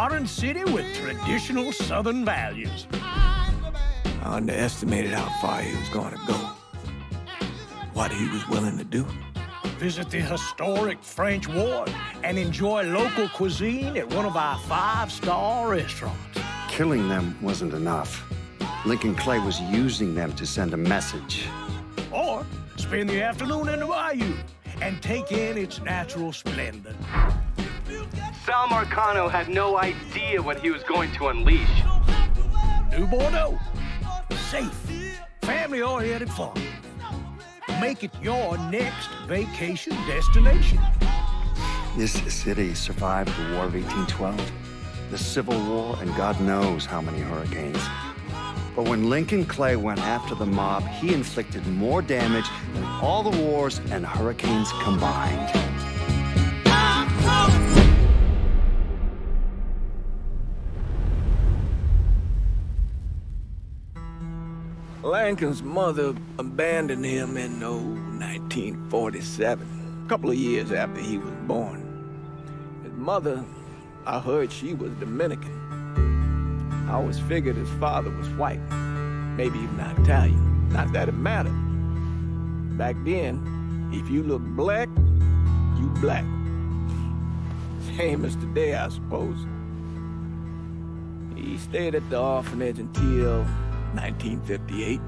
modern city with traditional Southern values. I underestimated how far he was going to go. What he was willing to do. Visit the historic French Ward and enjoy local cuisine at one of our 5-star restaurants. Killing them wasn't enough. Lincoln Clay was using them to send a message. Or spend the afternoon in the bayou and take in its natural splendor. Sal Marcano had no idea what he was going to unleash. New Bordeaux. Safe, family-oriented fun. Make it your next vacation destination. This city survived the War of 1812, the Civil War, and God knows how many hurricanes. But when Lincoln Clay went after the mob, he inflicted more damage than all the wars and hurricanes combined. Lincoln's mother abandoned him in 1947, a couple of years after he was born. His mother, I heard she was Dominican. I always figured his father was white, maybe even Italian. Not that it mattered. Back then, if you look black, you black. Same as today, I suppose. He stayed at the orphanage until 1958.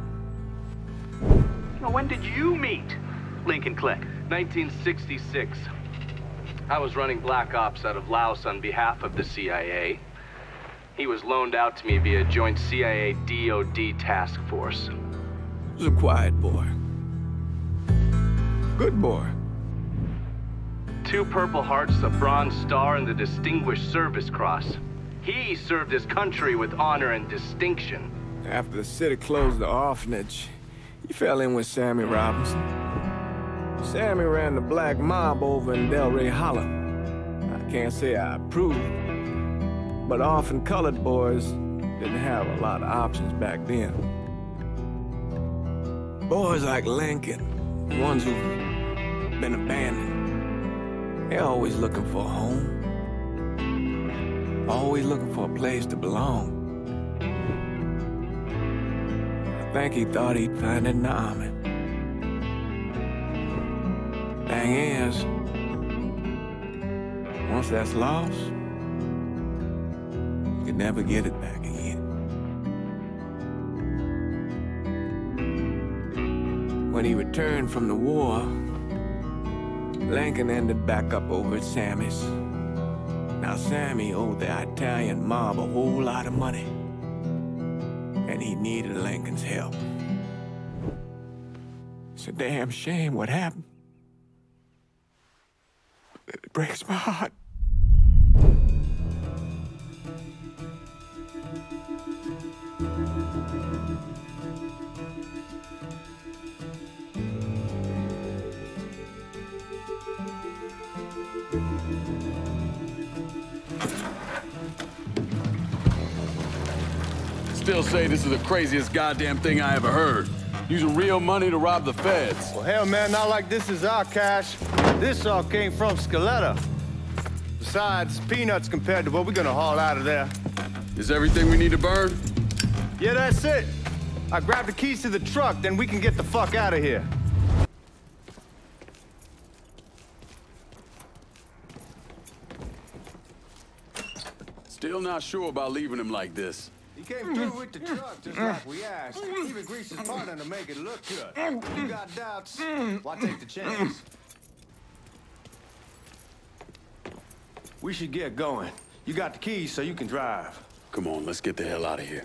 Now, when did you meet Lincoln Clay? 1966. I was running Black Ops out of Laos on behalf of the CIA. He was loaned out to me via joint CIA-DOD task force. He was a quiet boy. Good boy. 2 Purple Hearts, a Bronze Star, and the Distinguished Service Cross. He served his country with honor and distinction. After the city closed the orphanage, he fell in with Sammy Robinson. Sammy ran the black mob over in Delray Hollow. I can't say I approve, but orphan colored boys didn't have a lot of options back then. Boys like Lincoln, the ones who've been abandoned, they're always looking for a home. Always looking for a place to belong. I think he thought he'd find it in the army. Thing is, once that's lost, you can never get it back again. When he returned from the war, Lincoln ended back up over at Sammy's. Now, Sammy owed the Italian mob a whole lot of money, and he needed Lincoln's help. It's a damn shame what happened. It breaks my heart. Still say this is the craziest goddamn thing I ever heard. Using real money to rob the feds. Well, hell, man, not like this is our cash. This all came from Scaletta. Besides, peanuts compared to what we're gonna haul out of there. Is everything we need to burn? Yeah, that's it. I grabbed the keys to the truck, then we can get the fuck out of here. Still not sure about leaving him like this. He came through with the truck just like we asked. Even greased his partner to make it look good. You got doubts? Why take the chance? We should get going. You got the keys so you can drive. Come on, let's get the hell out of here.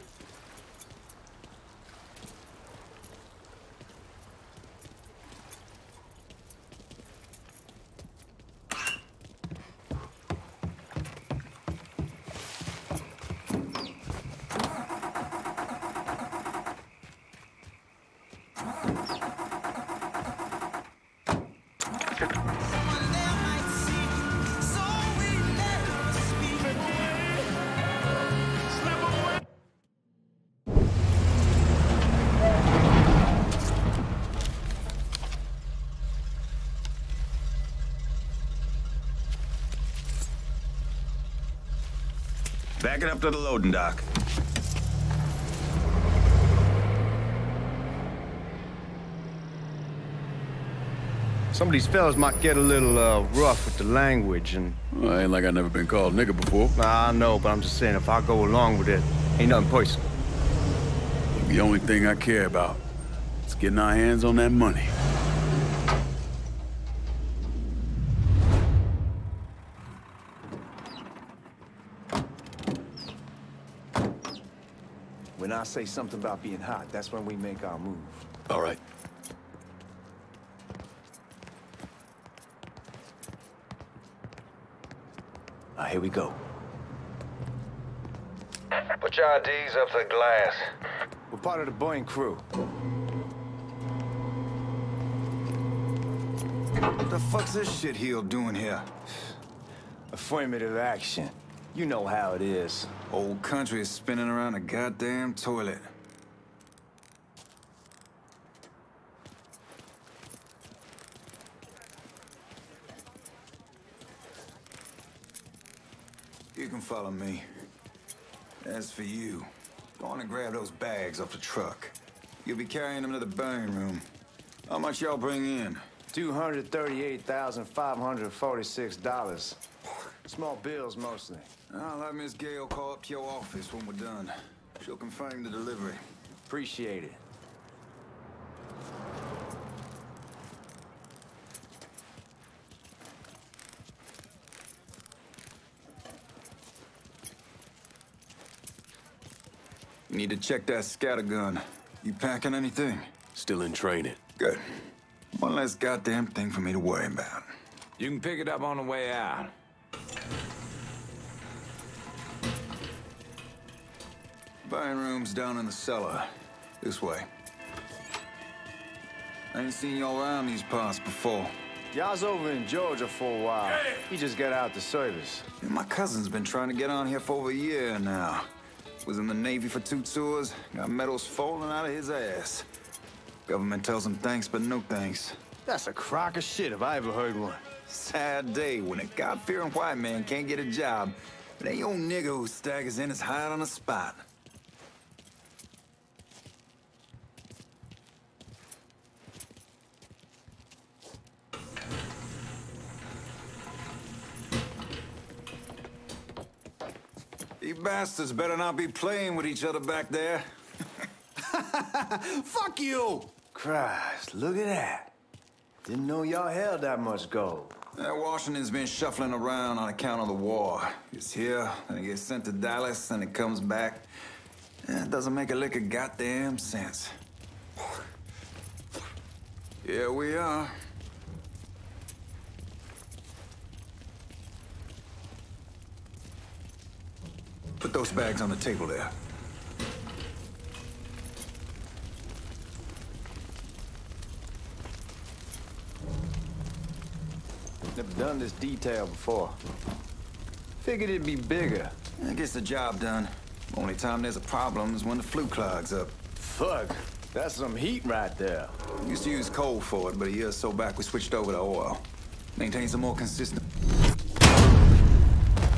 Back it up to the loading dock. Some of these fellas might get a little rough with the language, and... Well, ain't like I never been called nigga before. Nah, I know, but I'm just saying, if I go along with it, ain't nothing personal. The only thing I care about is getting our hands on that money. When I say something about being hot, that's when we make our move. All right. Here we go. Put your IDs up to the glass. We're part of the Boeing crew. What the fuck's this shitheel doing here? Affirmative action. You know how it is. Old country is spinning around a goddamn toilet. You can follow me. As for you, go on and grab those bags off the truck. You'll be carrying them to the burn room. How much y'all bring in? $238,546. Small bills, mostly. I'll have Miss Gale call up to your office when we're done. She'll confirm the delivery. Appreciate it. You need to check that scattergun. You packing anything? Still in training. Good. One less goddamn thing for me to worry about. You can pick it up on the way out. Burn room's down in the cellar. This way. I ain't seen y'all around these parts before. Y'all's over in Georgia for a while. He just got out the service. Yeah, my cousin's been trying to get on here for over a year now. Was in the Navy for 2 tours, got medals falling out of his ass. Government tells him thanks, but no thanks. That's a crock of shit if I ever heard one. Sad day when a God-fearing white man can't get a job, but ain't old nigga who staggers in his hide on the spot. You bastards better not be playing with each other back there. Fuck you! Christ, look at that. Didn't know y'all held that much gold. Washington's been shuffling around on account of the war. It's here, and it gets sent to Dallas, and it comes back. It doesn't make a lick of goddamn sense. Here we are. Put those bags on the table there. Never done this detail before. Figured it'd be bigger. It gets the job done. Only time there's a problem is when the flue clogs up. Fuck, that's some heat right there. We used to use coal for it, but a year or so back we switched over to oil. Maintains a more consistent...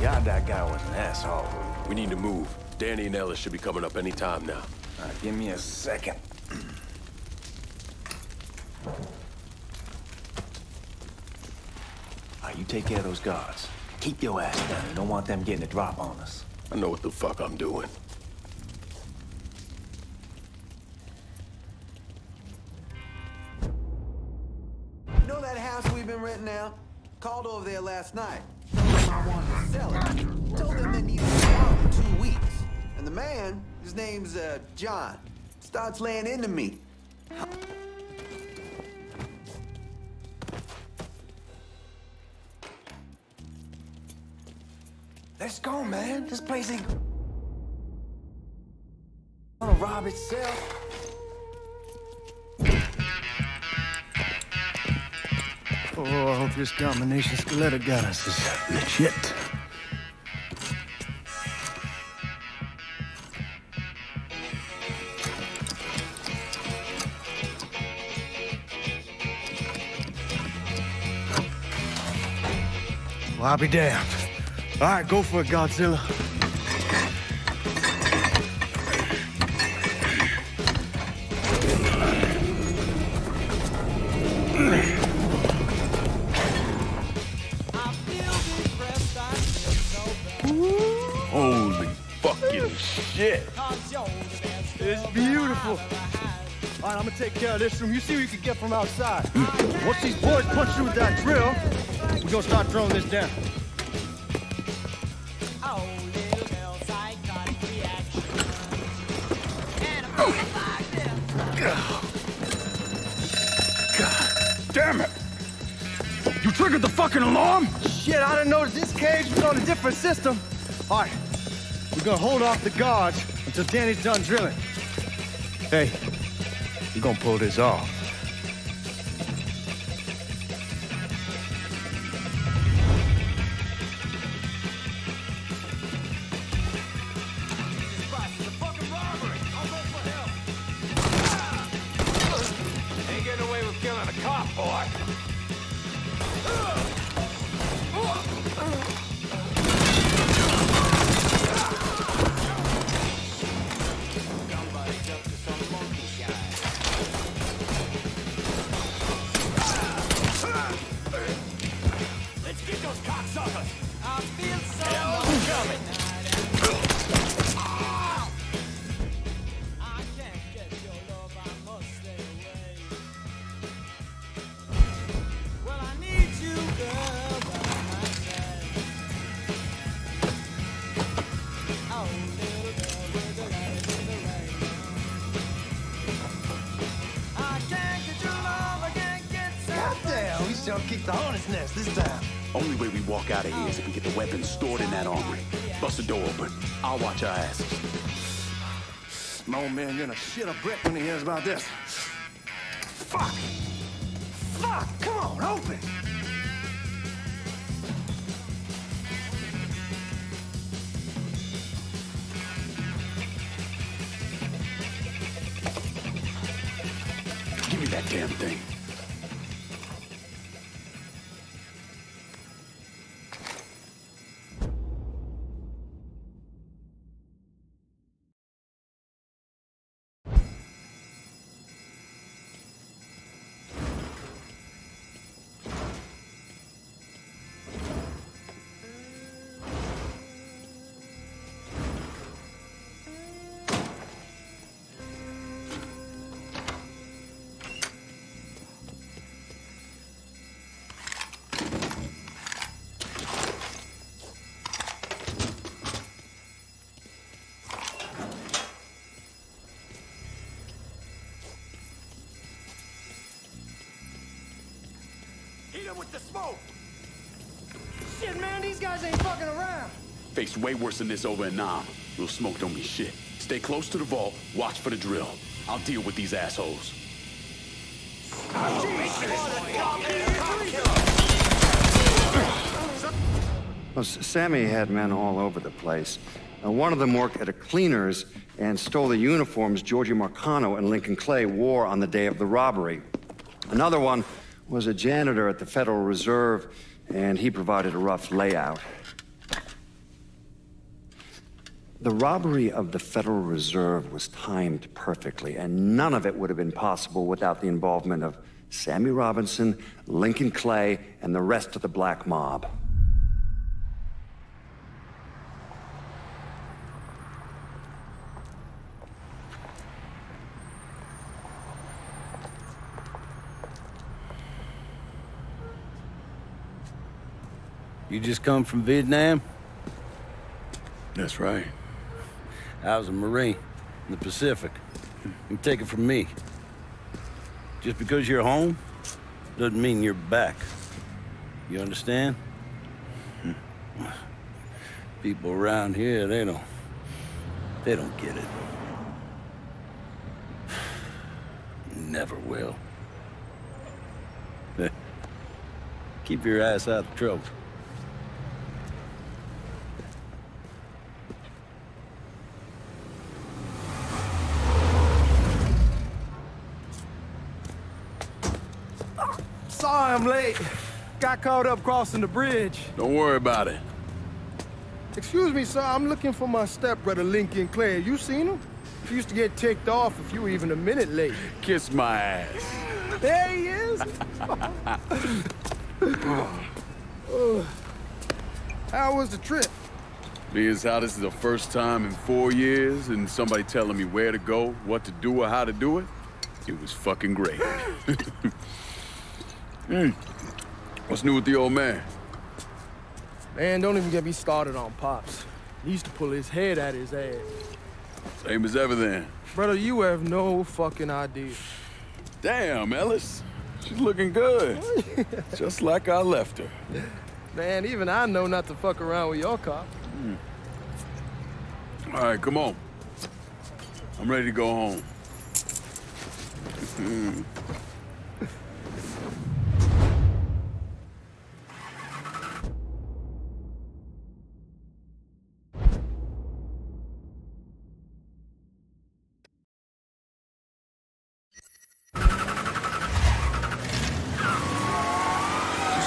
God, that guy was an asshole. We need to move. Danny and Ellis should be coming up any time now. All right, give me a second. All right, you take care of those guards. Keep your ass down. You don't want them getting a drop on us. I know what the fuck I'm doing. You know that house we've been renting out? Called over there last night. Told them I wanted to sell it. Told them they needed it out for 2 weeks. And the man, his name's John, starts laying into me. Let's go, man. This place ain't gonna rob itself. Oh, I hope this combination Skeletor got us is legit. Well, I'll be damned. All right, go for it, Godzilla. All right, I'm gonna take care of this room. You see what you can get from outside. Once these boys punch through with that drill, we're gonna start throwing this down. God damn it! You triggered the fucking alarm? Shit, I didn't know that this cage was on a different system. All right, we're gonna hold off the guards until Danny's done drilling. Hey, we're gonna pull this off. Ain't getting away with killing a cop, boy. Kick the hornet's nest this time. Only way we walk out of here is if we get the weapons stored in that armory. Bust the door open. I'll watch our asses. My old man gonna shit a brick when he hears about this. Fuck! Fuck! Come on, open! Give me that damn thing. With the smoke! Shit, man, these guys ain't fucking around. Faced way worse than this over in Nam. Little smoke don't mean shit. Stay close to the vault, watch for the drill. I'll deal with these assholes. Well, Sammy had men all over the place. One of them worked at a cleaner's and stole the uniforms Georgie Marcano and Lincoln Clay wore on the day of the robbery. Another one was a janitor at the Federal Reserve, and he provided a rough layout. The robbery of the Federal Reserve was timed perfectly, and none of it would have been possible without the involvement of Sammy Robinson, Lincoln Clay, and the rest of the black mob. You just come from Vietnam? That's right. I was a Marine in the Pacific. You take it from me. Just because you're home doesn't mean you're back. You understand? People around here, they don't get it. Never will. Keep your ass out of trouble. Sorry I'm late. Got caught up crossing the bridge. Don't worry about it. Excuse me, sir. I'm looking for my stepbrother, Lincoln Clay. You seen him? He used to get ticked off if you were even a minute late. Kiss my ass. There he is. How was the trip? Being as how this is the first time in 4 years and somebody telling me where to go, what to do, or how to do it, It was fucking great. What's new with the old man? Man, don't even get me started on Pops. He used to pull his head out his ass. Same as ever then. Brother, you have no fucking idea. Damn, Ellis. She's looking good. Just like I left her. Man, even I know not to fuck around with your cop. All right, come on. I'm ready to go home.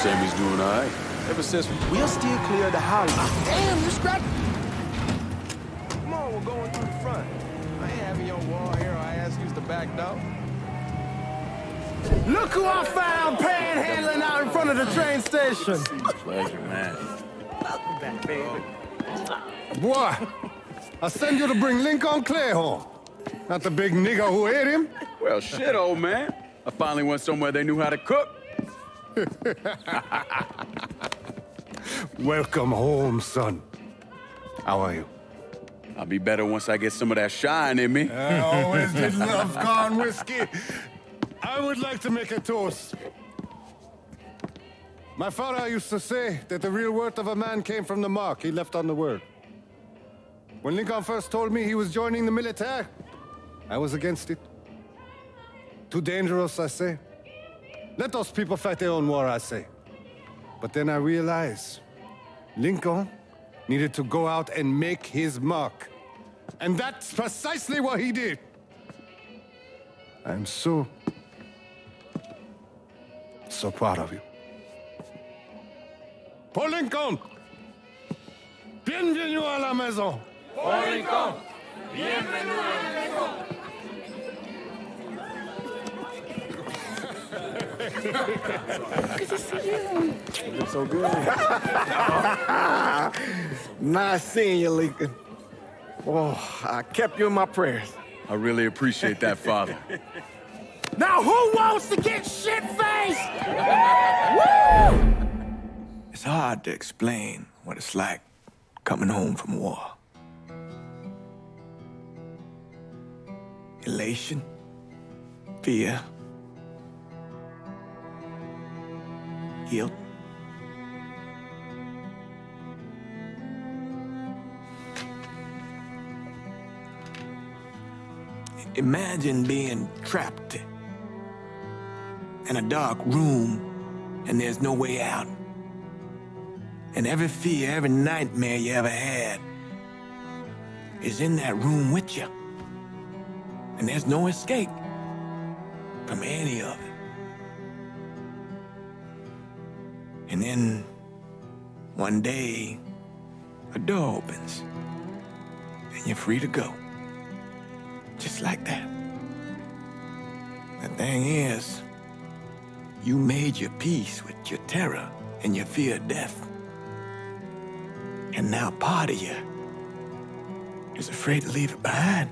Sammy's doing all right. Ever since we'll steer clear of the house. Damn, you scrapped. Come on, we're going through the front. I ain't having your wall here or I ask you to back door. Look who I found panhandling out in front of the train station. Pleasure, man. Welcome back, baby. Boy, I send you to bring Lincoln Clay home. Not the big nigger who ate him. Well, shit, old man. I finally went somewhere they knew how to cook. Welcome home, son. How are you? I'll be better once I get some of that shine in me. I always did love corn whiskey. I would like to make a toast. My father used to say that the real worth of a man came from the mark he left on the word. When Lincoln first told me he was joining the military, I was against it. Too dangerous, I say. Let those people fight their own war, I say. But then I realized Lincoln needed to go out and make his mark. And that's precisely what he did. I'm so proud of you. Paul Lincoln! Bienvenue à la maison! Paul Lincoln! Bienvenue à la maison! Good to see you. You look so good. Nice seeing you, Lincoln. Oh, I kept you in my prayers. I really appreciate that, Father. Now who wants to get shit-faced? Woo! It's hard to explain what it's like coming home from war. Elation, fear, guilt. Imagine being trapped in a dark room and there's no way out. And every fear, every nightmare you ever had is in that room with you. And there's no escape from any of it. And then one day, a door opens and you're free to go. Just like that. The thing is, you made your peace with your terror and your fear of death. And now part of you is afraid to leave it behind.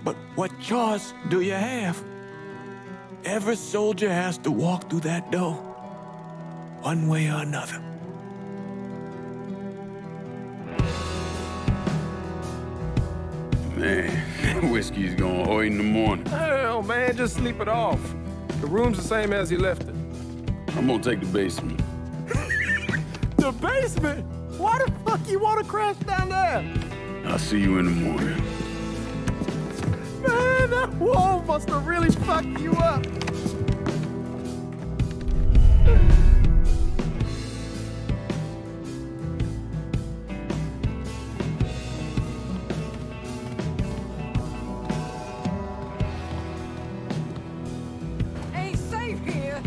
But what choice do you have? Every soldier has to walk through that door, one way or another. Man, whiskey's going hoy in the morning. Hell, man, just sleep it off. The room's the same as you left it. I'm gonna take the basement. The basement? Why the fuck you want to crash down there? I'll see you in the morning. Man, that wall must have really fucked you up. Ain't safe here.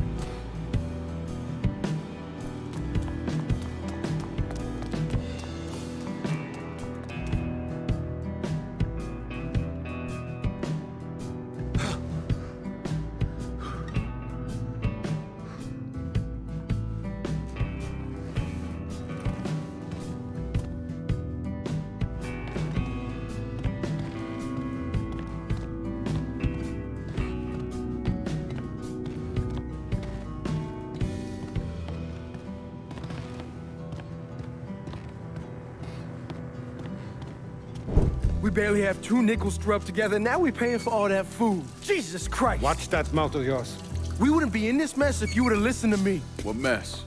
We barely have 2 nickels to rub together, now we're paying for all that food. Jesus Christ! Watch that mouth of yours. We wouldn't be in this mess if you would have listened to me. What mess?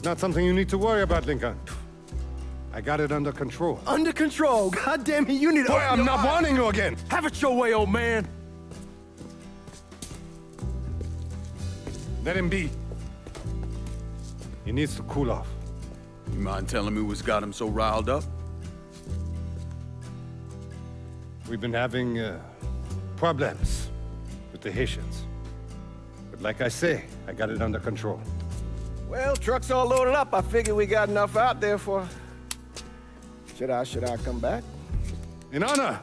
Not something you need to worry about, Lincoln. I got it under control. Under control? God damn it, you need to... Boy, I'm not warning you again! Have it your way, old man! Let him be. He needs to cool off. You mind telling me what's got him so riled up? We've been having problems with the Haitians. But like I say, I got it under control. Well, truck's all loaded up. I figure we got enough out there for... Should I come back? In honor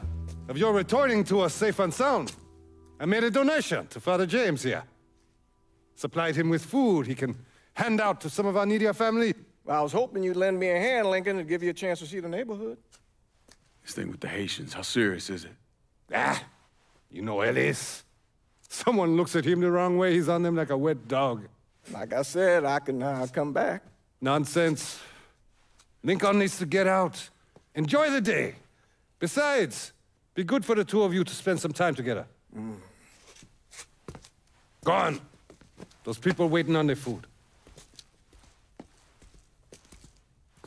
of your returning to us safe and sound, I made a donation to Father James here. Supplied him with food he can hand out to some of our needier family. Well, I was hoping you'd lend me a hand, Lincoln, and give you a chance to see the neighborhood. This thing with the Haitians, how serious is it? Ah, you know Ellis. Someone looks at him the wrong way, he's on them like a wet dog. Like I said, I can come back. Nonsense. Lincoln needs to get out. Enjoy the day. Besides, be good for the two of you to spend some time together. Go on. Those people waiting on their food.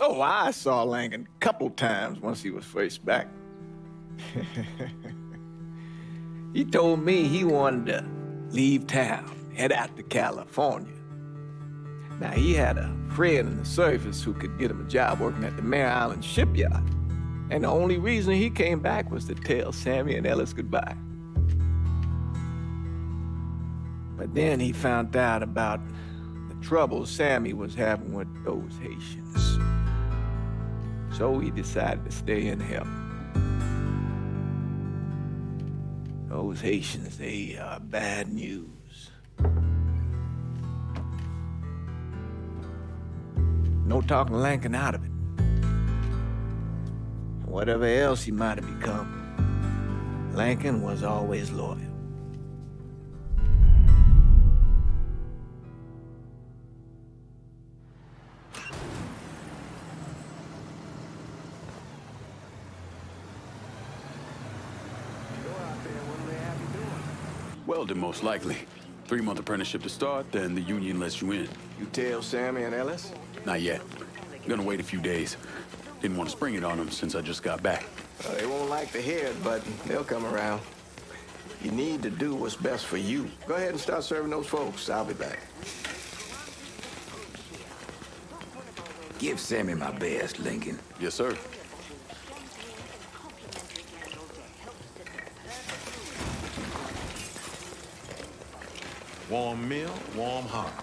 Oh, I saw Lincoln a couple times once he was first back. He told me he wanted to leave town, head out to California. Now, he had a friend in the service who could get him a job working at the Mare Island shipyard. And the only reason he came back was to tell Sammy and Ellis goodbye. But then he found out about the trouble Sammy was having with those Haitians. So he decided to stay and help. Those Haitians, they are bad news. No talking Lincoln out of it. Whatever else he might have become, Lincoln was always loyal. Welding, most likely. 3-month apprenticeship to start, then the union lets you in. You tell Sammy and Ellis? Not yet. Gonna wait a few days. Didn't want to spring it on them since I just got back. They won't like to hear it, but they'll come around. You need to do what's best for you. Go ahead and start serving those folks. I'll be back. Give Sammy my best, Lincoln. Yes, sir. Warm meal, warm heart.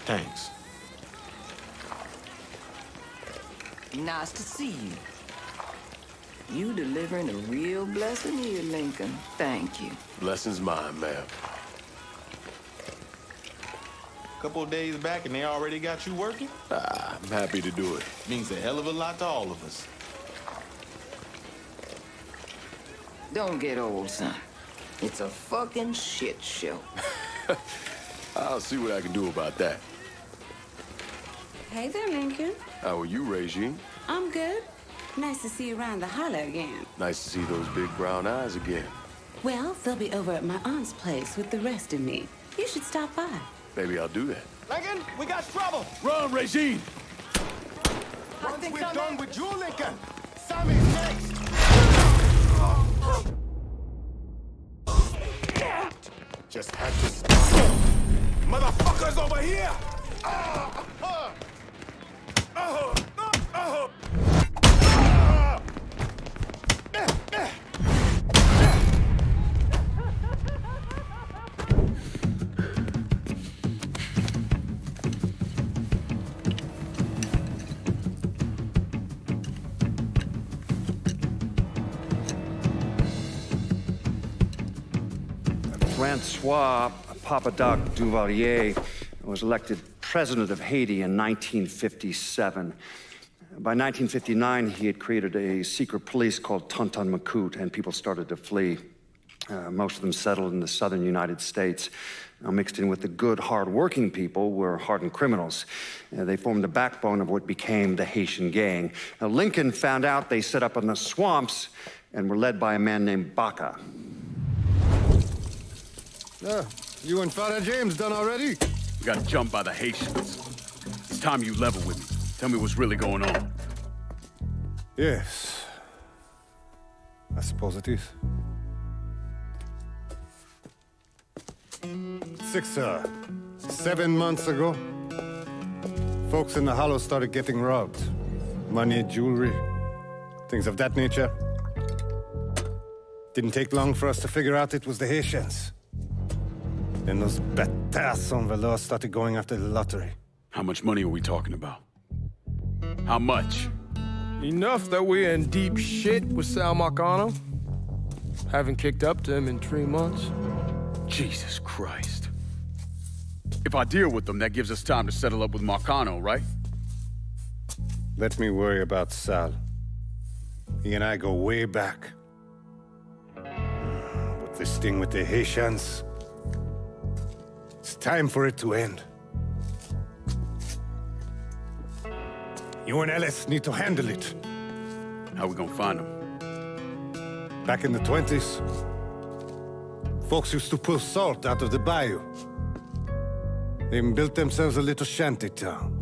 Thanks. Nice to see you. You delivering a real blessing here, Lincoln. Thank you. Blessing's mine, ma'am. Couple of days back and they already got you working? I'm happy to do it. Means a hell of a lot to all of us. Don't get old, son. It's a fucking shit show. I'll see what I can do about that. Hey there, Lincoln. How are you, Regine? I'm good. Nice to see you around the holler again. Nice to see those big brown eyes again. Well, they'll be over at my aunt's place with the rest of me. You should stop by. Maybe I'll do that. Lincoln, we got trouble. Run, Regine! Once we're done with you, Lincoln, Sammy's next. Just had to stop. Motherfuckers over here! Francois Papadoc Duvalier was elected president of Haiti in 1957. By 1959, he had created a secret police called Tonton Macoute, and people started to flee. Most of them settled in the southern United States. Now, mixed in with the good, hard-working people were hardened criminals. They formed the backbone of what became the Haitian gang. Now, Lincoln found out they set up in the swamps and were led by a man named Baca. You and Father James done already? We got jumped by the Haitians. It's time you level with me. Tell me what's really going on. Yes. I suppose it is. 7 months ago, folks in the Hollow started getting robbed. Money, jewelry, things of that nature. Didn't take long for us to figure out it was the Haitians. Then those bâtards on velours started going after the lottery. How much money are we talking about? How much? Enough that we're in deep shit with Sal Marcano. Haven't kicked up to him in 3 months. Jesus Christ. If I deal with them, that gives us time to settle up with Marcano, right? Let me worry about Sal. He and I go way back. But this thing with the Haitians, it's time for it to end. You and Ellis need to handle it. How we gonna find them? Back in the 20s, folks used to pull salt out of the bayou. They even built themselves a little shanty town.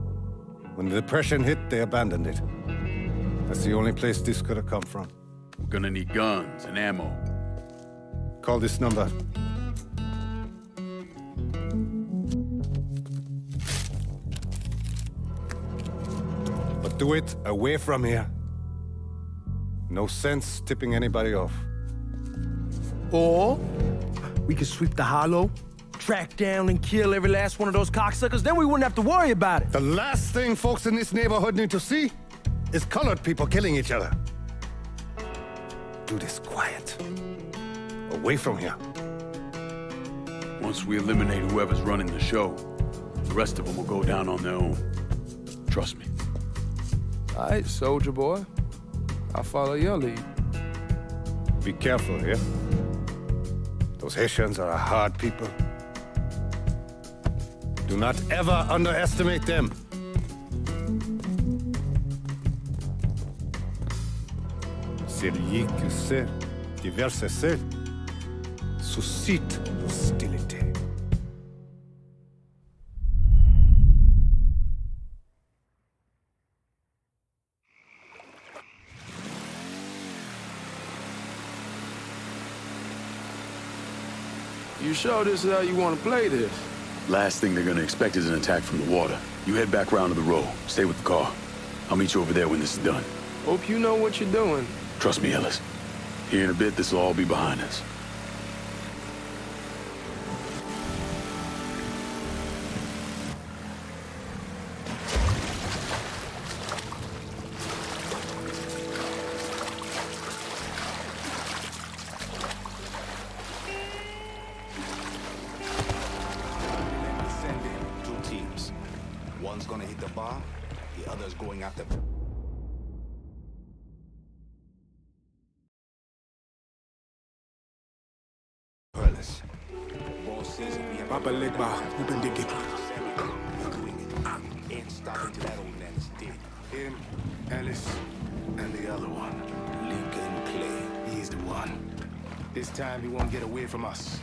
When the Depression hit, they abandoned it. That's the only place this could have come from. We're gonna need guns and ammo. Call this number. But do it away from here. No sense tipping anybody off. Or we could sweep the Hollow, track down and kill every last one of those cocksuckers, then we wouldn't have to worry about it. The last thing folks in this neighborhood need to see is colored people killing each other. Do this quiet. Away from here. Once we eliminate whoever's running the show, the rest of them will go down on their own. Trust me. All right, soldier boy. I'll follow your lead. Be careful here. Those Haitians are a hard people. Do not ever underestimate them. Celui qui sait diverser suscite hostilité. You sure this is how you want to play this? Last thing they're gonna expect is an attack from the water. You head back round to the road. Stay with the car. I'll meet you over there when this is done. Hope you know what you're doing. Trust me, Ellis. Here in a bit, this will all be behind us. One's gonna hit the bar, the other's going after... Pearless. Boss says we have... Papa Legba, we've been digging. Ain't stopping till that old man is dead. Him, Ellis, and the other one. Lincoln Clay. He's the one. This time he won't get away from us.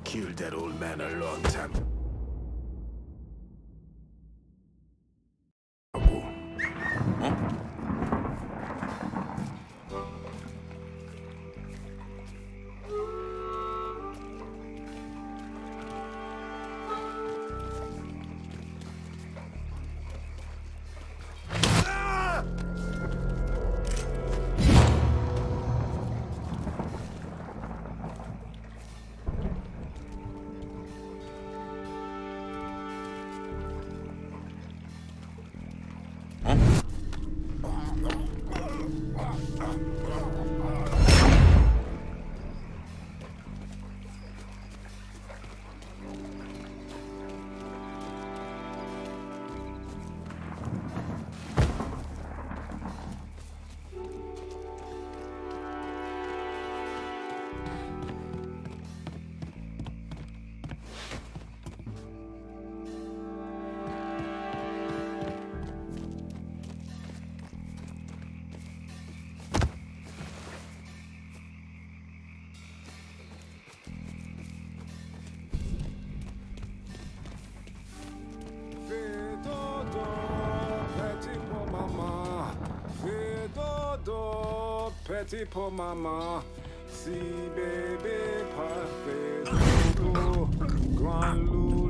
killed that old man a long time ago. Petit pour maman, si bébé parfait, loulou, grand loulou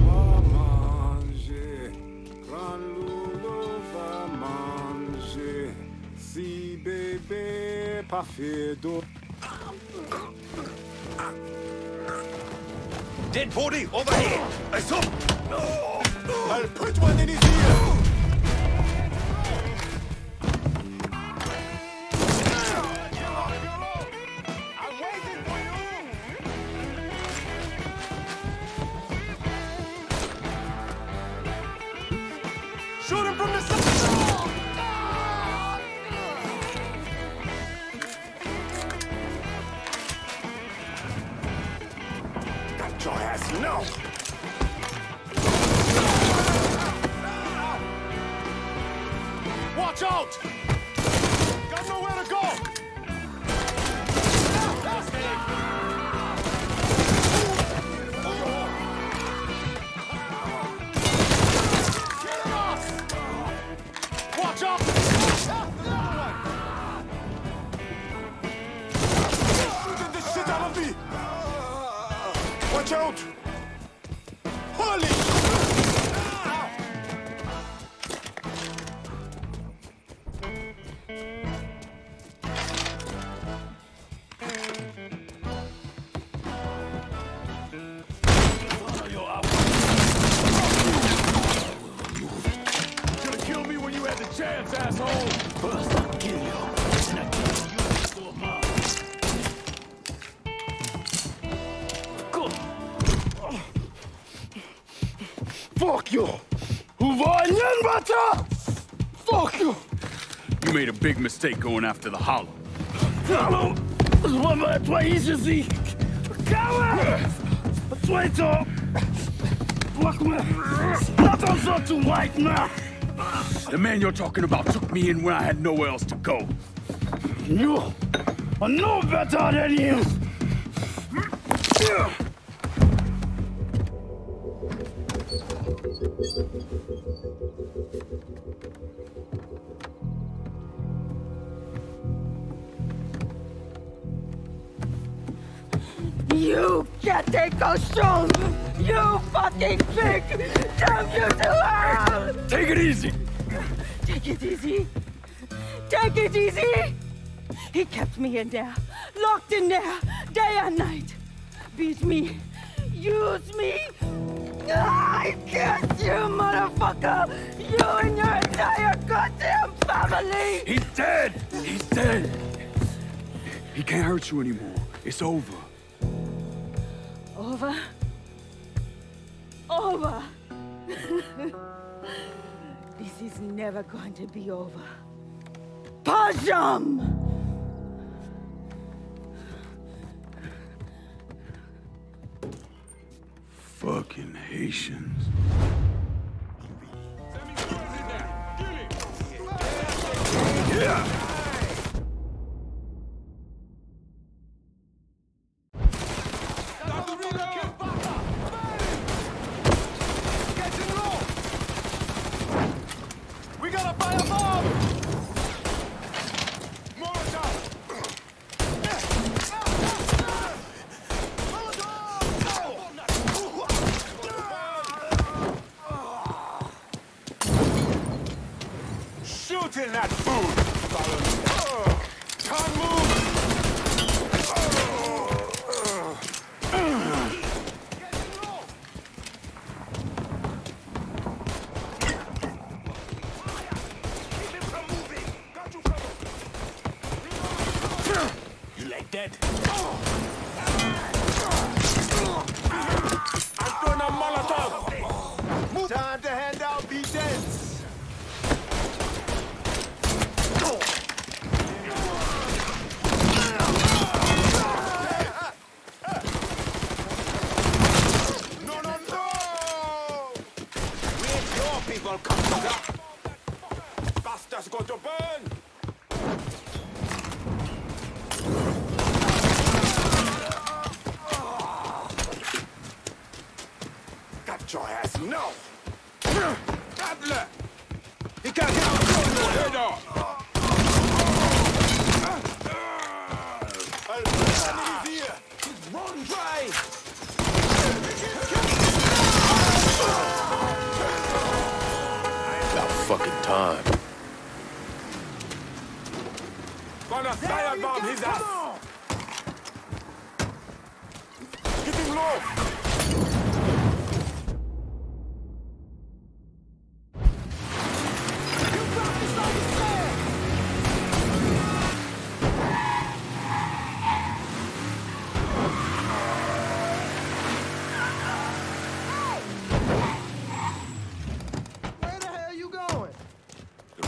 va manger, grand loulou va manger, si bébé parfait d'eau. Dead body over here! I saw. I'll put one in his ear! Shoot him from the side! Got your ass now! Watch out! Got nowhere to go! Watch out! Get this shit out of me! Watch out! Holy Should've killed me when you had the chance, asshole! First I'll kill you, then I kill you next door, Mom. Good. Fuck you! Fuck you! You made a big mistake going after the Hollow. Hollow? Твои языки! Кава! Твоето! Блокме! Nothing so to white man! The man you're talking about took me in when I had nowhere else to go. You are no better than him! You can't take those shows! You fucking pig! Damn you to hell! Take it easy! Take it easy! Take it easy! He kept me in there, locked in there, day and night. Beat me, use me. I can't, you motherfucker! You and your entire goddamn family! He's dead! He's dead! He can't hurt you anymore. It's over. Over? Over! This is never going to be over. Pajam! Fucking Haitians. Yeah! Stop the You like that? I'm throwing a Molotov! Time to hand out B-Dents! No! We ain't your people, cocksucker! Bastards go to burn! Got your ass, no! Adler! He got hit on the head off! Nvidia! He's run dry! About fucking time. Gonna firebomb his ass! Get him low!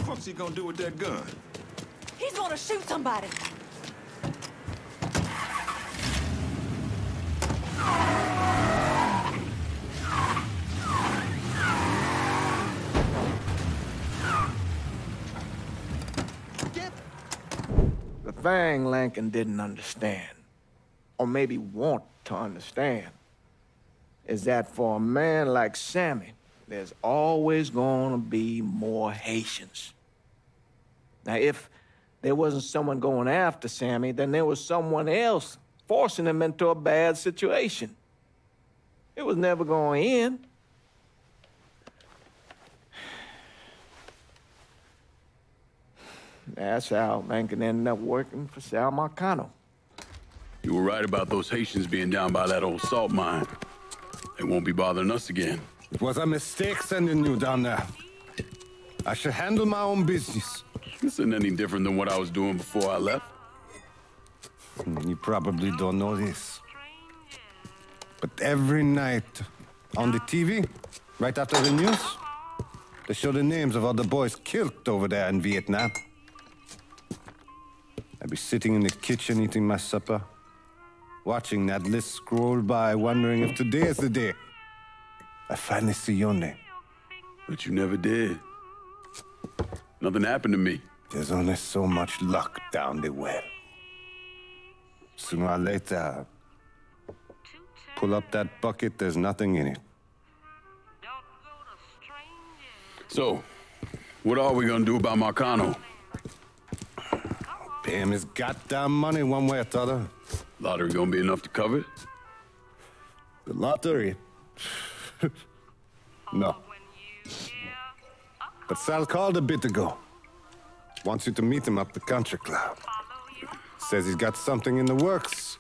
What's he gonna do with that gun? He's gonna shoot somebody. The thing Lincoln didn't understand, or maybe want to understand, is that for a man like Sammy, there's always gonna be more Haitians. Now, if there wasn't someone going after Sammy, then there was someone else forcing him into a bad situation. It was never going to end. That's how Lincoln ended up working for Sal Marcano. You were right about those Haitians being down by that old salt mine. They won't be bothering us again. It was a mistake sending you down there. I should handle my own business. This isn't any different than what I was doing before I left. You probably don't know this. But every night on the TV, right after the news, they show the names of all the boys killed over there in Vietnam. I'd be sitting in the kitchen eating my supper, watching that list scroll by, wondering if today is the day I finally see your name. But you never did. Nothing happened to me. There's only so much luck down the well. Sooner or later, pull up that bucket, there's nothing in it. So, what are we gonna do about Marcano? Pay him his goddamn money one way or the other. Lottery gonna be enough to cover it? The lottery? No. But Sal called a bit ago. Wants you to meet him up the country club. Says he's got something in the works.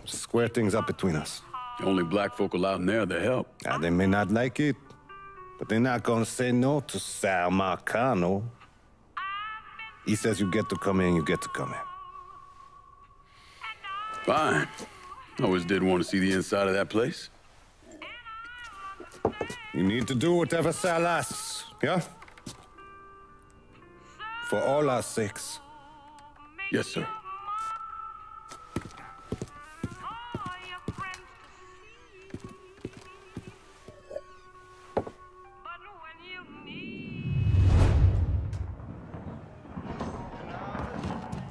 Square things up between us. The only black folk allowed in there to help. Now, they may not like it, but they're not gonna say no to Sal Marcano. He says you get to come in, you get to come in. Fine. I always did want to see the inside of that place. You need to do whatever Sal asks, yeah? For all our sakes. Yes, sir.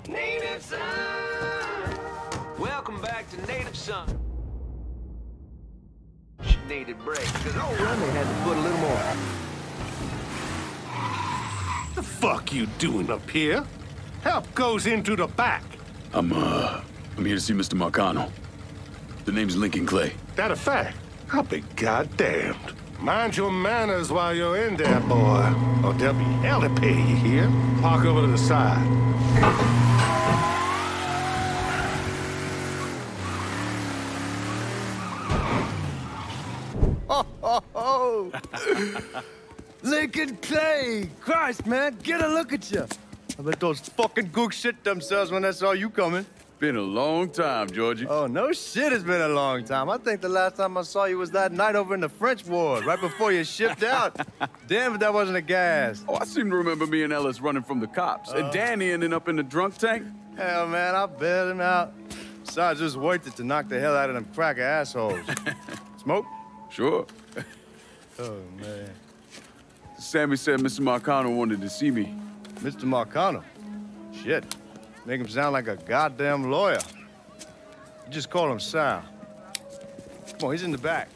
Native Son! Welcome back to Native Son. Needed break, because old Rummy had to put a little more. The fuck you doing up here? Help goes into the back. I'm here to see Mr. Marcano. The name's Lincoln Clay. That a fact? I'll be goddamned. Mind your manners while you're in there, boy. Or there'll be hell to pay, you hear? Park over to the side. Lincoln Clay! Christ, man, get a look at you. I bet those fucking gooks shit themselves when they saw you coming. Been a long time, Georgie. Oh, no shit, it's been a long time. I think the last time I saw you was that night over in the French ward, right before you shipped out. Damn if that wasn't a gas. Oh, I seem to remember me and Ellis running from the cops. And Danny ending up in the drunk tank. Hell, man, I bailed him out. Besides, it was worth it to knock the hell out of them cracker assholes. Smoke? Sure. Oh, man. Sammy said Mr. Marcano wanted to see me. Mr. Marcano? Shit. Make him sound like a goddamn lawyer. You just call him Sal. Come on, he's in the back.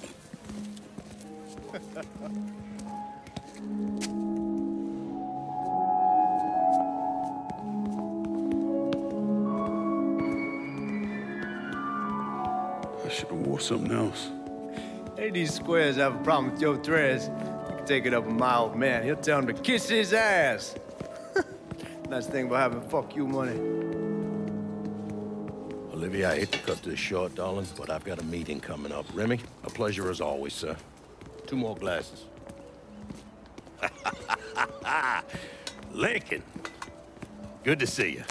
I should have wore something else. Hey, these squares have a problem with your threads. You can take it up with my old man. He'll tell him to kiss his ass. Nice thing about having fuck you money. Olivia, I hate to cut this short, darling, but I've got a meeting coming up. Remy, a pleasure as always, sir. 2 more glasses. Lincoln. Good to see you.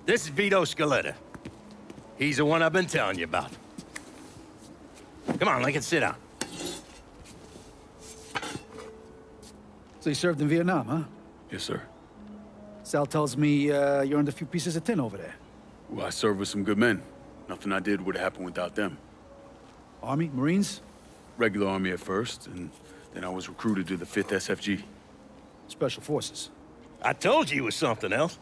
This is Vito Scaletta. He's the one I've been telling you about. Come on, Lincoln, sit down. So you served in Vietnam, huh? Yes, sir. Sal tells me you earned a few pieces of tin over there. Well, I served with some good men. Nothing I did would have happened without them. Army? Marines? Regular Army at first, and then I was recruited to the 5th SFG. Special Forces. I told you it was something else.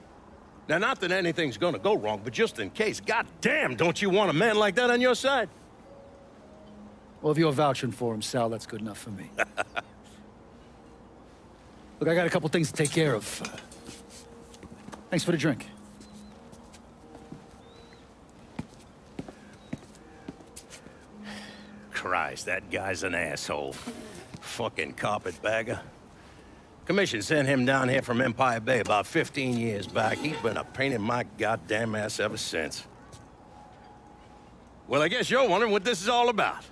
Now, not that anything's gonna go wrong, but just in case, goddamn, don't you want a man like that on your side? Well, if you're vouching for him, Sal, that's good enough for me. Look, I got a couple things to take care of. Thanks for the drink. Christ, that guy's an asshole. Fucking carpetbagger. Commission sent him down here from Empire Bay about 15 years back. He's been a pain in my goddamn ass ever since. Well, I guess you're wondering what this is all about.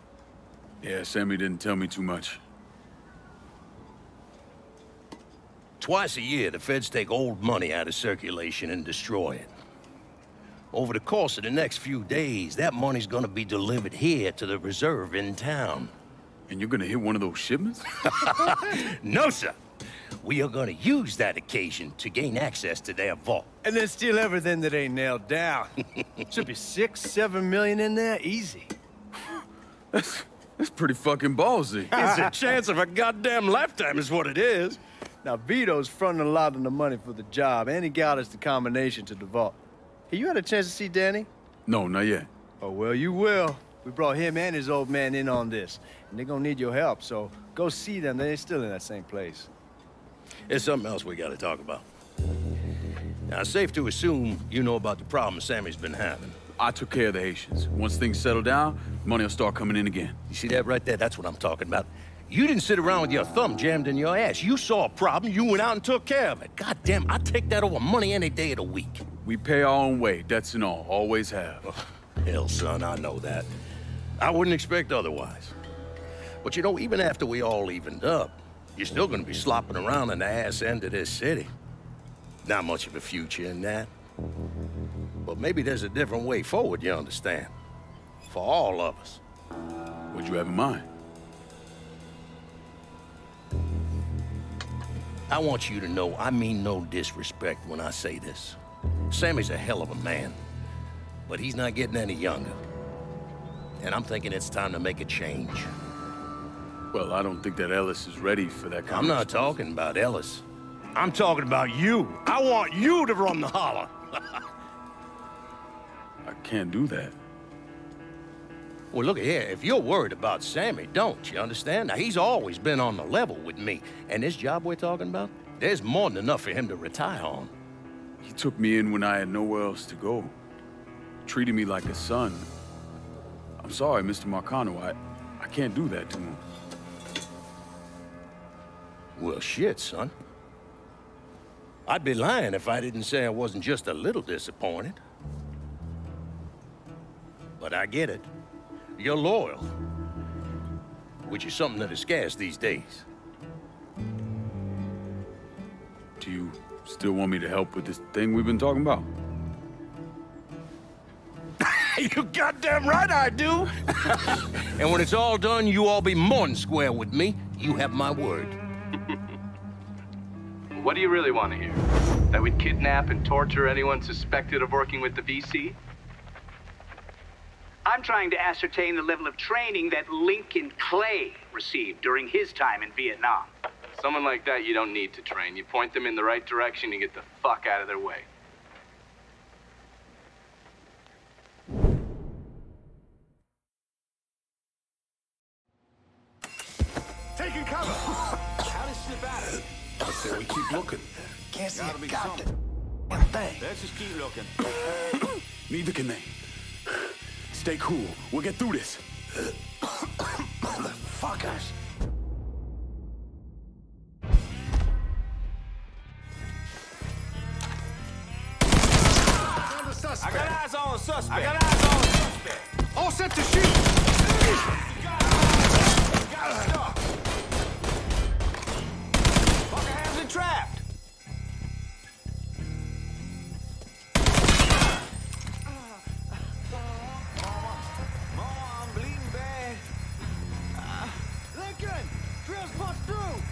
Yeah, Sammy didn't tell me too much. Twice a year, the feds take old money out of circulation and destroy it. Over the course of the next few days, that money's gonna be delivered here to the reserve in town. And you're gonna hit one of those shipments? No, sir. We are gonna use that occasion to gain access to their vault. And then steal everything that ain't nailed down. Should be 6, 7 million in there, easy. That's pretty fucking ballsy. It's a chance of a goddamn lifetime is what it is. Now, Vito's fronting a lot of the money for the job, and he got us the combination to the vault. Hey, you had a chance to see Danny? No, not yet. Oh, well, you will. We brought him and his old man in on this, and they're gonna need your help, so go see them. They're still in that same place. There's something else we gotta talk about. Now, it's safe to assume you know about the problem Sammy's been having. I took care of the Haitians. Once things settle down, money will start coming in again. You see that right there? That's what I'm talking about. You didn't sit around with your thumb jammed in your ass. You saw a problem, you went out and took care of it. God damn, I'd take that over money any day of the week. We pay our own way, debts and all. Always have. Oh, hell, son, I know that. I wouldn't expect otherwise. But you know, even after we all evened up, you're still gonna be slopping around in the ass end of this city. Not much of a future in that. But maybe there's a different way forward, you understand? For all of us. What'd you have in mind? I want you to know I mean no disrespect when I say this. Sammy's a hell of a man, but he's not getting any younger. And I'm thinking it's time to make a change. Well, I don't think that Ellis is ready for that kind I'm not talking about Ellis. I'm talking about you. I want you to run the holler. I can't do that. Well, look here, if you're worried about Sammy, don't, you understand? Now, he's always been on the level with me. And this job we're talking about, there's more than enough for him to retire on. He took me in when I had nowhere else to go. Treated me like a son. I'm sorry, Mr. Marcano. I can't do that to him. Well, shit, son. I'd be lying if I didn't say I wasn't just a little disappointed. But I get it. You're loyal. Which is something that is scarce these days. Do you Still want me to help with this thing we've been talking about? You goddamn right I do! And when it's all done, you all be more than square with me. You have my word. What do you really want to hear? That we'd kidnap and torture anyone suspected of working with the VC? I'm trying to ascertain the level of training that Lincoln Clay received during his time in Vietnam. Someone like that you don't need to train. You point them in the right direction and get the fuck out of their way. Taking cover! How did slip out of it? I said we keep looking. Can't see a goddamn thing. Let's just keep looking. Neither can they. Stay cool. We'll get through this. Motherfuckers. I got eyes on a suspect. All set to shoot. Got stuck. Fucker has it trapped. Mama, I'm bleeding bad. Lincoln, drill's punched through.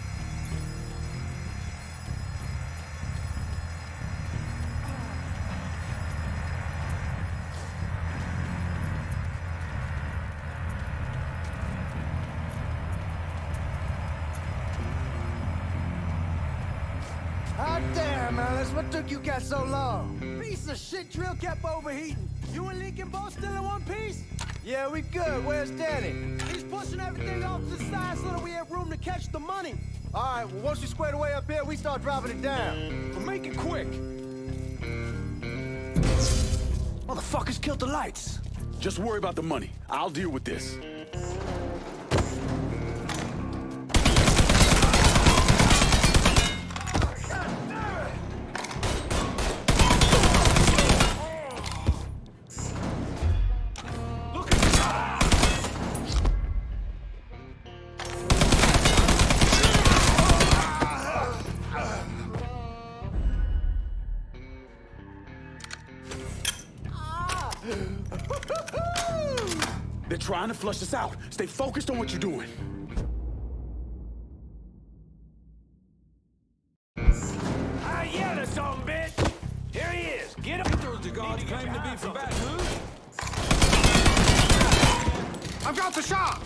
Hot damn, Alice, what took you guys so long? Piece of shit drill kept overheating. You and Lincoln both still in one piece? Yeah, we good. Where's Danny? He's pushing everything off to the side so that we have room to catch the money. All right, well, once you square the way up here, we start driving it down. But make it quick. Motherfuckers killed the lights. Just worry about the money. I'll deal with this. They're trying to flush us out. Stay focused on what you're doing. I yell at some bitch. Here he is. Get him. Those the guards claim to be from Baton Rouge. I've got the shot.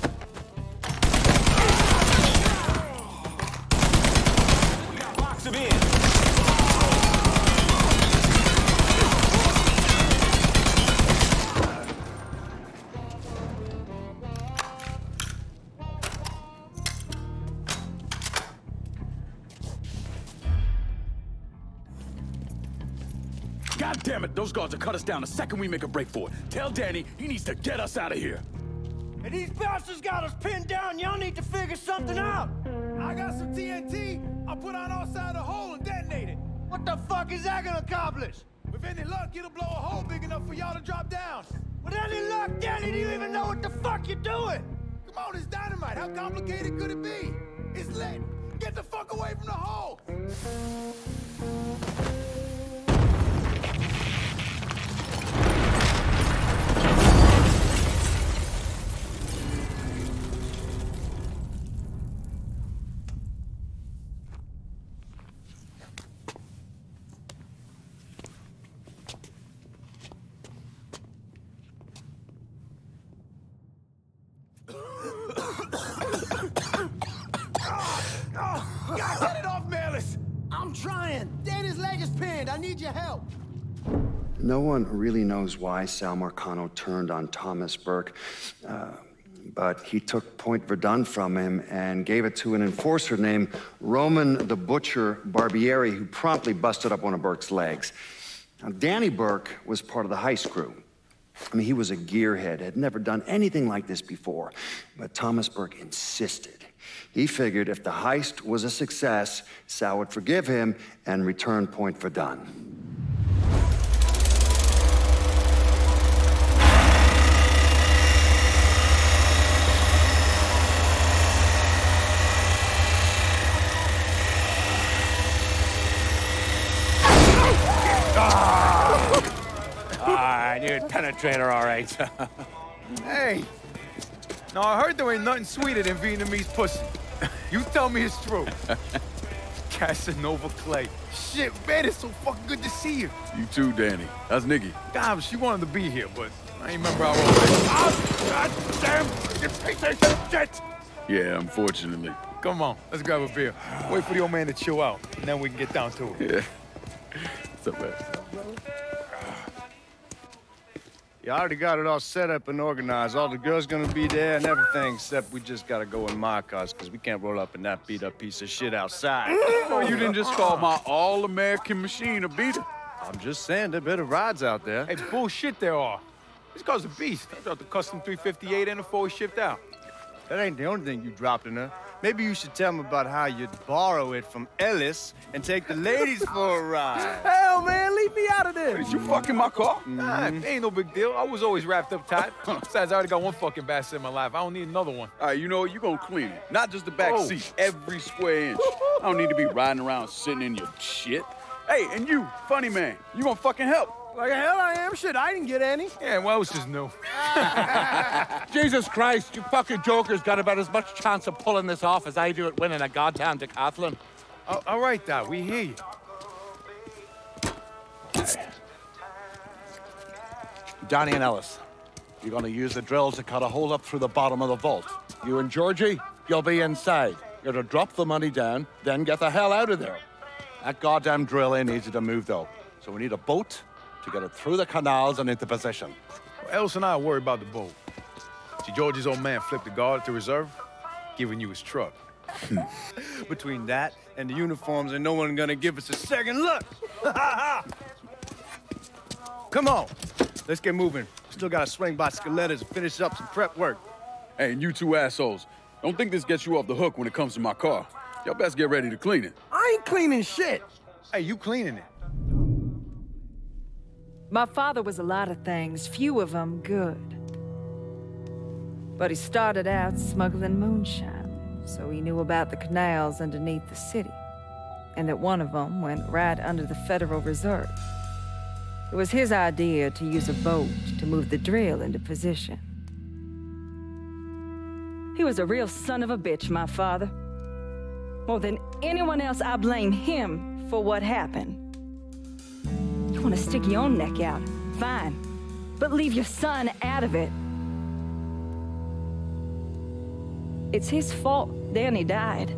We got box him in. God damn it, those guards will cut us down the second we make a break for it. Tell Danny he needs to get us out of here. And these bastards got us pinned down. Y'all need to figure something out. I got some TNT. I'll put on outside the hole and detonate it. What the fuck is that gonna accomplish? With any luck, it'll blow a hole big enough for y'all to drop down. With any luck, Danny, do you even know what the fuck you're doing? Come on, it's dynamite. How complicated could it be? It's lit. Get the fuck away from the hole. God, get it off, Melis! I'm trying. Danny's leg is pinned. I need your help. No one really knows why Sal Marcano turned on Thomas Burke, but he took Point Verdun from him and gave it to an enforcer named Roman the Butcher Barbieri, who promptly busted up one of Burke's legs. Now, Danny Burke was part of the heist crew. I mean, he was a gearhead, had never done anything like this before, but Thomas Burke insisted. He figured if the heist was a success, Sal would forgive him and return Point Verdun. I knew it'd penetrate her all right. Hey! Now, I heard there ain't nothing sweeter than Vietnamese pussy. You tell me it's true. Casanova Clay. Shit, man, it's so fucking good to see you. You too, Danny. That's Nikki. God, she wanted to be here, but I ain't remember how old it is. Oh, God damn! You piece of shit! Yeah, unfortunately. Come on, let's grab a beer. Wait for the old man to chill out, and then we can get down to it. Yeah. What's up, man? You already got it all set up and organized. All the girls gonna be there and everything, except we just gotta go in my cars, because we can't roll up in that beat-up piece of shit outside. Oh, you didn't just call my all-American machine a beater. I'm just saying, there are better rides out there. Hey, bullshit there are. This car's a beast. I dropped the custom 358 and before we shipped out. That ain't the only thing you dropped in her. Maybe you should tell me about how you'd borrow it from Ellis and take the ladies for a ride. Hell, man, leave me out of this. Did you fucking my car? Nah, ain't no big deal. I was always wrapped up tight. Besides, I already got one fucking bastard in my life. I don't need another one. All right, you know what? You gonna clean it. Not just the back seat, every square inch. I don't need to be riding around sitting in your shit. Hey, and you, funny man, you gonna fucking help. Like hell I am. Shit, I didn't get any. Yeah, what else is new? Jesus Christ, you fucking jokers got about as much chance of pulling this off as I do at winning a goddamn decathlon. All right, Doc, we hear you. Johnny and Ellis, you're gonna use the drill to cut a hole up through the bottom of the vault. You and Georgie, you'll be inside. You're to drop the money down, then get the hell out of there. That goddamn drill ain't easy to move, though. So we need a boat to get it through the canals and into position. Well, Ellis and I are worried about the boat. See, George's old man flipped the guard to reserve, giving you his truck. Between that and the uniforms, ain't no one gonna give us a second look. Come on, let's get moving. Still gotta swing by Skelettas and finish up some prep work. Hey, and you two assholes, don't think this gets you off the hook when it comes to my car. Y'all best get ready to clean it. I ain't cleaning shit. Hey, you cleaning it. My father was a lot of things, few of them good. But he started out smuggling moonshine, so he knew about the canals underneath the city, and that one of them went right under the Federal Reserve. It was his idea to use a boat to move the drill into position. He was a real son of a bitch, my father. More than anyone else, I blame him for what happened. You want to stick your own neck out, fine, but leave your son out of it. It's his fault Danny died.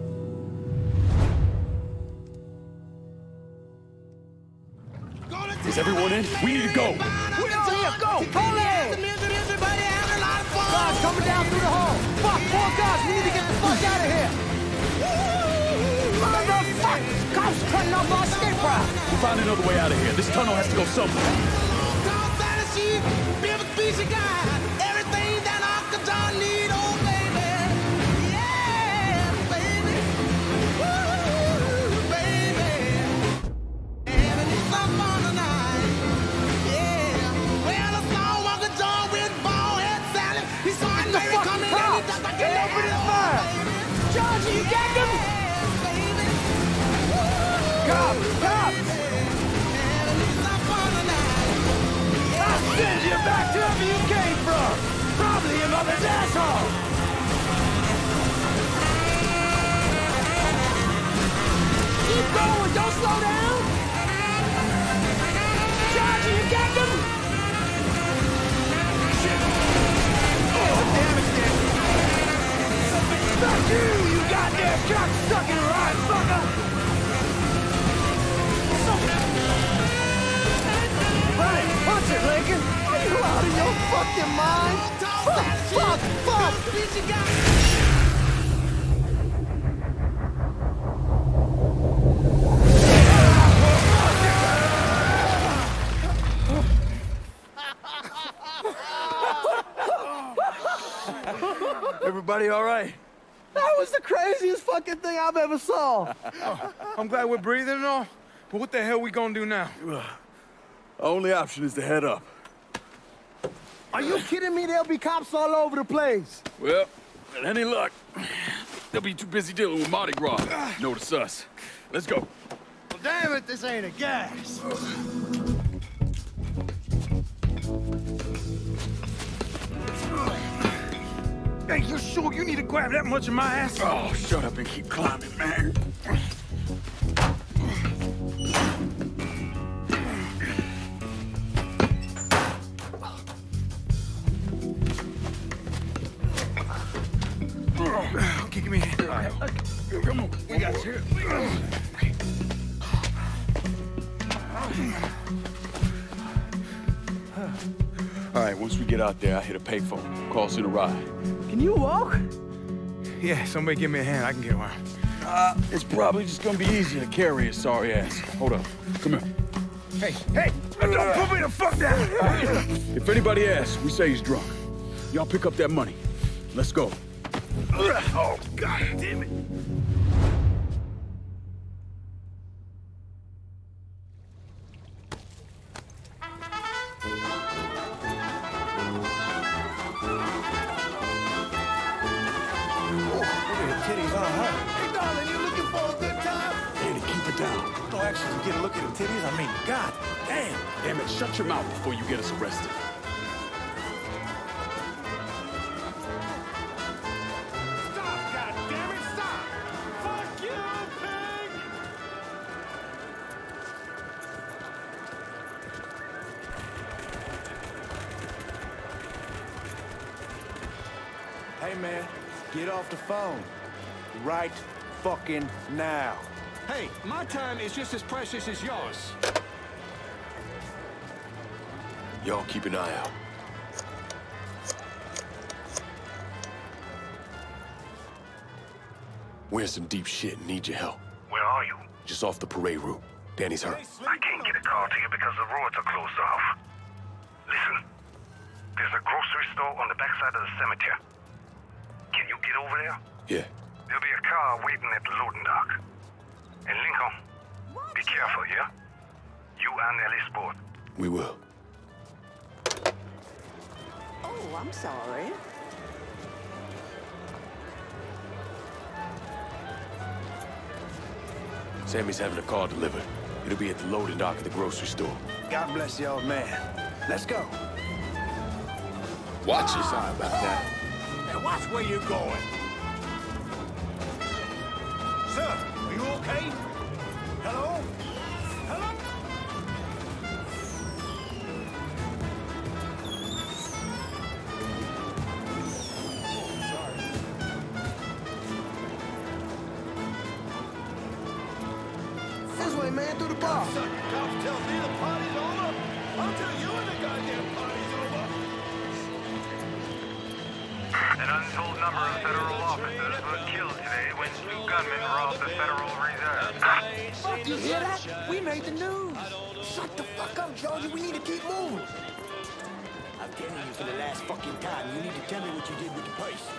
Is everyone in? We need to go. Go! Hold it! Guys, coming down through the hall. Fuck, more guys, we need to get the fuck out of here. Motherfuck! Cops cutting off our escape route. We'll find another way out of here. This tunnel has to go somewhere. Everything that Akasa need, oh baby. Yeah, baby. Woo, baby. Having some fun tonight. Yeah. Well, I saw Uncle John with bald head Sally. He saw a lady coming in and he just like Get open his fire. George, you got them? Cops! Cops! I'll send you back to wherever you came from! Probably your mother's asshole! Keep going! Don't slow down! George, you got them? Shit! Oh, damn it, damn it! Fuck you, you goddamn cocksucking right fucker! Right, punch it, Lincoln! Are you out of your fucking mind? Fuck! Everybody all right? That was the craziest fucking thing I've ever saw. I'm glad we're breathing and all, but what the hell we gonna do now? Only option is to head up. Are you kidding me? There'll be cops all over the place. Well, with any luck, they'll be too busy dealing with Mardi Gras. Notice us. Let's go. damn it, this ain't a gas. Hey, you sure you need to grab that much of my ass? Oh, shut up and keep climbing, man. Okay, give me a hand. All right. Come on, we got you. All right, once we get out there, I hit a payphone. Call us in a ride. Can you walk? Yeah, somebody give me a hand. I can get around. It's probably just gonna be easier to carry his sorry ass. Hold up. Come here. Hey, don't put me the fuck down! If anybody asks, we say he's drunk. Y'all pick up that money. Let's go. Oh, God damn it. Hey, darling, you looking for a good time? Danny, keep it down. Don't actually get a look at the titties. I mean, God damn. Damn it, shut your mouth before you get us arrested. Stop, God damn it, stop! Fuck you, pig! Hey, man, get off the phone. Right fucking now. Hey, my time is just as precious as yours. Y'all keep an eye out. We're in some deep shit and need your help. Where are you? Just off the parade route. Danny's hurt. I can't get a car to you because the roads are closed off. Listen, there's a grocery store on the backside of the cemetery. Can you get over there? Yeah. There'll be a car waiting at the loading dock. And Lincoln, be careful, yeah? You and Ellie Sport. We will. Oh, I'm sorry. Sammy's having a car delivered. It'll be at the loading dock at the grocery store. God bless you, old man. Let's go. Watch your side about that. Hey, watch where you're going. Sir, are you okay? Hello? Hello? This way, man, through the bar. Cops tell me the party's over. I'll tell you when the goddamn party's over. An untold number of federal officers were killed today when two gunmen robbed the Federal Reserve. Fuck, you hear that? We made the news. Shut the fuck up, Georgie. We need to keep moving. I'm telling you for the last fucking time, you need to tell me what you did with the purse.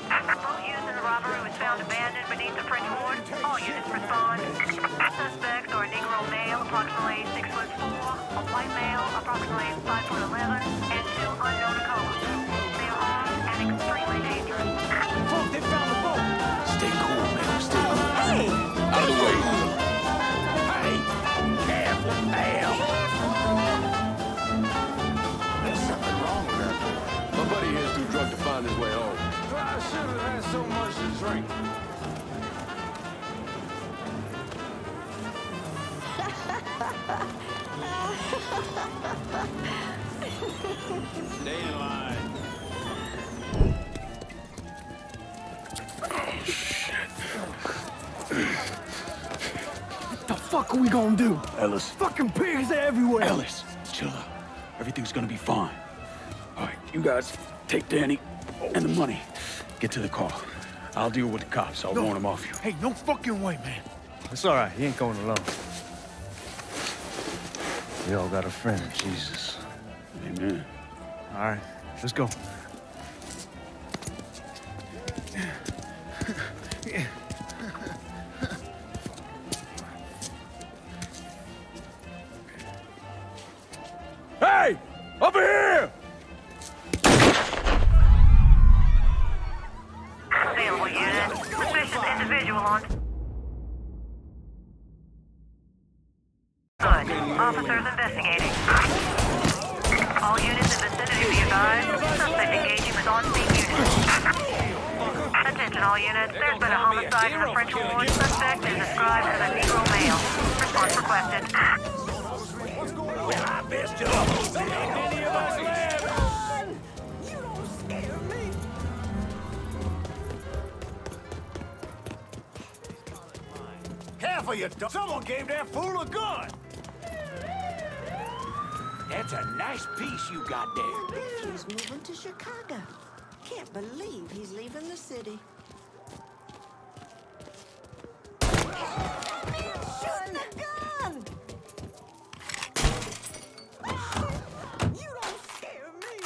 Boat used in the robbery was found abandoned beneath the French Ward. All units respond. Suspects are a Negro male, approximately 6'4", a white male, approximately 5'11", and two unknown accomplices. They are armed and extremely dangerous. Fuck, they found the boat. Stay cool, man. Stay cool. Hey! Out of the way. Hey! Careful, damn! There's something wrong with her. My buddy here's too drunk to find his way home. I should have had so much to drink. Stay in line. Oh, shit. What the fuck are we gonna do? Ellis. Fucking pigs are everywhere. Ellis, chill out. Everything's gonna be fine. All right, you guys take Danny and the money. Get to the car. I'll deal with the cops. I'll warn them off you. Hey, no fucking way, man. It's all right. He ain't going alone. We all got a friend, Jesus. Amen. All right, let's go. Hey! Over here! Available unit. Suspicious individual on... Officers investigating. All units in vicinity be advised. Suspect engaging with on-scene units. Attention all units. There's been a homicide in the French Ward. Suspect is described as a Negro male. Response requested. Well, I best you up. Any of us left? You don't scare me. Half of you, someone gave that fool a gun. That's a nice piece you got there. Nephew's moving to Chicago. Can't believe he's leaving the city. Shooting a gun! You don't scare me.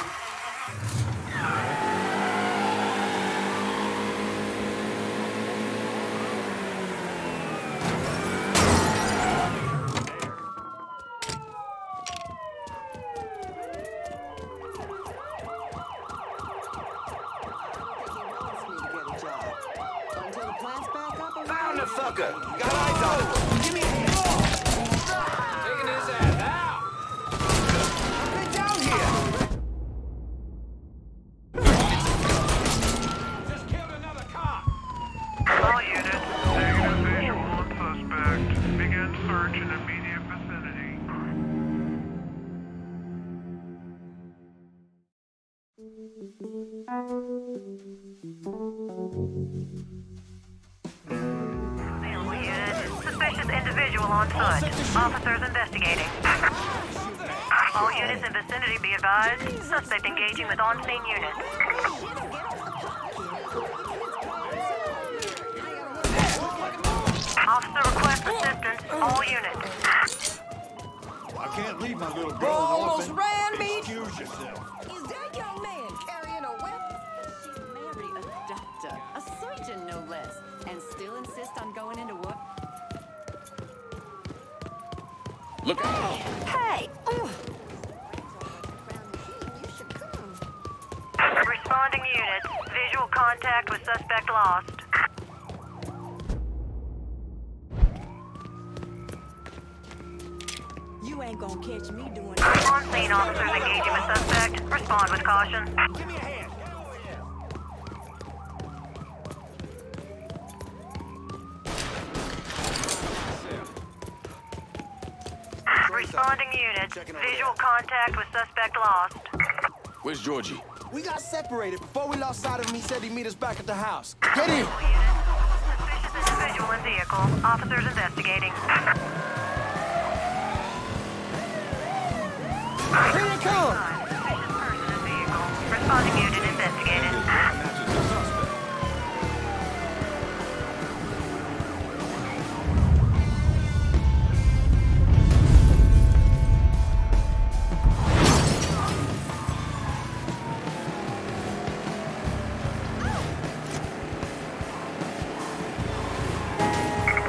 Found the fucker. Got eyes on him. Give me a hand. Taking his ass out. Get down here. Just killed another cop. All units. Negative visual on suspect. Begin search in immediate vicinity. Suspicious individual on foot. Officers investigating. All units in vicinity be advised. Suspect engaging with on-scene units. Officer requests assistance. All units. I can't leave my little girl Almost an orphan. ran me. Excuse yourself. Is that young man carrying a weapon? She'd marry a doctor, a surgeon no less, and still insist on going into work. Look out! Hey! Responding units. Visual contact with suspect lost. You ain't gonna catch me doing On-scene officers engaging with suspect. Respond with caution. Give me a hand. Responding units. Visual contact with suspect lost. Where's Georgie? We got separated. Before we lost sight of him, he said he'd meet us back at the house. Get in! Suspicious individual in vehicle. Officers investigating. Here they come! Suspicious person in vehicle. Responding unit investigated.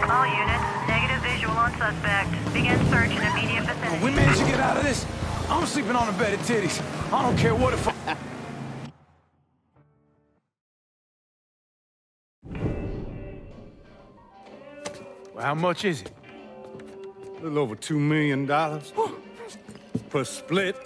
All units, negative visual on suspect. Begin search in immediate vicinity. We managed to get out of this. I'm sleeping on a bed of titties. I don't care what the fuck. Well, how much is it? A little over $2 million per split.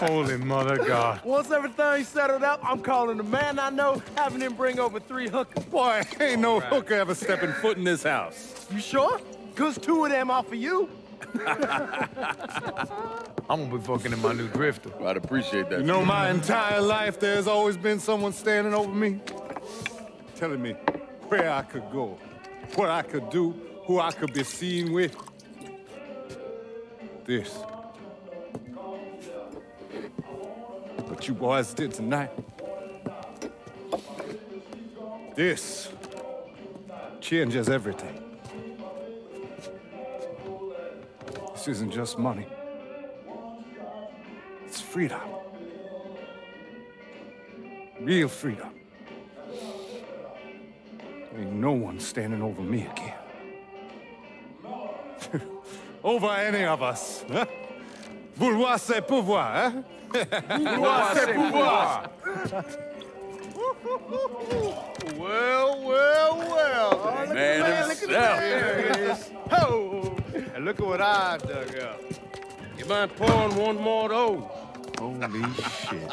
Holy mother God. Once everything's settled up, I'm calling the man I know, having him bring over 3 hookers. Boy, ain't no hooker ever stepping foot in this house. You sure? 'Cause 2 of them are for you. I'm gonna be fucking in my new drifter. I'd appreciate that. You know, my entire life, there's always been someone standing over me, telling me where I could go, what I could do, who I could be seen with. This. What you boys did tonight. This changes everything. This isn't just money. It's freedom. Real freedom. Ain't no one standing over me again. Over any of us, huh? Vouloir c'est pouvoir, hein? Vouloir c'est pouvoir. Well. Man himself. There it is. Oh, And look at what I dug up. You mind pouring one more of those? Holy shit.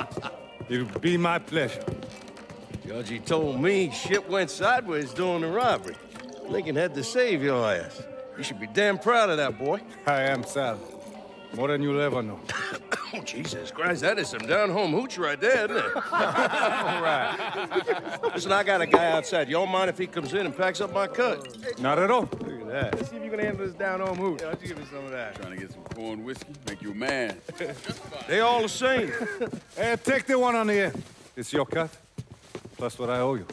It'll be my pleasure. Judge, he told me shit went sideways during the robbery. Lincoln had to save your ass. You should be damn proud of that, boy. I am, Sal. More than you'll ever know. Oh, Jesus Christ, that is some down-home hooch right there, isn't it? All right. Listen, I got a guy outside. You don't mind if he comes in and packs up my cut? Not at all. Look at that. Let's see if you can handle this down-home hoot. Yeah, why don't you give me some of that? Trying to get some corn whiskey, make you a man. They all the same. Hey, take the one on the end. It's your cut, plus what I owe you.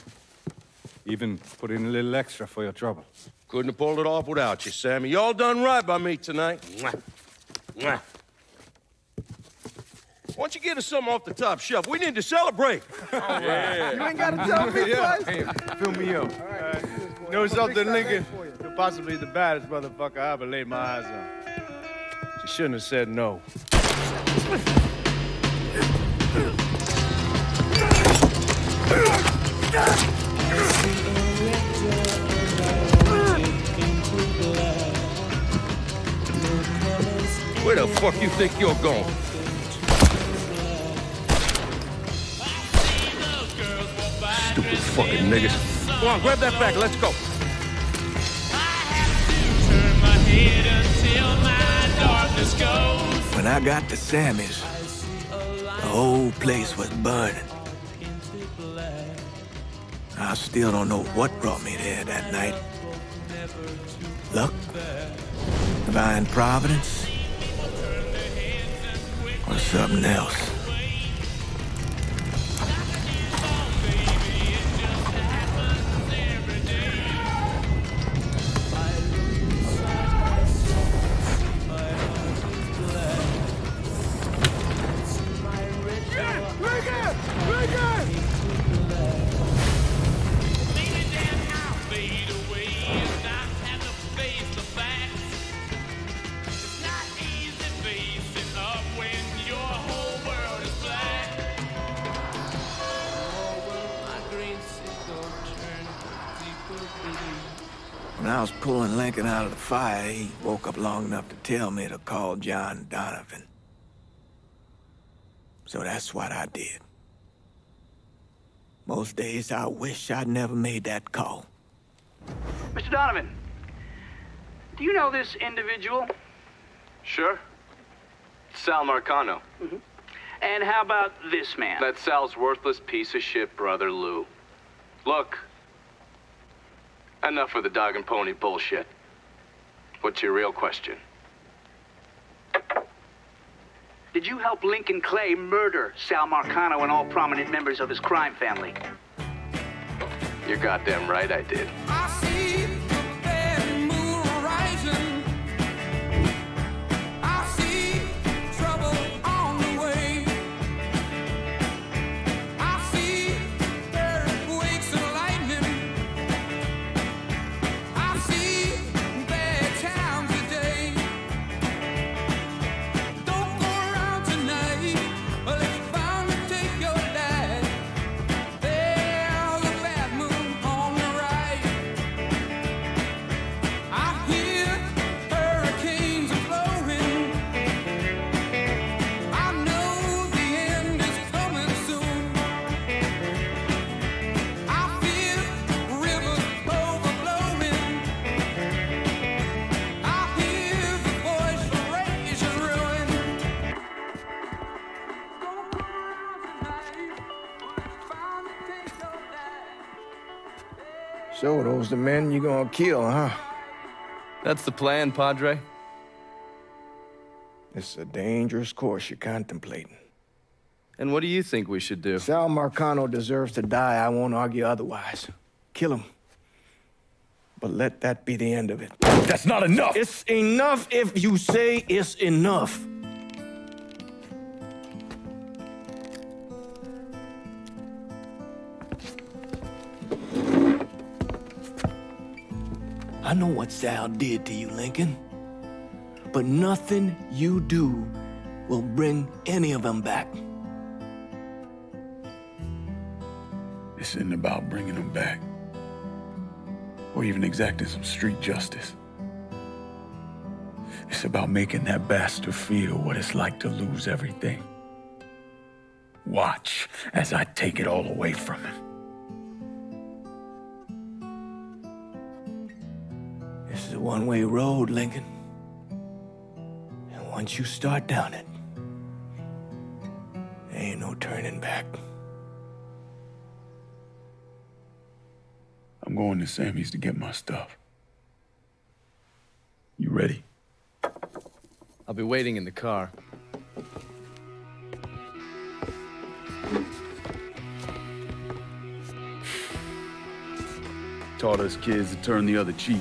Even put in a little extra for your trouble. Couldn't have pulled it off without you, Sammy. You all done right by me tonight. Mwah. Mwah. Why don't you get us something off the top shelf? We need to celebrate. Yeah. You ain't gotta tell me twice. Hey, fill me up. You know something, Lincoln? You're possibly the baddest motherfucker I ever laid my eyes on. She shouldn't have said no. Where the fuck you think you're going? Stupid fucking niggas. Come on, grab that bag, let's go. When I got to Sammy's, the whole place was burning. I still don't know what brought me there that night. Luck? Divine providence? Or something else? When I was pulling Lincoln out of the fire, he woke up long enough to tell me to call John Donovan. So that's what I did. Most days I wish I'd never made that call. Mr. Donovan, do you know this individual? Sure. Sal Marcano. Mm-hmm. And how about this man? That's Sal's worthless piece of shit brother, Lou. Look. Enough with the dog and pony bullshit. What's your real question? Did you help Lincoln Clay murder Sal Marcano and all prominent members of his crime family? You're goddamn right I did. I see the bad moon rising. I see trouble on the way. I see earthquakes and lightning. I see bad times today. Don't go around tonight, or it's bound to take your life. There's a bad moon on the right. I hear hurricanes are blowing. I know the end is coming soon. I feel rivers overflowing. I hear the voice of rage and ruin. Don't go around tonight, or it's bound to take your life. So those the men you gonna kill, huh? That's the plan, Padre. It's a dangerous course you're contemplating. And what do you think we should do? Sal Marcano deserves to die. I won't argue otherwise. Kill him. But let that be the end of it. That's not enough! It's enough if you say it's enough. I know what Sal did to you, Lincoln. But nothing you do will bring any of them back. This isn't about bringing them back. Or even exacting some street justice. It's about making that bastard feel what it's like to lose everything. Watch as I take it all away from him. This is a one-way road, Lincoln. And once you start down it, there ain't no turning back. I'm going to Sammy's to get my stuff. You ready? I'll be waiting in the car. Taught us kids to turn the other cheek,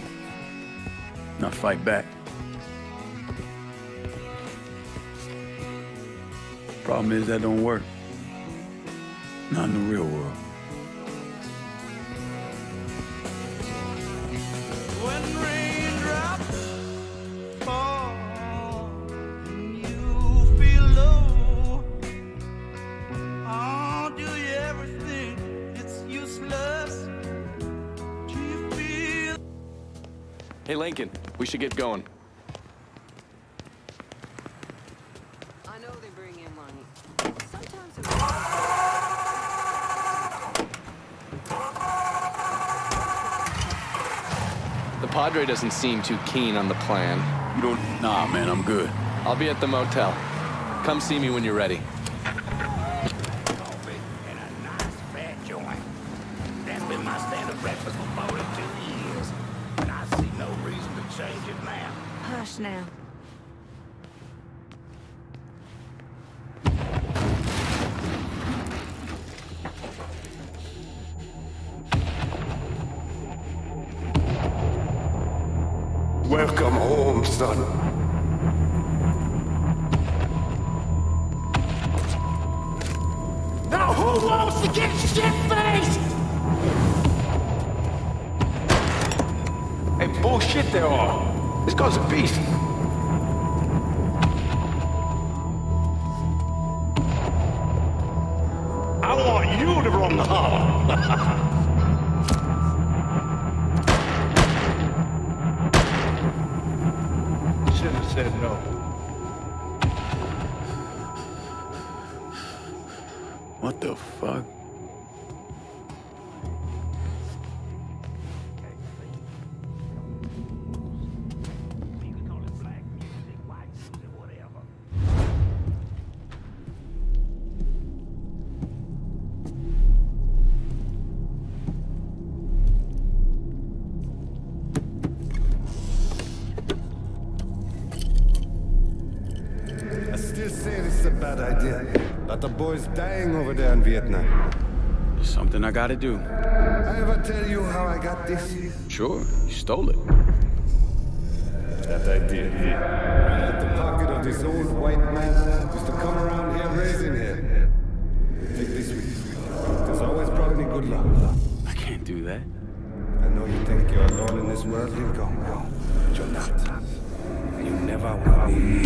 not fight back. Problem is that don't work. Not in the real world. When raindrops fall and you feel low, oh, do you ever think it's useless? Do you feel? Hey, Lincoln, we should get going. I know they bring in money. Sometimes The Padre doesn't seem too keen on the plan. You don't... Nah, man, I'm good. I'll be at the motel. Come see me when you're ready. Coffee and a nice fat joint. That's been my standard breakfast for 42 years. And I see no reason to change it now. hush now. Welcome home, son. Now who wants to get shit-faced? Hey, bullshit they are. This guy's a beast. I want you to run the holler. Should have said no. What the fuck? I still say this is a bad idea. But the boys dying over there in Vietnam. Something I gotta do. I ever tell you how I got this? Sure, you stole it. That I did. Right at the pocket of this old white man used to come around here raising hell. Take this with you. It's always brought me good luck. I can't do that. I know you think you're alone in this world, Lincoln, but you're not. You never will be.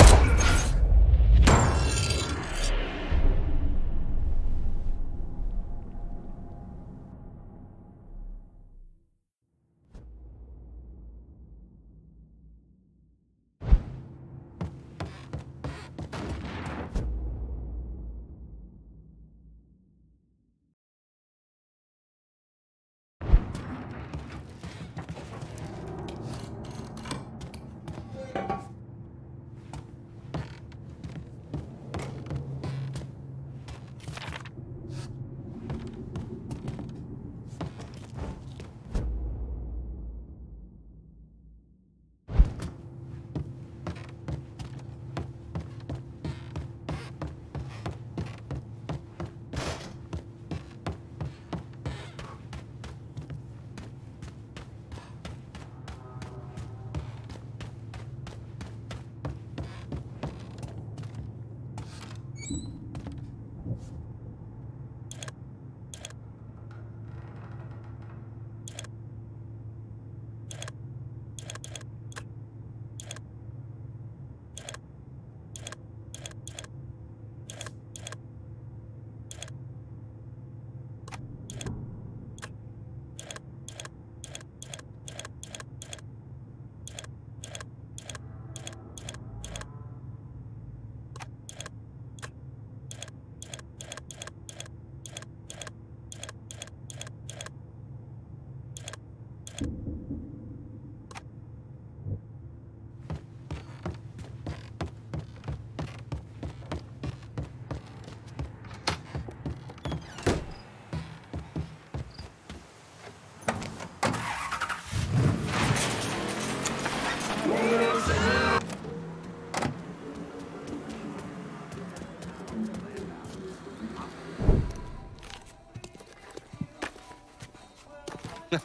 You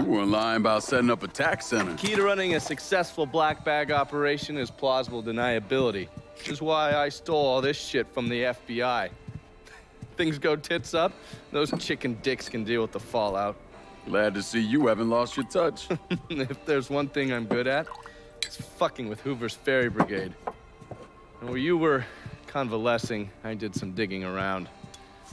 weren't lying about setting up a tax center. Key to running a successful black bag operation is plausible deniability, which is why I stole all this shit from the FBI. Things go tits up, those chicken dicks can deal with the fallout. Glad to see you haven't lost your touch. If there's one thing I'm good at, it's fucking with Hoover's Ferry Brigade. And where you were convalescing, I did some digging around.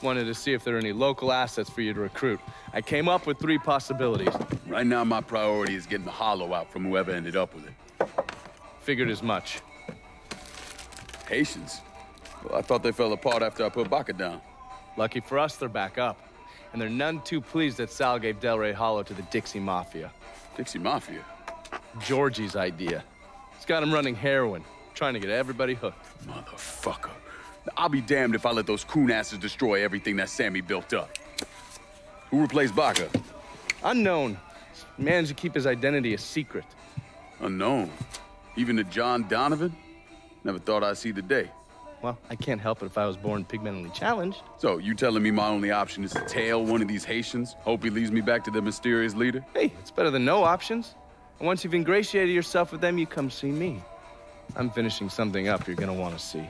Wanted to see if there are any local assets for you to recruit. I came up with 3 possibilities. Right now, my priority is getting the hollow out from whoever ended up with it. Figured as much. Haitians? Well, I thought they fell apart after I put Baca down. Lucky for us, they're back up. And they're none too pleased that Sal gave Delray Hollow to the Dixie Mafia. Dixie Mafia? Georgie's idea. He's got him running heroin, trying to get everybody hooked. Motherfucker. I'll be damned if I let those coon asses destroy everything that Sammy built up. Who replaced Baca? Unknown. Managed to keep his identity a secret. Unknown? Even to John Donovan? Never thought I'd see the day. Well, I can't help it if I was born pigmentally challenged. So, you telling me my only option is to tail one of these Haitians? Hope he leads me back to the mysterious leader? Hey, it's better than no options. And once you've ingratiated yourself with them, you come see me. I'm finishing something up you're gonna want to see.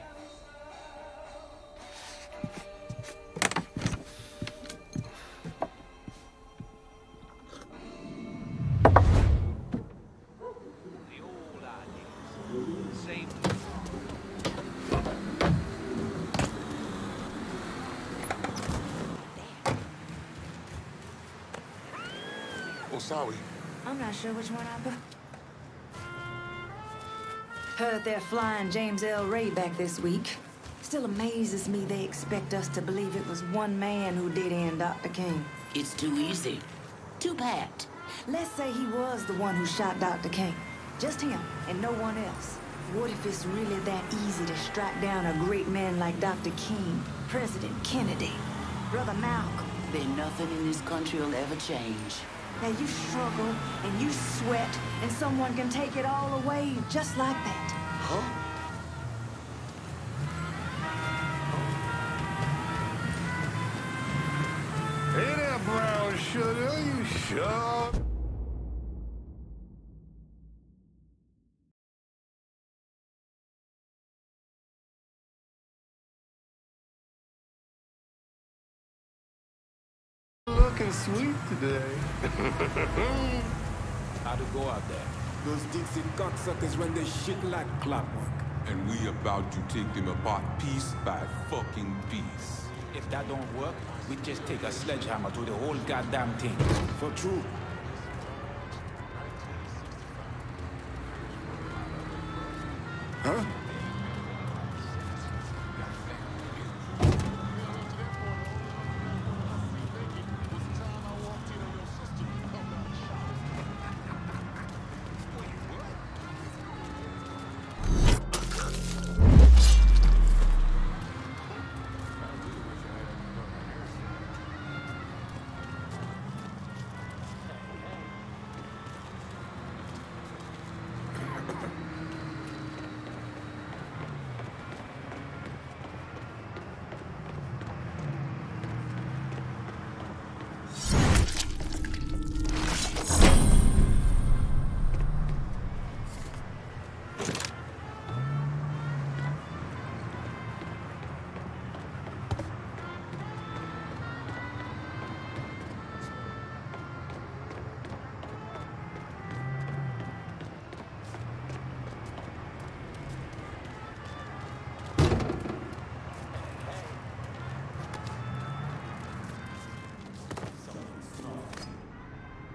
Sorry. I'm not sure which one I put. Heard they're flying James L. Ray back this week. Still amazes me they expect us to believe it was one man who did end Dr. King. It's too easy. Too bad. Let's say he was the one who shot Dr. King. Just him and no one else. What if it's really that easy to strike down a great man like Dr. King, President Kennedy, Brother Malcolm? Then nothing in this country will ever change. Now you struggle, and you sweat, and someone can take it all away just like that. Huh? Hey there, brown sugar, you sure? Looking sweet today. How'd it go out there? Those Dixie cocksuckers run their shit like clockwork. And we about to take them apart piece by fucking piece. If that don't work, we just take a sledgehammer to the whole goddamn thing. For true. Huh?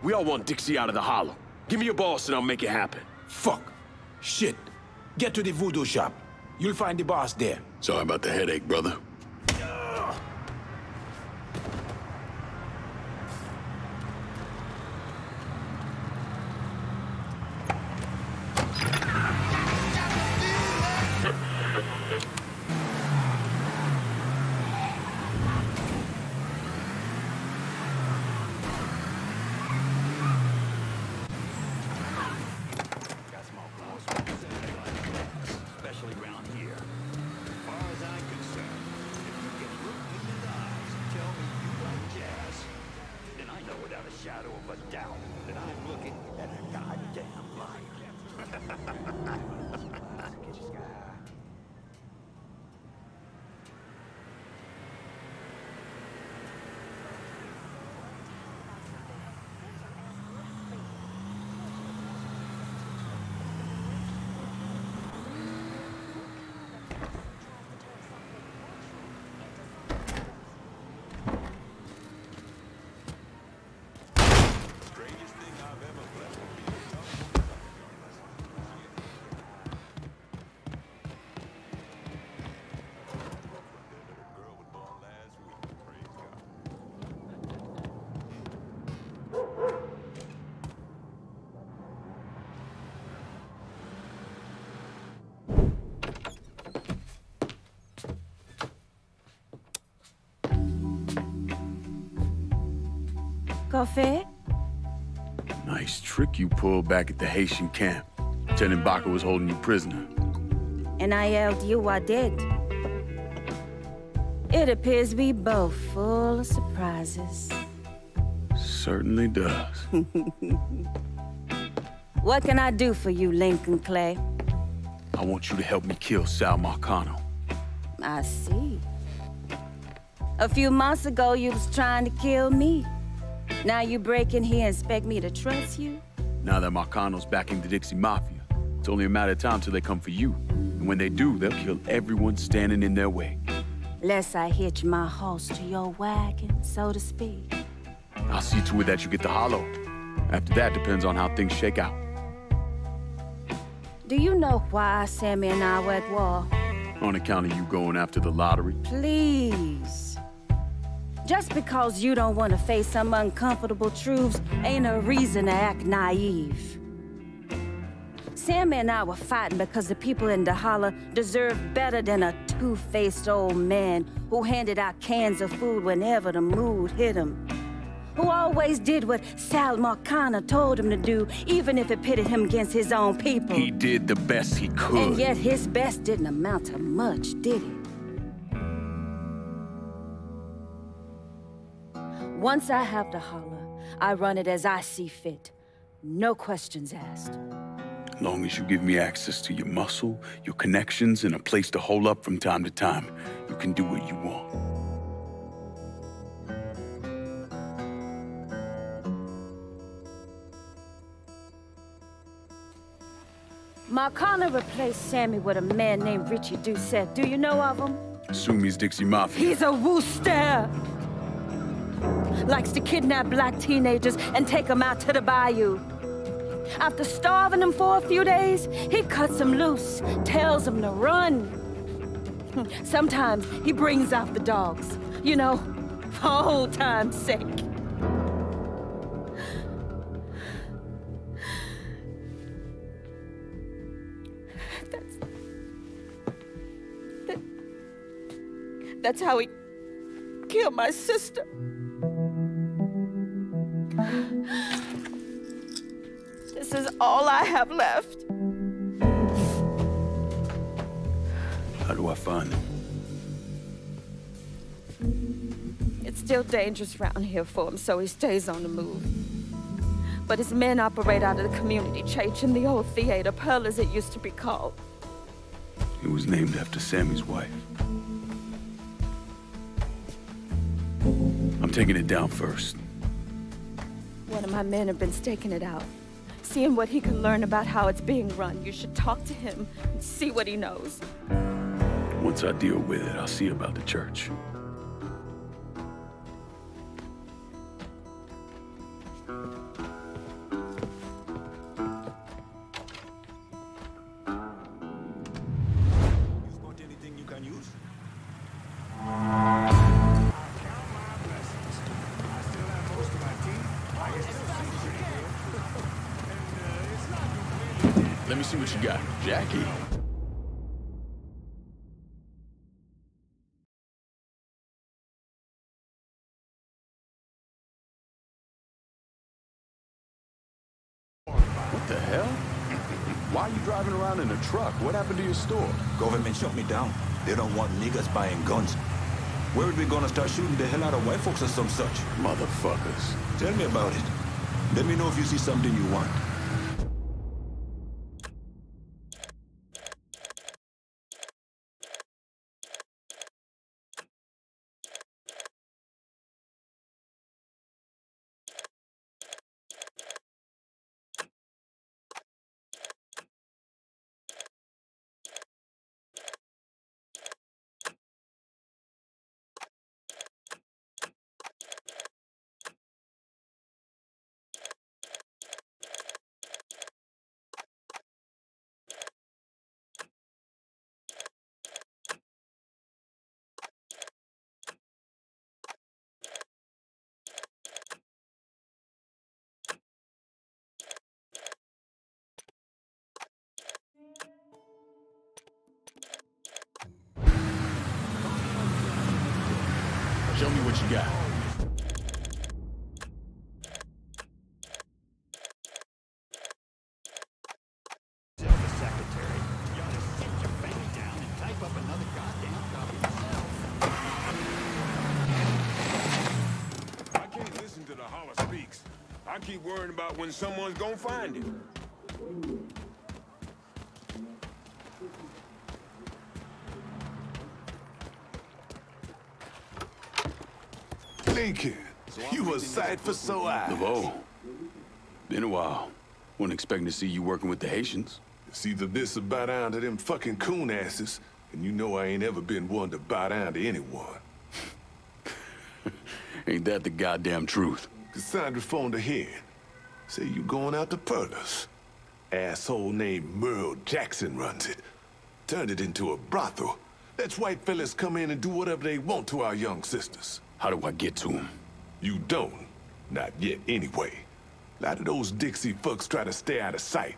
We all want Dixie out of the hollow. Give me your boss and I'll make it happen. Fuck. Shit. Get to the voodoo shop. You'll find the boss there. Sorry about the headache, brother. parfait. Nice trick you pulled back at the Haitian camp. Lieutenant Baca was holding you prisoner. And I yelled, you are dead. It appears we both full of surprises. Certainly does. What can I do for you, Lincoln Clay? I want you to help me kill Sal Marcano. I see. A few months ago, you was trying to kill me. Now you break in here and expect me to trust you? Now that Marcano's backing the Dixie Mafia, it's only a matter of time till they come for you. And when they do, they'll kill everyone standing in their way. Lest I hitch my horse to your wagon, so to speak. I'll see to it that you get the hollow. After that, depends on how things shake out. Do you know why Sammy and I were at war? On account of you going after the lottery? Please. Just because you don't want to face some uncomfortable truths ain't a reason to act naive. Sammy and I were fighting because the people in the holler deserved better than a two-faced old man who handed out cans of food whenever the mood hit him. Who always did what Sal Marcano told him to do, even if it pitted him against his own people. He did the best he could. And yet his best didn't amount to much, did it? Once I have the holler, I run it as I see fit. No questions asked. As long as you give me access to your muscle, your connections, and a place to hole up from time to time, you can do what you want. Marcano replaced Sammy with a man named Richie Doucette. Do you know of him? Assume he's Dixie Mafia. He's a wooster! Likes to kidnap black teenagers and take them out to the bayou. After starving them for a few days, he cuts them loose, tells them to run. Sometimes he brings out the dogs, you know, for old time's sake. That's how he killed my sister. This is all I have left. How do I find him? It's still dangerous around here for him, so he stays on the move. But his men operate out of the community church in the old theater, Pearl as it used to be called. It was named after Sammy's wife. I'm taking it down first. One of my men have been staking it out. Seeing what he can learn about how it's being run. You should talk to him and see what he knows. Once I deal with it, I'll see about the church. Let me see what you got, Jackie. What the hell? Why are you driving around in a truck? What happened to your store? Government shut me down. They don't want niggas buying guns. Where are we gonna start shooting the hell out of white folks or some such? Motherfuckers. Tell me about it. Let me know if you see something you want. Show me what you got. keep worrying about when someone's gonna find it. Lincoln, you a sight for sore eyes. LeVeaux, been a while. Wasn't expecting to see you working with the Haitians. It's either this or bow down to them fucking coon asses, and you know I ain't ever been one to bow down to anyone. Ain't that the goddamn truth? Cassandra phoned ahead. Say you going out to Perlas. Asshole named Merle Jackson runs it. Turned it into a brothel. Lets white fellas come in and do whatever they want to our young sisters. How do I get to him? You don't. Not yet, anyway. A lot of those Dixie fucks try to stay out of sight.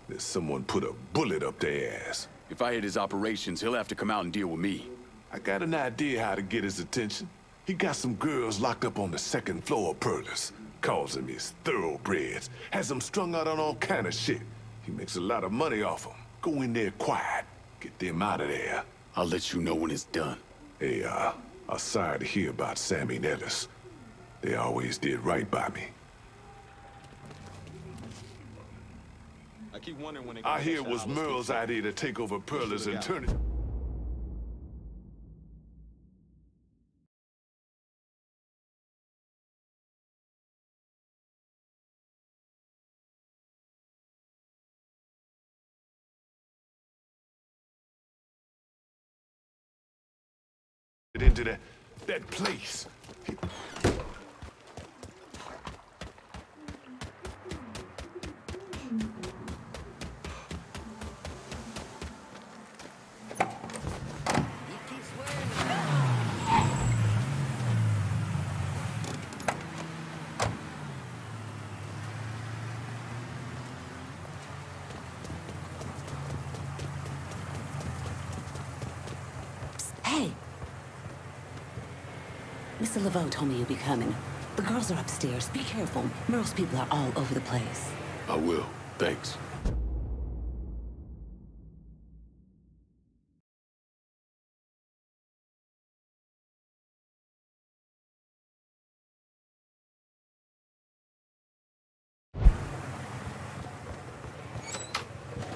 There's someone put a bullet up their ass. If I hit his operations, he'll have to come out and deal with me. I got an idea how to get his attention. He got some girls locked up on the second floor of Perlas. Calls them his thoroughbreds. Has them strung out on all kind of shit. He makes a lot of money off them. Go in there quiet. Get them out of there. I'll let you know when it's done. Hey, I'm sorry to hear about Sammy and Ellis. They always did right by me. I keep wondering when I hear it was Merle's idea to take over Perlas and turn it. Into that place. Hey! Mr. LeVeaux told me you'd be coming. The girls are upstairs. Be careful. Merle's people are all over the place. I will. Thanks.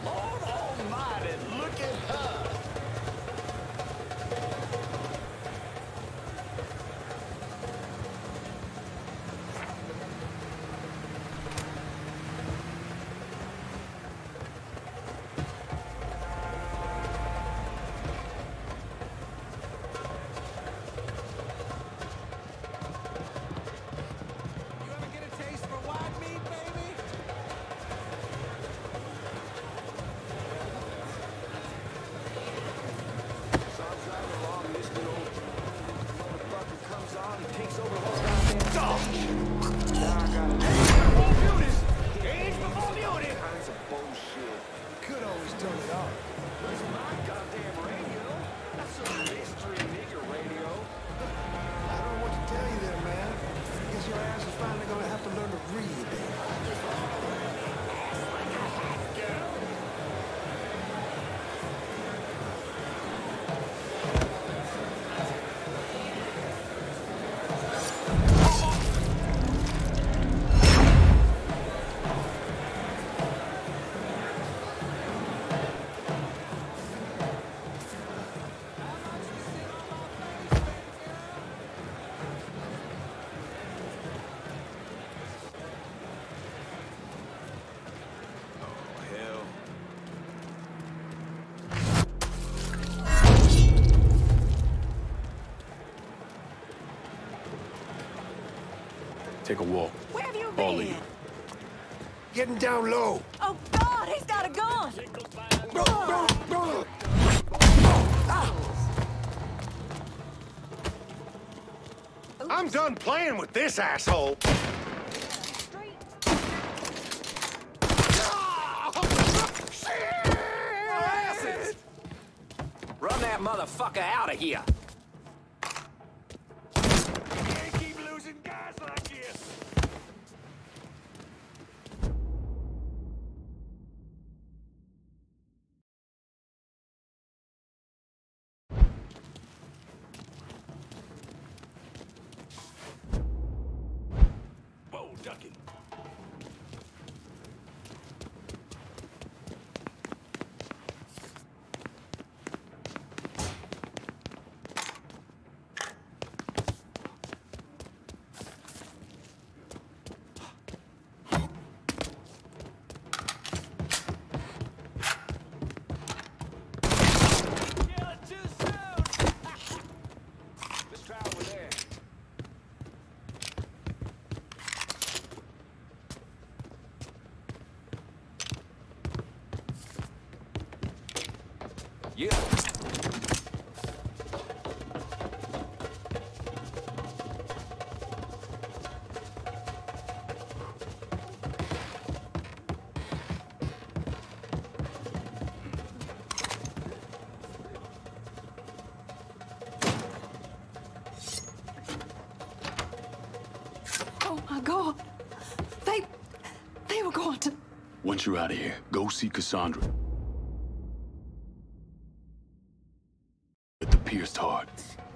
Lord Almighty, look at her! Take a walk. Where have you All been? in. Getting down low. Oh, God, he's got a gun! I'm done playing with this asshole. Run that motherfucker out of here! Ducking. My God. They were going to... Once you're out of here, go see Cassandra. At the pierced heart.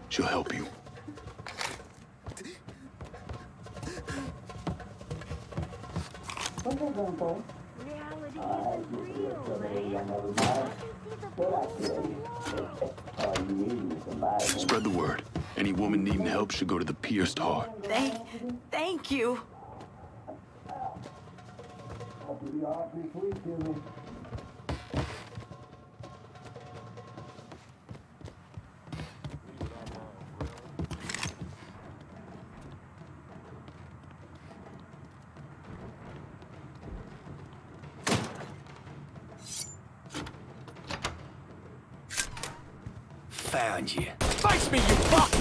She'll help you. Spread the word. Any woman needing help should go to the pierced heart. Thank you. Found you. Face me, you fuck!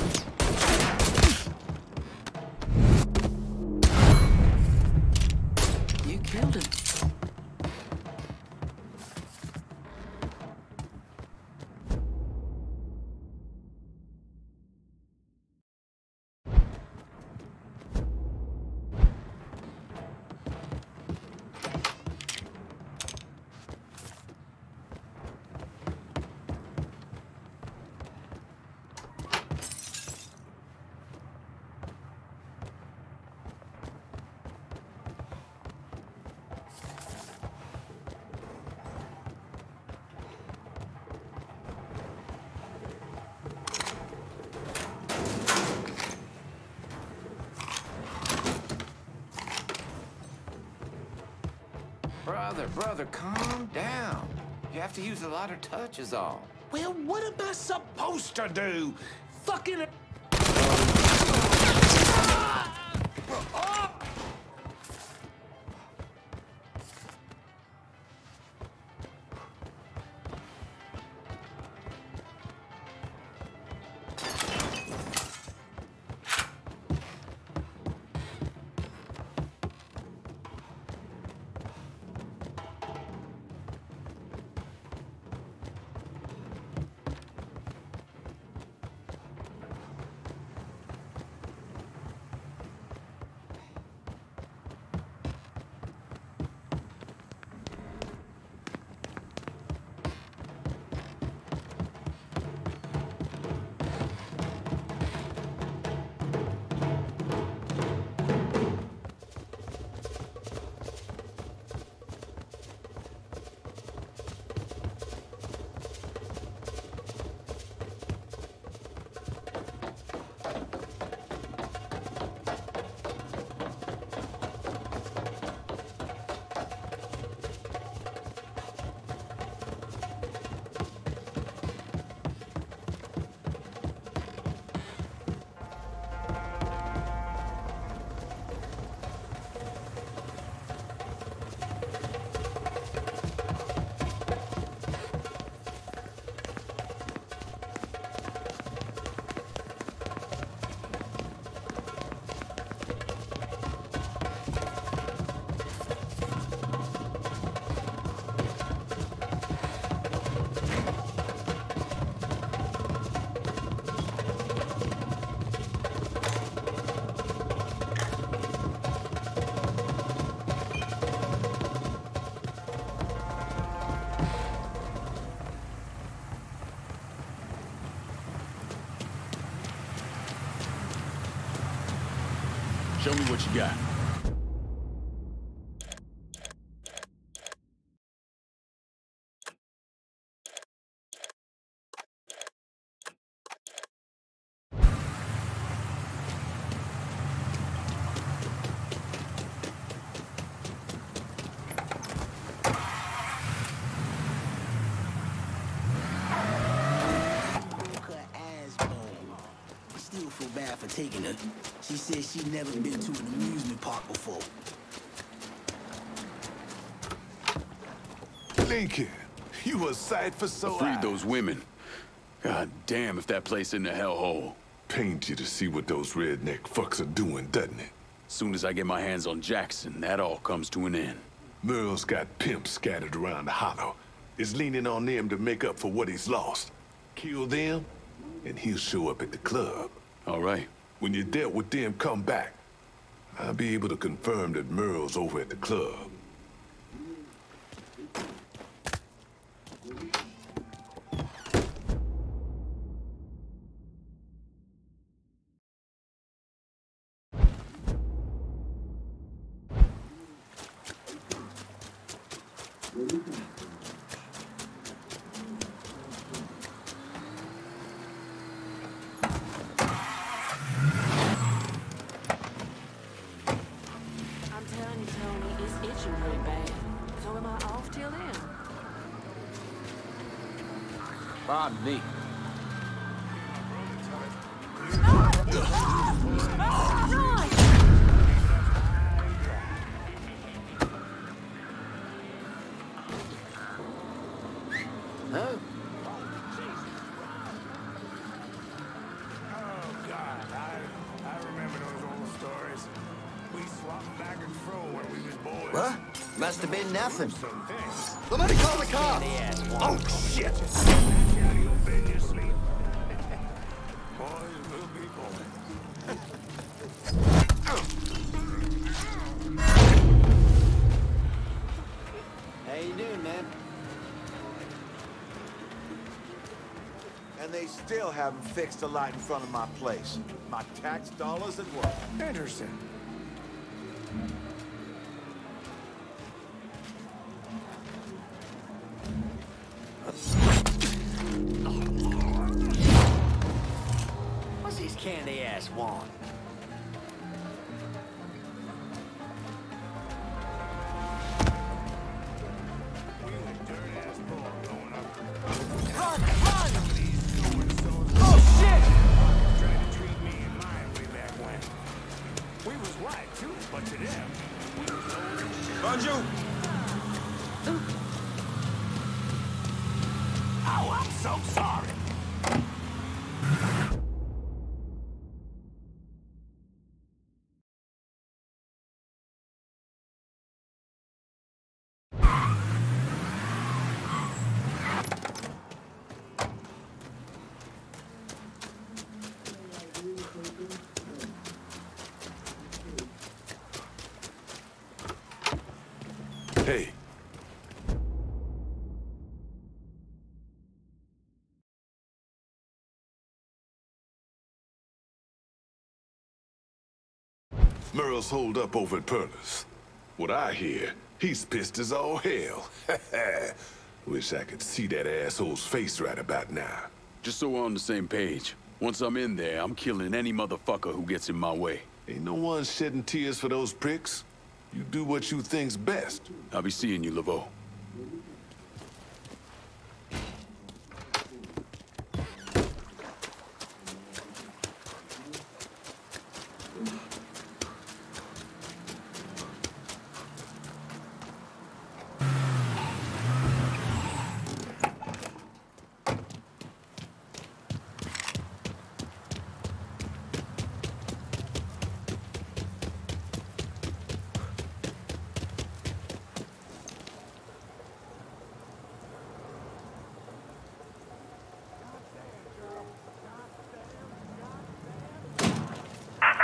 You killed him. Brother, calm down. You have to use a lighter touch is all. Well, what am I supposed to do? Fucking... Show me what you got. For taking her. She said she'd never been to an amusement park before. Lincoln, you a sight for sore Freed eyes. those women. God damn if that place isn't a hellhole. Pains you to see what those redneck fucks are doing, doesn't it? Soon as I get my hands on Jackson, that all comes to an end. Merle's got pimps scattered around the hollow. Is leaning on them to make up for what he's lost. Kill them, and he'll show up at the club. All right. When you're dealt with them, come back. I'll be able to confirm that Merle's over at the club. Pardon me. Huh? What? Must have been nothing. Somebody call the cops! Oh, shit! How you doing, man? And they still haven't fixed the light in front of my place. My tax dollars at work. Anderson. What's his candy ass want? Run! Run! Oh, shit! Trying to treat me and mine way back when. We was white, too, but to them, we was old. Bonjour! Oh, I'm so sorry. Hey. Merle's holed up over at Perla's. What I hear, he's pissed as all hell. Wish I could see that asshole's face right about now. Just so we're on the same page. Once I'm in there, I'm killing any motherfucker who gets in my way. Ain't no one shedding tears for those pricks. You do what you think's best. I'll be seeing you, Laveau.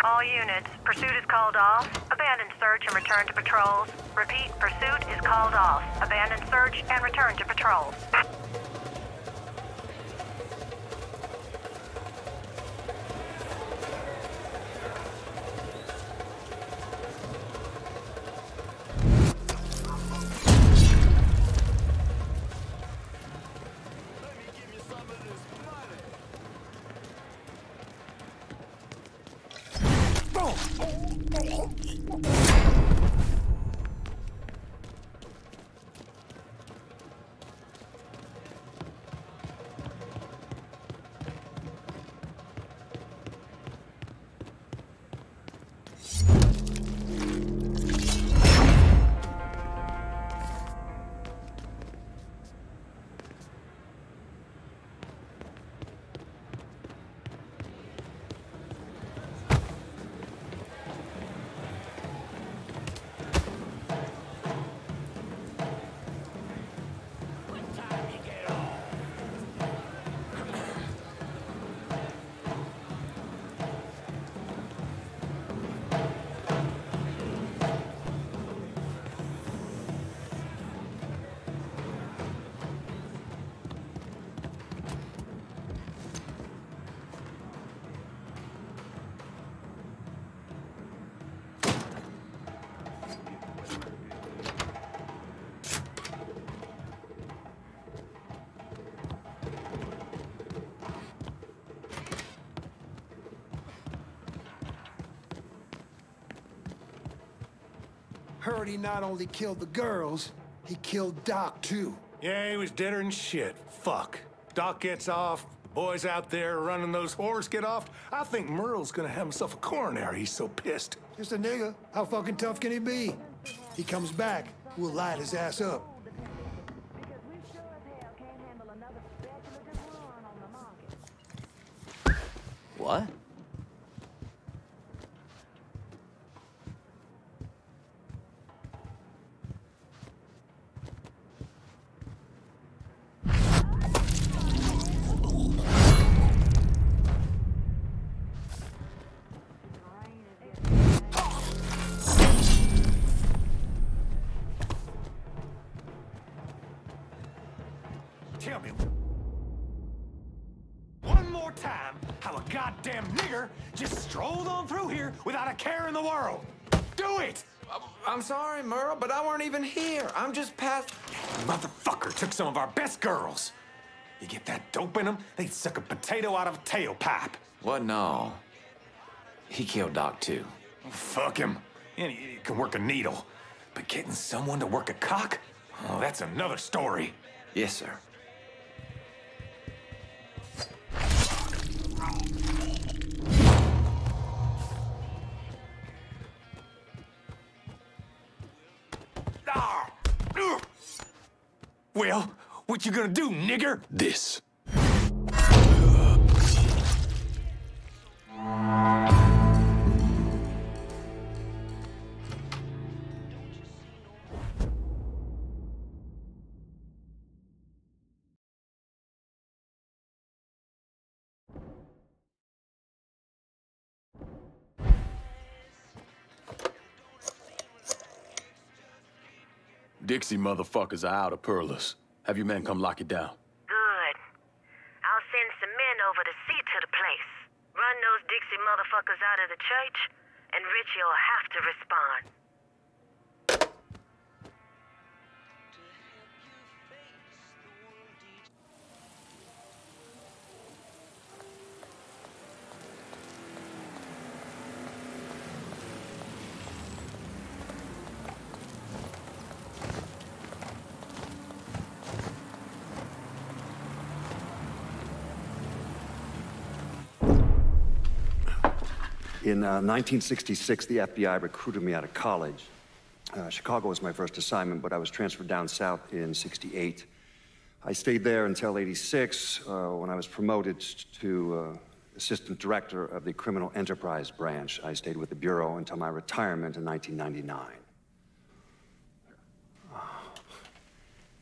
All units, pursuit is called off. Abandon search and return to patrols. Repeat, pursuit is called off. Abandon search and return to patrols. Heard he not only killed the girls, he killed Doc, too. Yeah, he was deader than shit. Fuck. Doc gets off, the boys out there running those whores get off. I think Merle's gonna have himself a coronary, he's so pissed. Just a nigga. How fucking tough can he be? He comes back, we'll light his ass up. What? Tell me one more time how a goddamn nigger just strolled on through here without a care in the world. Do it! I'm sorry, Merle, but I weren't even here. I'm just past... Motherfucker took some of our best girls. You get that dope in them, they'd suck a potato out of a tailpipe. What? No. He killed Doc, too. Fuck him. And he can work a needle. But getting someone to work a cock? Oh, that's another story. Yes, sir. Well, what you gonna do, nigger? This. Dixie motherfuckers are out of Perlas. Have your men come lock it down. Good. I'll send some men over to see to the place. Run those Dixie motherfuckers out of the church, and Richie'll have to respond. In 1966, the FBI recruited me out of college. Chicago was my first assignment, but I was transferred down south in '68. I stayed there until '86, when I was promoted to assistant director of the Criminal Enterprise Branch. I stayed with the Bureau until my retirement in 1999.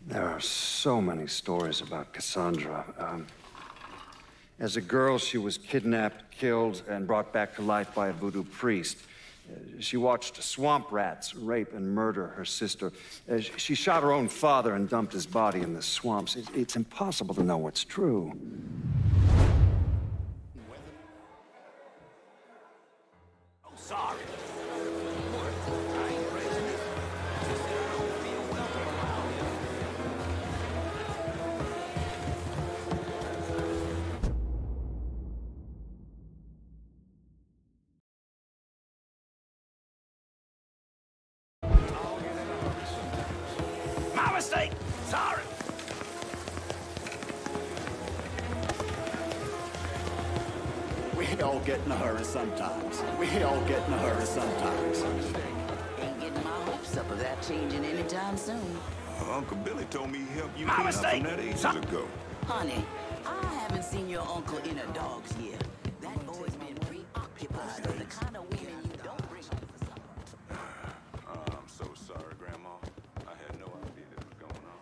There are so many stories about Cassandra. As a girl, she was kidnapped, killed, and brought back to life by a voodoo priest. She watched swamp rats rape and murder her sister. She shot her own father and dumped his body in the swamps. It's impossible to know what's true. Oh, sorry. My mistake. Sorry. We all get in a hurry sometimes. We all get in a hurry sometimes. Ain't getting my hopes up of that changing anytime soon. Uncle Billy told me he helped you My clean up mistake. from that ages ago. Honey, I haven't seen your uncle in a dog's year. That boy's been preoccupied with the kind of women you don't bring home for supper. I'm so sorry, Grandma. I had no idea this was going on.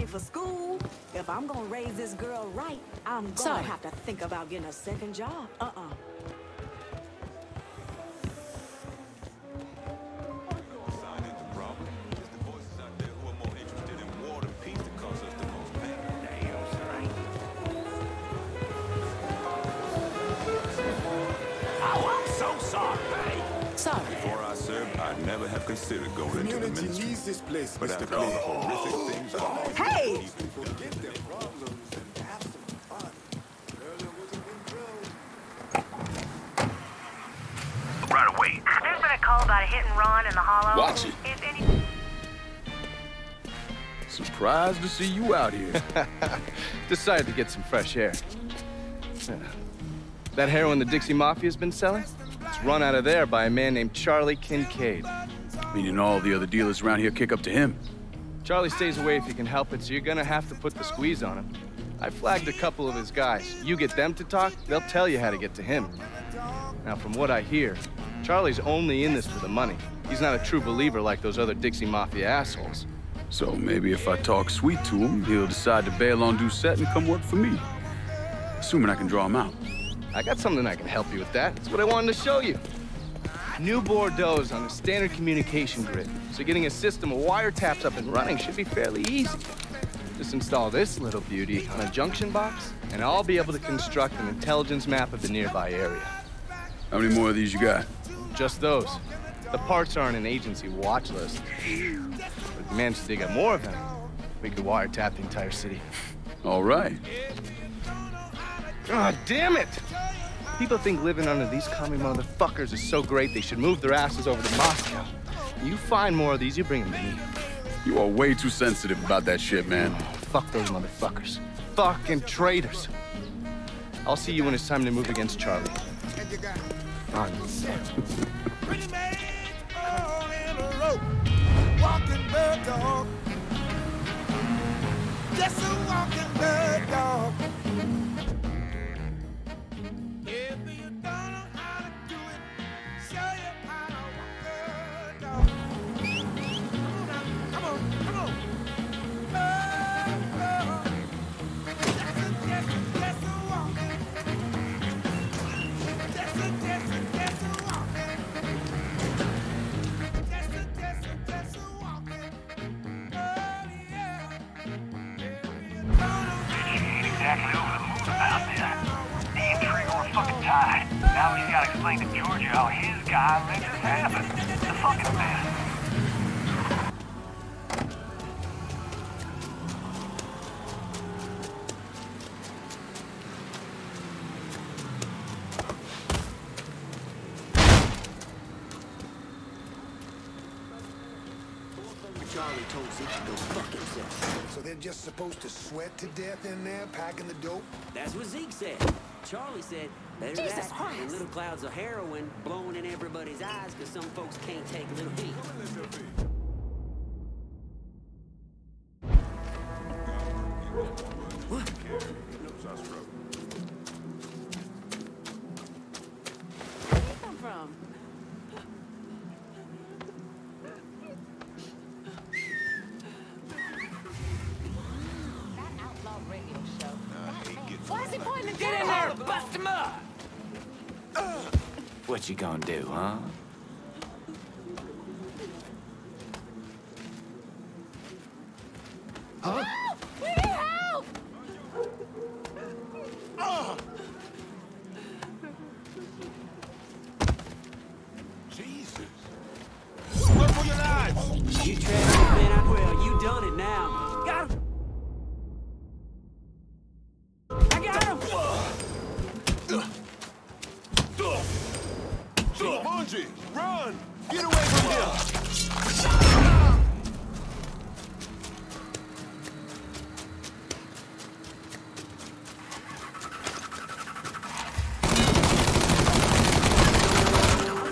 For school, if I'm gonna raise this girl right, I'm gonna have to think about getting a second job. Sign into problem. It's the voices out there who are Oh, I'm so sorry. Sorry. Before I served, I'd never have considered going into the ministry. needs this place, But after all the horrific things Hey! Right away. There's been a call about a hit and run in the hollow. Watch it. If any... Surprised to see you out here. Decided to get some fresh air. Yeah. That heroin the Dixie Mafia's been selling? It's run out of there by a man named Charlie Kincaid. Meaning all the other dealers around here kick up to him. Charlie stays away if you can help it, so you're gonna have to put the squeeze on him. I flagged a couple of his guys. You get them to talk, they'll tell you how to get to him. Now, from what I hear, Charlie's only in this for the money. He's not a true believer like those other Dixie Mafia assholes. So maybe if I talk sweet to him, he'll decide to bail on Doucette and come work for me. Assuming I can draw him out. I got something I can help you with that. That's what I wanted to show you. New Bordeaux's on the standard communication grid, so getting a system of wiretaps up and running should be fairly easy. Just install this little beauty on a junction box, and I'll be able to construct an intelligence map of the nearby area. How many more of these you got? Just those. The parts are on an agency watch list. But if we manage to dig up more of them, we could wiretap the entire city. All right. God damn it! People think living under these commie motherfuckers is so great they should move their asses over to Moscow. You find more of these, you bring them to me. You are way too sensitive about that shit, man. Oh, fuck those motherfuckers. Fucking traitors. I'll see you when it's time to move against Charlie. Pretty man, all in a rope, walking bird dog. Just a walking bird dog. If you don't know how to do it, show you how to walk bird dog. Come on, come on. Just a walking. Just a walking. Exactly over the moon about this. The intrigue on fucking time. Now he's gotta explain to Georgia how his guy let this happen. It's a fucking mess. Charlie told Zeke to go fuck himself. So they're just supposed to sweat to death in there, packing the dope? That's what Zeke said. Charlie said, better Jesus that Christ. than little clouds of heroin blowing in everybody's eyes because some folks can't take a little heat. What? Where you come from? Why is he pointing the gun? Get in there! Bust him up! What you gonna do, huh? Huh? We need help! Jesus. Run for your lives! You tread on thin ice. Well, you done it now. Got him! I got him! Bungie, run! Get away from him!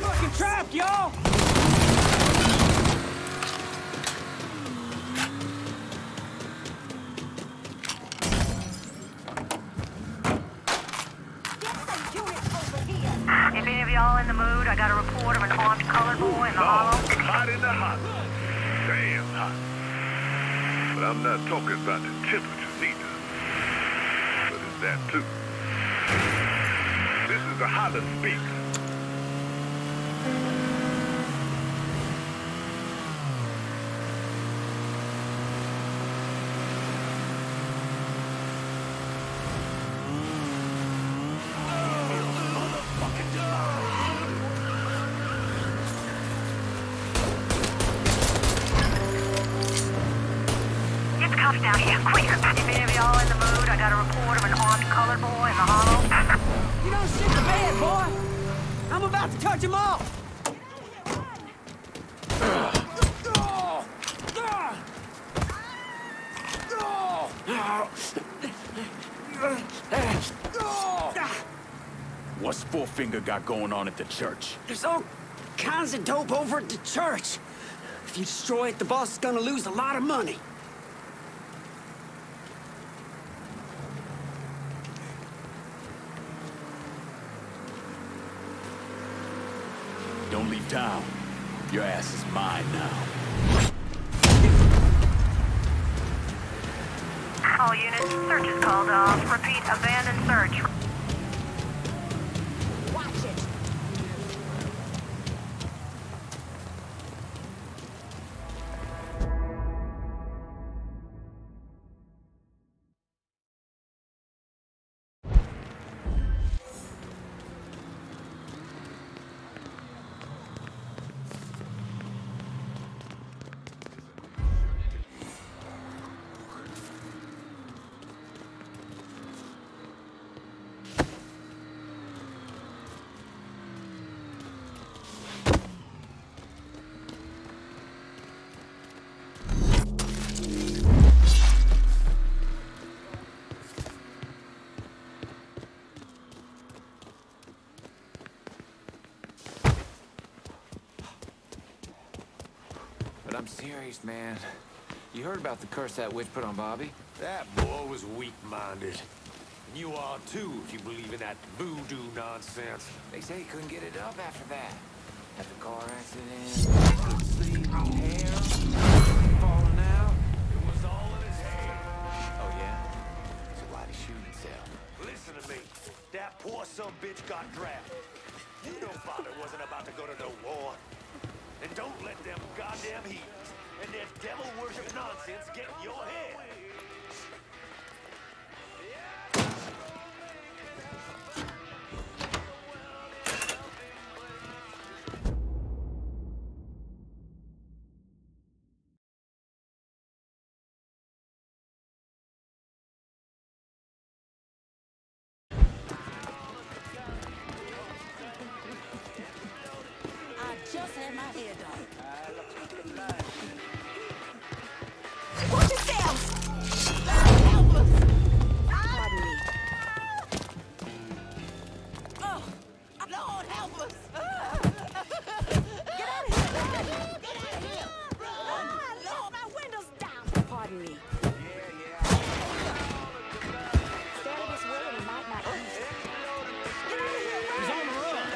Fucking trapped, y'all! If any of y'all in the mood, I got a report of an armed colored boy in the hollow. Hot in the hot. Damn hot. But I'm not talking about the temperature neither. But it's that too. This is the holler speak. down here, quick. If any of y'all in the mood, I got a report of an armed colored boy in the hollow. You don't shit the bed, boy. I'm about to touch him off. What's Four Finger got going on at the church? There's all kinds of dope over at the church. If you destroy it, the boss is gonna lose a lot of money. Don't leave town. Your ass is mine now. All units, search is called off. Repeat, abandoned search. Watch it. But I'm serious, man. You heard about the curse that witch put on Bobby? That boy was weak-minded. And you are too, if you believe in that voodoo nonsense. They say he couldn't get it up after that. After the car accident, couldn't sleep, hair, falling out. It was all in his head. Oh, yeah? So why'd he shoot himself? Listen to me. That poor son bitch got drafted. You know father wasn't about to go to no war. And don't let them goddamn heathens and their devil worship nonsense get in your head. Just had my hair done. Watch yourselves! Help us! Pardon me. Oh, Lord, help us! Get out of here! Get out of here! Run! Lord, my window's down! Pardon me. Stay out of this way and he might not use it. Get out of here! He's on the run.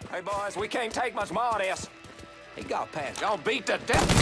Hey, boys, we can't take much more of this. He got past. Y'all beat to death.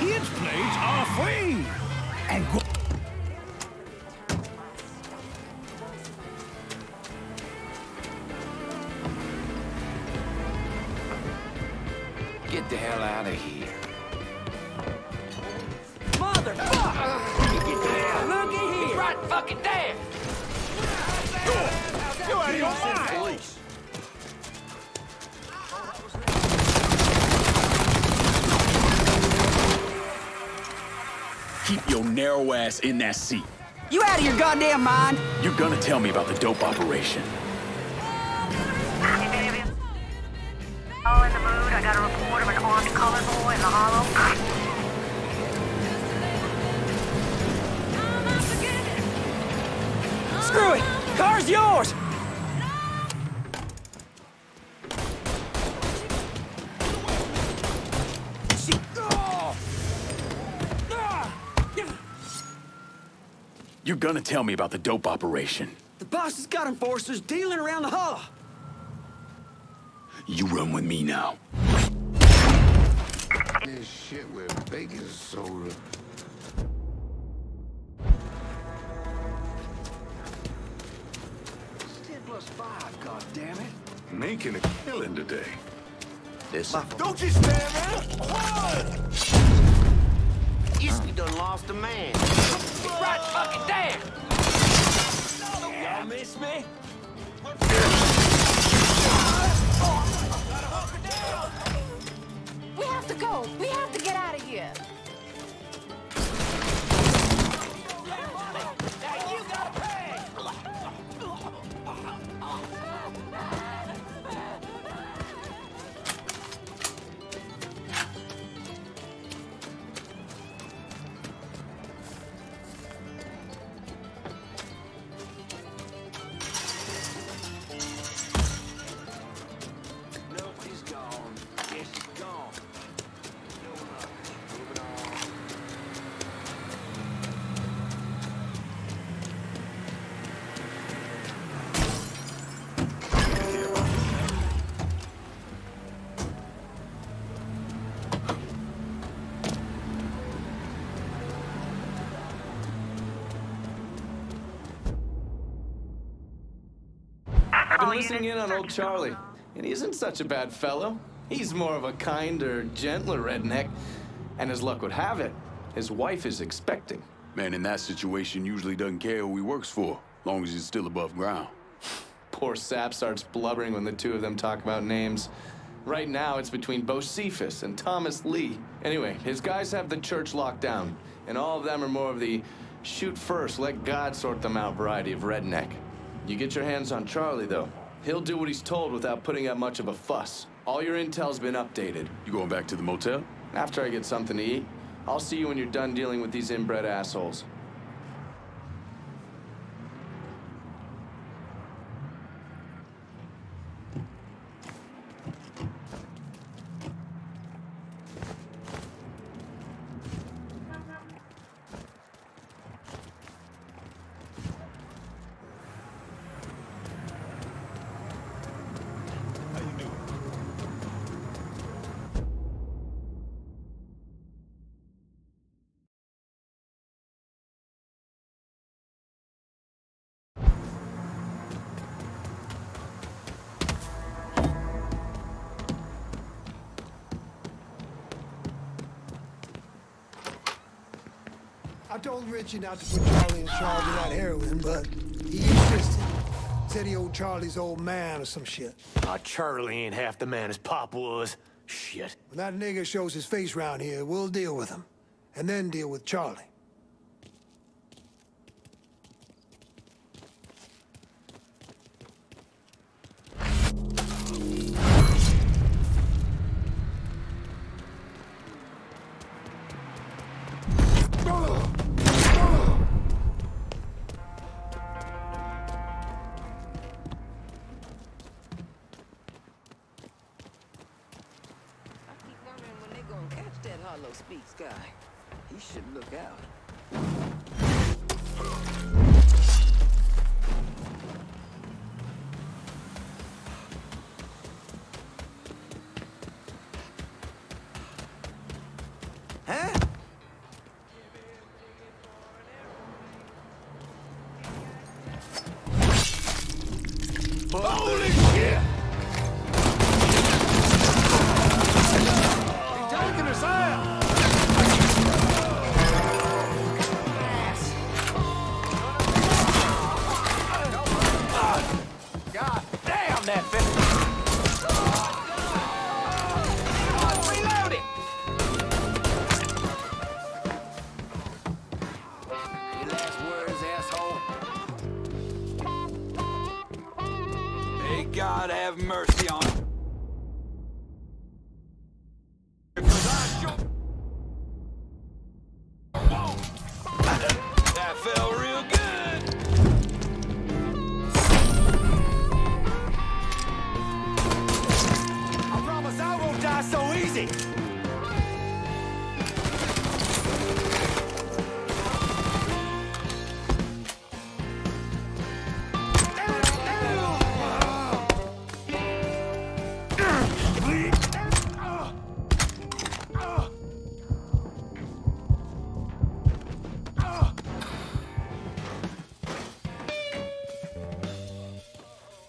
kids' plates are free. And go Get the hell out of here. Motherfucker! Get down! Looky here! He's right fucking there! You out of your mind! Police. Keep your narrow ass in that seat. You out of your goddamn mind? You're gonna tell me about the dope operation. All in the mood. I got a report of an armed colored boy in the hollow. Screw it! Car's yours! You're gonna tell me about the dope operation. The boss has got enforcers dealing around the hollow. You run with me now. This shit with baking soda. 10+5, goddammit. Making a killing today. This. Don't you stand there! Run! You done lost a man. He's right fucking there! Y'all miss me? We have to go. We have to get out of here. Now you gotta pay! Nobody's gone. Yes, she's gone. Moving on. I've been listening in on old Charlie, and he isn't such a bad fellow. He's more of a kinder, gentler redneck, and as luck would have it, his wife is expecting. Man in that situation usually doesn't care who he works for, long as he's still above ground. Poor Sap starts blubbering when the two of them talk about names. Right now, it's between Bocephus and Thomas Lee. Anyway, his guys have the church locked down, and all of them are more of the shoot first, let God sort them out variety of redneck. You get your hands on Charlie, though. He'll do what he's told without putting up much of a fuss. All your intel's been updated. You going back to the motel? After I get something to eat. I'll see you when you're done dealing with these inbred assholes. I told Richie not to put Charlie in charge of that heroin, but he insisted. Said he owed Charlie's old man or some shit. Charlie ain't half the man his pop was. Shit. When that nigga shows his face round here, we'll deal with him. And then deal with Charlie. Speaks guy. He should look out. Huh? Holy shit! He's taking us out! God damn that bitch! Reload it! Your last words, asshole? May God have mercy on him. That felt real good. I promise I won't die so easy!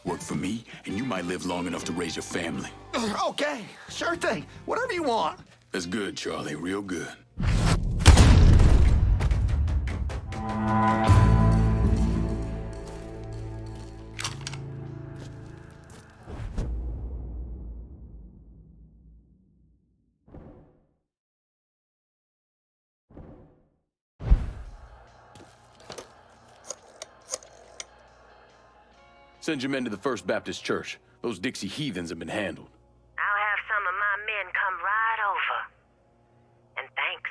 Work for me, and you might live long enough to raise your family. Okay, sure thing. Whatever you want. That's good, Charlie. Real good. Send your men to the First Baptist Church. Those Dixie heathens have been handled. I'll have some of my men come right over. And thanks.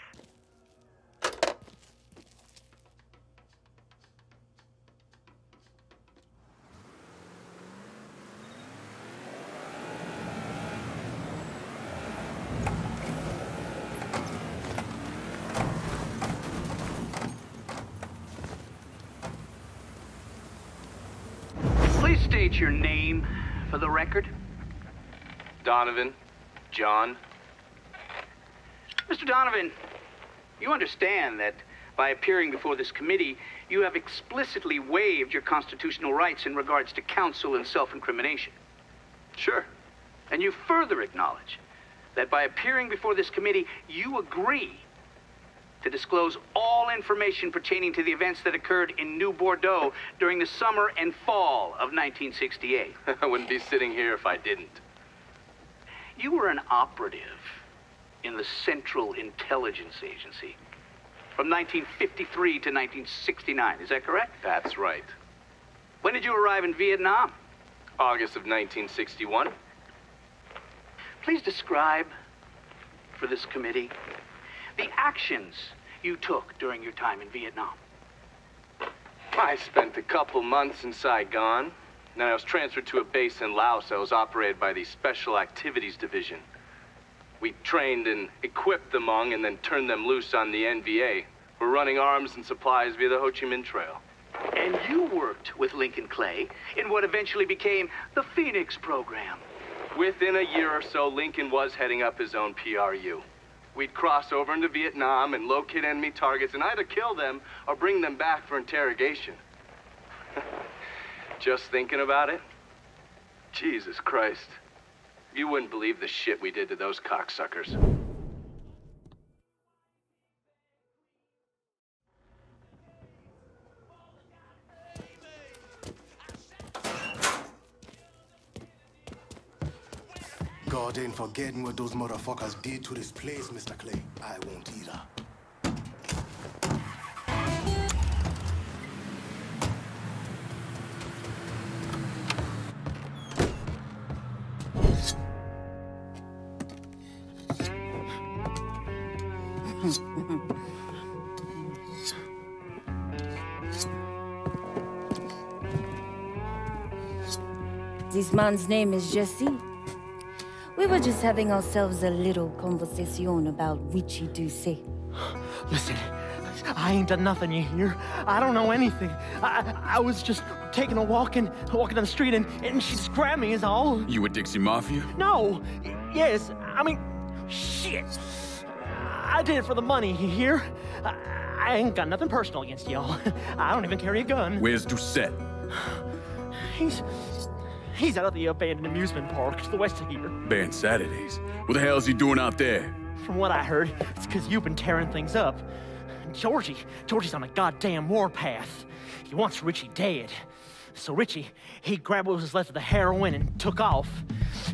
Please state your name for the record. Donovan. John. Mr. Donovan, you understand that by appearing before this committee, you have explicitly waived your constitutional rights in regards to counsel and self-incrimination. Sure. And you further acknowledge that by appearing before this committee, you agree to disclose all information pertaining to the events that occurred in New Bordeaux during the summer and fall of 1968. I wouldn't be sitting here if I didn't. You were an operative in the Central Intelligence Agency from 1953 to 1969, is that correct? That's right. When did you arrive in Vietnam? August of 1961. Please describe for this committee the actions you took during your time in Vietnam. I spent a couple months in Saigon. Then I was transferred to a base in Laos that was operated by the Special Activities Division. We trained and equipped the Hmong and then turned them loose on the NVA. We're running arms and supplies via the Ho Chi Minh Trail. And you worked with Lincoln Clay in what eventually became the Phoenix program. Within a year or so, Lincoln was heading up his own PRU. We'd cross over into Vietnam and locate enemy targets and either kill them or bring them back for interrogation. Just thinking about it? Jesus Christ. You wouldn't believe the shit we did to those cocksuckers. God ain't forgetting what those motherfuckers did to this place, Mr. Clay. I won't either. This man's name is Jesse. We were just having ourselves a little conversation about witchy do say. Listen, I ain't done nothing, you hear? I don't know anything. I was just taking a walking down the street and she just grabbed me is all. You with Dixie Mafia? No. Yes, I mean, shit. I did it for the money, you hear? I ain't got nothing personal against y'all. I don't even carry a gun. Where's Doucette? He's out of the abandoned amusement park to the west of here. Banned Saturdays. What the hell is he doing out there? From what I heard, it's because you've been tearing things up. Georgie's on a goddamn warpath. He wants Richie dead. So Richie, he grabbed what was left of the heroin and took off.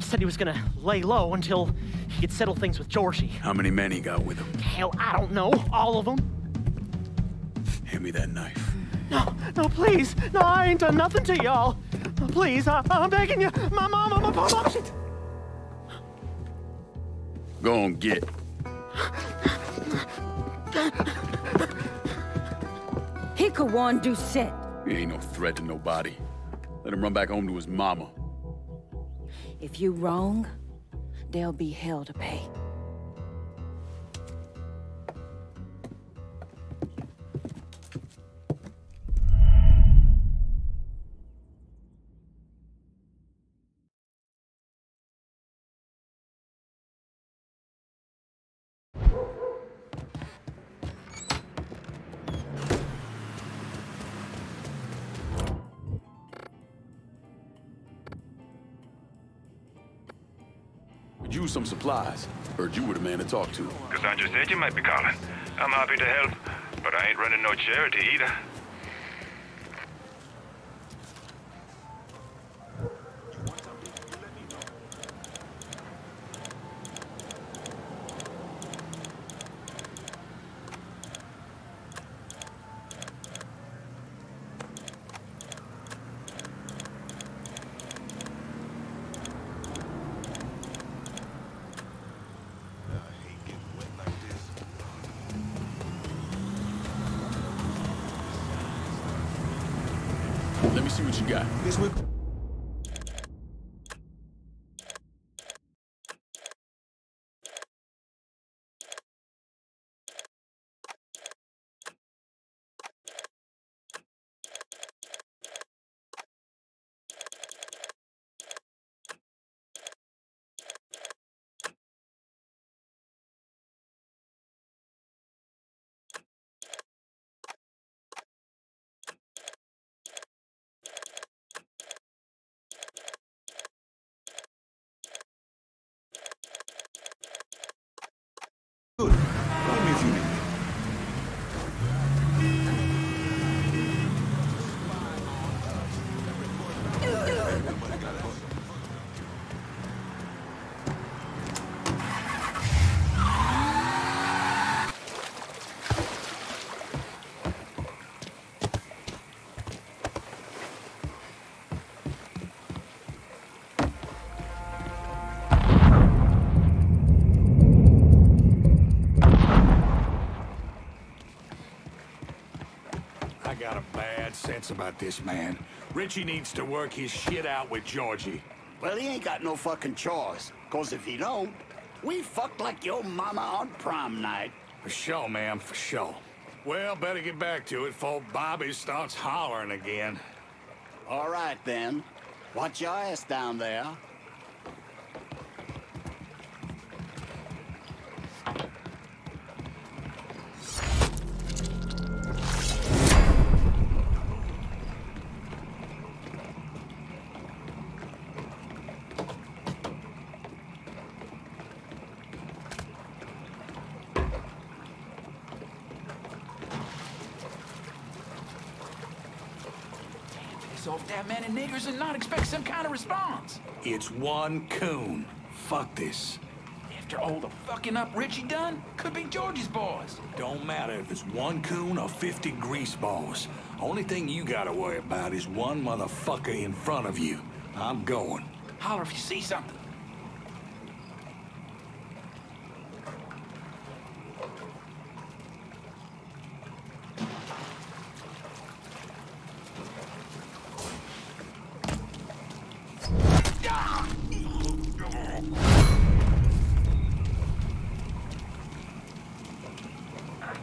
Said he was gonna lay low until he could settle things with Georgie. How many men he got with him? Hell, I don't know. All of them. Hand me that knife. No, please. No, I ain't done nothing to y'all. Please, I'm begging you. My mama, my papa. Go on, get. He could one do set. He ain't no threat to nobody. Let him run back home to his mama. If you wrong, there'll be hell to pay. Use some supplies. Heard you were the man to talk to. Cassandra said you might be calling. I'm happy to help, but I ain't running no charity either. Let me see what you got. Good. I'm with you. Got a bad sense about this man. Richie needs to work his shit out with Georgie. Well, he ain't got no fucking choice. Cause if he don't, we fucked like your mama on prom night. For sure, ma'am, for sure. Well, better get back to it before Bobby starts hollering again. All right, then. Watch your ass down there. Off that many niggers and not expect some kind of response. It's one coon. Fuck this. After all the fucking up Richie done, could be Georgie's boys. Don't matter if it's one coon or 50 greaseballs. Only thing you gotta worry about is one motherfucker in front of you. I'm going. Holler if you see something.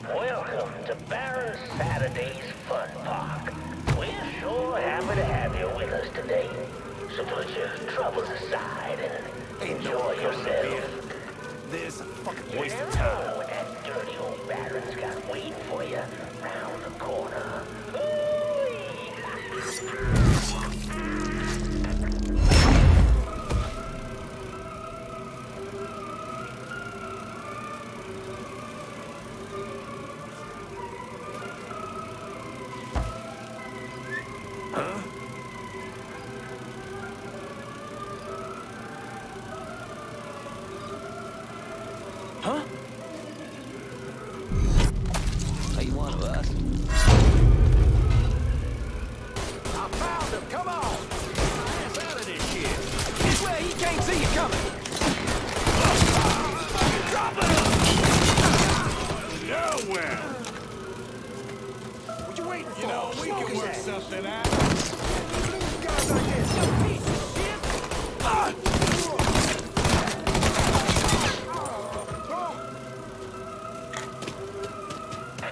Welcome to Baron Saturday's Fun Park. We're sure happy to have you with us today. So put your troubles aside and enjoy yourself. This is a fucking waste of time. What that dirty old Baron's got waiting for you round the corner. Ooh-wee. Huh? Huh? Ain't one of us. I found him! Come on! Ass out of this shit! This way, he can't see you coming! Drop it! Nowhere! What you waiting for? You know, we can work something out. Guys like this, you piece of shit!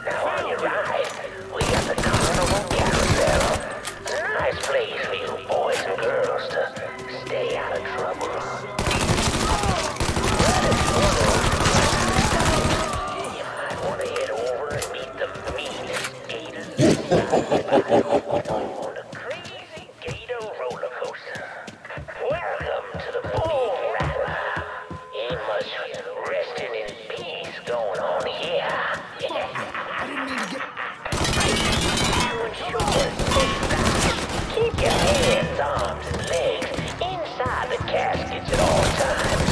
Now on your right, we got the Carnival Carousel. A nice place for you boys and girls to stay out of trouble. You might want to head over and meet the meanest gators on a crazy gator roller coaster. Welcome to the Bull Rattler. Ain't much resting in peace going on here. Keep your hands, arms, and legs inside the caskets at all times.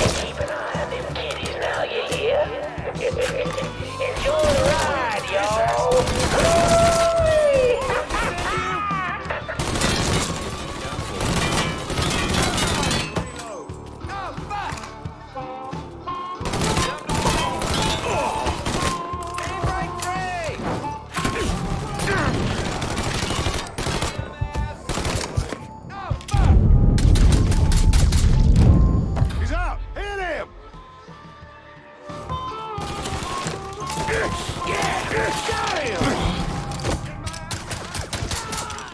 And keep an eye on them kitties now, you hear? Enjoy the ride, y'all! He's out! Hit him! Got him!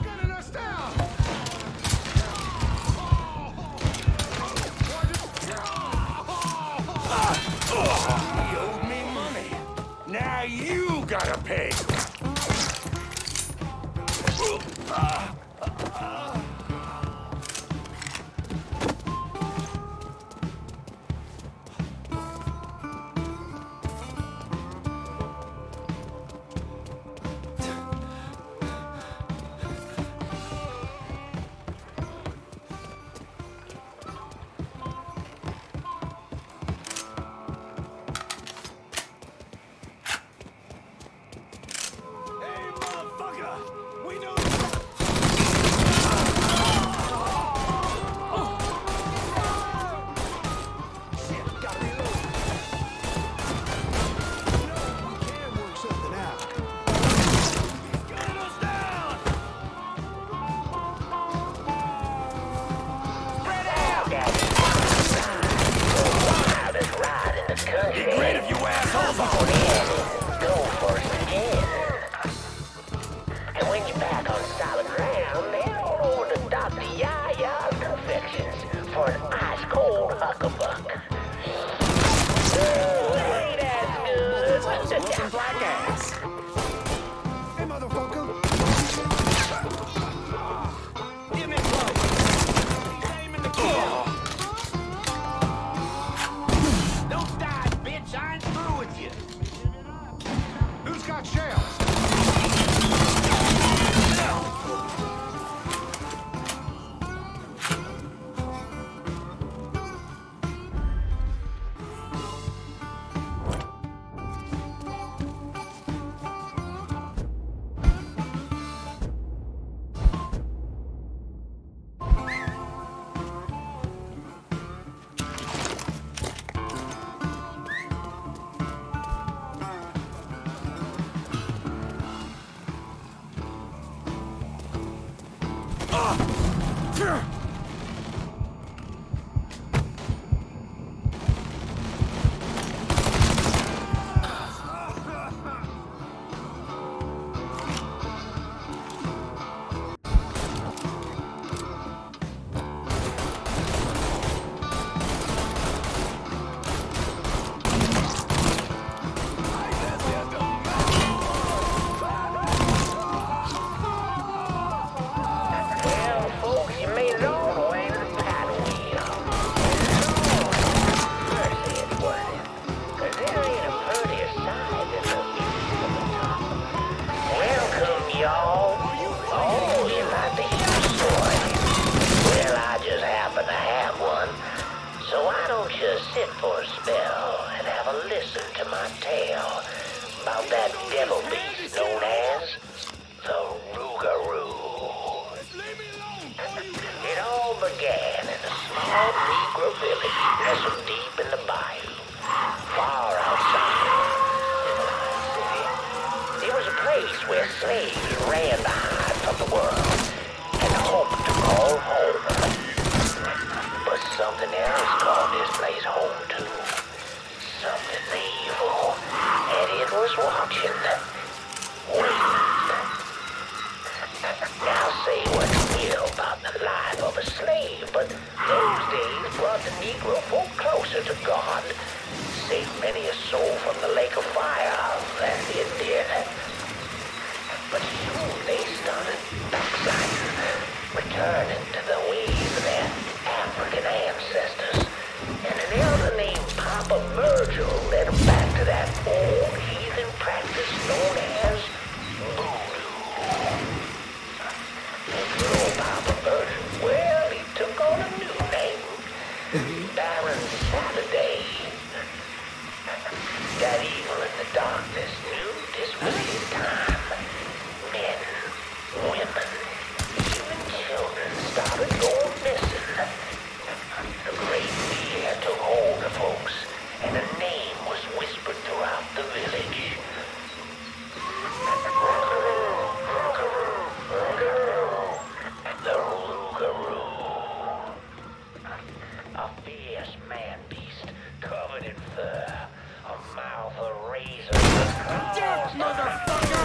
Getting us down! He owed me money. Now you gotta pay. Hey, motherfucker! We know my tale about that devil beast known as the Rougarou. It all began in a small Negro village nestled deep in the bayou, far outside the city. It was a place where slaves ran to hide from the world and hoped to call home. But something else called this place home too. Something evil, and it was watching. Waiting. Now say what's real about the life of a slave, but those days brought the Negro folk closer to God, saved many a soul from the lake of fire than it did. But soon they started backsliding, returning to the ways of their African ancestors, and an elder named Papa Virgil led them back to that old heathen practice known as Papa Virgil, well, he took on a new name, Baron Saturday. That evil in the darkness knew this was his time. Men, women, even children started going missing. The great fear took hold of folks, and a name was whispered throughout the village. The Rougarou. A fierce man-beast covered in fur, a mouth of razor. Death, motherfucker!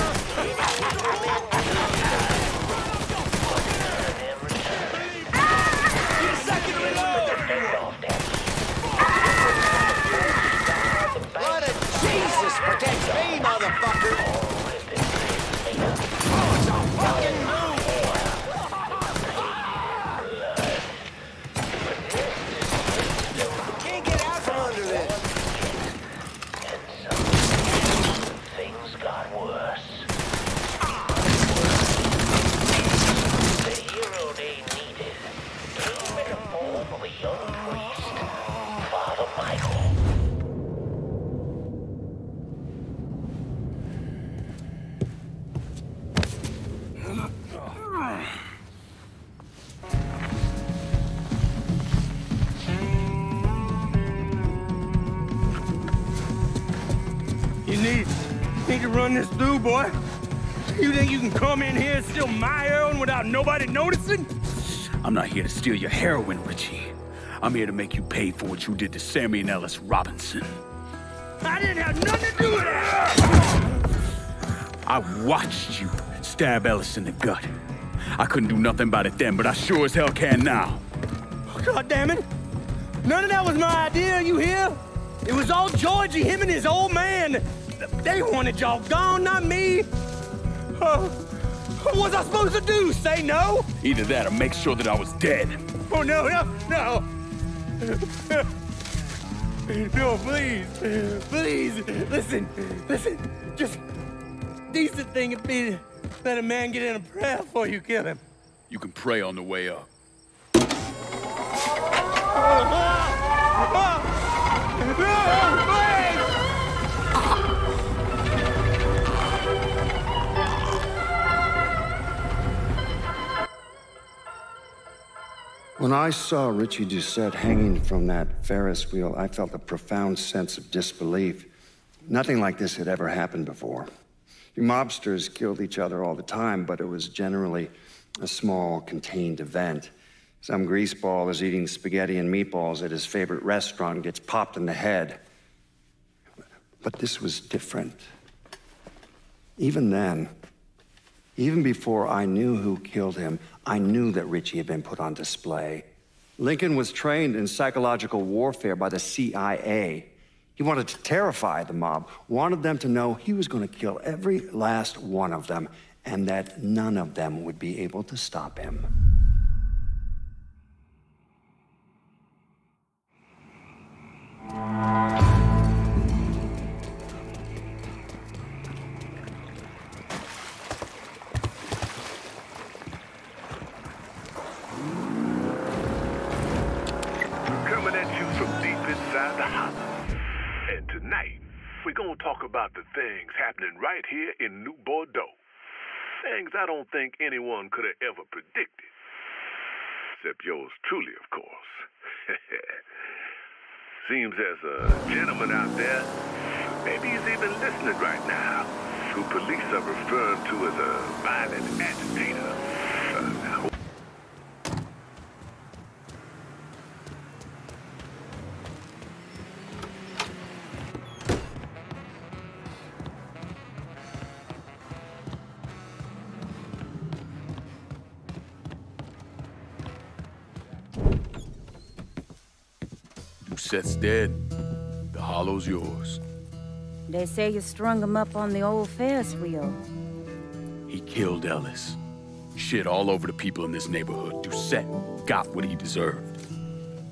Blood of Jesus protects me, motherfucker! Oh, it's a fucking move! Can't get out from under this. Things got worse. The hero they needed came in the form of a young priest, Father Michael. You need to run this through, boy. You think you can come in here and steal my heroin without nobody noticing? I'm not here to steal your heroin, Richie. I'm here to make you pay for what you did to Sammy and Ellis Robinson. I didn't have nothing to do with that! I watched you stab Ellis in the gut. I couldn't do nothing about it then, but I sure as hell can now. God damn it! None of that was my idea, you hear? It was all Georgie, him and his old man. They wanted y'all gone, not me. What was I supposed to do? Say no? Either that or make sure that I was dead. Oh, no. No, please. Listen. Just decent thing would be to let a man get in a prayer before you kill him. You can pray on the way up. When I saw Richie Doucette hanging from that Ferris wheel, I felt a profound sense of disbelief. Nothing like this had ever happened before. You mobsters killed each other all the time, but it was generally a small, contained event. Some greaseball is eating spaghetti and meatballs at his favorite restaurant and gets popped in the head. But this was different. Even then, even before I knew who killed him, I knew that Richie had been put on display. Lincoln was trained in psychological warfare by the CIA. He wanted to terrify the mob, wanted them to know he was going to kill every last one of them, and that none of them would be able to stop him. Coming at you from deep inside the hollow. And tonight, we're gonna talk about the things happening right here in New Bordeaux. Things I don't think anyone could have ever predicted. Except yours truly, of course. Seems there's a gentleman out there, maybe he's even listening right now, who police are referring to as a violent agitator. Dusette's dead. The hollow's yours. They say you strung him up on the old Ferris wheel. He killed Ellis. Shit all over the people in this neighborhood. Doucette got what he deserved.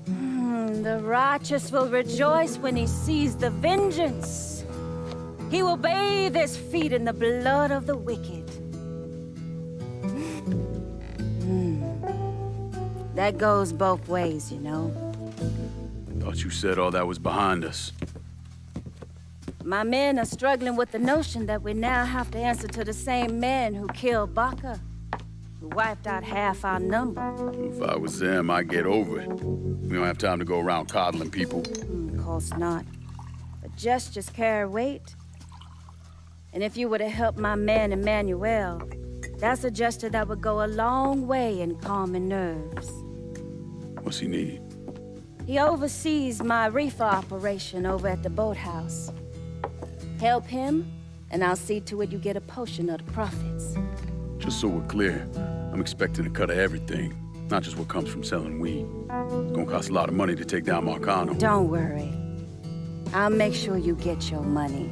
The righteous will rejoice when he sees the vengeance. He will bathe his feet in the blood of the wicked. That goes both ways, you know. Thought you said all that was behind us. My men are struggling with the notion that we now have to answer to the same man who killed Baka, who wiped out half our number. If I was them, I'd get over it. We don't have time to go around coddling people. Of course not. But gestures carry weight. And if you were to help my man Emmanuel, that's a gesture that would go a long way in calming nerves. What's he need? He oversees my reefer operation over at the boathouse. Help him, and I'll see to it you get a portion of the profits. Just so we're clear, I'm expecting a cut of everything, not just what comes from selling weed. It's gonna cost a lot of money to take down Marcano. Don't worry. I'll make sure you get your money.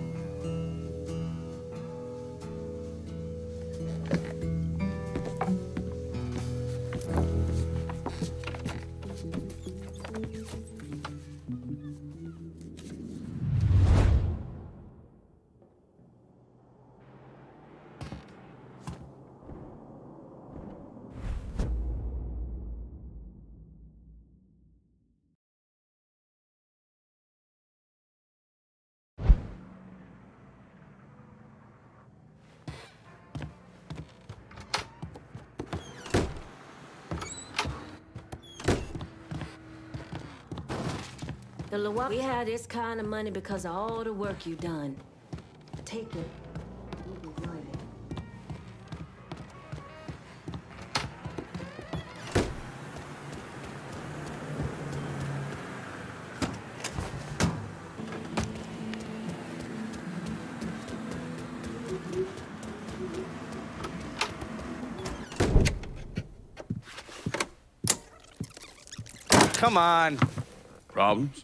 We had this kind of money because of all the work you done. Take it. You deserve it. Come on. Problems?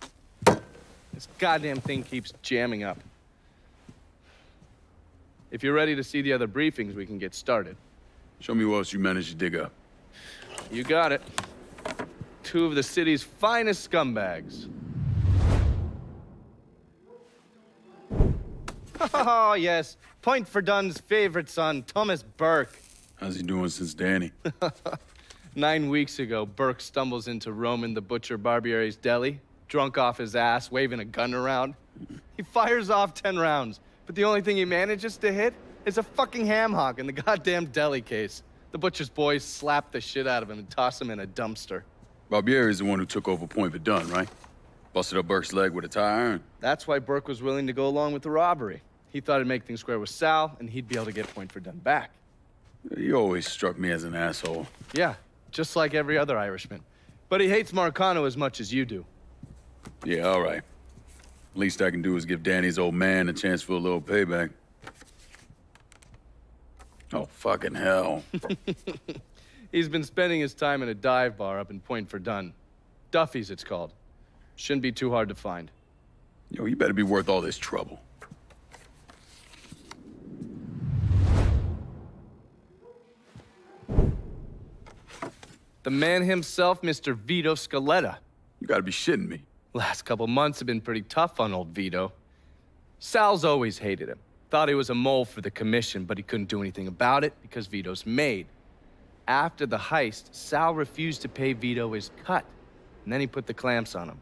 This goddamn thing keeps jamming up. If you're ready to see the other briefings, we can get started. Show me what else you managed to dig up. You got it. Two of the city's finest scumbags. Oh, yes. Point for Dunn's favorite son, Thomas Burke. How's he doing since Danny? 9 weeks ago, Burke stumbles into Roman the Butcher Barbiere's deli, drunk off his ass, waving a gun around. He fires off 10 rounds, but the only thing he manages to hit is a fucking ham hock in the goddamn deli case. The Butcher's boys slap the shit out of him and toss him in a dumpster. Barbiere's the one who took over Point Verdun, right? Busted up Burke's leg with a tire iron. That's why Burke was willing to go along with the robbery. He thought it'd make things square with Sal, and he'd be able to get Point Verdun back. He always struck me as an asshole. Yeah, just like every other Irishman. But he hates Marcano as much as you do. Yeah, all right. Least I can do is give Danny's old man a chance for a little payback. Oh, fucking hell. He's been spending his time in a dive bar up in Point Verdun. Duffy's, it's called. Shouldn't be too hard to find. Yo, you better be worth all this trouble. The man himself, Mr. Vito Scaletta. You gotta be shitting me. Last couple months have been pretty tough on old Vito. Sal's always hated him. Thought he was a mole for the commission, but he couldn't do anything about it because Vito's made. After the heist, Sal refused to pay Vito his cut, and then he put the clamps on him.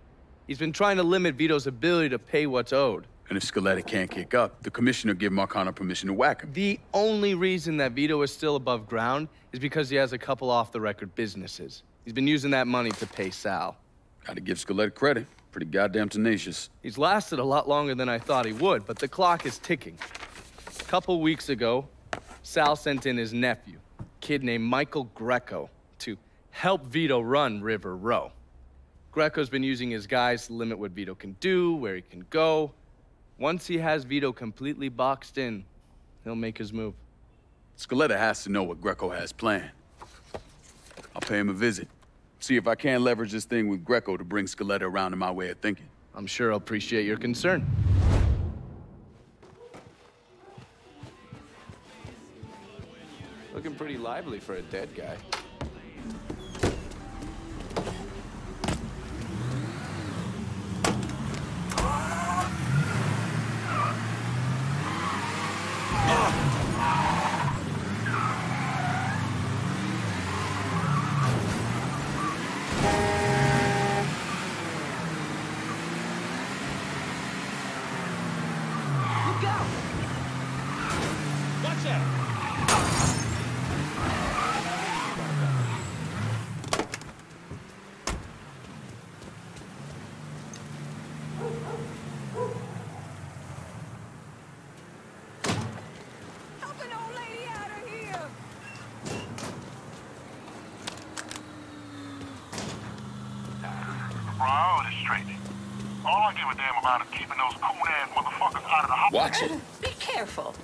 He's been trying to limit Vito's ability to pay what's owed. And if Scaletta can't kick up, the commissioner give Marcano permission to whack him. The only reason that Vito is still above ground is because he has a couple off-the-record businesses. He's been using that money to pay Sal. Gotta give Scaletta credit. Pretty goddamn tenacious. He's lasted a lot longer than I thought he would, but the clock is ticking. A couple weeks ago, Sal sent in his nephew, a kid named Michael Greco, to help Vito run River Row. Greco's been using his guys to limit what Vito can do, where he can go. Once he has Vito completely boxed in, he'll make his move. Scaletta has to know what Greco has planned. I'll pay him a visit. See if I can't leverage this thing with Greco to bring Scaletta around to my way of thinking. I'm sure he'll appreciate your concern. Looking pretty lively for a dead guy. Priority straight. All I give a damn about is keeping those coon-ass motherfuckers out of the house. Watch it. Be careful.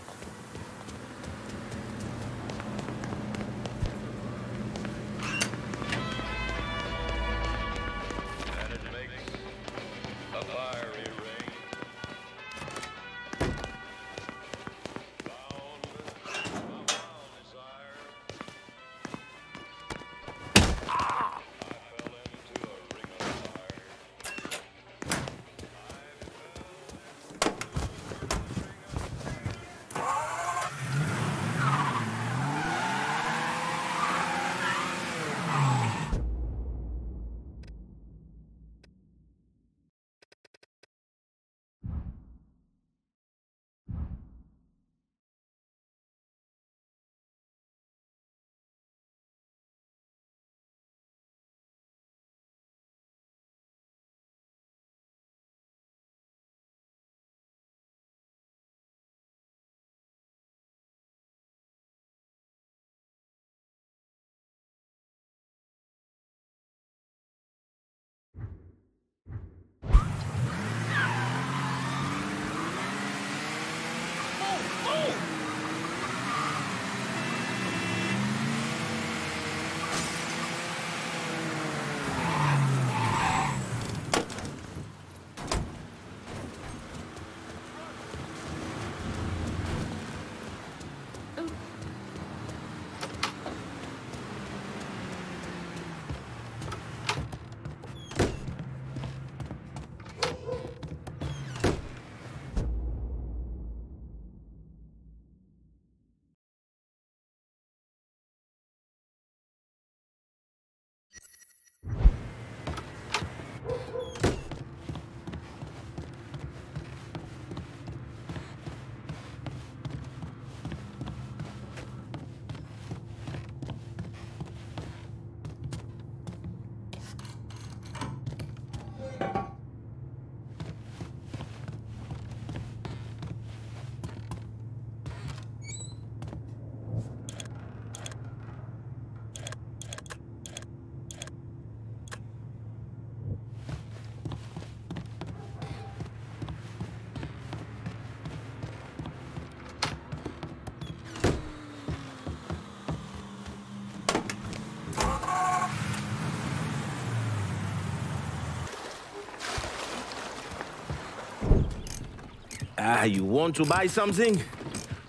You want to buy something?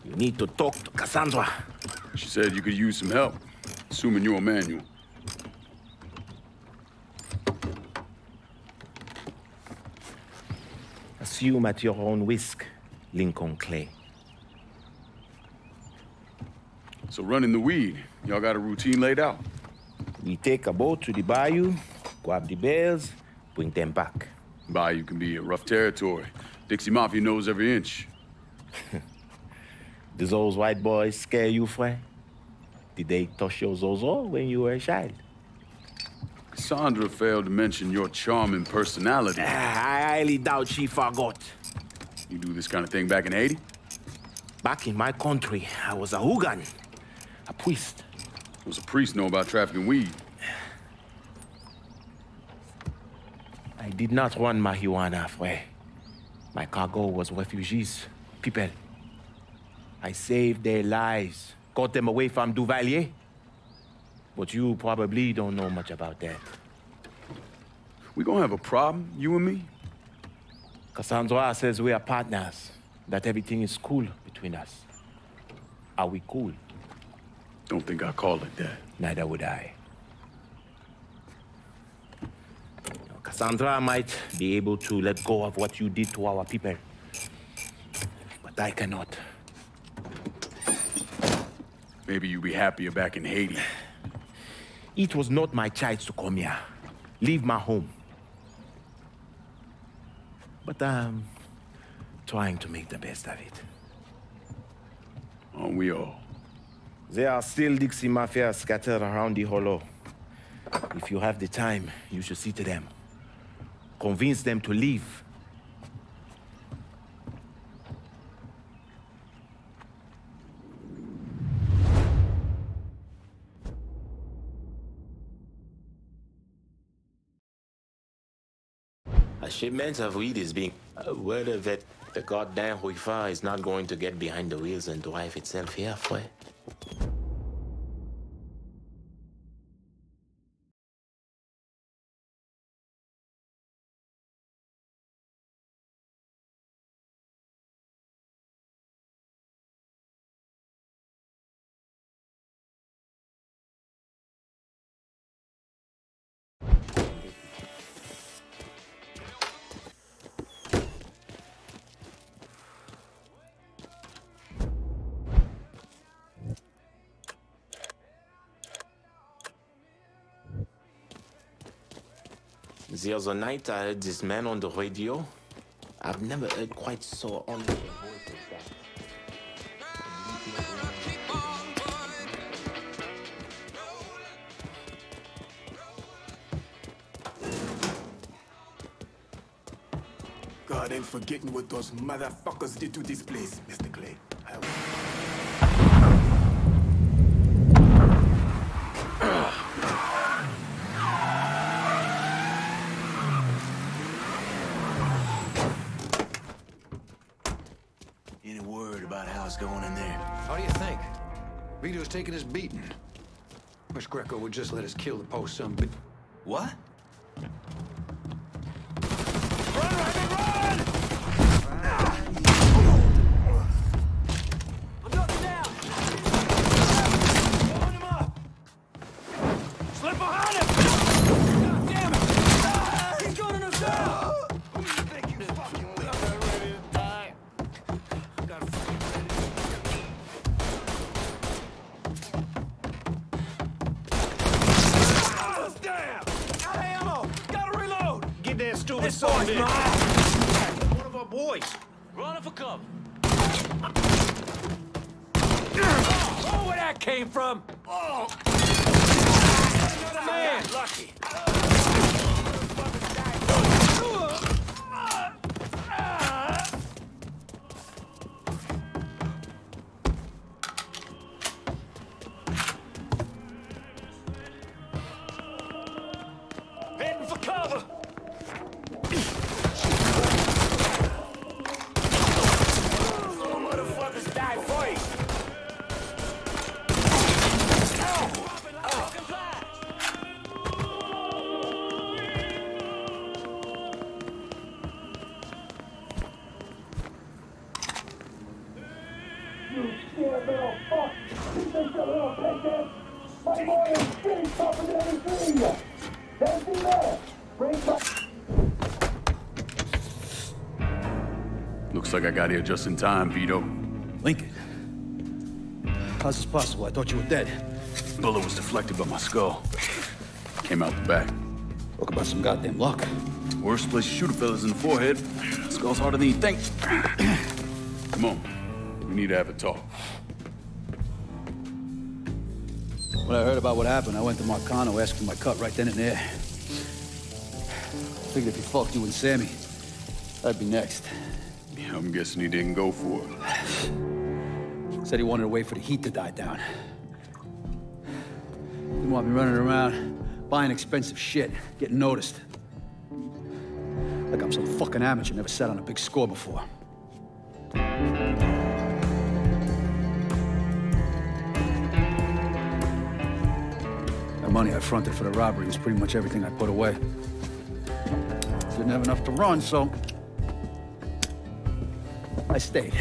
You need to talk to Cassandra. She said you could use some help, assuming you're Emmanuel. Assume at your own risk, Lincoln Clay. So running the weed, y'all got a routine laid out? We take a boat to the bayou, grab the bears, bring them back. Bayou can be a rough territory. Dixie Mafia knows every inch. Do those white boys scare you, friend? Did they touch your zozo when you were a child? Cassandra failed to mention your charming personality. I highly doubt she forgot. You do this kind of thing back in Haiti? Back in my country, I was a hooligan, a priest. What does a priest know about trafficking weed? I did not run marijuana, friend. My cargo was refugees, people. I saved their lives, got them away from Duvalier. But you probably don't know much about that. We gonna have a problem, you and me? Cassandra says we are partners, that everything is cool between us. Are we cool? Don't think I call it that. Neither would I. Cassandra might be able to let go of what you did to our people. But I cannot. Maybe you'd be happier back in Haiti. It was not my choice to come here. Leave my home. But I'm trying to make the best of it. Aren't we all? There are still Dixie Mafia scattered around the hollow. If you have the time, you should see to them. Convince them to leave. A shipment of weed is being... word of it, the goddamn Huifa is not going to get behind the wheels and drive itself here, Fred. The other night, I heard this man on the radio. I've never heard quite so honest a voice as that. God ain't forgetting what those motherfuckers did to this place, Mr. Clay. Any word about how it's going in there? How do you think? Vito's taking his beating. Wish Greco would just let us kill the post some bit. What? This boy's mine! One of our boys. Running for cover. Oh, where that came from! Oh! Another man! Lucky. Heading for cover! Looks like I got here just in time, Vito. Lincoln. How's this possible? I thought you were dead. Bullet was deflected by my skull. Came out the back. Talk about some goddamn luck. Worst place to shoot a fella's in the forehead. Skull's harder than you think. Come on. We need to have a talk. When I heard about what happened, I went to Marcano, asked for my cut right then and there. Figured if he fucked you and Sammy, I'd be next. Yeah, I'm guessing he didn't go for it. Said he wanted to wait for the heat to die down. Didn't want me running around, buying expensive shit, getting noticed. Like I'm some fucking amateur, never sat on a big score before. The money I fronted for the robbery was pretty much everything I put away. Didn't have enough to run, so I stayed.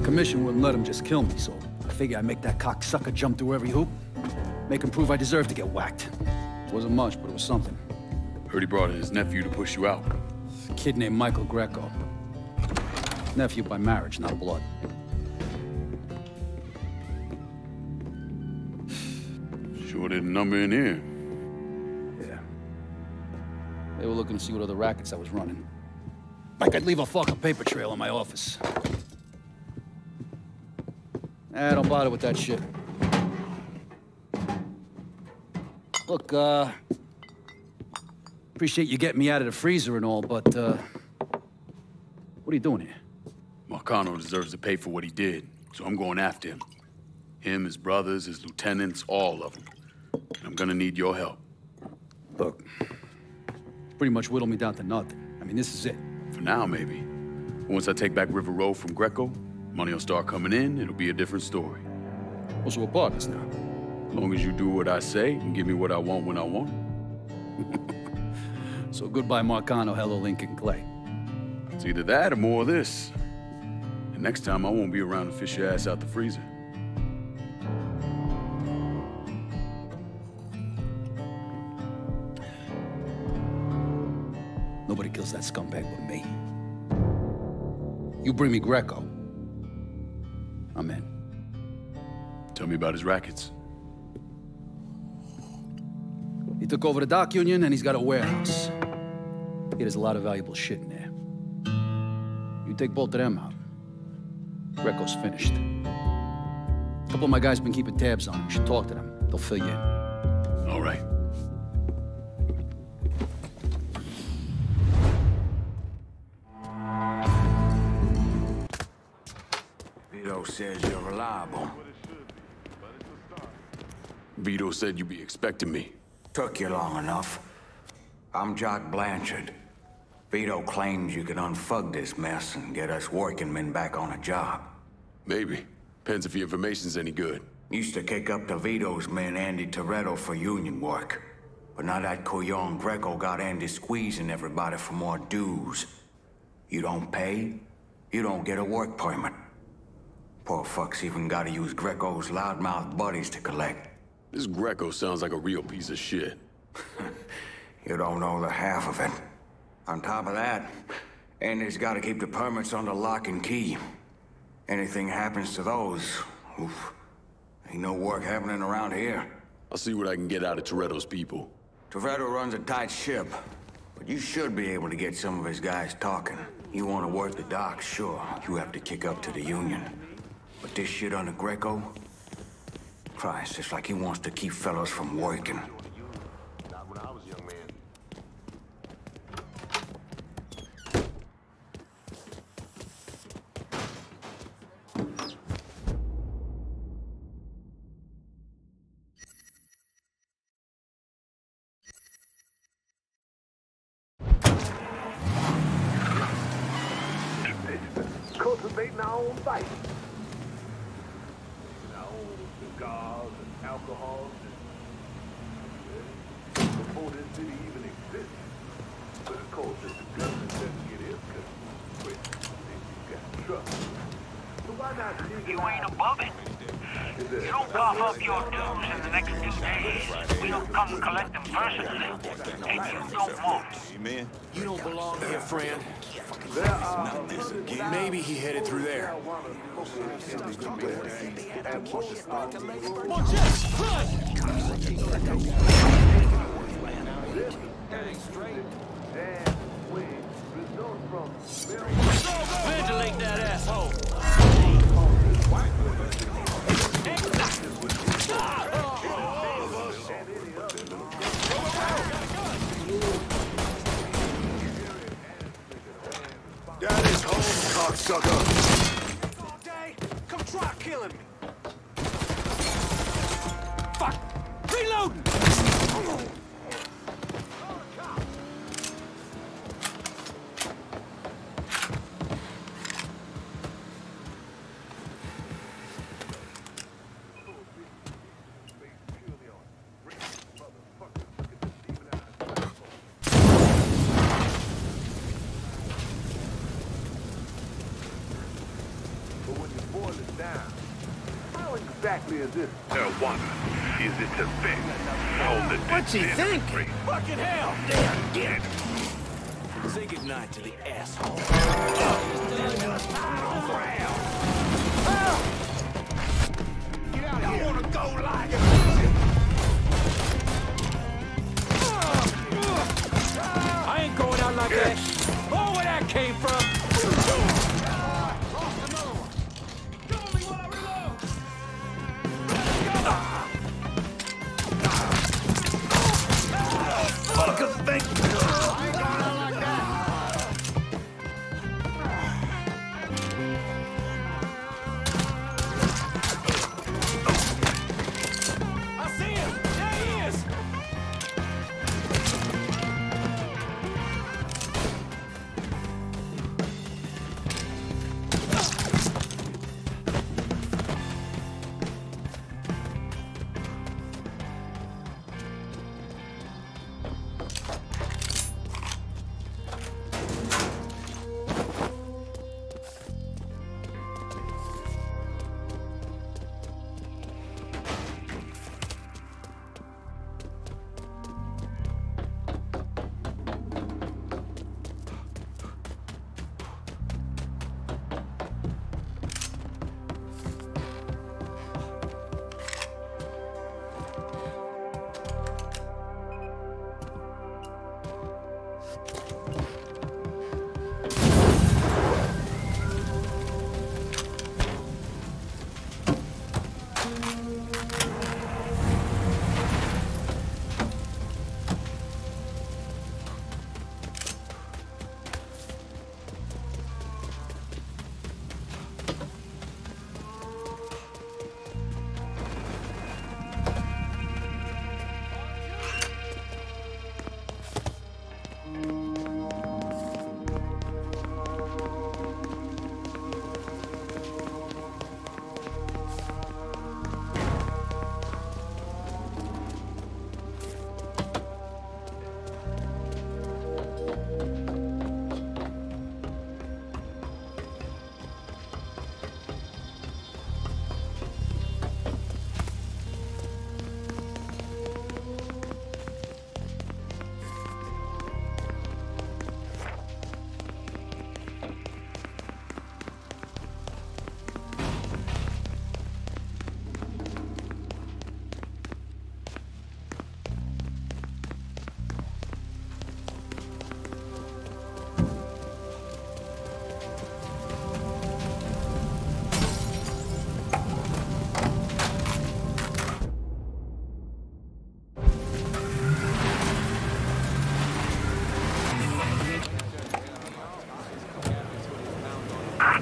Commission wouldn't let him just kill me, so I figured I'd make that cocksucker jump through every hoop. Make him prove I deserve to get whacked. Wasn't much, but it was something. Heard he brought in his nephew to push you out. A kid named Michael Greco. Nephew by marriage, not blood. Sure did a number in here. Yeah. They were looking to see what other rackets I was running. Like I'd leave a fucking paper trail in my office. Don't bother with that shit. Look, appreciate you getting me out of the freezer and all, but, what are you doing here? Marcano deserves to pay for what he did, so I'm going after him. Him, his brothers, his lieutenants, all of them. And I'm gonna need your help. Look, pretty much whittled me down to nothing. I mean, this is it. For now, maybe. Once I take back River Road from Greco, money will start coming in, it'll be a different story. Well, so we're partners now. As long as you do what I say and give me what I want when I want it. So goodbye Marcano, hello Lincoln Clay. It's either that or more of this. And next time I won't be around to fish your ass out the freezer. Nobody kills that scumbag but me. You bring me Greco, I'm in. Tell me about his rackets. He took over the dock union and he's got a warehouse. There's a lot of valuable shit in there. You take both of them out, Greco's finished. A couple of my guys been keeping tabs on him. You should talk to them. They'll fill you in. All right. Vito says you're reliable. Vito said you'd be expecting me. Took you long enough. I'm Jock Blanchard. Vito claims you can unfug this mess and get us working men back on a job. Maybe. Depends if the information's any good. Used to kick up to Vito's man Andy Toretto for union work. But now that Couillon Greco got Andy squeezing everybody for more dues. You don't pay, you don't get a work permit. Poor fuck's even gotta use Greco's loudmouth buddies to collect. This Greco sounds like a real piece of shit. You don't know the half of it. On top of that, Andy's gotta keep the permits under lock and key. Anything happens to those, oof, ain't no work happening around here. I'll see what I can get out of Toretto's people. Toretto runs a tight ship, but you should be able to get some of his guys talking. You want to work the docks, sure, you have to kick up to the union. But this shit under Greco, Christ, it's like he wants to keep fellows from working. Not when I was a young man. Cultivating our own vice. Our own cigars and alcohol. Before this city even existed. But of course, it's the government that get it because you got trust. So why not? You ain't above it. You don't cough up your dues in the next few days. We don't come collect them personally. And you don't want. Amen. You don't belong here, friend. Maybe he headed through there. Ventilate that asshole. Daddy's home, cocksucker. Come try killing me. Fuck! Reloading! Exactly as this marijuana is its effect on the What's he think? Fucking hell! Damn, get it! Say goodnight to the asshole. Get out here! I wanna go like it! I ain't going out like that. Oh, where that came from!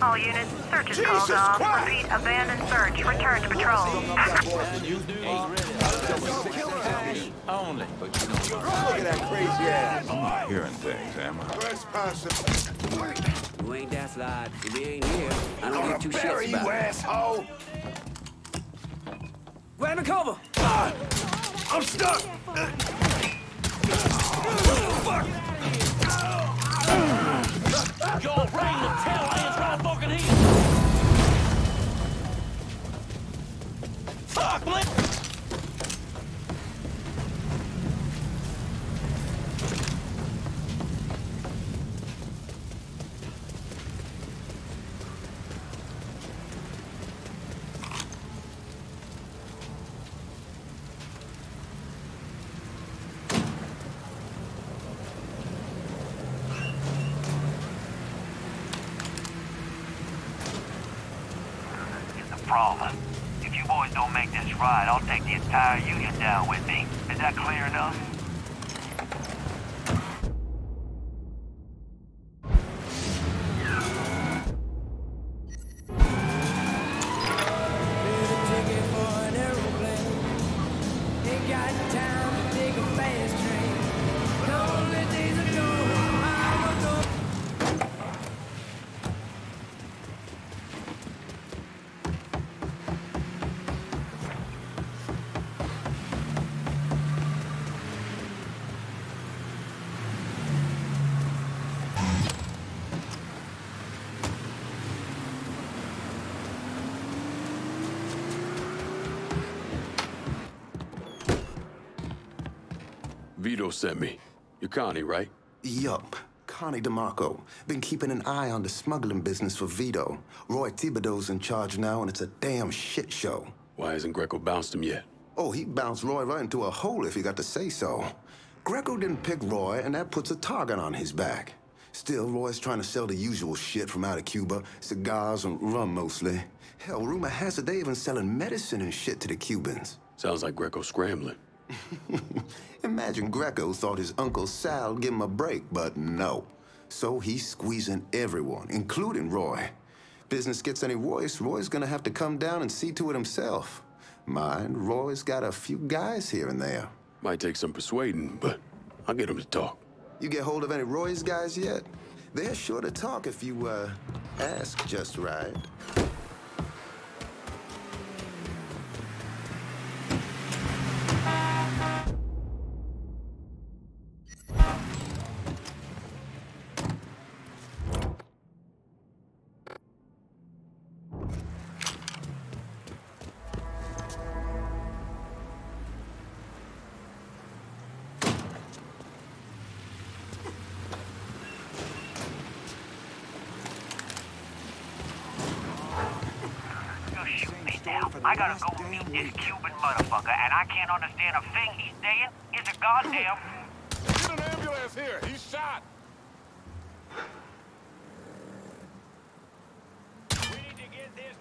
All units, search is called off. Repeat, abandoned search. Return to patrol. Only. But you know, look at that crazy ass. I'm not hearing things, am I? You ain't that slide. If he ain't here, I don't give two shits about you it. asshole! Grab the cover! I'm stuck! Fuck! Y'all bring the tail ends right fucking here! Fuck, man! problem. If you boys don't make this right, I'll take the entire union down with me. Is that clear enough? Vito sent me. You're Connie, right? Yup. Connie DeMarco. Been keeping an eye on the smuggling business for Vito. Roy Thibodeau's in charge now, and it's a damn shit show. Why hasn't Greco bounced him yet? Oh, he bounced Roy right into a hole if he got to say so. Greco didn't pick Roy, and that puts a target on his back. Still, Roy's trying to sell the usual shit from out of Cuba. Cigars and rum, mostly. Hell, rumor has it they even selling medicine and shit to the Cubans. Sounds like Greco's scrambling. Imagine Greco thought his Uncle Sal would give him a break, but no. So he's squeezing everyone, including Roy. Business gets any worse, Roy's gonna have to come down and see to it himself. Mind, Roy's got a few guys here and there. Might take some persuading, but I'll get him to talk. You get hold of any Roy's guys yet? They're sure to talk if you, ask just right. I gotta go meet this Cuban motherfucker, and I can't understand a thing he's saying. It's a goddamn... Get an ambulance here! He's shot! We need to get this...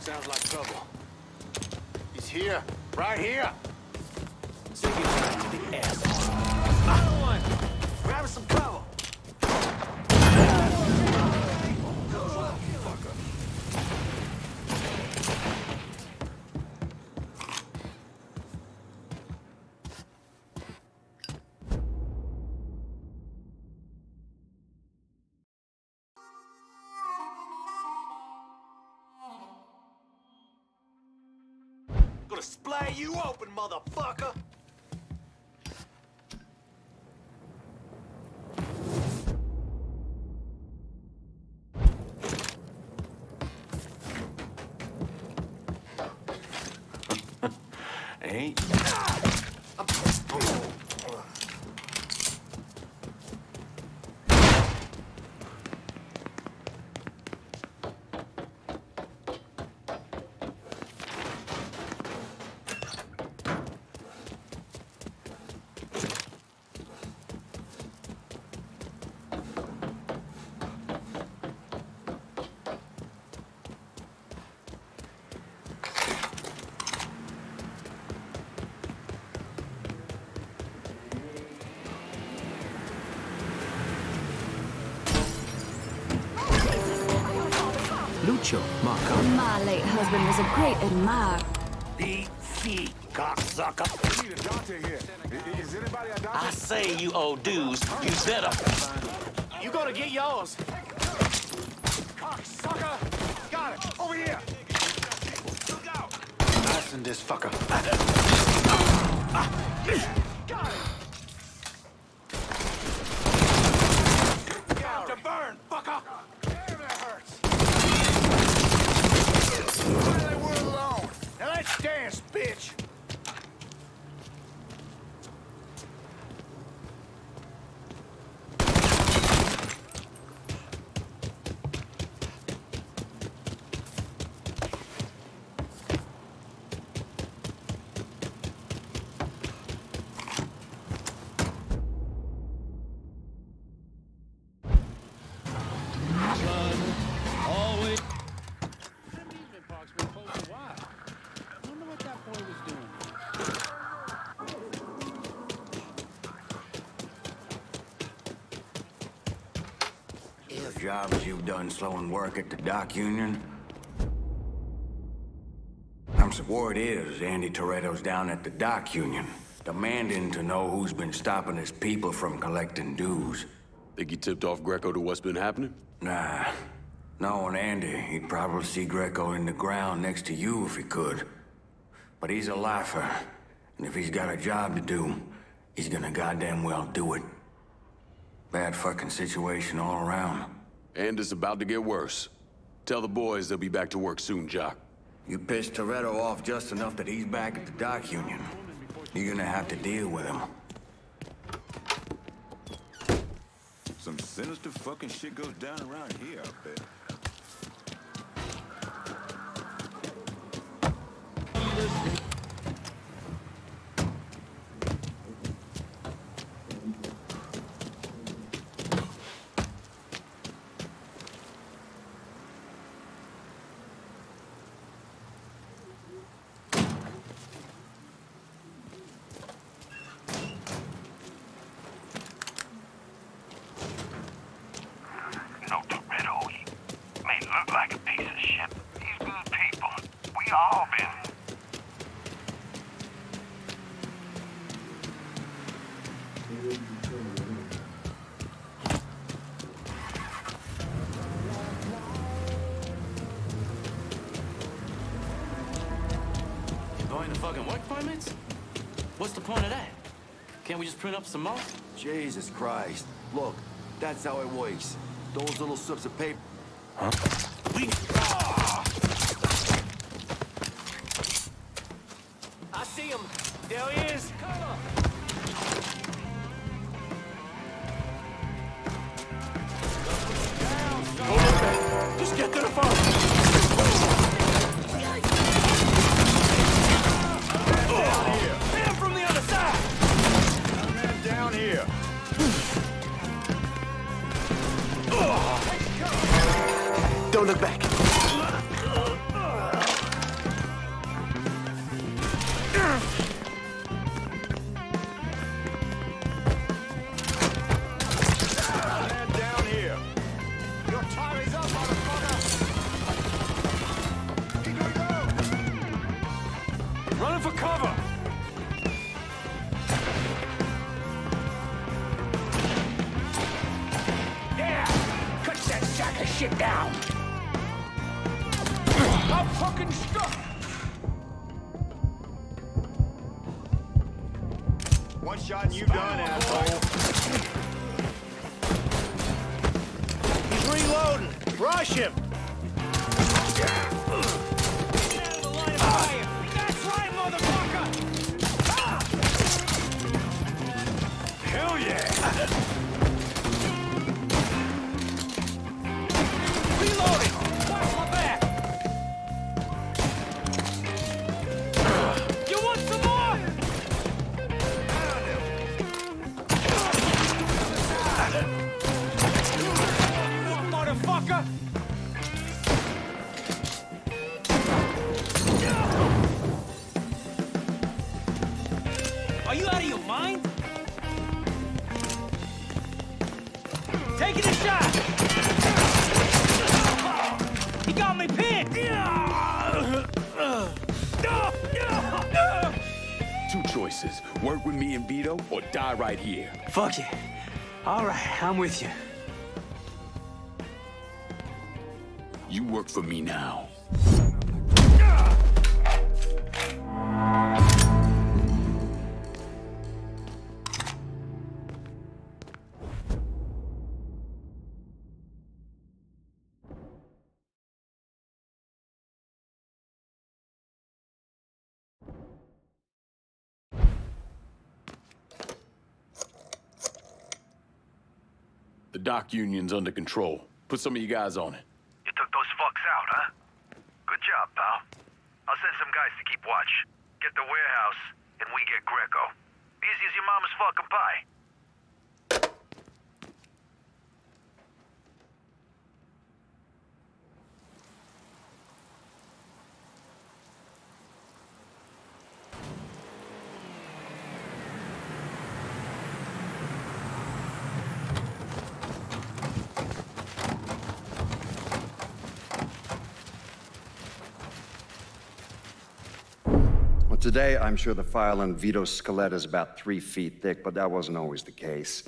Sounds like trouble. He's here. Right here. Take it back to the ass. Another one! Grab some cover. Gonna splay you open, motherfucker! Ain't. Lucio, my late husband was a great admirer. Eat feet, cocksucker. We need a doctor here. Is anybody a doctor? I say you owe dues. You better. You gonna get yours. Cocksucker! Got it! Over here! Look out! Nice in this fucker. Got it! Time to burn, fucker! Damn, that hurts! Finally, we're alone. Now let's dance, bitch! jobs you've done slowing work at the dock union? Word is Andy Toretto's down at the dock union, demanding to know who's been stopping his people from collecting dues. Think he tipped off Greco to what's been happening? Nah. Knowing Andy, he'd probably see Greco in the ground next to you if he could. But he's a lifer, and if he's got a job to do, he's gonna goddamn well do it. Bad fucking situation all around. And it's about to get worse. Tell the boys they'll be back to work soon, Jock. You pissed Toretto off just enough that he's back at the dock union. You're gonna have to deal with him. Some sinister fucking shit goes down around here, I bet. What's the point of that? Can't we just print up some more? Jesus Christ. Look, that's how it works. Those little slips of paper. Huh? I see him. There he is. Just get to the phone. Don't look back. Man down here. Your time is up, motherfucker. Running for cover. Yeah, cut that sack of shit down. I'm fucking stuck! One shot and you done, asshole. He's reloading. Rush him! That's right, motherfucker! Hell yeah! Reloading! Watch my back! You want some more? Motherfucker! Are you out of your mind? Taking a shot! He got me pinned! Two choices. Work with me and Vito, or die right here. Fuck it. All right, I'm with you. You work for me now. The dock union's under control. Put some of you guys on it. You took those fucks out, huh? Good job, pal. I'll send some guys to keep watch. Get the warehouse, and we get Greco. Easy as your mama's fucking pie. today, I'm sure the file on Vito's skeleton is about 3 feet thick, but that wasn't always the case.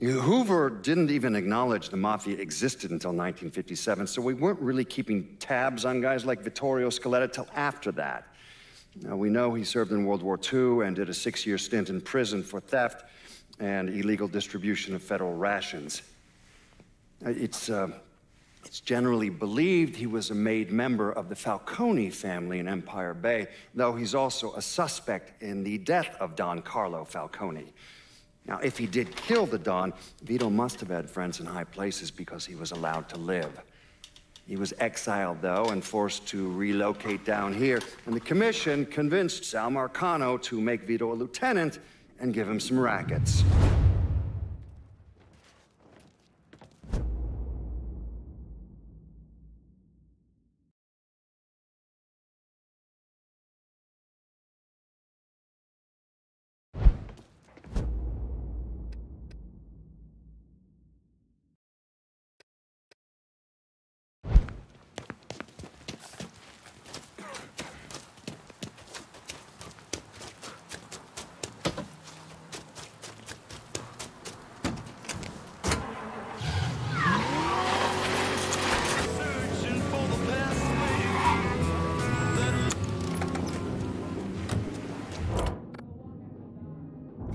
Hoover didn't even acknowledge the Mafia existed until 1957, so we weren't really keeping tabs on guys like Vittorio Scaletta till after that. Now, we know he served in World War II and did a 6-year stint in prison for theft and illegal distribution of federal rations. It's generally believed he was a made member of the Falcone family in Empire Bay, though he's also a suspect in the death of Don Carlo Falcone. Now, if he did kill the Don, Vito must have had friends in high places because he was allowed to live. He was exiled, though, and forced to relocate down here, and the commission convinced Sal Marcano to make Vito a lieutenant and give him some rackets.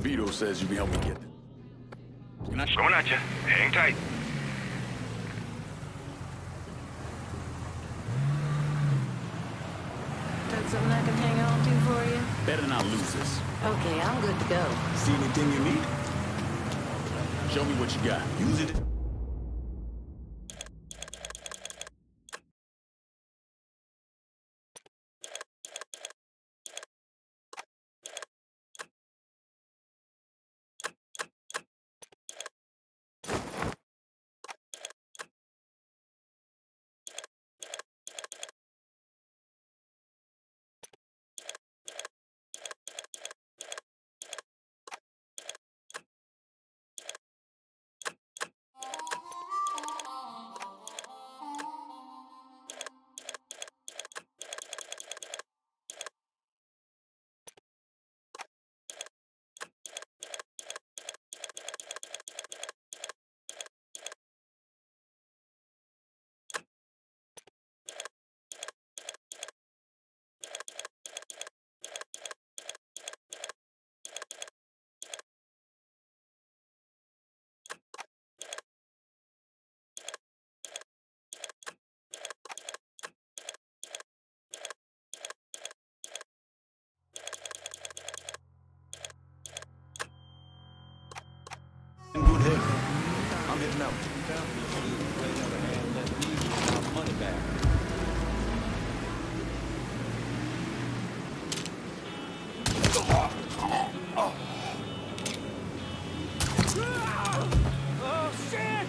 Vito says you can help me get them. Going at you. Hang tight. Got something I can hang on to for you? Better not lose this. Okay, I'm good to go. See anything you need? Show me what you got. Use it. Good head. I'm hitting out. Money back. Oh, shit!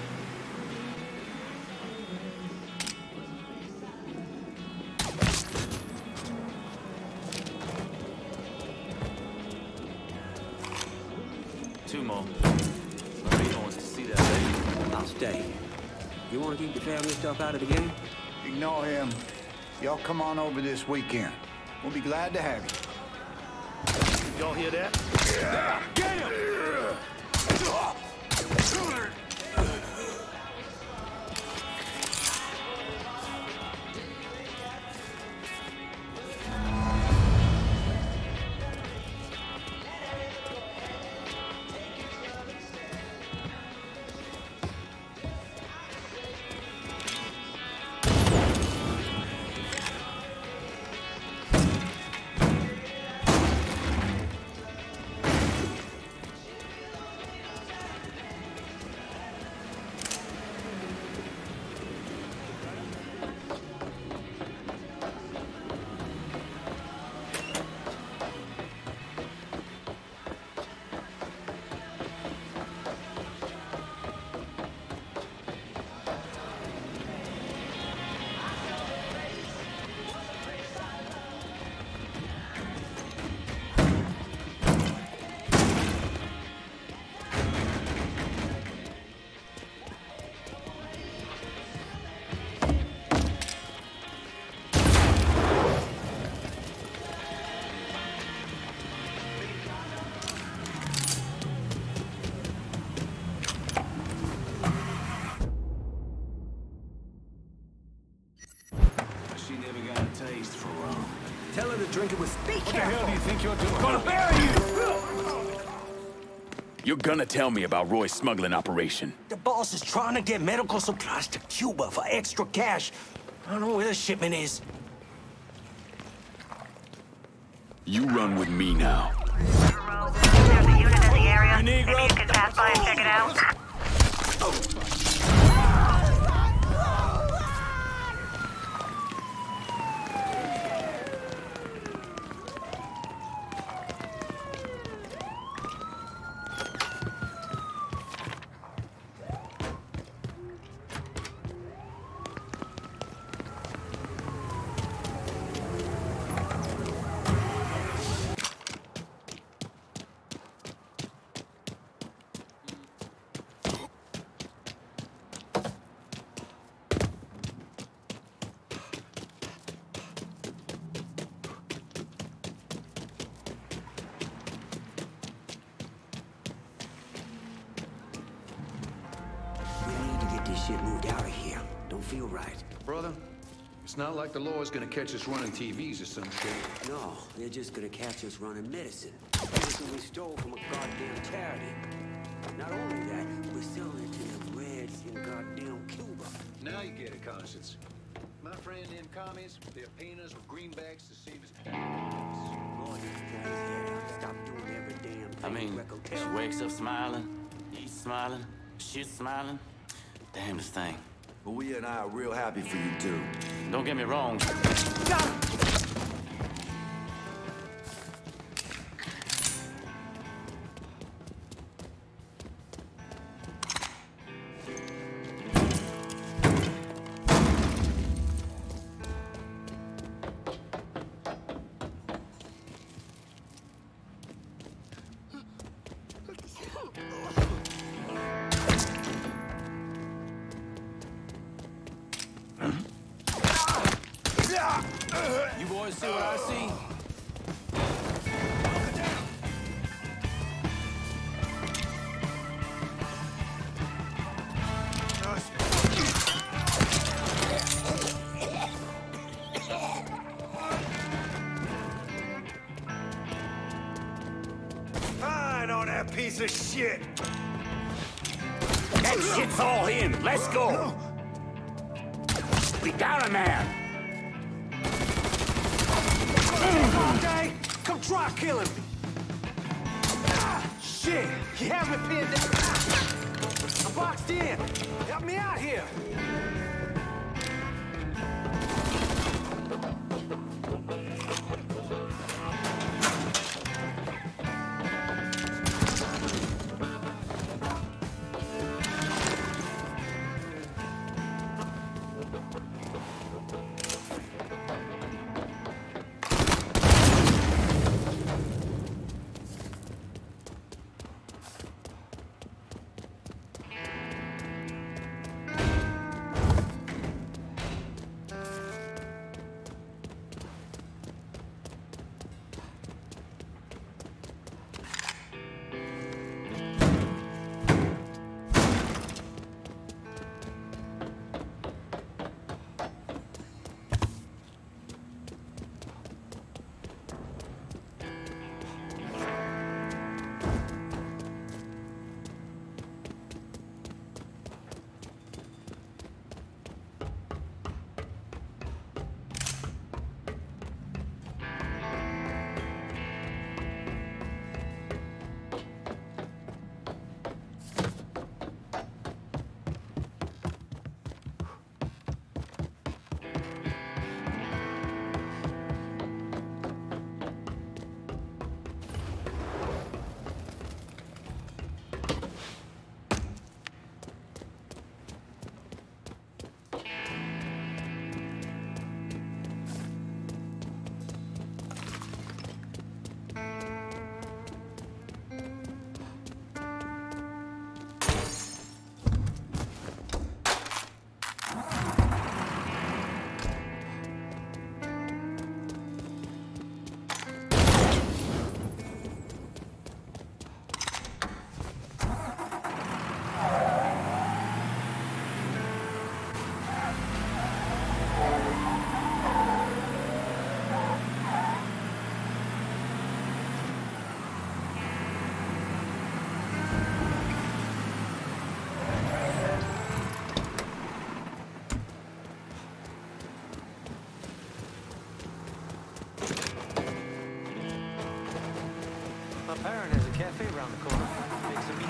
Two more. Nobody wants to see that lady. I'll stay. You want to keep the family stuff out of the game? Ignore him. Y'all come on over this weekend. We'll be glad to have you. Y'all hear that? Get him! Tell her to drink it with... What the hell do you think you're doing? Gonna bury you! You're gonna tell me about Roy's smuggling operation. The boss is trying to get medical supplies to Cuba for extra cash. I don't know where the shipment is. You run with me now. There's a unit in the area. Maybe you can pass by and check it out. Moved out of here. Don't feel right. Brother, it's not like the law is gonna catch us running TVs or some shit. No, they're just gonna catch us running medicine. Medicine we stole from a goddamn charity. Not only that, we're selling it to the Reds in goddamn Cuba. Now you get it, Constance. My friend, them commies, they're paying us with greenbacks to save us. Stop doing every damn thing. I mean, she wakes up smiling, he's smiling, she's smiling. Damnedest thing. But we and I are real happy for you, too. Don't get me wrong. You boys see what I see? Fine on that piece of shit. That shit's all him. Let's go. We got a man. Okay, come try killing me. Shit, you have me pinned down. I'm boxed in. Help me out here. Aaron has a cafe around the corner. Makes some meat.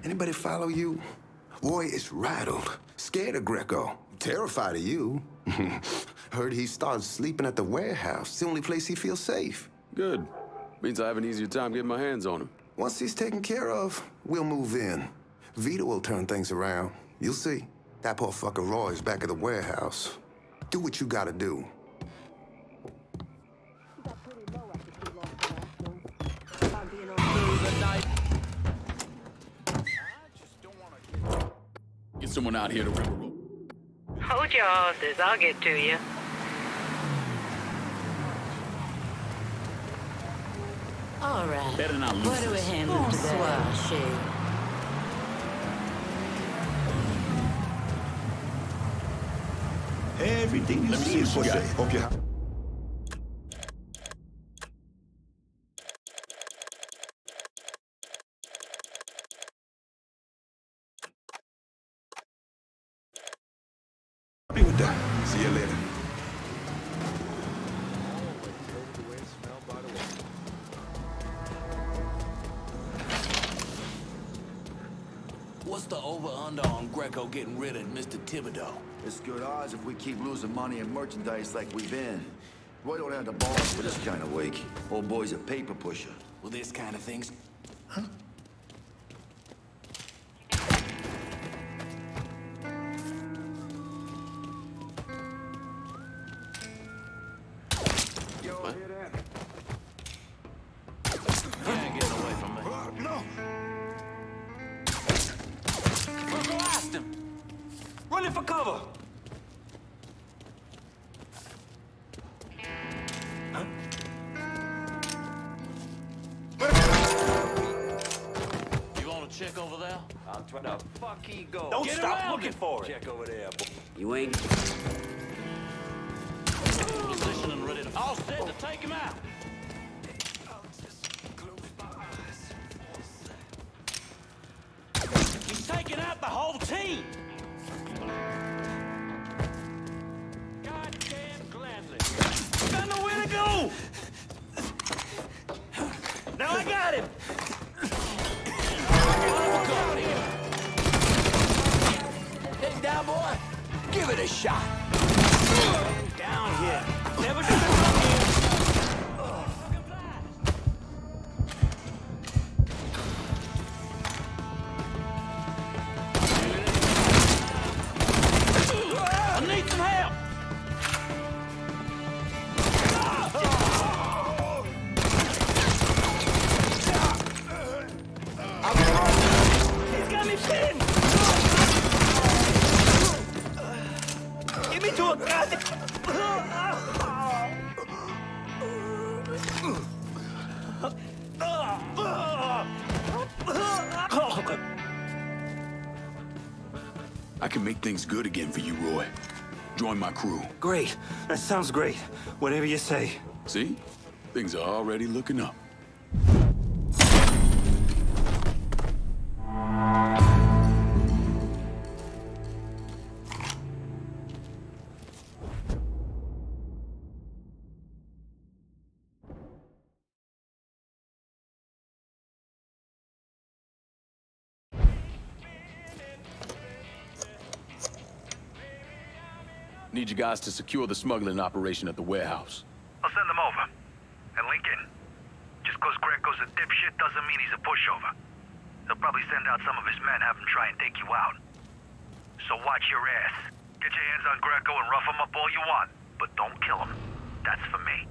Anybody follow you? Roy is rattled, scared of Greco, terrified of you. Heard he started sleeping at the warehouse. It's the only place he feels safe. Good. Means I have an easier time getting my hands on him. Once he's taken care of, we'll move in. Vito will turn things around. You'll see. That poor fucker Roy is back at the warehouse. Do what you gotta do. Get someone out here to rip a rope. Hold your horses, I'll get to you. All right. Better not lose What do we this. handle today? Everything you see is for sale. Okay. Happy with that. See you later. What's the over-under on Greco getting rid of Mr. Thibodeau? It's good odds if we keep losing money and merchandise like we've been. Roy don't have the balls for this kind of week. Old boy's a paper pusher. Well, this kind of things... Huh? Yo, hear that? You ain't getting away from me. No! Go ask him! Running for cover! You want to check over there? I'm trying to fuck he go. Don't Get stop around looking it. for it. Check over there, boy. You ain't... Position and ready to... All set to take him out. He's taking out the whole team. Goddamn gladly. Got nowhere to go. Now I got him. Hey, down, boy. Give it a shot. Down here. Never should have come here. I need some help. He's got me pinned. Get me to a goddamn... I can make things good again for you, Roy. Join my crew. Great. That sounds great. Whatever you say. See? Things are already looking up. Need you guys to secure the smuggling operation at the warehouse. I'll send them over. And Lincoln, just cause Greco's a dipshit doesn't mean he's a pushover. He'll probably send out some of his men, have him try and take you out. So watch your ass. Get your hands on Greco and rough him up all you want, but don't kill him. That's for me.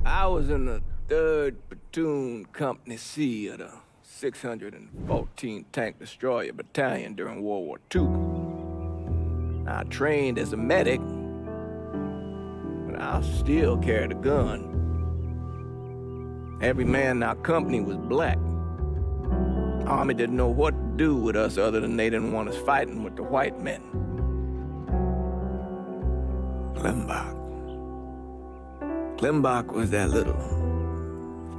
I was in the 3rd Platoon Company C of the 614 Tank Destroyer Battalion during World War II. I trained as a medic, but I still carried a gun. Every man in our company was black. Army didn't know what to do with us other than they didn't want us fighting with the white men. Klimbach was that little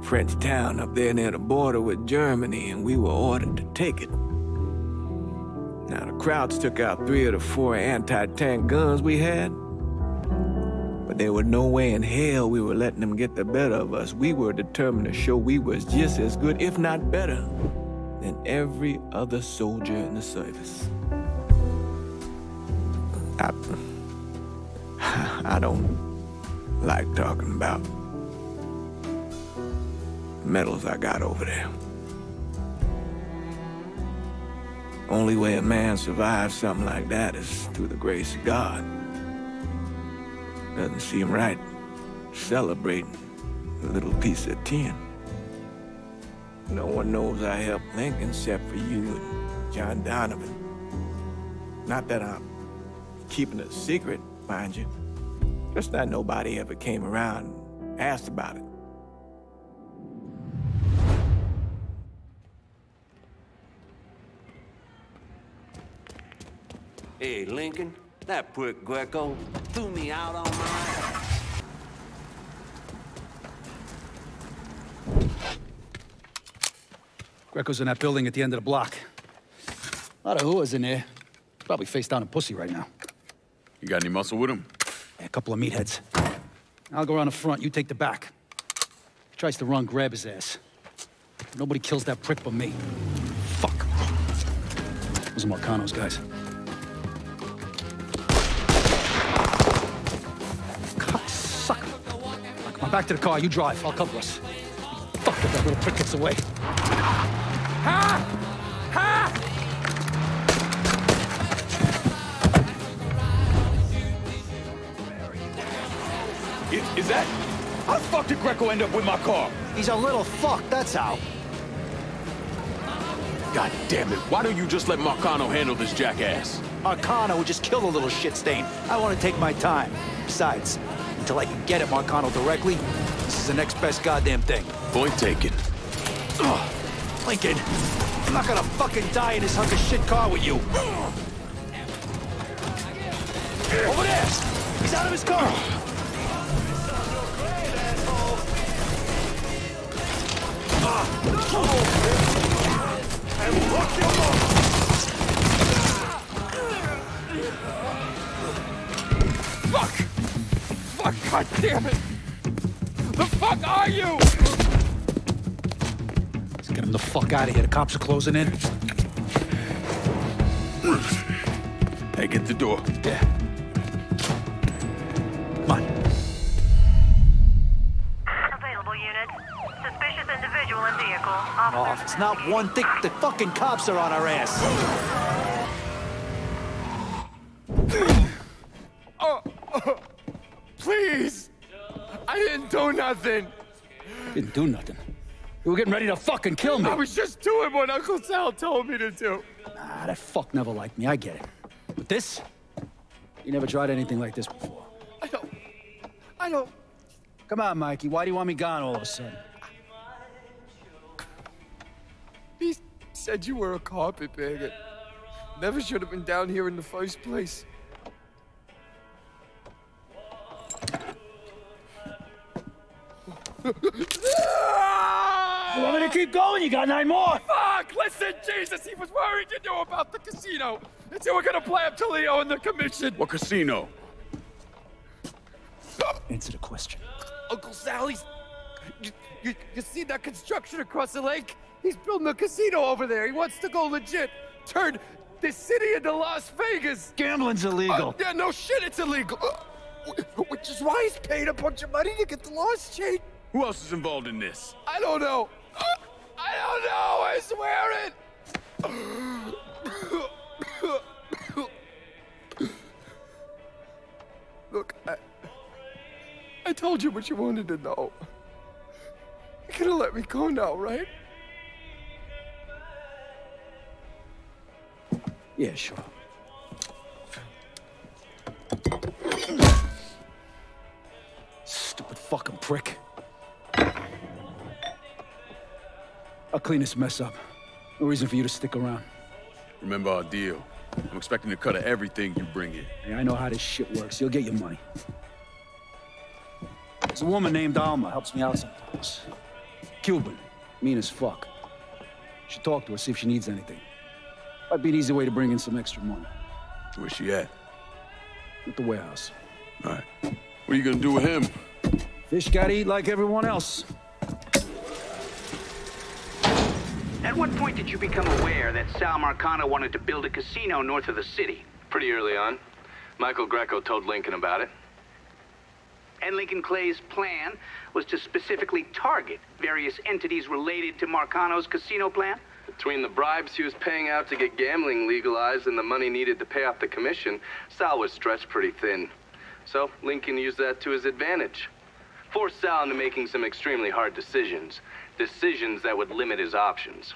French town up there near the border with Germany, and we were ordered to take it. Now, the Krauts took out 3 of the 4 anti-tank guns we had, but there was no way in hell we were letting them get the better of us. We were determined to show we was just as good, if not better, than every other soldier in the service. I don't like talking about the medals I got over there. Only way a man survives something like that is through the grace of God. Doesn't seem right celebrating a little piece of tin. No one knows I helped Lincoln except for you and John Donovan. Not that I'm keeping it a secret, mind you. Just that nobody ever came around and asked about it. Hey, Lincoln, that prick Greco threw me out on my ass. Greco's in that building at the end of the block. A lot of whoas in there. Probably face down in pussy right now. You got any muscle with him? Yeah, a couple of meatheads. I'll go around the front, you take the back. If he tries to run, grab his ass. Nobody kills that prick but me. Fuck. Those are Marcano's guys. Cocksucker. Come on, back to the car, you drive, I'll cover us. Fuck if that little prick gets away. Ha! Ha! Is that? How the fuck did Greco end up with my car? He's a little fuck, that's how. God damn it, why don't you just let Marcano handle this jackass? Marcano would just kill the little shit stain. I want to take my time. Besides, until I can get at Marcano directly, this is the next best goddamn thing. Point taken. Ugh. Lincoln, I'm not gonna fucking die in this hunk of shit car with you. Over there! He's out of his car! And lock your mouth! Fuck! Fuck, god damn it! The fuck are you? Let's get him the fuck out of here. The cops are closing in. Hey, get the door. Yeah. Come on. Available unit. Suspicious individual in vehicle. Oh, if it's not one thing, the fucking cops are on our ass. Please! I didn't do nothing! Didn't do nothing. You were getting ready to fucking kill me. I was just doing what Uncle Sal told me to do. Nah, that fuck never liked me, I get it. But this? You never tried anything like this before. I don't... Come on, Mikey, why do you want me gone all of a sudden? He said you were a carpetbagger. Never should have been down here in the first place. You want me to keep going? You got 9 more! Fuck! Listen, Jesus, he was worried you knew about the casino. And so we're gonna play up to Leo and the commission. What casino? Answer the question. Uncle Sally's... You see that construction across the lake? He's building a casino over there. He wants to go legit. Turn this city into Las Vegas. Gambling's illegal. Yeah, no shit, it's illegal. Which is why he's paid a bunch of money to get the laws changed. Who else is involved in this? I don't know. I don't know, I swear it. Look, I told you what you wanted to know. You're gonna let me go now, right? Yeah, sure. prick. I'll clean this mess up. No reason for you to stick around. Remember our deal. I'm expecting a cut of everything you bring in. Hey, I know how this shit works. You'll get your money. There's a woman named Alma, helps me out sometimes. Cuban, mean as fuck. Should talk to her, see if she needs anything. Might be an easy way to bring in some extra money. Where's she at? At the warehouse. All right. What are you gonna do with him? Fish gotta eat like everyone else. At what point did you become aware that Sal Marcano wanted to build a casino north of the city? Pretty early on. Michael Greco told Lincoln about it. And Lincoln Clay's plan was to specifically target various entities related to Marcano's casino plan? Between the bribes he was paying out to get gambling legalized and the money needed to pay off the commission, Sal was stretched pretty thin. So Lincoln used that to his advantage. Forced Sal into making some extremely hard decisions. Decisions that would limit his options.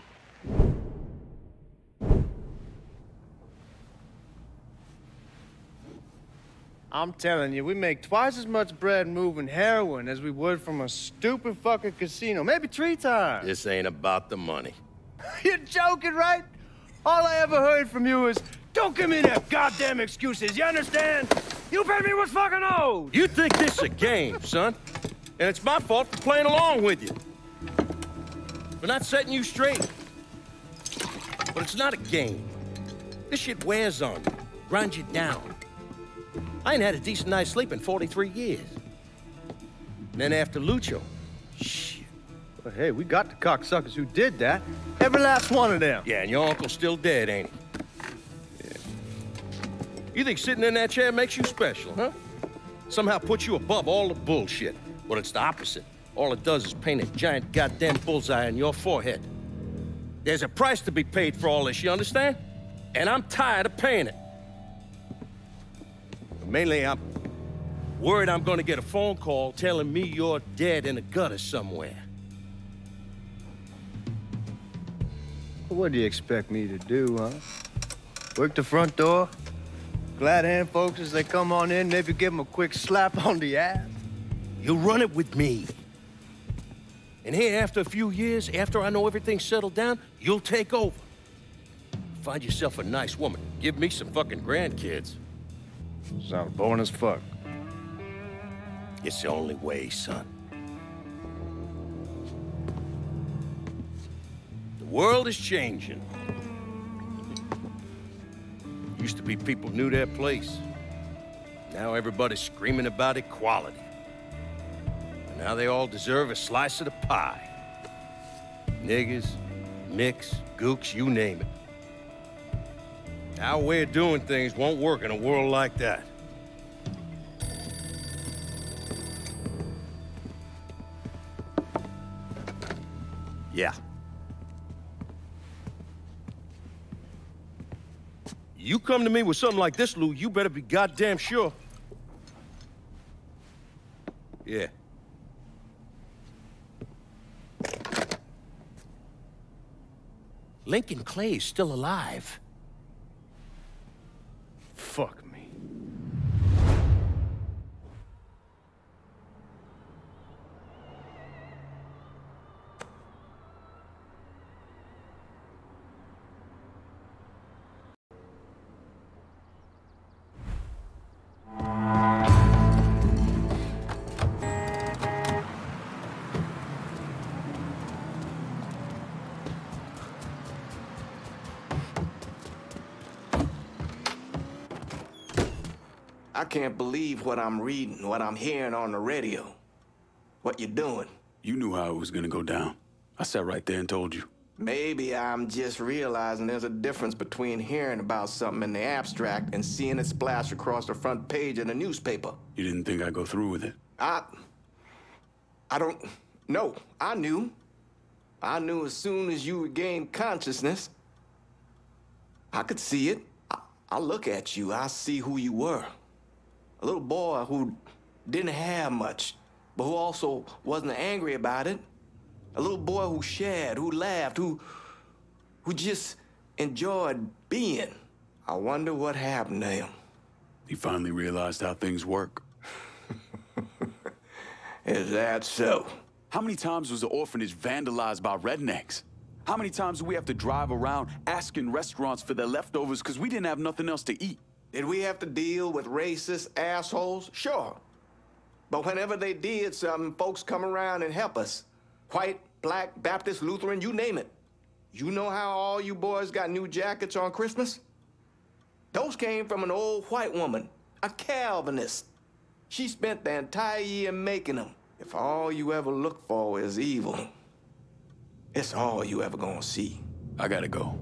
I'm telling you, we make twice as much bread moving heroin as we would from a stupid fucking casino. Maybe 3 times. This ain't about the money. You're joking, right? All I ever heard from you is, don't give me that goddamn excuses, you understand? You pay me what's fucking owed! You think this is a game, son? And it's my fault for playing along with you. For not setting you straight. But it's not a game. This shit wears on you, grinds you down. I ain't had a decent night's sleep in 43 years. And then after Lucho, shit. Well, hey, we got the cocksuckers who did that. Every last one of them. Yeah, and your uncle's still dead, ain't he? Yeah. You think sitting in that chair makes you special, huh? Somehow puts you above all the bullshit. Well, it's the opposite. All it does is paint a giant goddamn bullseye on your forehead. There's a price to be paid for all this, you understand? And I'm tired of paying it. Mainly, I'm worried I'm gonna get a phone call telling me you're dead in a gutter somewhere. What do you expect me to do, huh? Work the front door? Glad hand folks as they come on in, maybe give them a quick slap on the ass? You'll run it with me. And here, after a few years, after I know everything's settled down, you'll take over. Find yourself a nice woman. Give me some fucking grandkids. Sounds boring as fuck. It's the only way, son. The world is changing. Used to be people knew their place. Now everybody's screaming about equality. And now they all deserve a slice of the pie. Niggas, micks, gooks, you name it. Our way of doing things won't work in a world like that. Yeah. You come to me with something like this, Lou, you better be goddamn sure. Yeah. Lincoln Clay is still alive. Fuck me. I can't believe what I'm reading, what I'm hearing on the radio. What you doing? You knew how it was gonna go down. I sat right there and told you. Maybe I'm just realizing there's a difference between hearing about something in the abstract and seeing it splashed across the front page of the newspaper. You didn't think I'd go through with it? I don't... No, I knew. I knew as soon as you regained consciousness. I could see it. I look at you, I see who you were. A little boy who didn't have much, but who also wasn't angry about it. A little boy who shared, who laughed, who just enjoyed being. I wonder what happened to him. He finally realized how things work. Is that so? How many times was the orphanage vandalized by rednecks? How many times do we have to drive around asking restaurants for their leftovers because we didn't have nothing else to eat? Did we have to deal with racist assholes? Sure. But whenever they did something, folks come around and help us. White, black, Baptist, Lutheran, you name it. You know how all you boys got new jackets on Christmas? Those came from an old white woman, a Calvinist. She spent the entire year making them. If all you ever look for is evil, it's all you ever gonna see. I gotta go.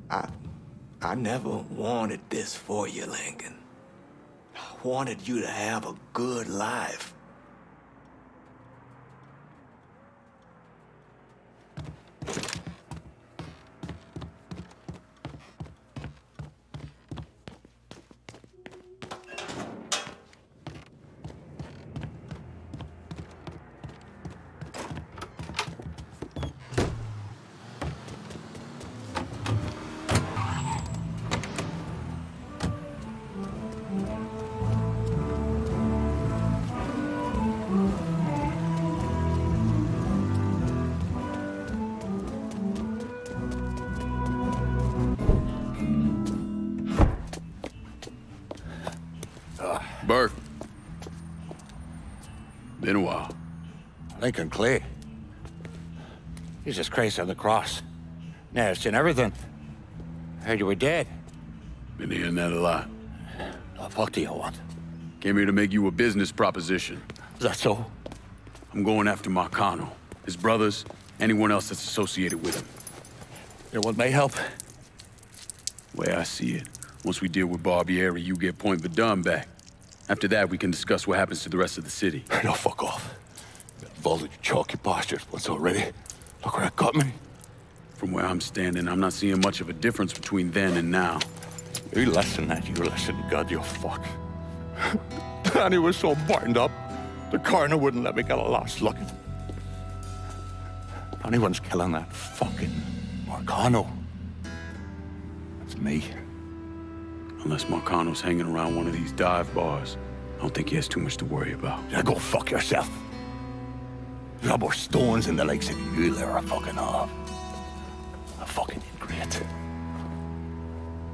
I never wanted this for you, Lincoln. I wanted you to have a good life. Burke. Been a while. Lincoln Clay. Jesus Christ on the cross. Now I've seen everything. Heard you were dead. Been hearing that a lot. What the fuck do you want? Came here to make you a business proposition. Is that so? I'm going after Marcano, his brothers, anyone else that's associated with him. You want my help? The way I see it, once we deal with Barbieri, you get Point Verdun back. After that, we can discuss what happens to the rest of the city. No, fuck off. Got involved in your chalky postures once already. Look where it got me. From where I'm standing, I'm not seeing much of a difference between then and now. You listen, that you listen, God, you fuck. Danny was so burned up, the coroner wouldn't let me get a last look at him. Anyone's killing that fucking Marcano. That's me. Unless Marcano's hanging around one of these dive bars, I don't think he has too much to worry about. Yeah, go fuck yourself. You got more stones in the likes of you there are fucking off. A fucking ingrate.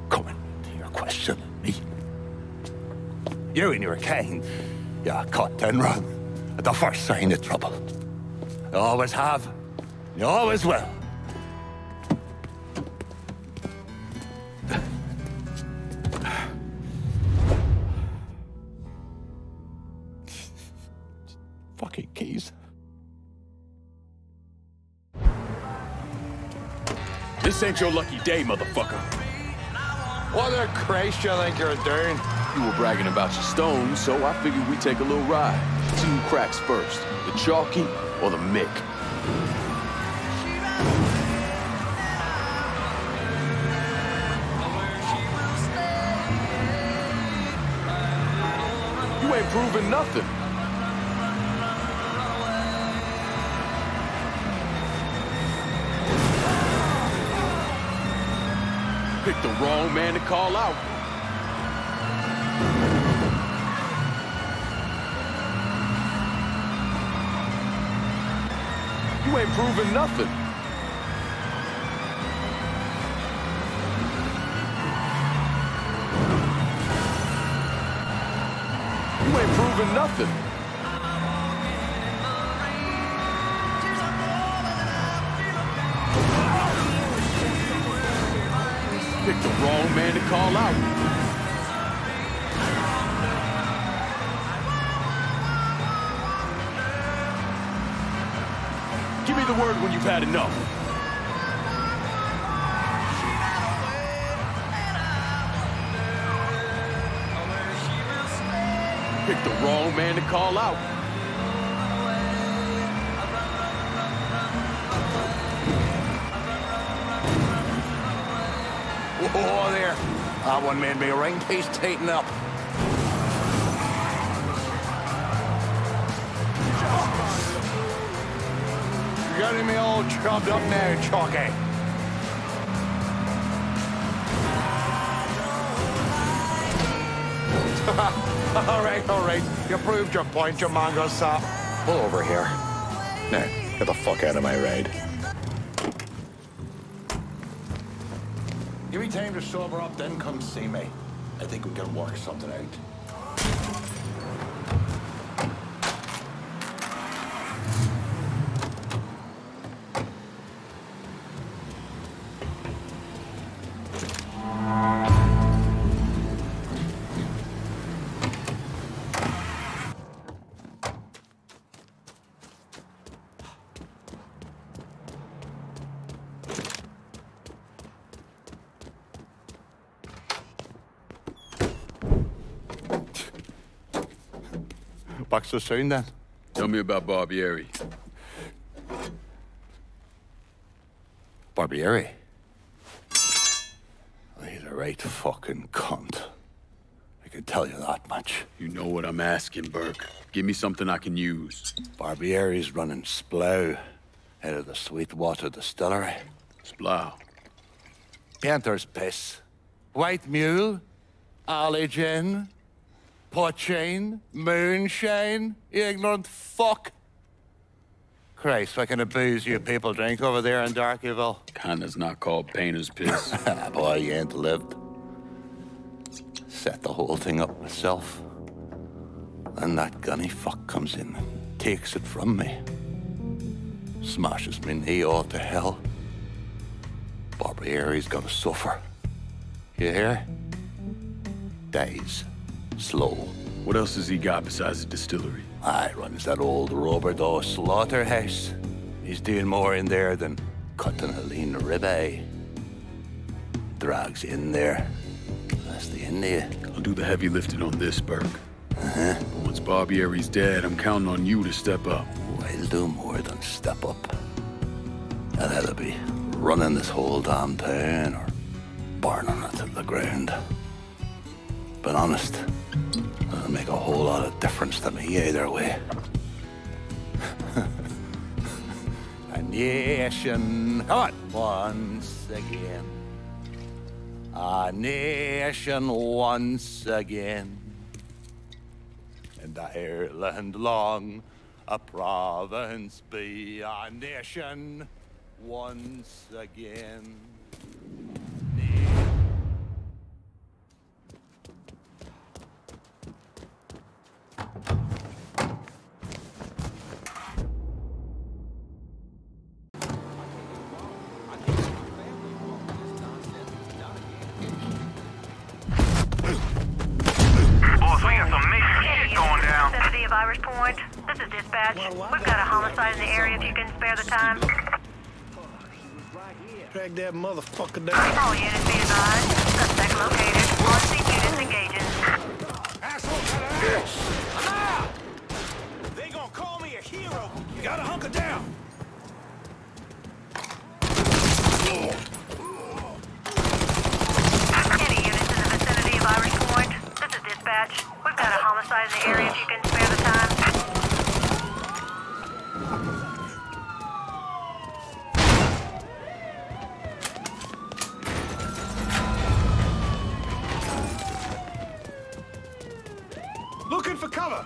Coming to your question, me. You and your king, you cut and run at the first sign of trouble. You always have, you always will. Fucking keys. This ain't your lucky day, motherfucker. What the Christ you think you're doing? You were bragging about your stones, so I figured we'd take a little ride. See who cracks first, the Chalky or the Mick. You ain't proving nothing. Picked the wrong man to call out. You ain't proving nothing. You ain't proving nothing. Picked the wrong man to call out. Give me the word when you've had enough. Picked the wrong man to call out. Whoa there. That one made me ring piece tighten up. You're getting me all chopped up now, Chalky. All right. You proved your point, you mongrel sap. Pull over here. Now, get the fuck out of my ride. Give me time to sober up, then come see me. I think we can work something out. Back so soon, then? Tell me about Barbieri. Barbieri? He's a right fucking cunt. I can tell you that much. You know what I'm asking, Burke. Give me something I can use. Barbieri's running Splow out of the Sweetwater Distillery. Splow? Painter's piss. White mule. Alley gin. Poachine, moonshine, you ignorant fuck. Christ, what kind of booze you people drink over there in Darkyville? Kinda's not called painter's piss. Boy, you ain't lived. Set the whole thing up myself. Then that gunny fuck comes in and takes it from me. Smashes me knee all to hell. Barbieri's gonna suffer. You hear? Dies. Slow. What else has he got besides the distillery? Runs that old Roberto slaughterhouse. He's doing more in there than cutting a lean ribeye. Drags in there. That's the India. I'll do the heavy lifting on this, Burke. But once Barbieri's dead, I'm counting on you to step up. I'll do more than step up. I'll either be running this whole damn town or burning it to the ground. But honest, it'll make a whole lot of difference to me either way. A nation, come on, once again. A nation once again. And Ireland long, a province be a nation once again. Irish Point. This is dispatch. We've got a homicide in the area if you can spare the time. Drag that motherfucker down. All units be advised. Suspect located. On-scene units engaging. Asshole, got an axe! I'm out! They gonna call me a hero. You gotta hunker down. Any units in the vicinity of Irish Point? This is dispatch. We've got a homicide in the area if you can spare the time. Looking for cover.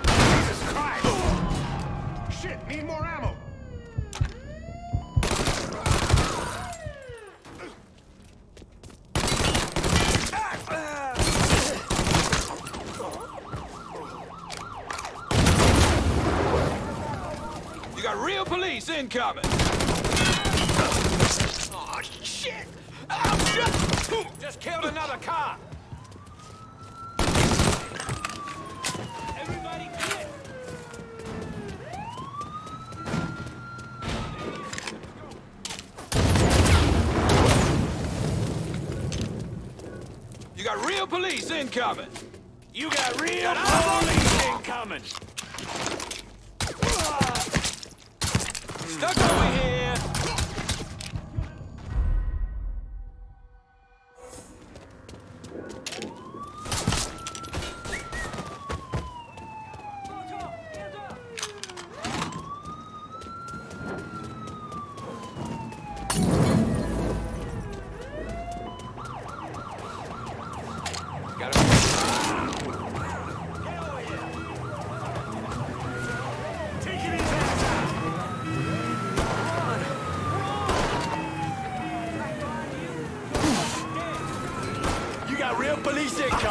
Jesus Christ. Shit, need more ammo. You got real police incoming. Oh, shit. Oh, shit. Just killed another cop. Everybody get. You got real police incoming. You got real police incoming. Stuck over here.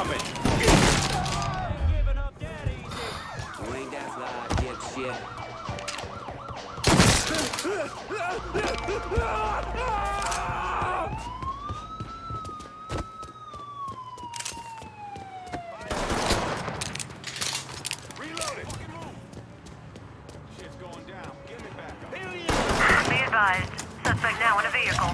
coming! You ain't that fly, dipshit. Reloaded. Shit's going down. Give me back up. Be advised. Suspect now in a vehicle.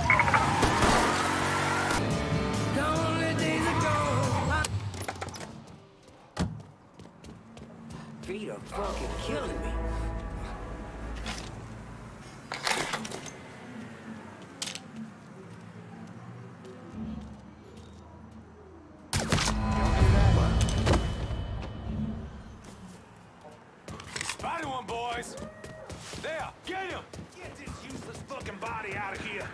Feet are fucking killing me. Spotted one, boys. There, get him. Get this useless fucking body out of here.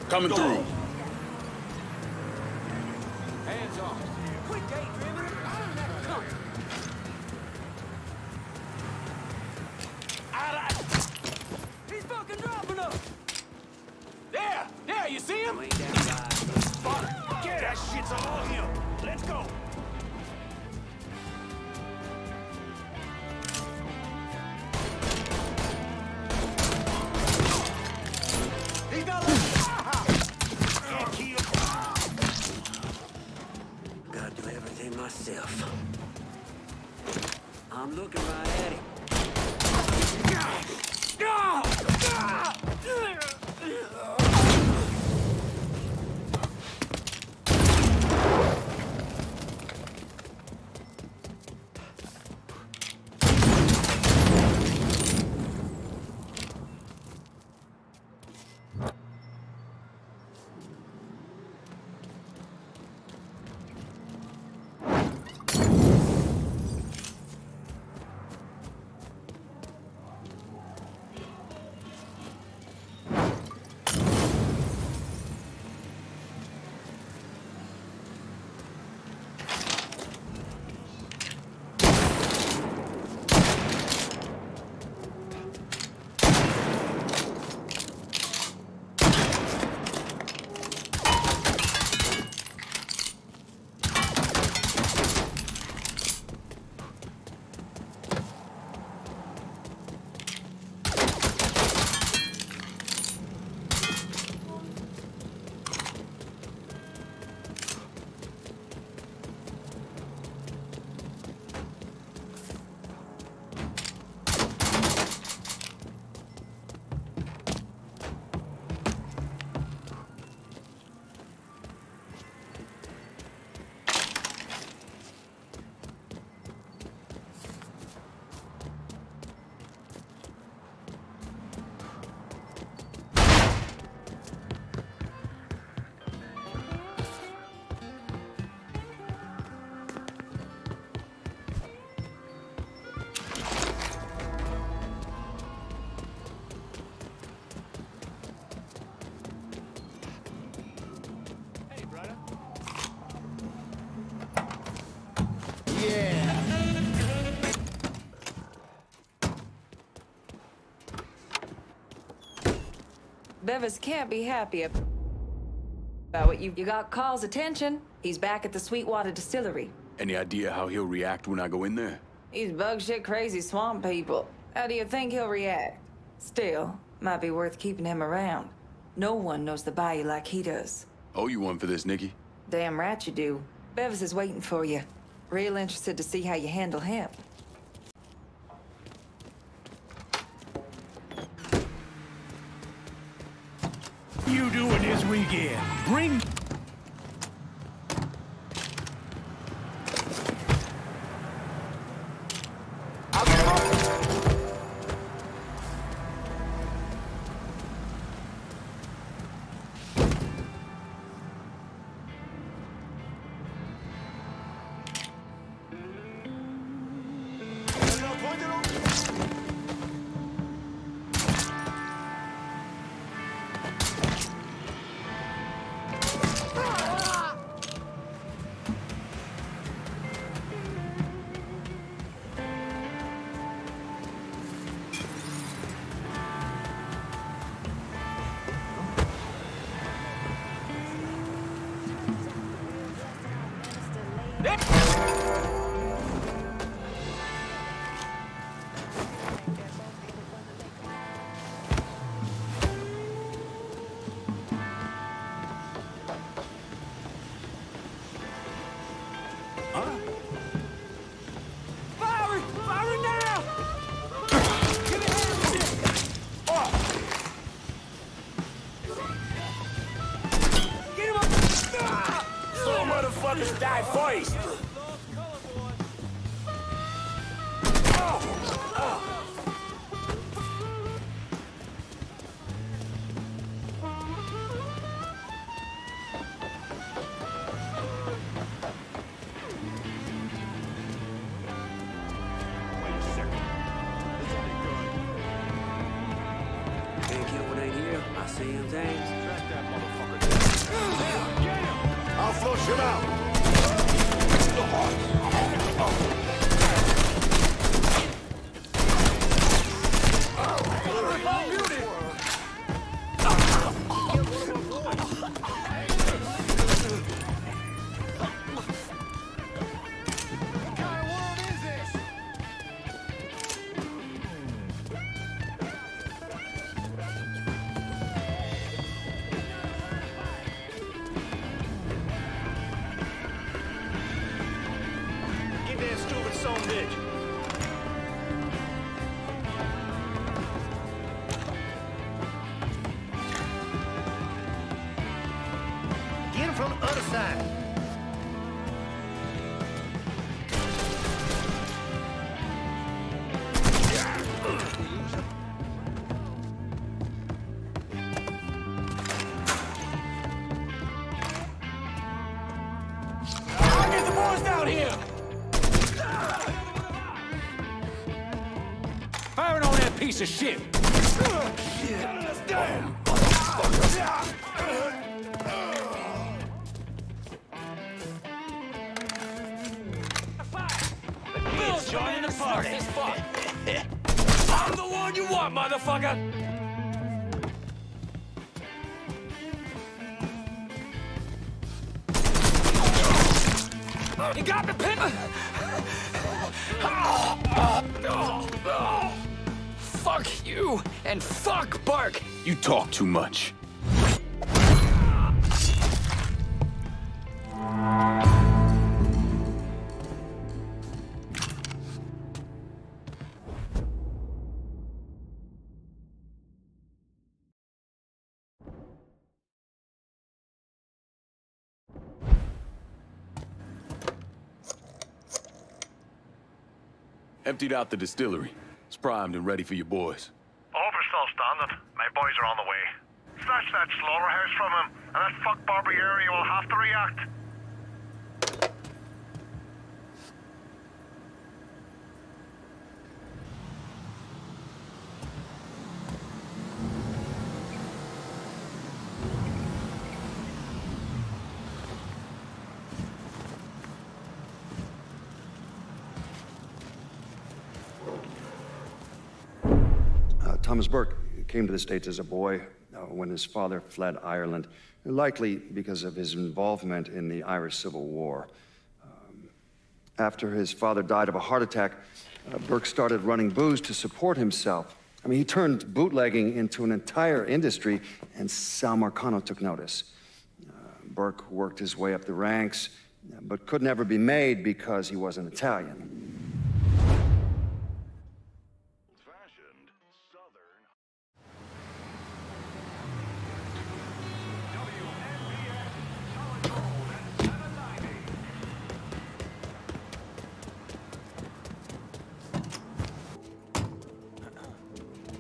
Coming through. Hands off. Quit daydreaming. Come. He's fucking dropping us. There, you see him? Ain't that fly. Spotted. Get that shit's all him. Let's go. Gotta do everything myself. I'm looking right at him. Bevis can't be happy about what you got Carl's attention. He's back at the Sweetwater Distillery. Any idea how he'll react when I go in there? He's bug shit crazy swamp people. How do you think he'll react? Still, might be worth keeping him around. No one knows the bayou like he does. Owe you one for this, Nikki. Damn right you do. Bevis is waiting for you. Real interested to see how you handle him. You doing this weekend? Bring... Motherfuckers die first! Can't kill what ain't here. I see him things. Track that motherfucker. Get him! I'll flush him out. Get him from the other side. I'll get the boys down here! Firing on that piece of shit! Damn! Bill's joining the party! I'm the one you want, motherfucker! You got me pinned! Fuck you, and fuck Bark! You talk too much. Emptied out the distillery. It's primed and ready for your boys. Over's still standing. My boys are on the way. Snatch that slaughterhouse from him, and that fuck Barbieri will have to react. Thomas Burke came to the States as a boy when his father fled Ireland, likely because of his involvement in the Irish Civil War. After his father died of a heart attack, Burke started running booze to support himself. I mean, he turned bootlegging into an entire industry, and Sal Marcano took notice. Burke worked his way up the ranks, but could never be made because he wasn't Italian.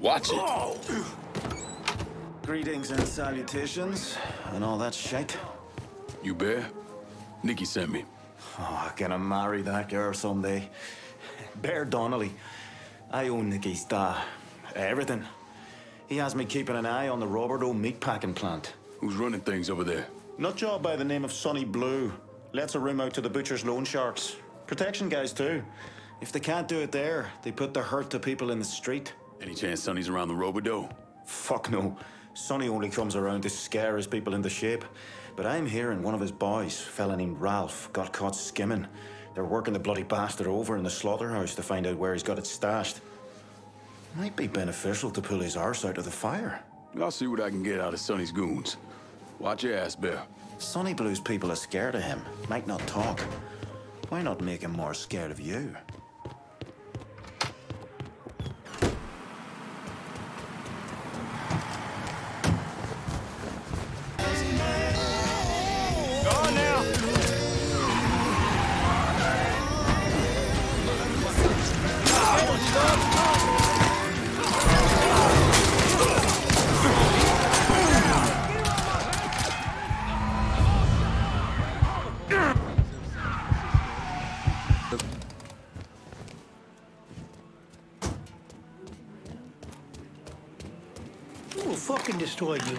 Watch it. Greetings and salutations, and all that shite. You Bear? Nikki sent me. Oh, gonna marry that girl someday. Bear Donnelly. I own Nikki's everything. He has me keeping an eye on the Roberto meatpacking plant. Who's running things over there? Nutjob by the name of Sonny Blue. Lets a room out to the butcher's loan sharks. Protection guys too. If they can't do it there, they put the hurt to people in the street. Any chance Sonny's around the Robodo? Fuck no. Sonny only comes around to scare his people into shape. But I'm hearing one of his boys, a fella named Ralph, got caught skimming. They're working the bloody bastard over in the slaughterhouse to find out where he's got it stashed. Might be beneficial to pull his arse out of the fire. I'll see what I can get out of Sonny's goons. Watch your ass, Bear. Sonny Blue's people are scared of him. Might not talk. Why not make him more scared of you? We'll fucking destroy you.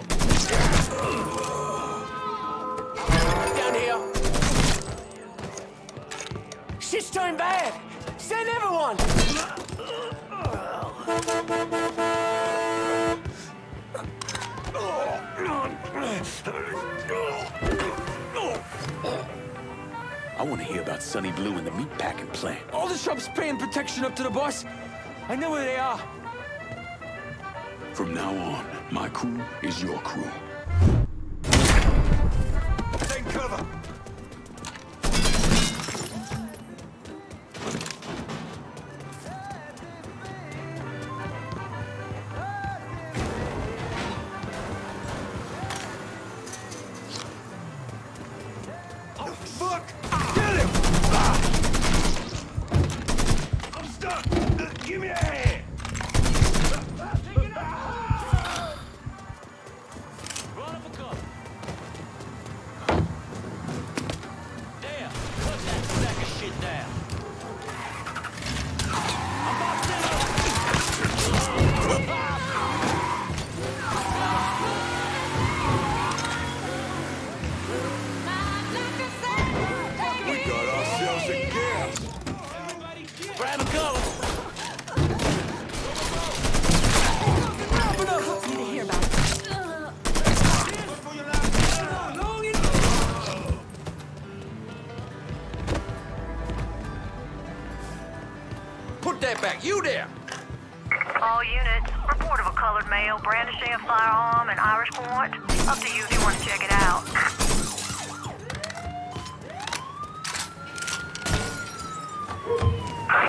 Down here. Shit's turned bad. Send everyone. I want to hear about Sonny Blue and the meatpacking plant. All the shops paying protection up to the boss. I know where they are. From now on, my crew is your crew. Take cover. Oh, fuck! Get him! I'm stuck! Give me a hand! Put that back. You there. All units, report of a colored male brandishing a firearm in Irish Point. Up to you if you want to check it out.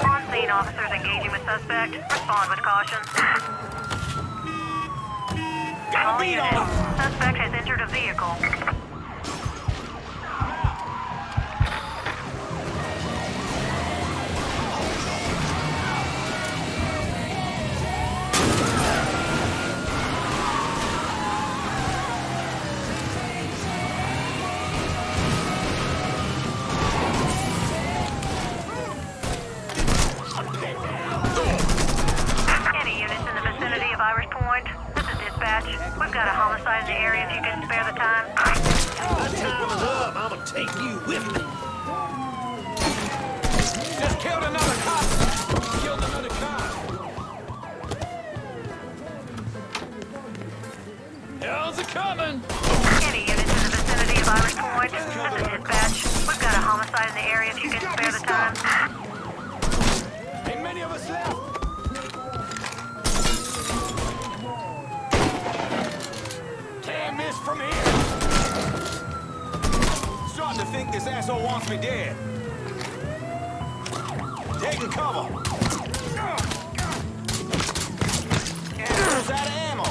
On scene, officers engaging with suspect. Respond with caution. All units, suspect has entered a vehicle. We've got a homicide in the area if you can spare the time. My time is up. I'ma take you with me. Just killed another cop. Killed another cop. Hell's a coming. Any units in the vicinity of Irish Point, this is dispatch. We've got a homicide in the area if you can spare the time. Ain't many of us left. Miss from here. Starting to think this asshole wants me dead. Taking cover. And who's out of ammo?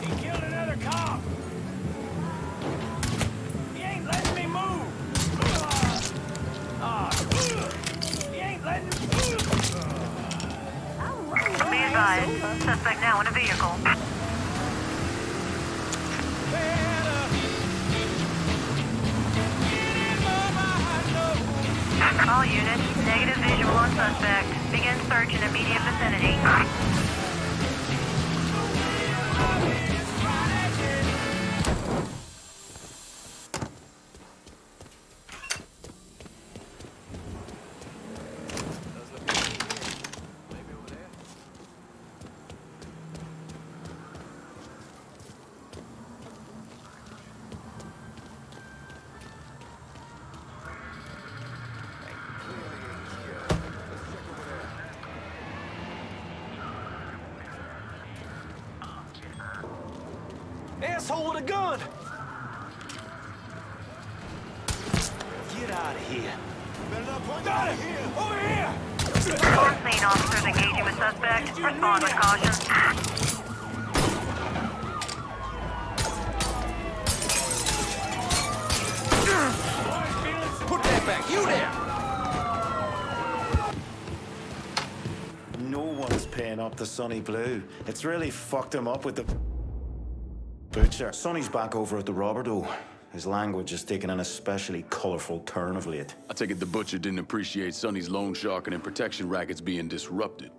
He killed another cop. He ain't letting me move. He ain't letting me move. Be advised, suspect now in a vehicle. All units, negative visual on suspect. Begin search in immediate vicinity. asshole with a gun! Get out of here. Got it! Over here! On scene, officers engaging with suspect. Respond with caution. Put that back, you there! No one's paying up to Sonny Blue. It's really fucked him up with the butcher. Sonny's back over at the robber, though. His language has taken an especially colorful turn of late. I take it the butcher didn't appreciate Sonny's loan sharking and protection rackets being disrupted.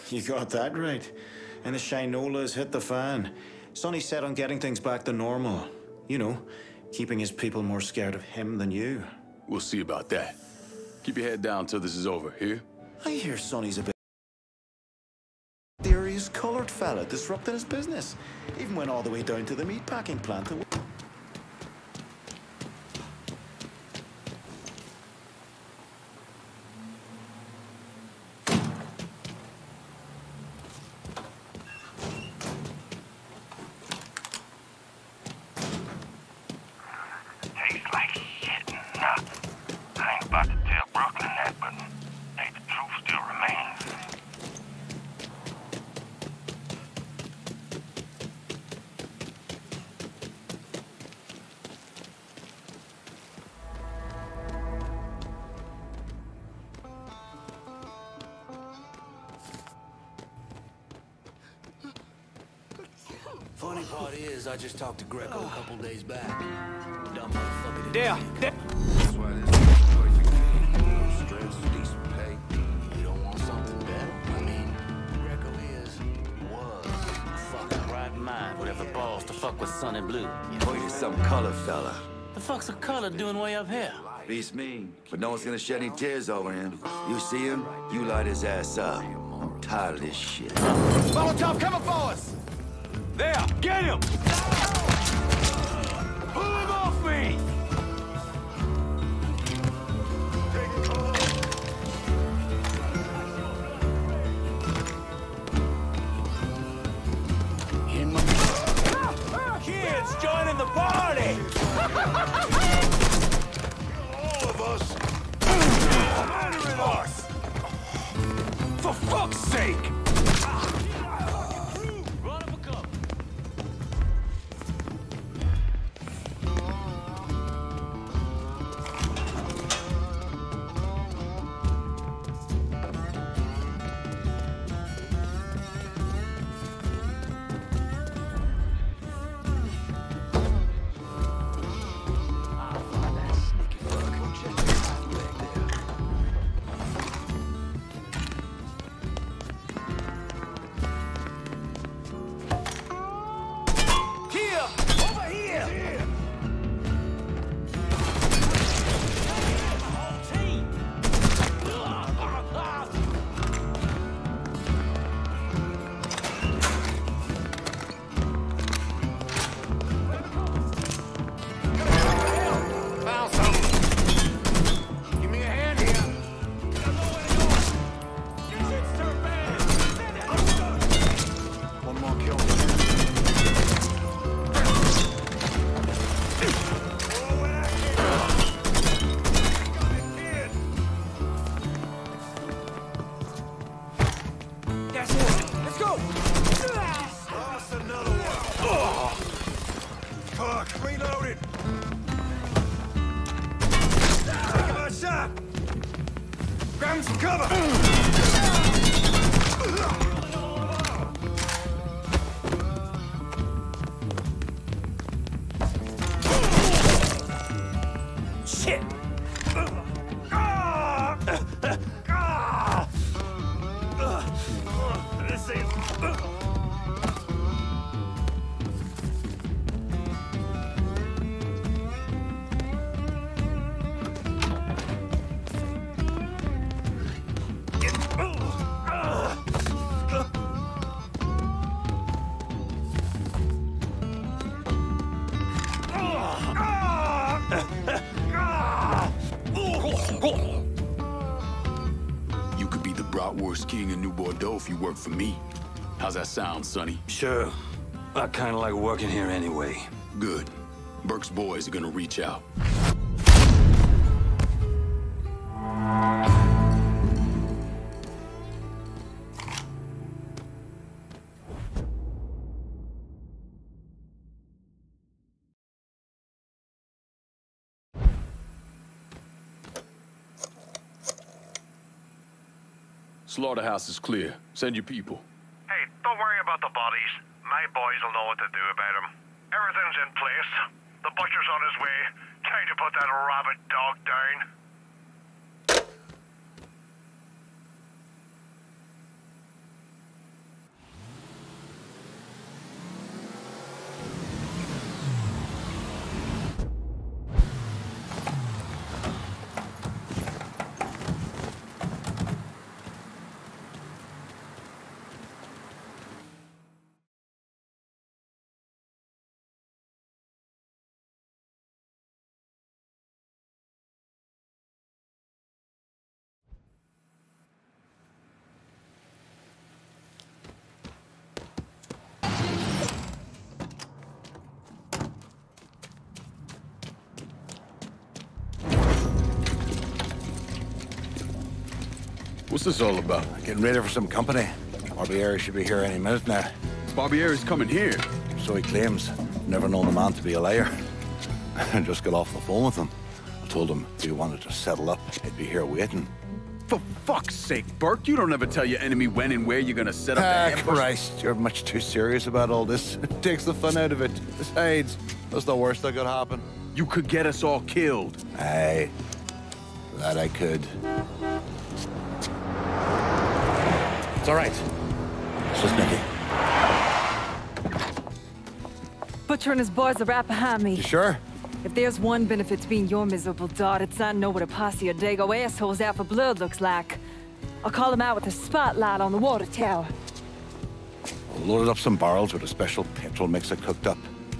You got that right. And the Shinola has hit the fan. Sonny's set on getting things back to normal. You know, keeping his people more scared of him than you. We'll see about that. Keep your head down till this is over, here? I hear Sonny's a bit mysterious colored fella disrupting his business. Even went all the way down to the meatpacking plant to... Tastes like shit. Nah, I ain't about to tell Brooklyn that, but hey, the truth still remains. Funny part is, I just talked to Greco a couple days back. Dumb motherfucker. There! That's why this is perfect game. No stress, decent pay. You don't want something better? I mean, Greco was fucking right in mind. Whatever balls to fuck with Sonny Blue. Boy, he's some color fella. The fuck's a color doing way up here? Beats me, but no one's gonna shed any tears over him. You see him, you light his ass up. I'm tired of this shit. Molotov coming for us! There! Get him! Pull him off me! Kids joining the party! All of us! Murdering us! For fuck's sake! You could be the bratwurst king in New Bordeaux if you work for me. How's that sound, Sonny? Sure. I kinda like working here anyway. Good. Burke's boys are gonna reach out. Slaughterhouse is clear. Send your people. Hey, don't worry about the bodies. My boys will know what to do about them. Everything's in place. The butcher's on his way. Time to put that rabid dog down. What's this all about? Getting ready for some company. Barbieri should be here any minute now. Barbieri's coming here. So he claims. Never known the man to be a liar. I just got off the phone with him. I told him if he wanted to settle up, he'd be here waiting. For fuck's sake, Burke, you don't ever tell your enemy when and where you're gonna set up the ambush. Christ, you're much too serious about all this. It takes the fun out of it. Besides, that's the worst that could happen. You could get us all killed. Aye, that I could. It's all right. It's just Nicky. Butcher and his boys are right behind me. You sure? If there's one benefit to being your miserable dot, it's I know what a posse of Dago assholes out for blood looks like. I'll call them out with a spotlight on the water tower. I loaded up some barrels with a special petrol mix I cooked up.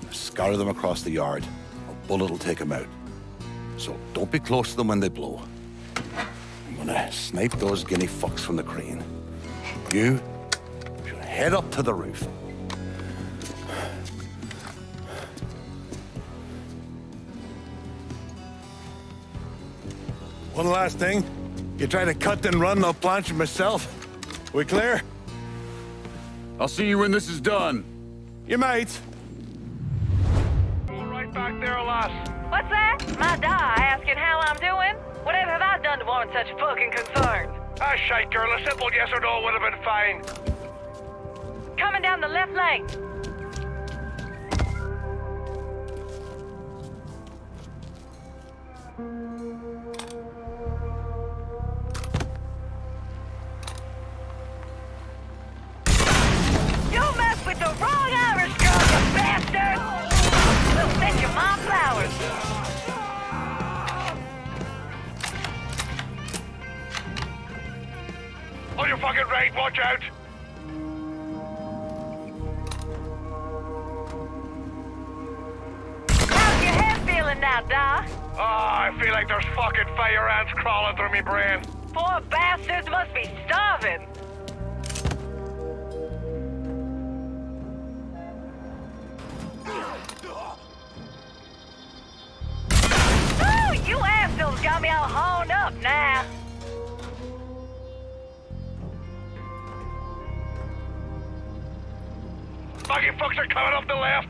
Scatter them across the yard. A bullet will take them out. So don't be close to them when they blow. I'm gonna snipe those guinea fucks from the crane. You should head up to the roof. One last thing. You try to cut and run, I'll planch you myself. We clear? I'll see you when this is done. You might. Right back there, lass. What's that? My die asking how I'm doing? Whatever have I done to warrant such fucking concern? Ah, shite, girl. A simple yes or no would have been fine. Coming down the left lane. You messed with the wrong Irish girl, you bastard! We'll send your mom flowers. On your fucking right, watch out! How's your head feeling now, Da? Oh, I feel like there's fucking fire ants crawling through me brain. Poor bastards must be starving. Oh, you assholes got me all horned up now. Fucking fucks are coming up the left.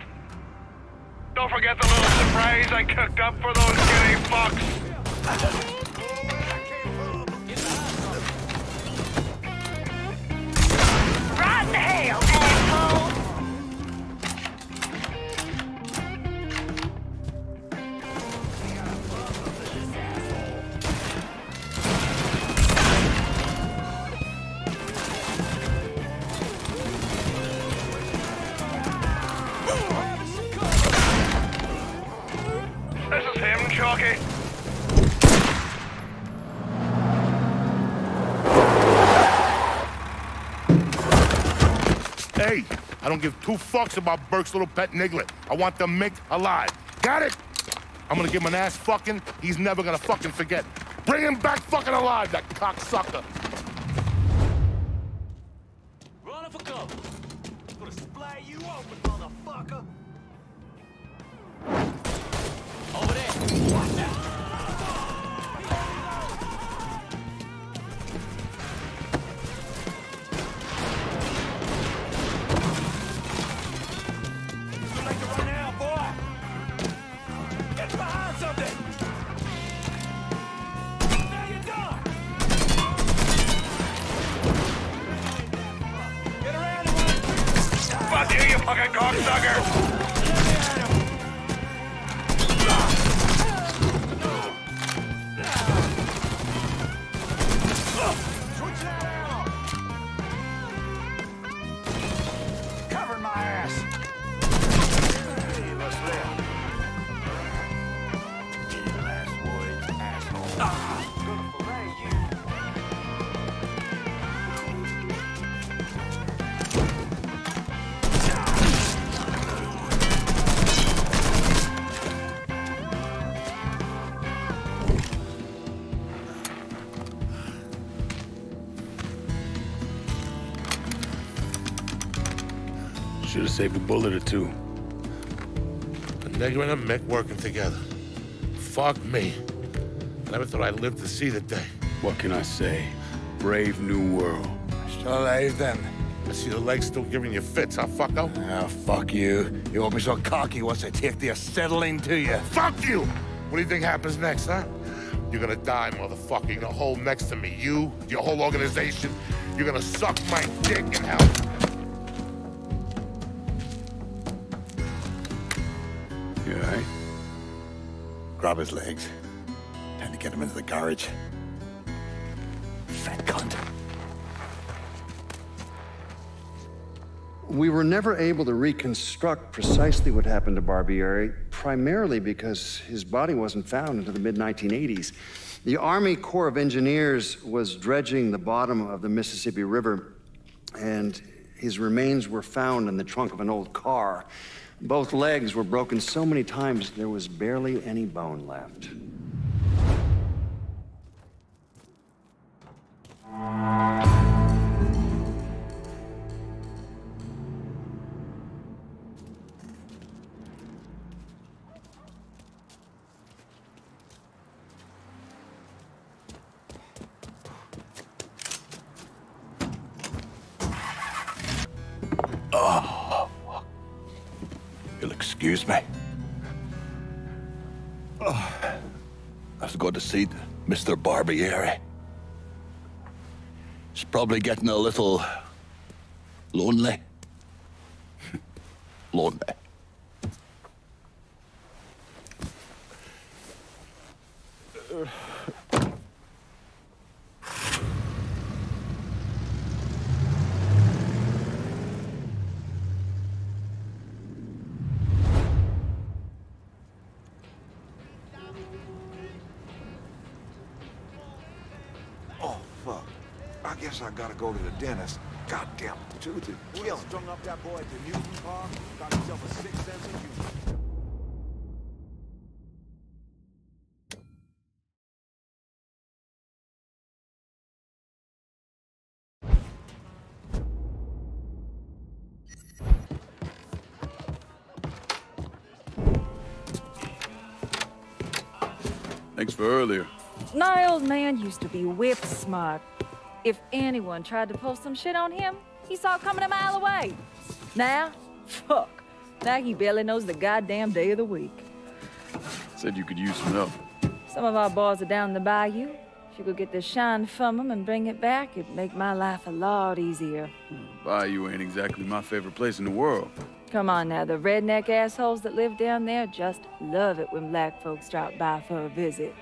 Don't forget the little surprise I cooked up for those guinea fucks. Right in the hell, asshole! This is him, Chalky. Hey, I don't give two fucks about Burke's little pet niglet. I want them mick alive. Got it? I'm gonna give him an ass fucking he's never gonna fucking forget. Bring him back fucking alive, that cocksucker. Run for cover. Gonna splat you open, motherfucker. fucking cocksucker! Covering my ass. Hey, what's left? Any last words, asshole? Gonna fillet you. Should have saved a bullet or two. A nigger and a Mick working together. Fuck me. I never thought I'd live to see the day. What can I say? Brave new world. Still alive then? I see the legs still giving you fits, huh, fucko? Ah, fuck you. You won't be so cocky once I take the acetylene to you. Fuck you! What do you think happens next, huh? You're gonna die, motherfucker. You're gonna hold next to me. You, your whole organization, you're gonna suck my dick in hell. You all right? Grab his legs. Time to get him into the garage. Fat cunt. We were never able to reconstruct precisely what happened to Barbieri, primarily because his body wasn't found until the mid-1980s. The Army Corps of Engineers was dredging the bottom of the Mississippi River, and his remains were found in the trunk of an old car. Both legs were broken so many times, there was barely any bone left. You'll excuse me. I have to go to see Mr. Barbieri. He's probably getting a little lonely. Lonely. Oh, fuck. I guess I gotta go to the dentist. Goddamn tooth is killing. Strung up that boy at the amusement park. Got himself a sixth sense of humor. Thanks for earlier. My old man used to be whip smart. If anyone tried to pull some shit on him, he saw it coming a mile away. Now, fuck. Now he barely knows the goddamn day of the week. Said you could use some help. Some of our boys are down the bayou. If you could get the shine from them and bring it back, it'd make my life a lot easier. Bayou ain't exactly my favorite place in the world. Come on now, the redneck assholes that live down there just love it when black folks drop by for a visit.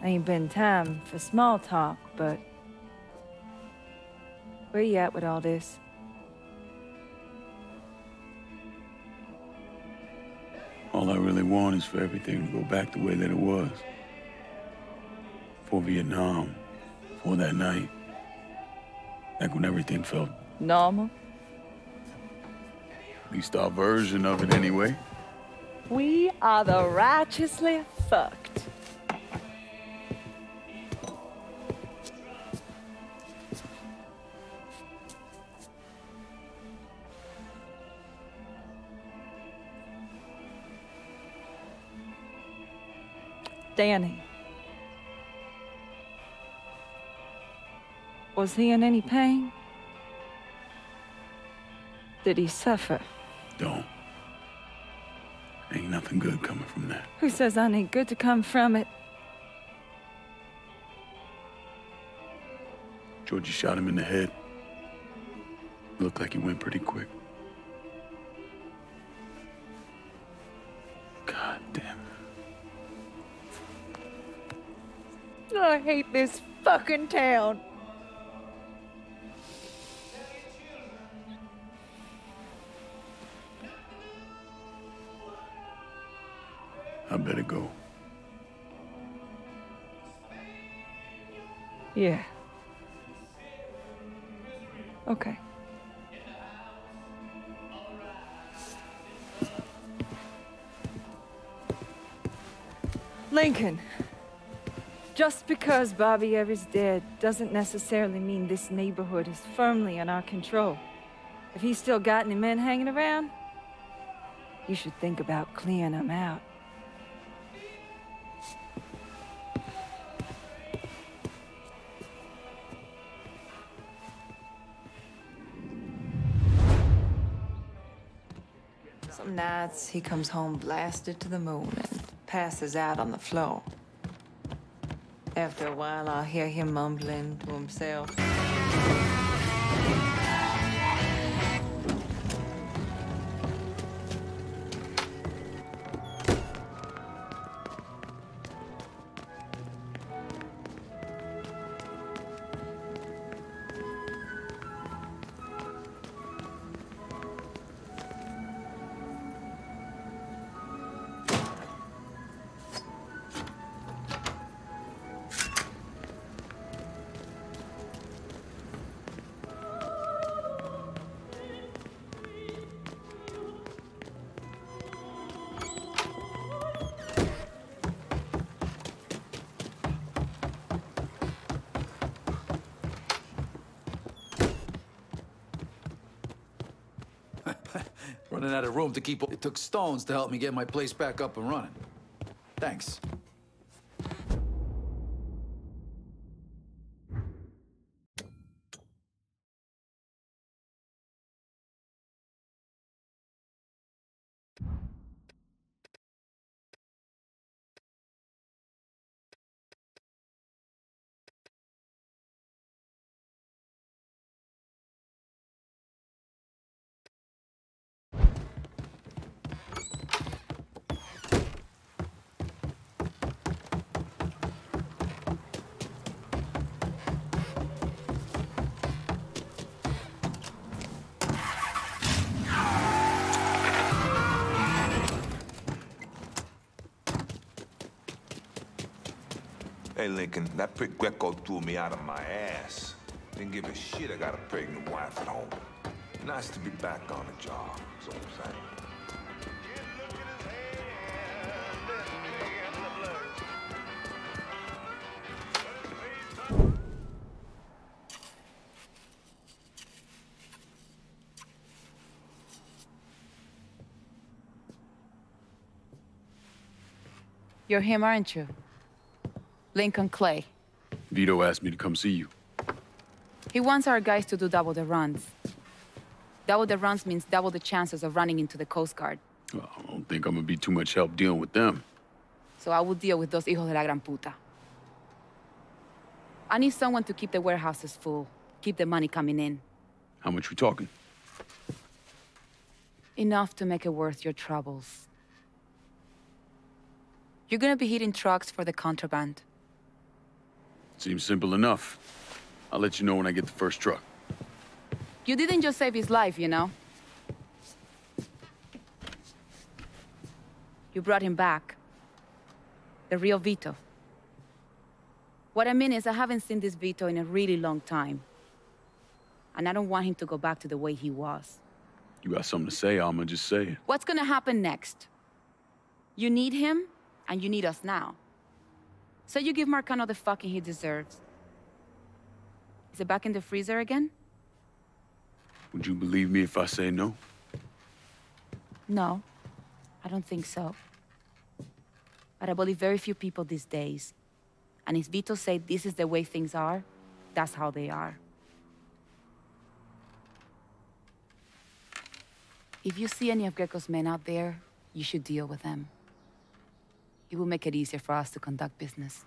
Ain't been time for small talk, but where you at with all this? All I really want is for everything to go back the way that it was. For Vietnam, for that night. Like when everything felt normal. At least our version of it anyway. We are the righteously fucked. Danny. Was he in any pain? Did he suffer? Don't. Ain't nothing good coming from that. Who says I need good to come from it? Georgie shot him in the head. Looked like he went pretty quick. God damn it. I hate this fucking town. I better go. Yeah. Okay. Lincoln. Just because Bobby Ever's dead doesn't necessarily mean this neighborhood is firmly in our control. If he's still got any men hanging around, you should think about clearing them out. Some nights he comes home blasted to the moon and passes out on the floor. After a while, I'll hear him mumbling to himself. Running out of room to keep... It took stones to help me get my place back up and running. Thanks. Hey, Lincoln, that prick Greco threw me out of my ass. Didn't give a shit I got a pregnant wife at home. Nice to be back on the job, is all I'm saying. You're him, aren't you? Lincoln Clay. Vito asked me to come see you. He wants our guys to do double the runs. Double the runs means double the chances of running into the Coast Guard. Well, I don't think I'm gonna be too much help dealing with them. So I will deal with those hijos de la gran puta. I need someone to keep the warehouses full, keep the money coming in. How much we talking? Enough to make it worth your troubles. You're gonna be hitting trucks for the contraband. Seems simple enough. I'll let you know when I get the first truck. You didn't just save his life, you know? You brought him back. The real Vito. What I mean is I haven't seen this Vito in a really long time. And I don't want him to go back to the way he was. You got something to say, I'ma just say it. What's gonna happen next? You need him, and you need us now. So you give Marcano the fucking he deserves. Is it back in the freezer again? Would you believe me if I say no? No, I don't think so. But I believe very few people these days. And if Vito said this is the way things are, that's how they are. If you see any of Greco's men out there, you should deal with them. It will make it easier for us to conduct business.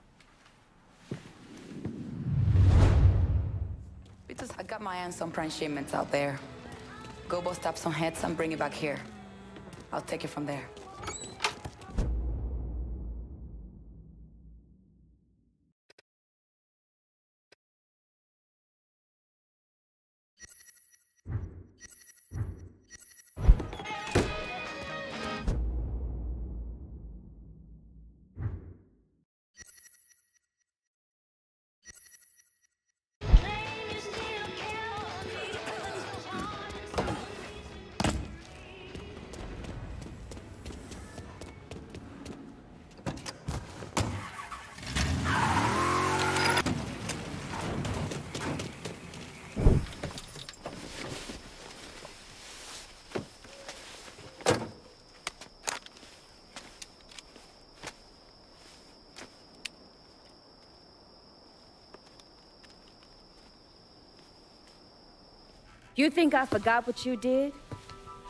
got my hands on prime shipments out there. Go bust up some heads and bring it back here. I'll take it from there. You think I forgot what you did?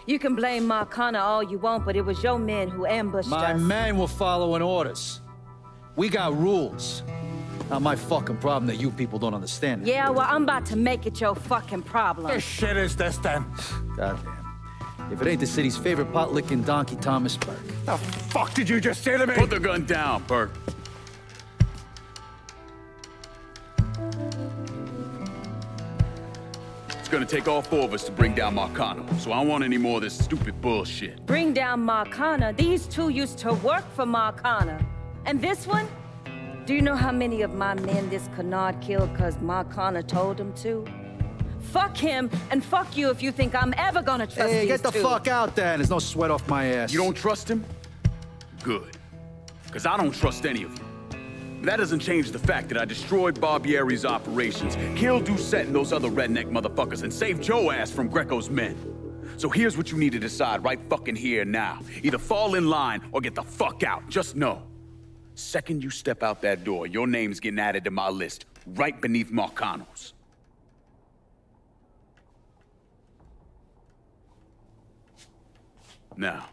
You can blame Marcana all you want, but it was your men who ambushed us. My men were following orders. We got rules. Not my fucking problem that you people don't understand it. Yeah, well, I'm about to make it your fucking problem. What shit is this, then? Goddamn. If it ain't the city's favorite pot-licking donkey, Thomas Burke. The fuck did you just say to me? Put the gun down, Burke. It's gonna take all four of us to bring down Marcano, so I don't want any more of this stupid bullshit. Bring down Marcana? These two used to work for Marcana. And this one? Do you know how many of my men this canard killed because Marcana told him to? Fuck him, and fuck you if you think I'm ever gonna trust these two. Hey, get the fuck out then. There's no sweat off my ass. You don't trust him? Good. Because I don't trust any of you. That doesn't change the fact that I destroyed Barbieri's operations, killed Doucette and those other redneck motherfuckers, and saved Joe ass from Greco's men. So here's what you need to decide right fucking here now. Either fall in line or get the fuck out. Just know. Second you step out that door, your name's getting added to my list, right beneath Marcano's. Now,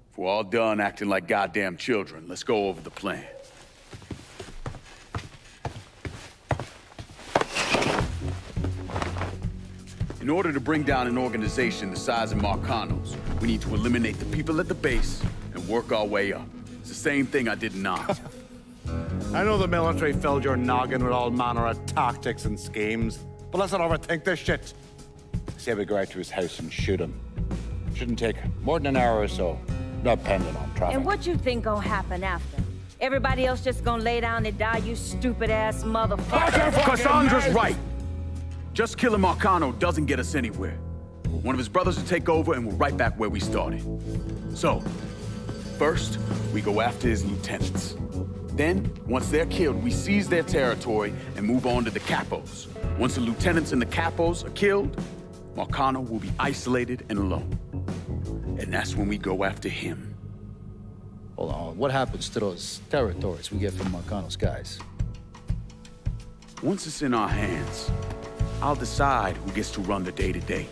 if we're all done acting like goddamn children, let's go over the plan. In order to bring down an organization the size of Marcano's, we need to eliminate the people at the base and work our way up. It's the same thing I did in Oz. I know the military filled your noggin with all manner of tactics and schemes, but let's not overthink this shit. Say we go out to his house and shoot him. Shouldn't take more than an hour or so, depending on traffic. And what you think gonna happen after? Everybody else just gonna lay down and die, you stupid-ass motherfucker? Cassandra's right. Just killing Marcano doesn't get us anywhere. One of his brothers will take over and we're right back where we started. So, first, we go after his lieutenants. Then, once they're killed, we seize their territory and move on to the capos. Once the lieutenants and the capos are killed, Marcano will be isolated and alone. And that's when we go after him. Hold on, what happens to those territories we get from Marcano's guys? Once it's in our hands, I'll decide who gets to run the day-to-day.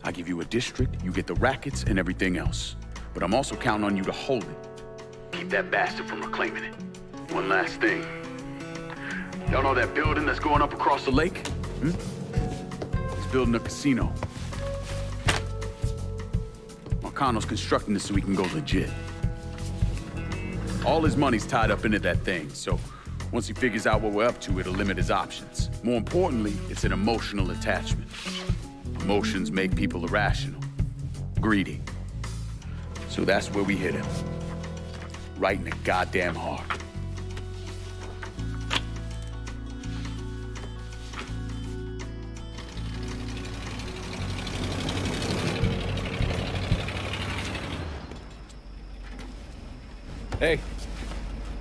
I give you a district, you get the rackets and everything else. But I'm also counting on you to hold it. Keep that bastard from reclaiming it. One last thing. Y'all know that building that's going up across the lake? It's building a casino. Marcano's constructing this so we can go legit. All his money's tied up into that thing, so once he figures out what we're up to, it'll limit his options. More importantly, it's an emotional attachment. Emotions make people irrational, greedy. So that's where we hit him. Right in the goddamn heart. Hey,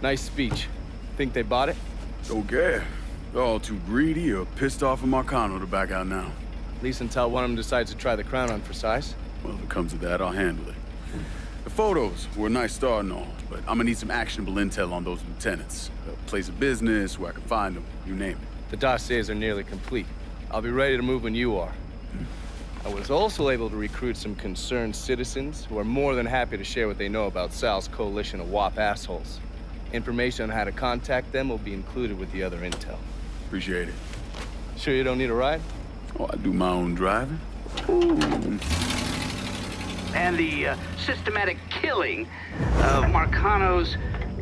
nice speech. Think they bought it? Don't care. They're all too greedy or pissed off at Marcano to back out now. At least until one of them decides to try the crown on for size. Well, if it comes to that, I'll handle it. The photos were a nice start and all, but I'm gonna need some actionable intel on those lieutenants. A place of business, where I can find them, you name it. The dossiers are nearly complete. I'll be ready to move when you are. I was also able to recruit some concerned citizens who are more than happy to share what they know about Sal's coalition of WAP assholes. Information on how to contact them will be included with the other intel. Appreciate it. Sure you don't need a ride? Oh, I do my own driving. And the systematic killing of Marcano's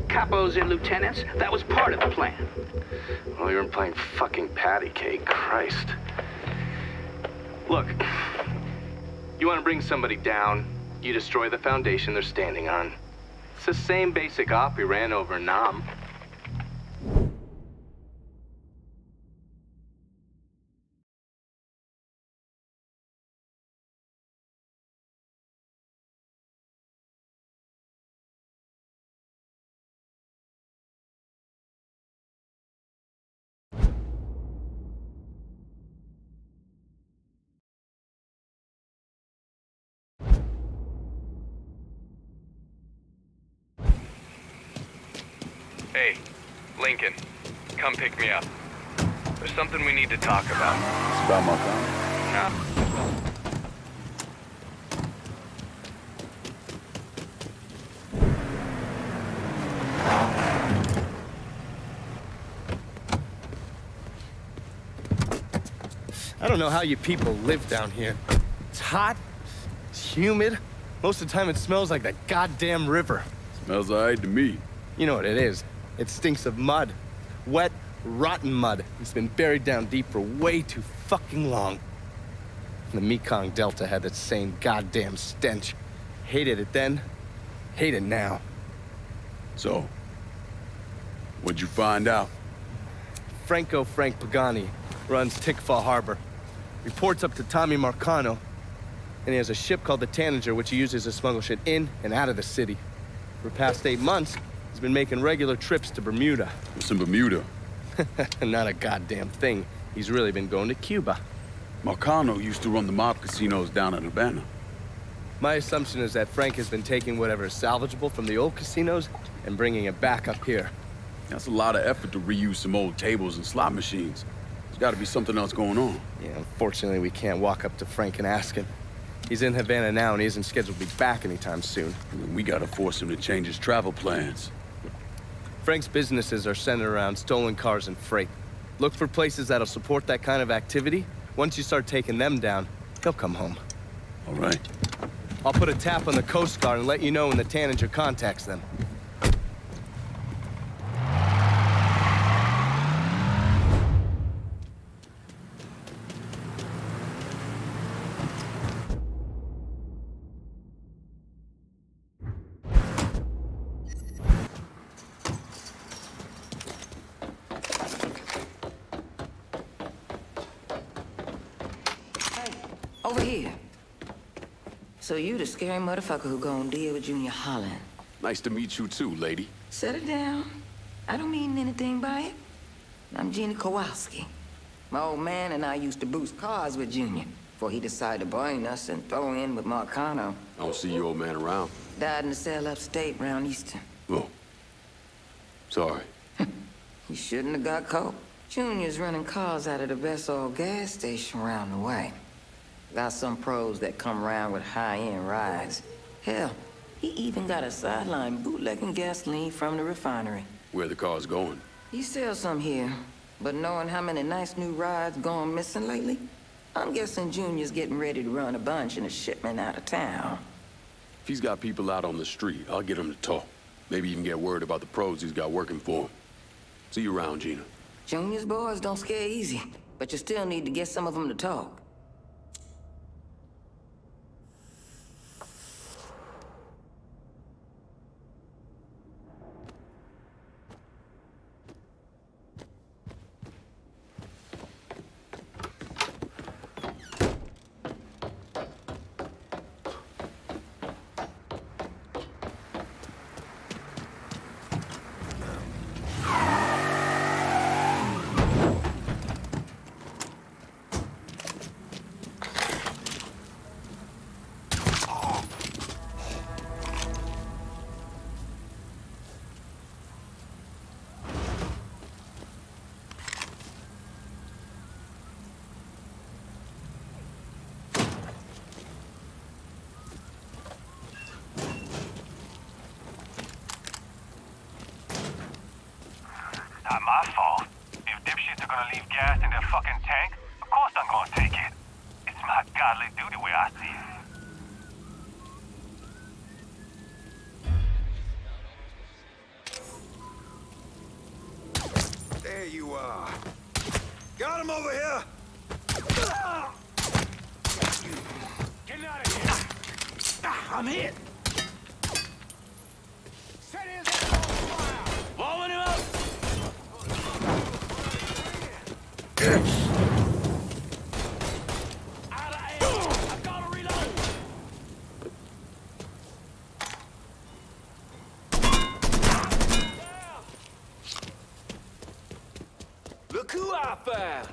capos and lieutenants, that was part of the plan. Well, you weren't playing fucking patty cake, Christ. Look, you want to bring somebody down, you destroy the foundation they're standing on. It's the same basic op we ran over Nam. Hey, Lincoln, come pick me up. There's something we need to talk about. It's about Marcano? I don't know how you people live down here. It's hot, it's humid. Most of the time it smells like that goddamn river. Smells all right to me. You know what it is. It stinks of mud. Wet, rotten mud. It's been buried down deep for way too fucking long. The Mekong Delta had that same goddamn stench. Hated it then, hate it now. So, what'd you find out? Frank Pagani runs Tikfa Harbor. Reports up to Tommy Marcano, and he has a ship called the Tanager, which he uses to smuggle shit in and out of the city. For the past 8 months, he's been making regular trips to Bermuda. What's in Bermuda? Not a goddamn thing. He's really been going to Cuba. Marcano used to run the mob casinos down in Havana. My assumption is that Frank has been taking whatever is salvageable from the old casinos and bringing it back up here. That's a lot of effort to reuse some old tables and slot machines. There's got to be something else going on. Yeah, unfortunately, we can't walk up to Frank and ask him. He's in Havana now, and he isn't scheduled to be back anytime soon. We gotta force him to change his travel plans. Frank's businesses are centered around stolen cars and freight. Look for places that'll support that kind of activity. Once you start taking them down, he'll come home. All right. I'll put a tap on the Coast Guard and let you know when the Tanager contacts them. Over here. So you the scary motherfucker who gonna deal with Junior Holland. Nice to meet you too, lady. Set it down. I don't mean anything by it. I'm Jeannie Kowalski. My old man and I used to boost cars with Junior before he decided to brain us and throw in with Marcano. I don't see your old man around. Died in a cell upstate around Easton. Oh. Sorry. He shouldn't have got caught. Junior's running cars out of the best old gas station around the way. Got some pros that come around with high-end rides. Hell, he even got a sideline bootlegging gasoline from the refinery. Where the car's going? He sells some here, but knowing how many nice new rides gone missing lately, I'm guessing Junior's getting ready to run a bunch in a shipment out of town. If he's got people out on the street, I'll get him to talk. Maybe even get word about the pros he's got working for him. See you around, Gina. Junior's boys don't scare easy, but you still need to get some of them to talk. Grazie. There you are. Got him over here! Get out of here! I'm hit! Set his head on fire! Blowing him up! Out of ammo! I gotta reload! Look who I found!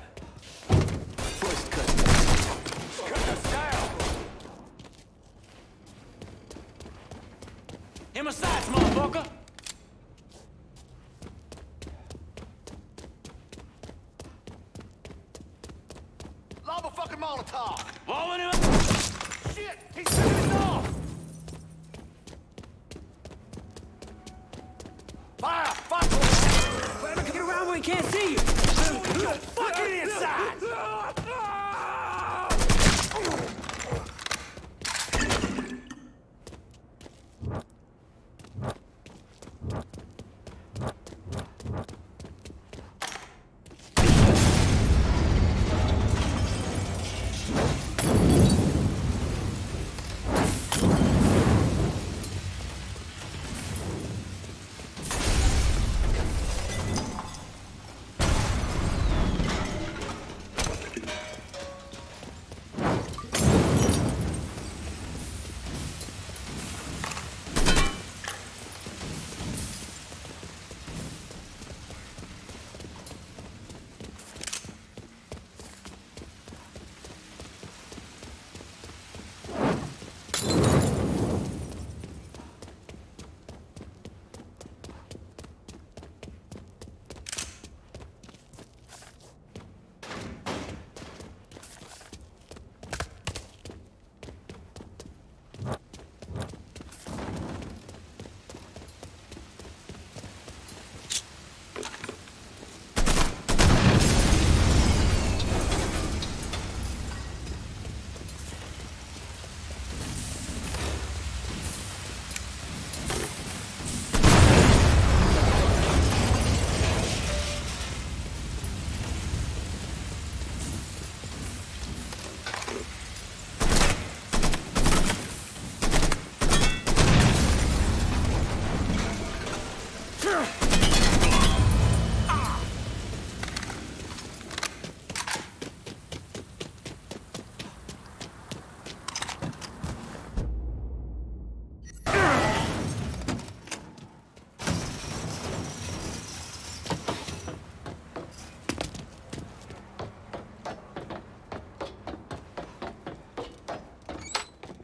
First cut. Cut us down! In my sights, motherfucker! Lob a fucking Molotov! Blowing him up! Shit! He's setting us off! Fire! Fire! Get around where he can't see you! Fucking inside!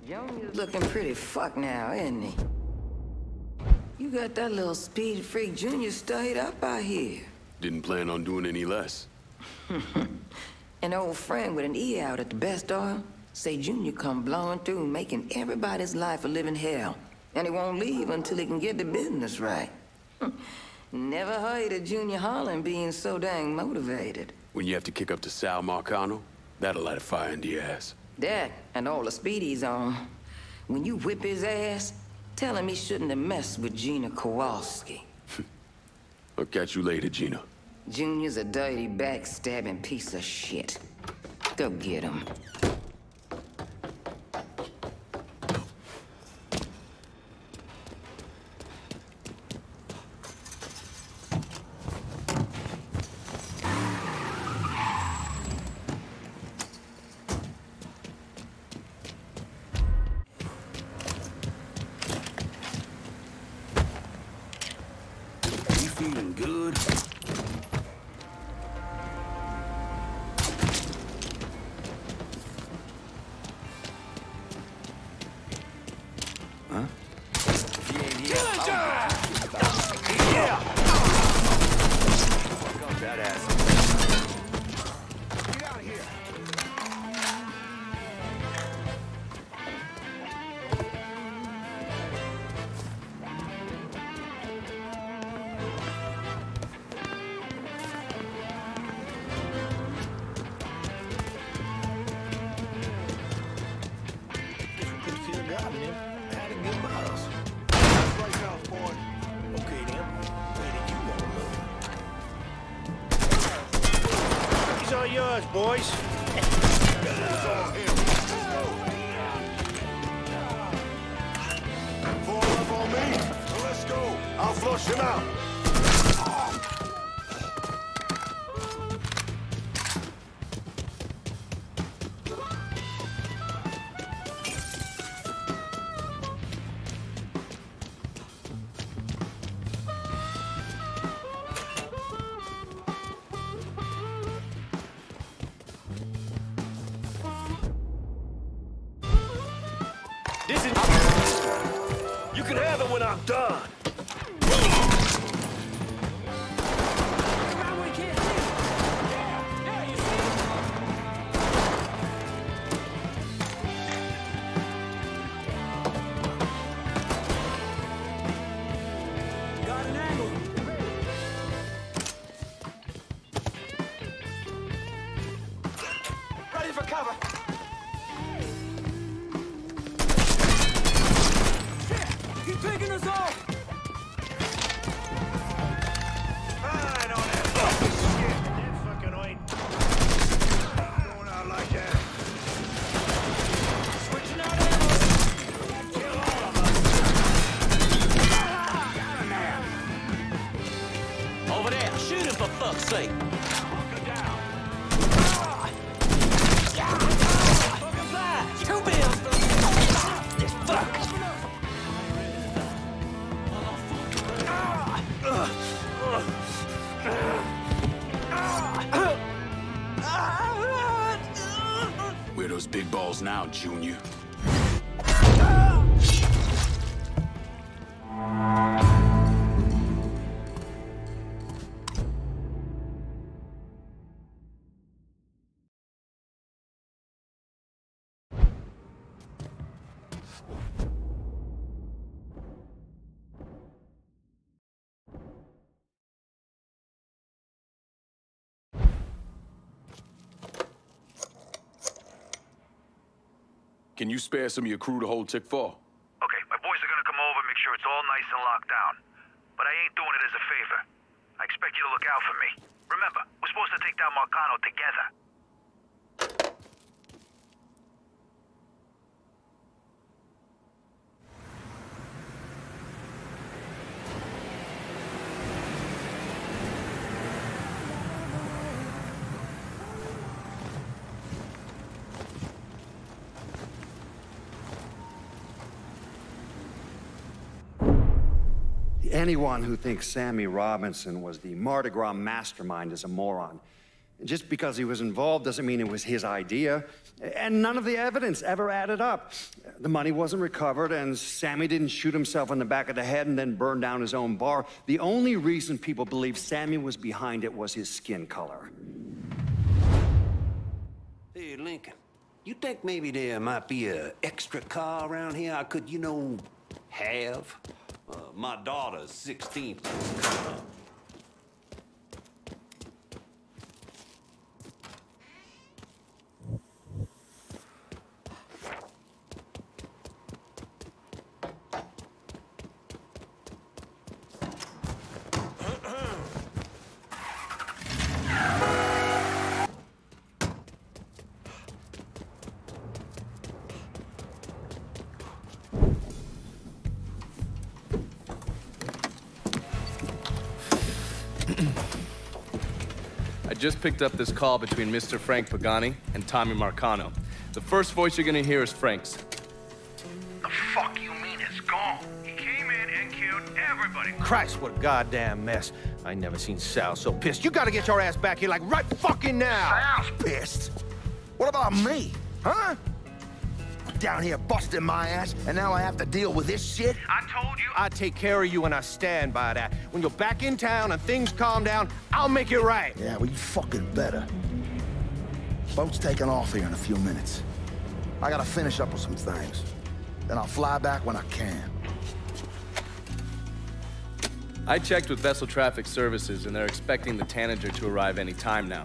Junior's looking pretty fucked now, isn't he? You got that little speed freak Junior stayed up out here. Didn't plan on doing any less. An old friend with an E out at the best oil say Junior come blowing through, making everybody's life a living hell. And he won't leave until he can get the business right. Never heard of Junior Holland being so dang motivated. When you have to kick up to Sal Marcano, that'll light a fire into your ass. That and all the speed he's on. When you whip his ass, tell him he shouldn't have messed with Gina Kowalski. I'll catch you later, Gina. Junior's a dirty, backstabbing piece of shit. Go get him. Feeling good? Huh? Fuck up that ass. Get out of here! robbing him. Had to get miles. Right now, boy. Okay, then. Where did you want to look? These are yours, boys. It's all him. Fall up on me. So let's go. I'll flush him out. You can have it when I'm done. Got an angle. Ready for cover. He's picking us off! Fine on that fucking shit. That fucking oint. Going out like that. Switching out ammo. Kill all of us. Over there, shoot him for fuck's sake. Hunker down. Fucking fly! Two bills! Fuck! Where are those big balls now, Junior? Can you spare some of your crew to hold Tick 4? Okay, my boys are gonna come over, make sure it's all nice and locked down. But I ain't doing it as a favor. I expect you to look out for me. Remember, we're supposed to take down Marcano together. Anyone who thinks Sammy Robinson was the Mardi Gras mastermind is a moron. Just because he was involved doesn't mean it was his idea, and none of the evidence ever added up. The money wasn't recovered, and Sammy didn't shoot himself in the back of the head and then burn down his own bar. The only reason people believe Sammy was behind it was his skin color. Hey, Lincoln, you think maybe there might be an extra car around here I could, you know, have? My daughter's 16th. I just picked up this call between Mr. Frank Pagani and Tommy Marcano. The first voice you're gonna hear is Frank's. The fuck you mean it's gone? He came in and killed everybody. Christ, what a goddamn mess. I ain't never seen Sal so pissed. You gotta get your ass back here like right fucking now. Sal's pissed? What about me? Huh? Down here busting my ass, and now I have to deal with this shit? I told you. I take care of you, and I stand by that. When you're back in town and things calm down, I'll make it right. Yeah, well, you fucking better. Boat's taking off here in a few minutes. I gotta finish up with some things. Then I'll fly back when I can. I checked with Vessel Traffic Services, and they're expecting the Tanager to arrive any time now.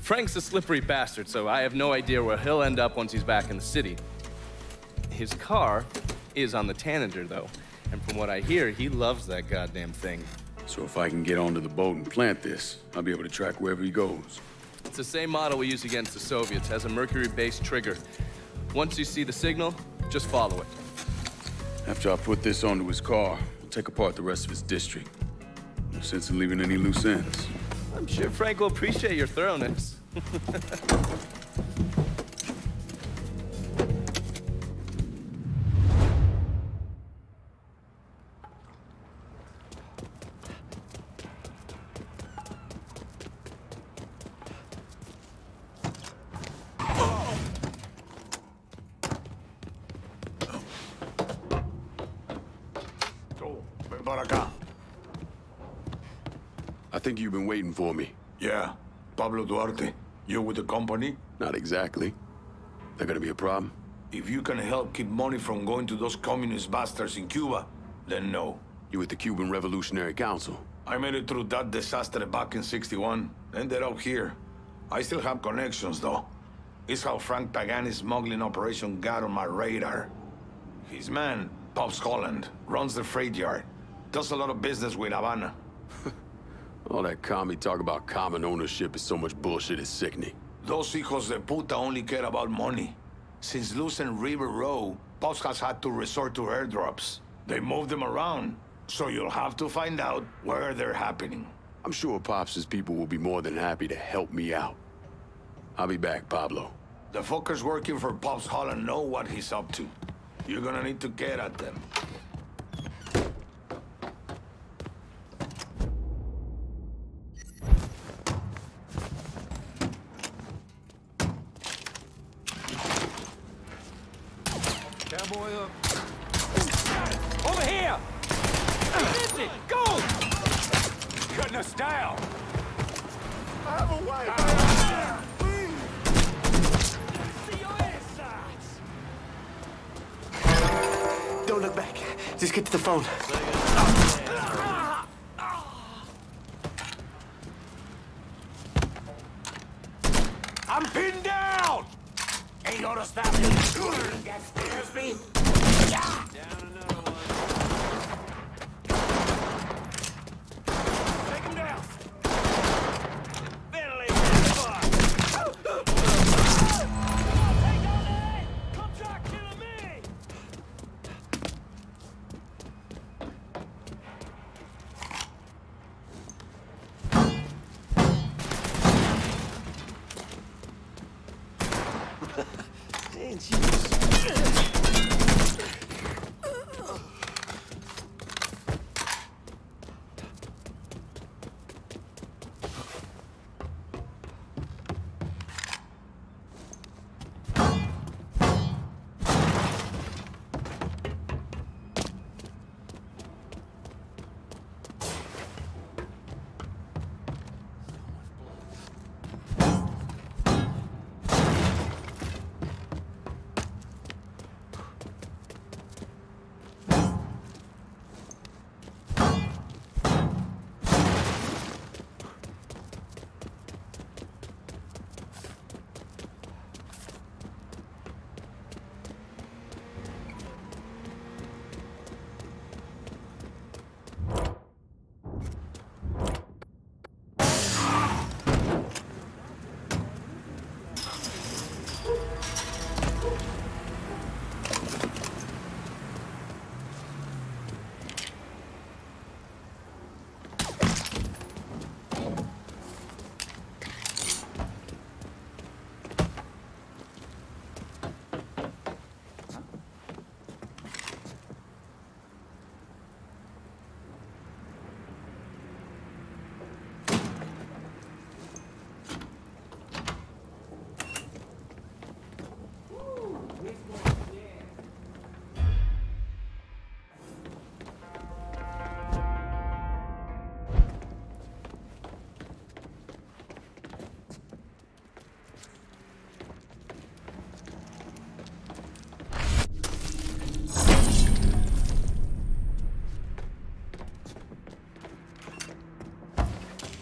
Frank's a slippery bastard, so I have no idea where he'll end up once he's back in the city. His car is on the Tanager, though. And from what I hear, he loves that goddamn thing. So if I can get onto the boat and plant this, I'll be able to track wherever he goes. It's the same model we use against the Soviets. Has a mercury-based trigger. Once you see the signal, just follow it. After I put this onto his car, I'll take apart the rest of his district. No sense in leaving any loose ends. I'm sure Frank will appreciate your thoroughness. I think you've been waiting for me. Yeah. Pablo Duarte, you with the company? Not exactly. That gonna be a problem? If you can help keep money from going to those communist bastards in Cuba, then no. You with the Cuban Revolutionary Council? I made it through that disaster back in '61. Ended up here. I still have connections, though. It's how Frank Pagani's smuggling operation got on my radar. His man, Pops Holland, runs the freight yard. Does a lot of business with Havana. All that commie talk about common ownership is so much bullshit, it's sickening. Those hijos de puta only care about money. Since losing River Row, Pops has had to resort to airdrops. They move them around, so you'll have to find out where they're happening. I'm sure Pops' people will be more than happy to help me out. I'll be back, Pablo. The fuckers working for Pops Holland know what he's up to. You're gonna need to get at them. Cowboy up. Over here! Miss it! Go! Cutting us down! I have a way! See your insides! Don't look back. Just get to the phone. I'm pinned down! Ain't gonna stop me. That scares me. Down another one. Take him down. Ventilate that fuck. Take on that. Come try killing me.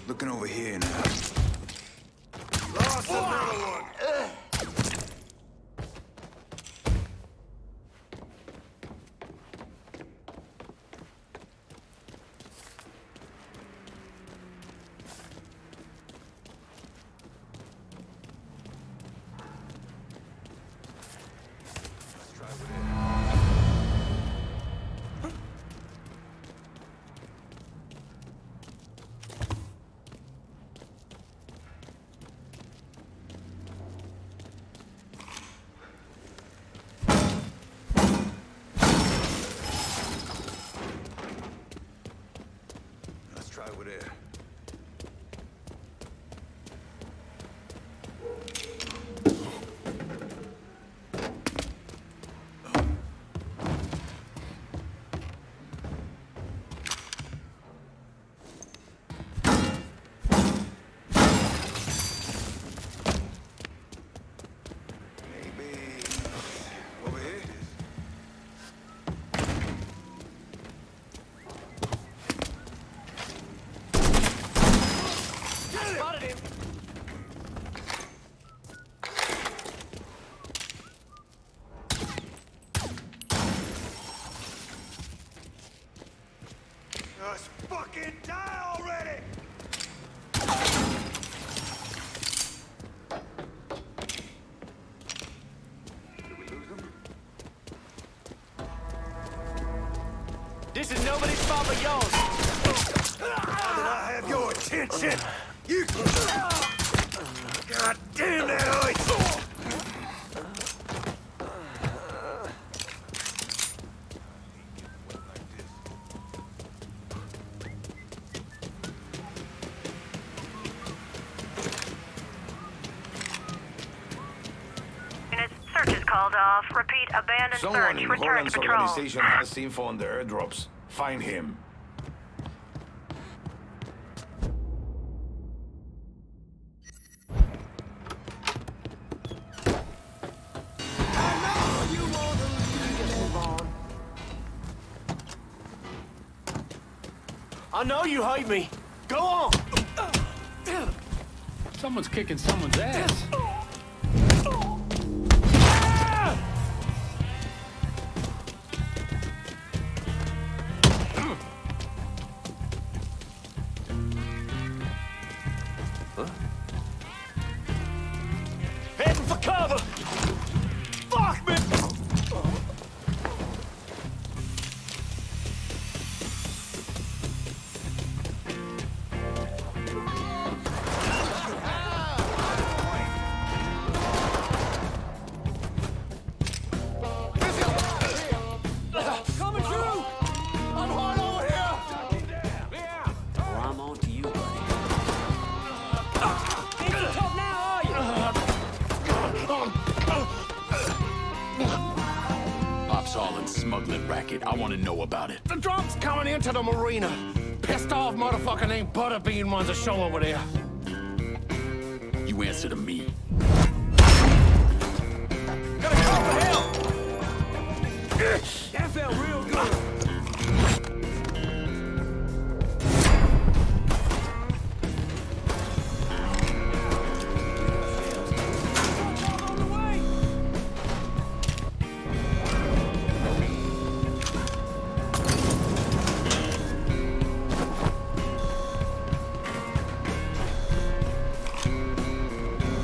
Looking over here now. Lost another one. there. Just fucking die already! Did we lose them? This is nobody's fault but yours. Now that I have your attention, you... God damn that hurts! Search is called off. Repeat, abandoned Someone search. in Return to Holland's patrol. organization has info on the airdrops. Find him. I know you hate me. Go on. Someone's kicking someone's ass. Heading for cover. Fuck me. Coming through! I'm hard over here! Yeah! Well, I'm on to you, buddy. Ain't you tough now, are you? Ops Holland smuggling racket. I want to know about it. The drums coming into the marina. Pissed off motherfucker named Butterbean runs a show over there. You answer to me. Gotta call for help. That felt real good.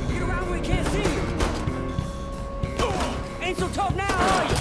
Get around where we can't see you. Ain't so tough now, are you?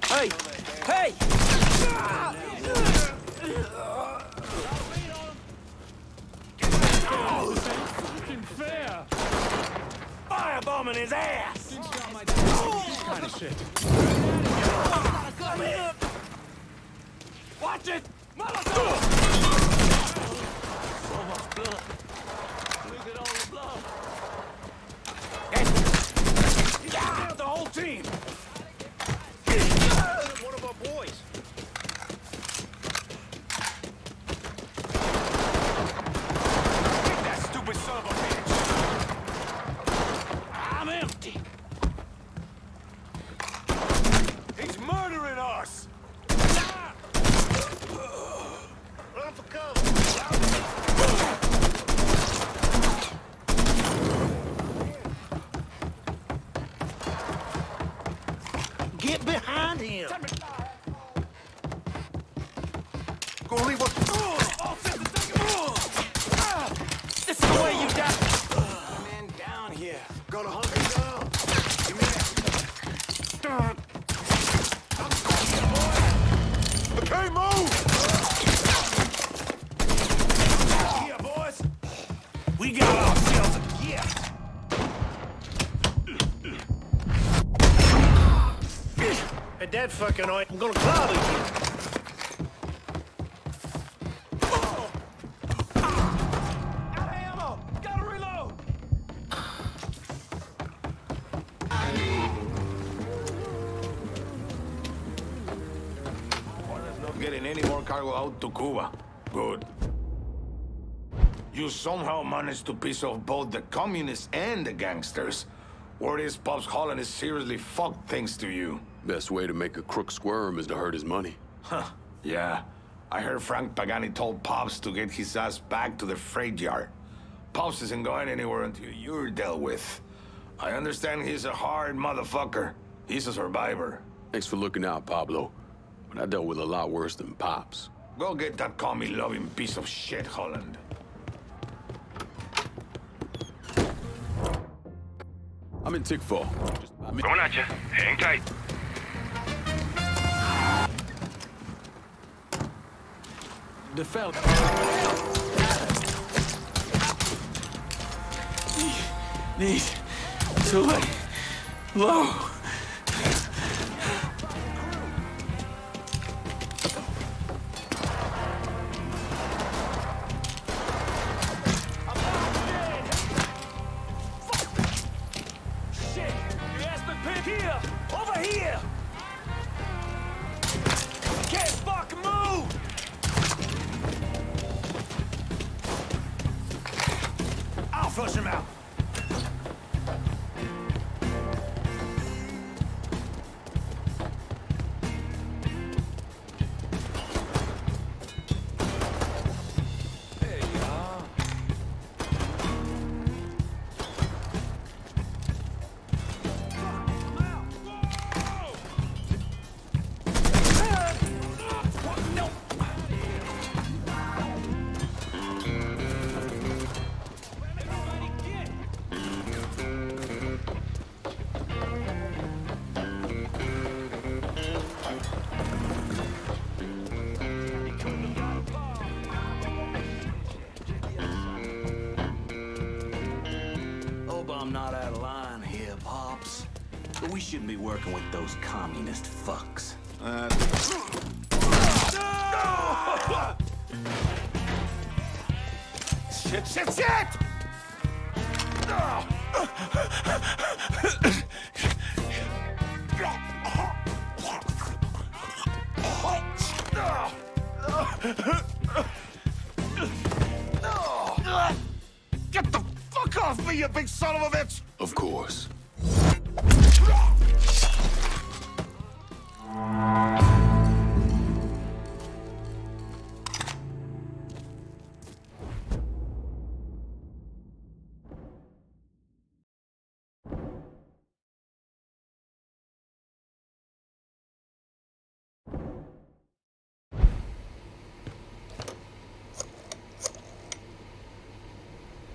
Hey! Hey! Firebombing his ass! Kind of shit. Come here! Watch it! So much blood. Look at all the blood. Yeah, the whole team! One of our boys. Get that stupid son of a bitch! I'm empty. He's murdering us! Run for cover. Get behind him. Go leave us. This is the way you die. Man down here. Gonna hunt me down. Give me that. Okay, move! Here, boys. We got ourselves a gift. At that fucking oil, I'm gonna clobber you. Got ammo! Gotta reload! Getting any more cargo out to Cuba. Good. You somehow managed to piss off both the communists and the gangsters. Word is Pops Holland is seriously fucked thanks to you. Best way to make a crook squirm is to hurt his money. Huh. Yeah. I heard Frank Pagani told Pops to get his ass back to the freight yard. Pops isn't going anywhere until you're dealt with. I understand he's a hard motherfucker. He's a survivor. Thanks for looking out, Pablo. But I dealt with a lot worse than Pops. Go get that commie-loving piece of shit, Holland. I'm in Tickfall. Going at you. Hang tight. The fella. Knees. Too late. Low. Shit! Your ass been pinned here! Over here! Can't fucking move! I'll flush him out. There you are. Hope I'm not out of line here, Pops. But we shouldn't be working with those communist fucks. Shit, shit, shit! Get the fuck off me, you big son of a bitch! Of course.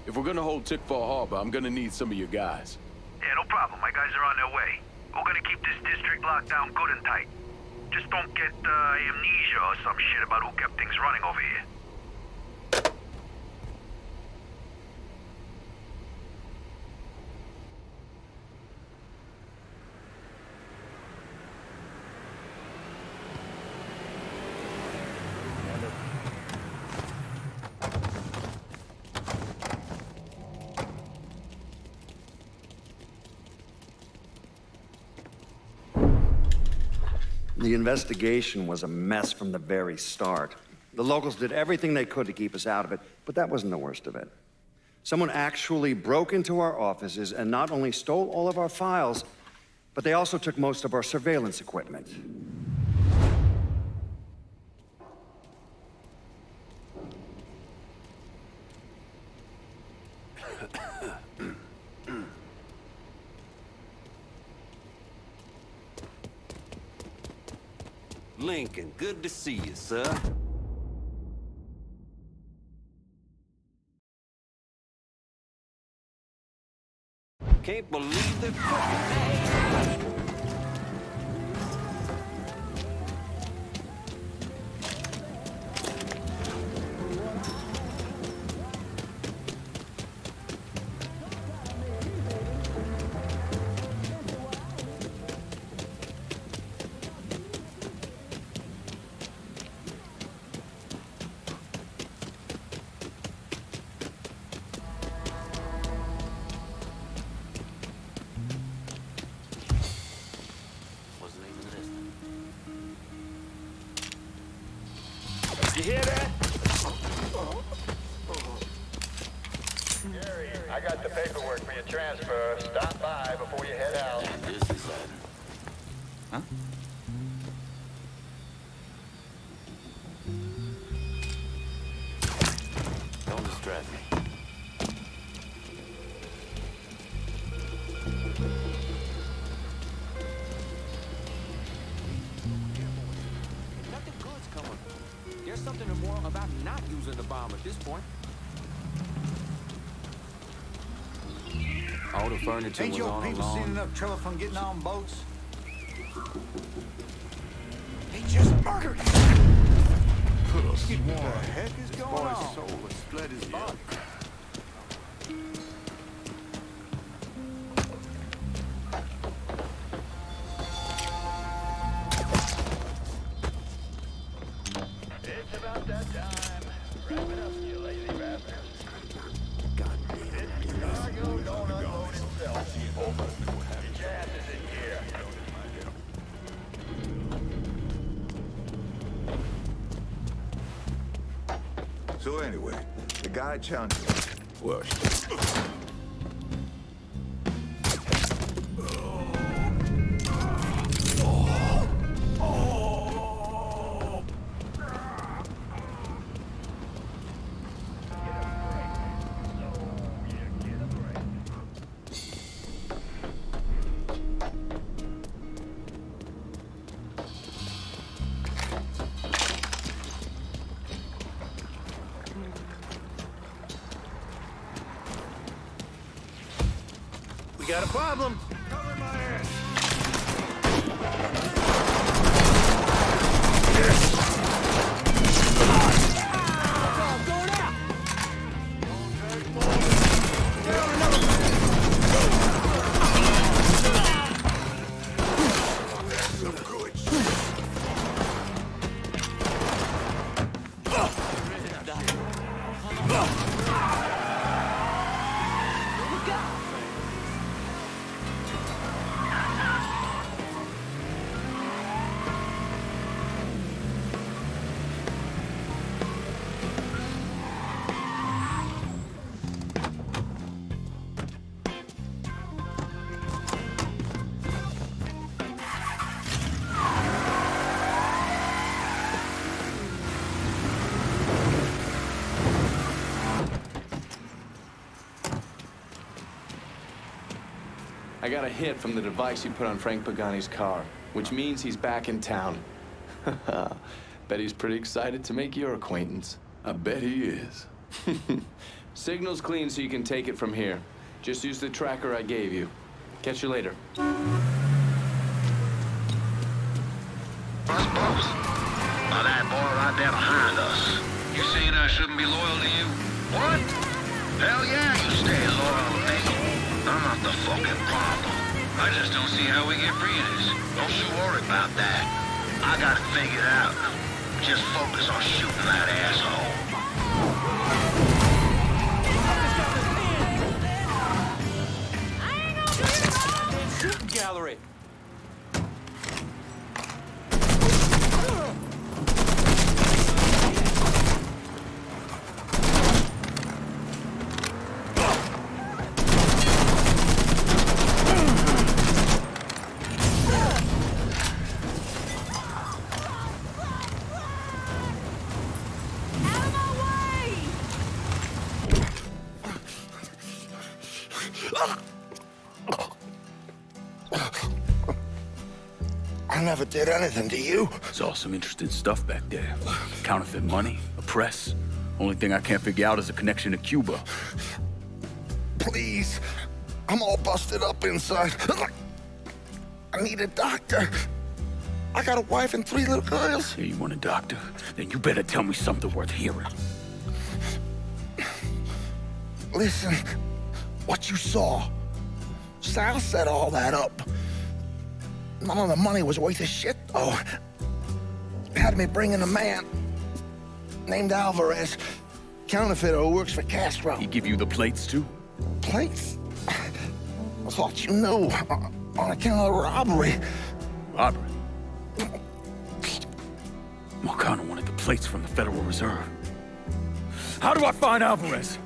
If we're gonna hold Tickfall Harbor, I'm gonna need some of your guys. Yeah, no problem. My guys are on their way. We're gonna keep this district locked down good and tight. Just don't get amnesia or some shit about who kept things running over here. The investigation was a mess from the very start. The locals did everything they could to keep us out of it, but that wasn't the worst of it. Someone actually broke into our offices and not only stole all of our files, but they also took most of our surveillance equipment. Lincoln, good to see you, sir. Can't believe they're cooking. You hear that? Gary, I got the paperwork for your transfer. Stop by before you head out. This is Huh? Don't distract me. Nothing good's coming. There's something immoral about not using the bomb at this point. All the furniture Ain't was your on people seen along. enough trouble from getting on boats? They just murdered him! What the heck is going on? Boy's soul has fled his body. It's about that time. Wrap it up, you lazy bastards. God damn it. This cargo don't unload itself. Get your asses in here. So anyway, the guy challenged me. Well, We got a problem. Cover my ass. got a hit from the device you put on Frank Pagani's car, which means he's back in town. Bet he's pretty excited to make your acquaintance. I bet he is. Signal's clean so you can take it from here. Just use the tracker I gave you. Catch you later. Boss. Now that boy right there behind us. You saying I shouldn't be loyal to you? What? Hell yeah, you stay loyal to me. I'm not the fucking problem. I just don't see how we get free of this. Don't you worry about that. I got it figured out. Just focus on shooting that asshole. Shooting gallery. I never did anything to you. There's all some interesting stuff back there. Counterfeit money, a press. Only thing I can't figure out is a connection to Cuba. Please. I'm all busted up inside. I need a doctor. I got a wife and 3 little girls. Yeah, you want a doctor? Then you better tell me something worth hearing. Listen, what you saw. Sal set all that up. None of the money was worth a shit, though. Had me bring in a man named Alvarez, counterfeiter who works for Castro. He give you the plates, too? Plates? I thought you knew. On account of robbery. Robbery? Marcano wanted the plates from the Federal Reserve. How do I find Alvarez?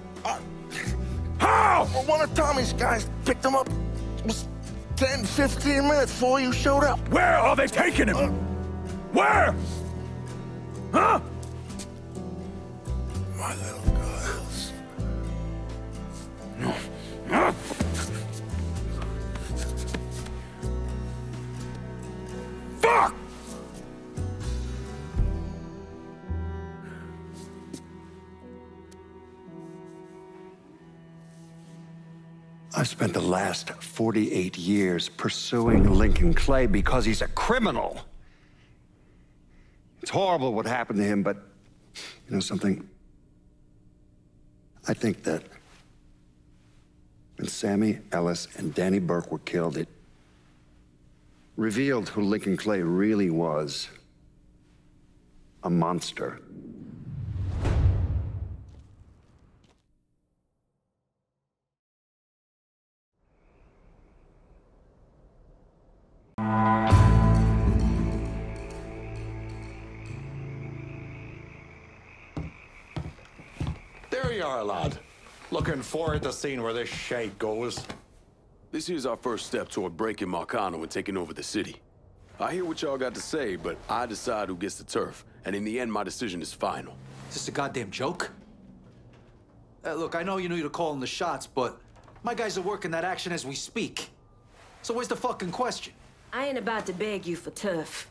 How? Well, one of Tommy's guys picked him up. It was 10, 15 minutes before you showed up. Where are they taking him? Where? Huh? My little girls. Huh? Fuck! I've spent the last 48 years pursuing Lincoln Clay because he's a criminal. It's horrible what happened to him, but you know something? I think that when Sammy Ellis and Danny Burke were killed, it revealed who Lincoln Clay really was. A monster. There you are, lad. Looking forward to seeing where this shite goes. This here's our first step toward breaking Marcano and taking over the city. I hear what y'all got to say, but I decide who gets the turf. And in the end, my decision is final. Is this a goddamn joke? Look, I know you knew to call in the shots, but my guys are working that action as we speak. So where's the fucking question? I ain't about to beg you for turf.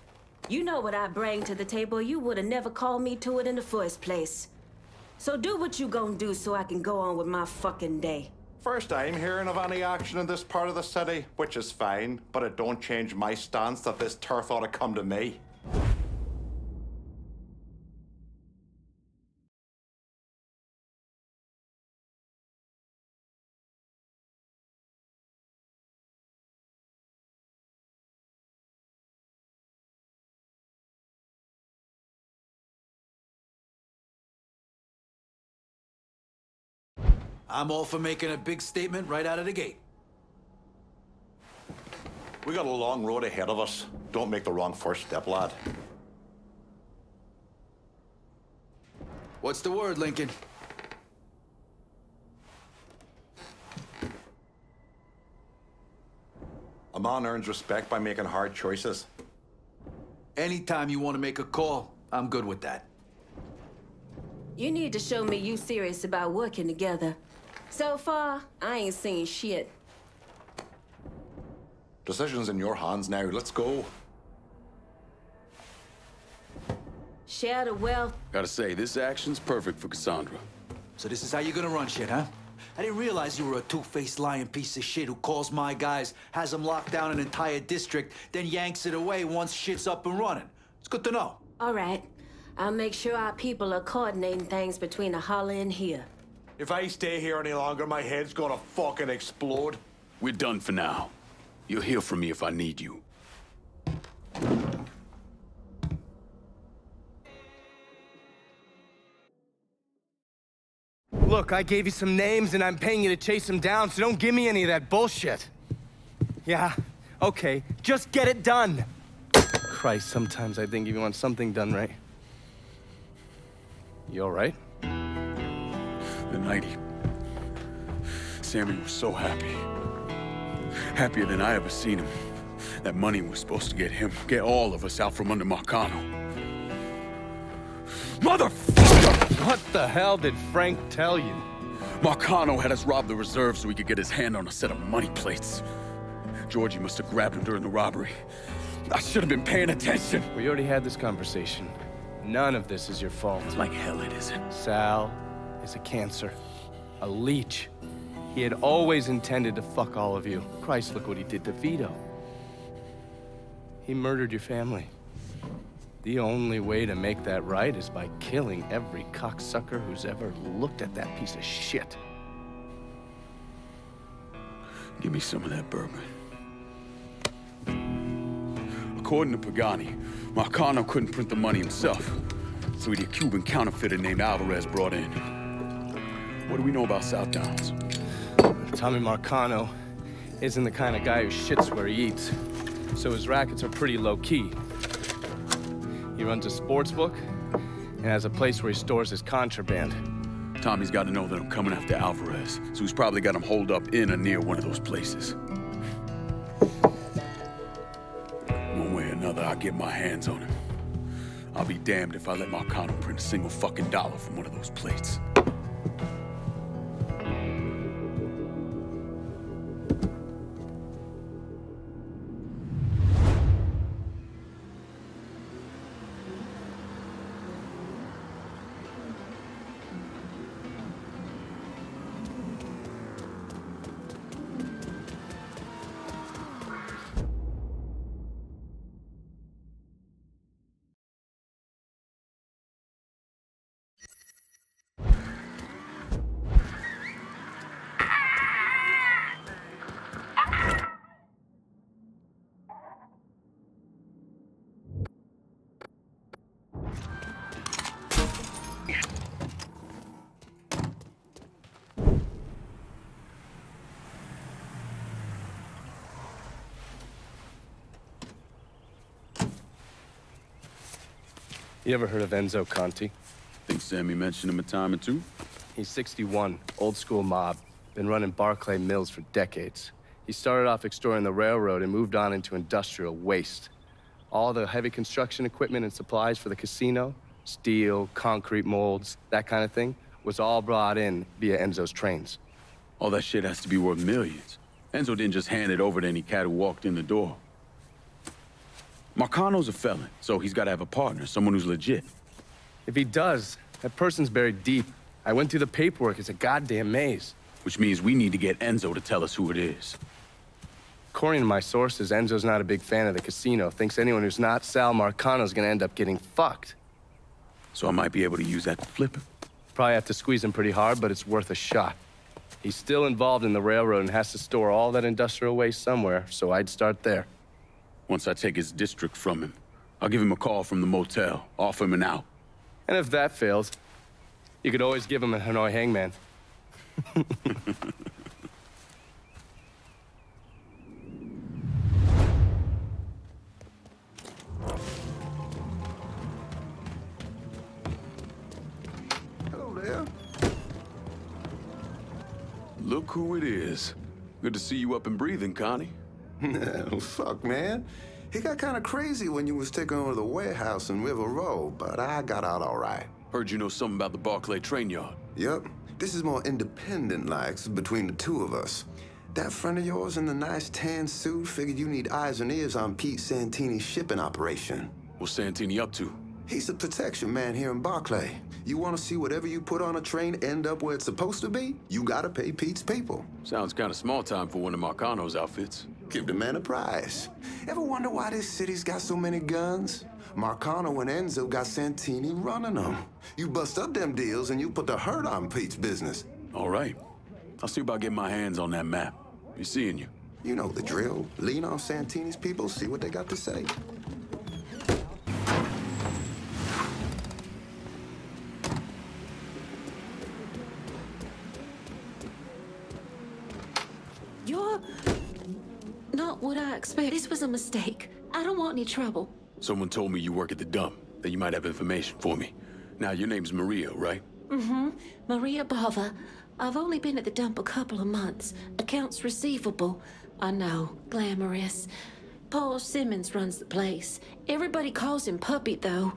You know what I bring to the table. You would have never called me to it in the first place. So do what you gonna do so I can go on with my fucking day. First time hearing of any action in this part of the city, which is fine, but it don't change my stance that this turf ought to come to me. I'm all for making a big statement right out of the gate. We got a long road ahead of us. Don't make the wrong first step, lad. What's the word, Lincoln? A man earns respect by making hard choices. Anytime you want to make a call, I'm good with that. You need to show me you serious about working together. So far, I ain't seen shit. Decision's in your hands now. Let's go. Share the wealth. Gotta say, this action's perfect for Cassandra. So this is how you're gonna run shit, huh? I didn't realize you were a two-faced lying piece of shit who calls my guys, has them lock down an entire district, then yanks it away once shit's up and running. It's good to know. All right. I'll make sure our people are coordinating things between the holler and here. If I stay here any longer, my head's gonna fucking explode. We're done for now. You'll hear from me if I need you. Look, I gave you some names and I'm paying you to chase them down, so don't give me any of that bullshit. Yeah, okay, just get it done. Christ, sometimes I think if you want something done right. You all right? The night Sammy was so happy. Happier than I ever seen him. That money was supposed to get him, get all of us out from under Marcano. Motherfucker! What the hell did Frank tell you? Marcano had us rob the reserve so he could get his hand on a set of money plates. Georgie must have grabbed him during the robbery. I should have been paying attention. We already had this conversation. None of this is your fault. Like hell it isn't. Sal is a cancer. A leech. He had always intended to fuck all of you. Christ, look what he did to Vito. He murdered your family. The only way to make that right is by killing every cocksucker who's ever looked at that piece of shit. Give me some of that bourbon. According to Pagani, Marcano couldn't print the money himself, so he had a Cuban counterfeiter named Alvarez brought in. What do we know about South Downs? Tommy Marcano isn't the kind of guy who shits where he eats, so his rackets are pretty low-key. He runs a sports book and has a place where he stores his contraband. Tommy's got to know that I'm coming after Alvarez, so he's probably got him holed up in or near one of those places. One way or another, I'll get my hands on him. I'll be damned if I let Marcano print a single fucking dollar from one of those plates. You ever heard of Enzo Conti? Think Sammy mentioned him a time or two? He's 61, old school mob. Been running Barclay Mills for decades. He started off extorting the railroad and moved on into industrial waste. All the heavy construction equipment and supplies for the casino, steel, concrete molds, that kind of thing, was all brought in via Enzo's trains. All that shit has to be worth millions. Enzo didn't just hand it over to any cat who walked in the door. Marcano's a felon, so he's got to have a partner, someone who's legit. If he does, that person's buried deep. I went through the paperwork. It's a goddamn maze. Which means we need to get Enzo to tell us who it is. According to my sources, Enzo's not a big fan of the casino. Thinks anyone who's not Sal Marcano's gonna end up getting fucked. So I might be able to use that to flip him. Probably have to squeeze him pretty hard, but it's worth a shot. He's still involved in the railroad and has to store all that industrial waste somewhere, so I'd start there. Once I take his district from him, I'll give him a call from the motel, offer him an out. And if that fails, you could always give him a Hanoi hangman. Hello there. Look who it is. Good to see you up and breathing, Connie. No, fuck, man. It got kind of crazy when you was taking over the warehouse in River Road, but I got out all right. Heard you know something about the Barclay train yard. Yep. This is more independent-like between the two of us. That friend of yours in the nice tan suit figured you need eyes and ears on Pete Santini's shipping operation. What's Santini up to? He's the protection man here in Barclay. You want to see whatever you put on a train end up where it's supposed to be? You gotta pay Pete's people. Sounds kind of small time for one of Marcano's outfits. Give the man a prize. Ever wonder why this city's got so many guns? Marcano and Enzo got Santini running them. You bust up them deals and you put the hurt on Pete's business. All right. I'll see about getting my hands on that map. Be seeing you. You know the drill. Lean on Santini's people, see what they got to say. You're not what I expect. This was a mistake. I don't want any trouble. Someone told me you work at the dump, that you might have information for me. Now, your name's Maria, right? Mm-hmm. Maria Bava. I've only been at the dump a couple of months. Accounts receivable. I know. Glamorous. Paul Simmons runs the place. Everybody calls him Puppy, though.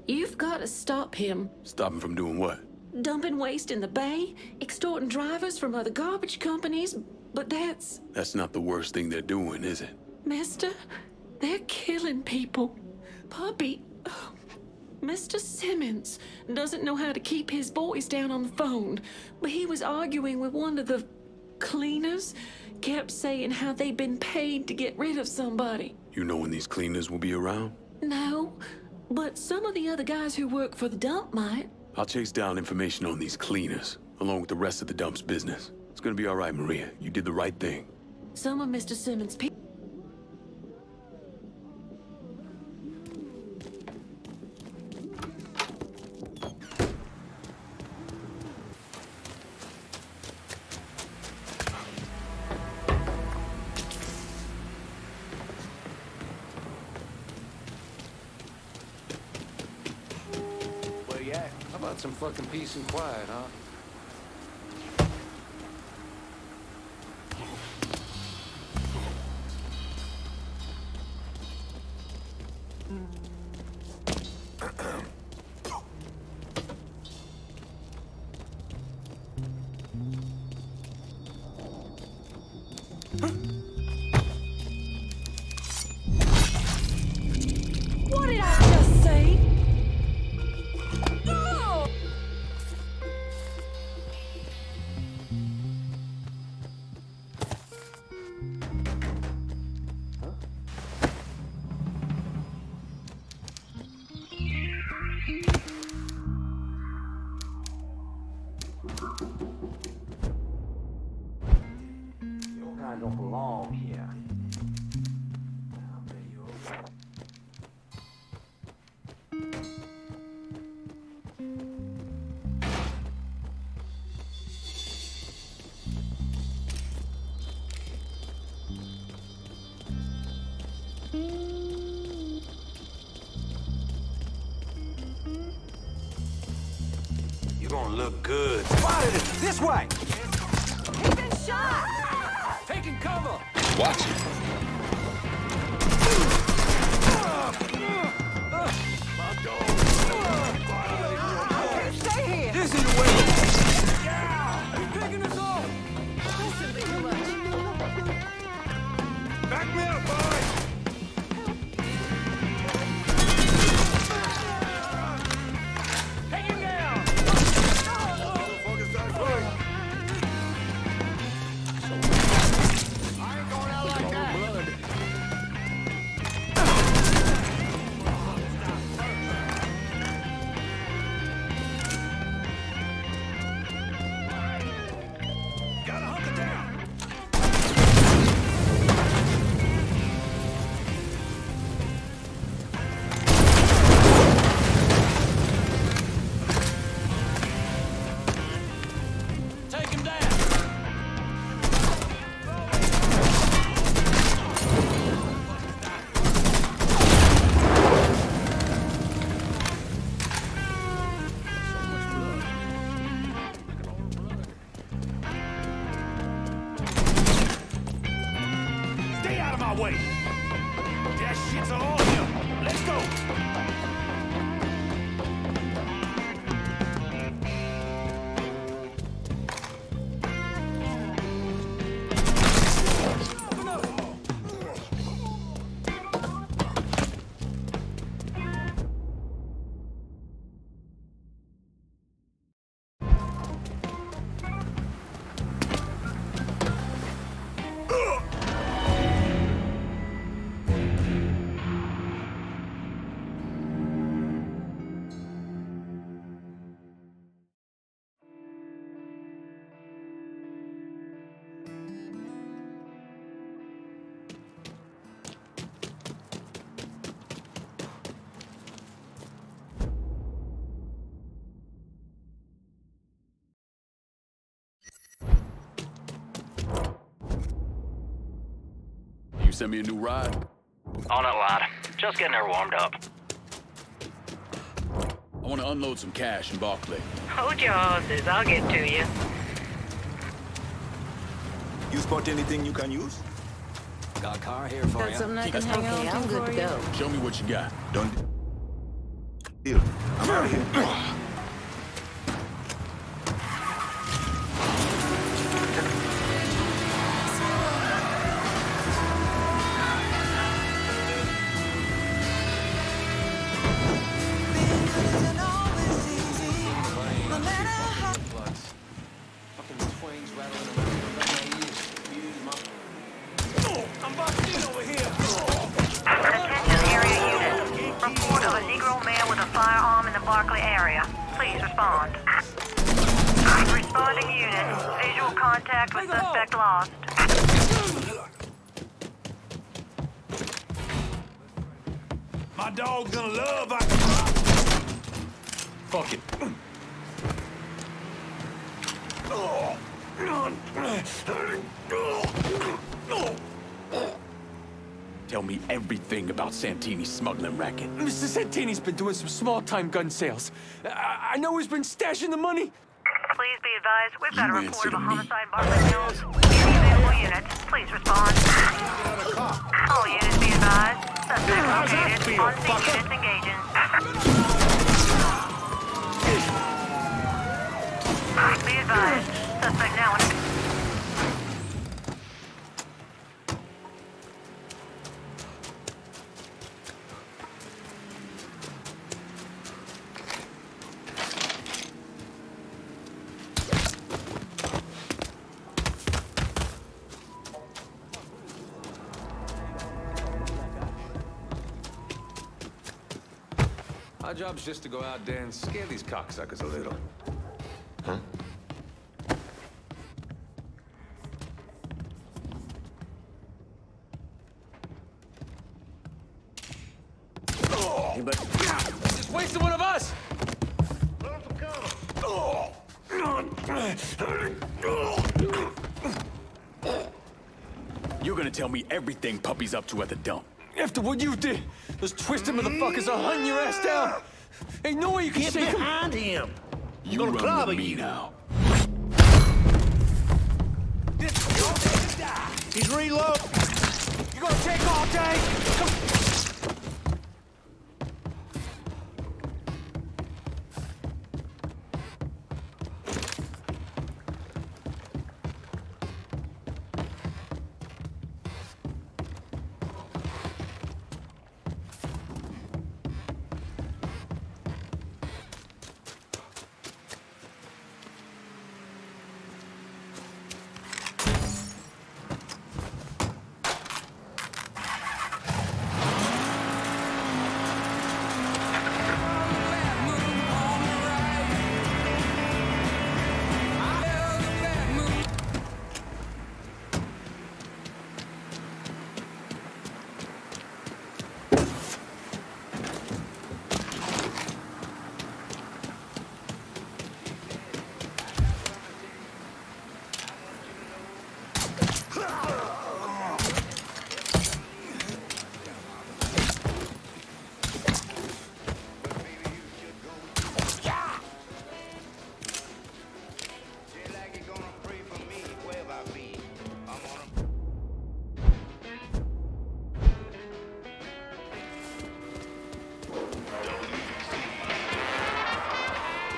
You've got to stop him. Stop him from doing what? Dumping waste in the bay, extorting drivers from other garbage companies, but that's... That's not the worst thing they're doing, is it? Mister, they're killing people. Puppy... Mr. Simmons doesn't know how to keep his voice down on the phone, but he was arguing with one of the cleaners, kept saying how they'd been paid to get rid of somebody. You know when these cleaners will be around? No, but some of the other guys who work for the dump might. I'll chase down information on these cleaners, along with the rest of the dump's business. It's gonna be all right, Maria. You did the right thing. Some of Mr. Simmons' people... How about some fucking peace and quiet, huh? What did I just say? Your kind don't belong here. You're gonna look good. Spotted him! This way! He's been shot! Taking cover! Watch it. Stay here! This is the way! He's picking us off! This should be too much. Back me up, boy! Take him down! I ain't going out like that! send me a new ride? On it, lad. Just getting her warmed up. I want to unload some cash in Barclay. Hold your horses, I'll get to you. You spot anything you can use? Got a car here for you. Got something I can hang on to I'm good to go. Show me what you got. Don't deal. I'm out of here. My dog's gonna love Fuck it. Tell me everything about Santini's smuggling racket. Mr. Santini's been doing some small-time gun sales. I know he's been stashing the money. Please be advised, we've got a report of a homicide Barclay Hills. Any available units, please respond. All units be advised. Suspect located. On-scene units engaging. Be advised. Suspect now in... Our job's just to go out there and scare these cocksuckers a little. Huh? Anybody? Just wasted one of us! You're gonna tell me everything Puppy's up to at the dump. After what you did, those twisted motherfuckers are hunting your ass down. Ain't no way you can Get shake behind him. You run with me now. He's reload. You gonna take all day? Come.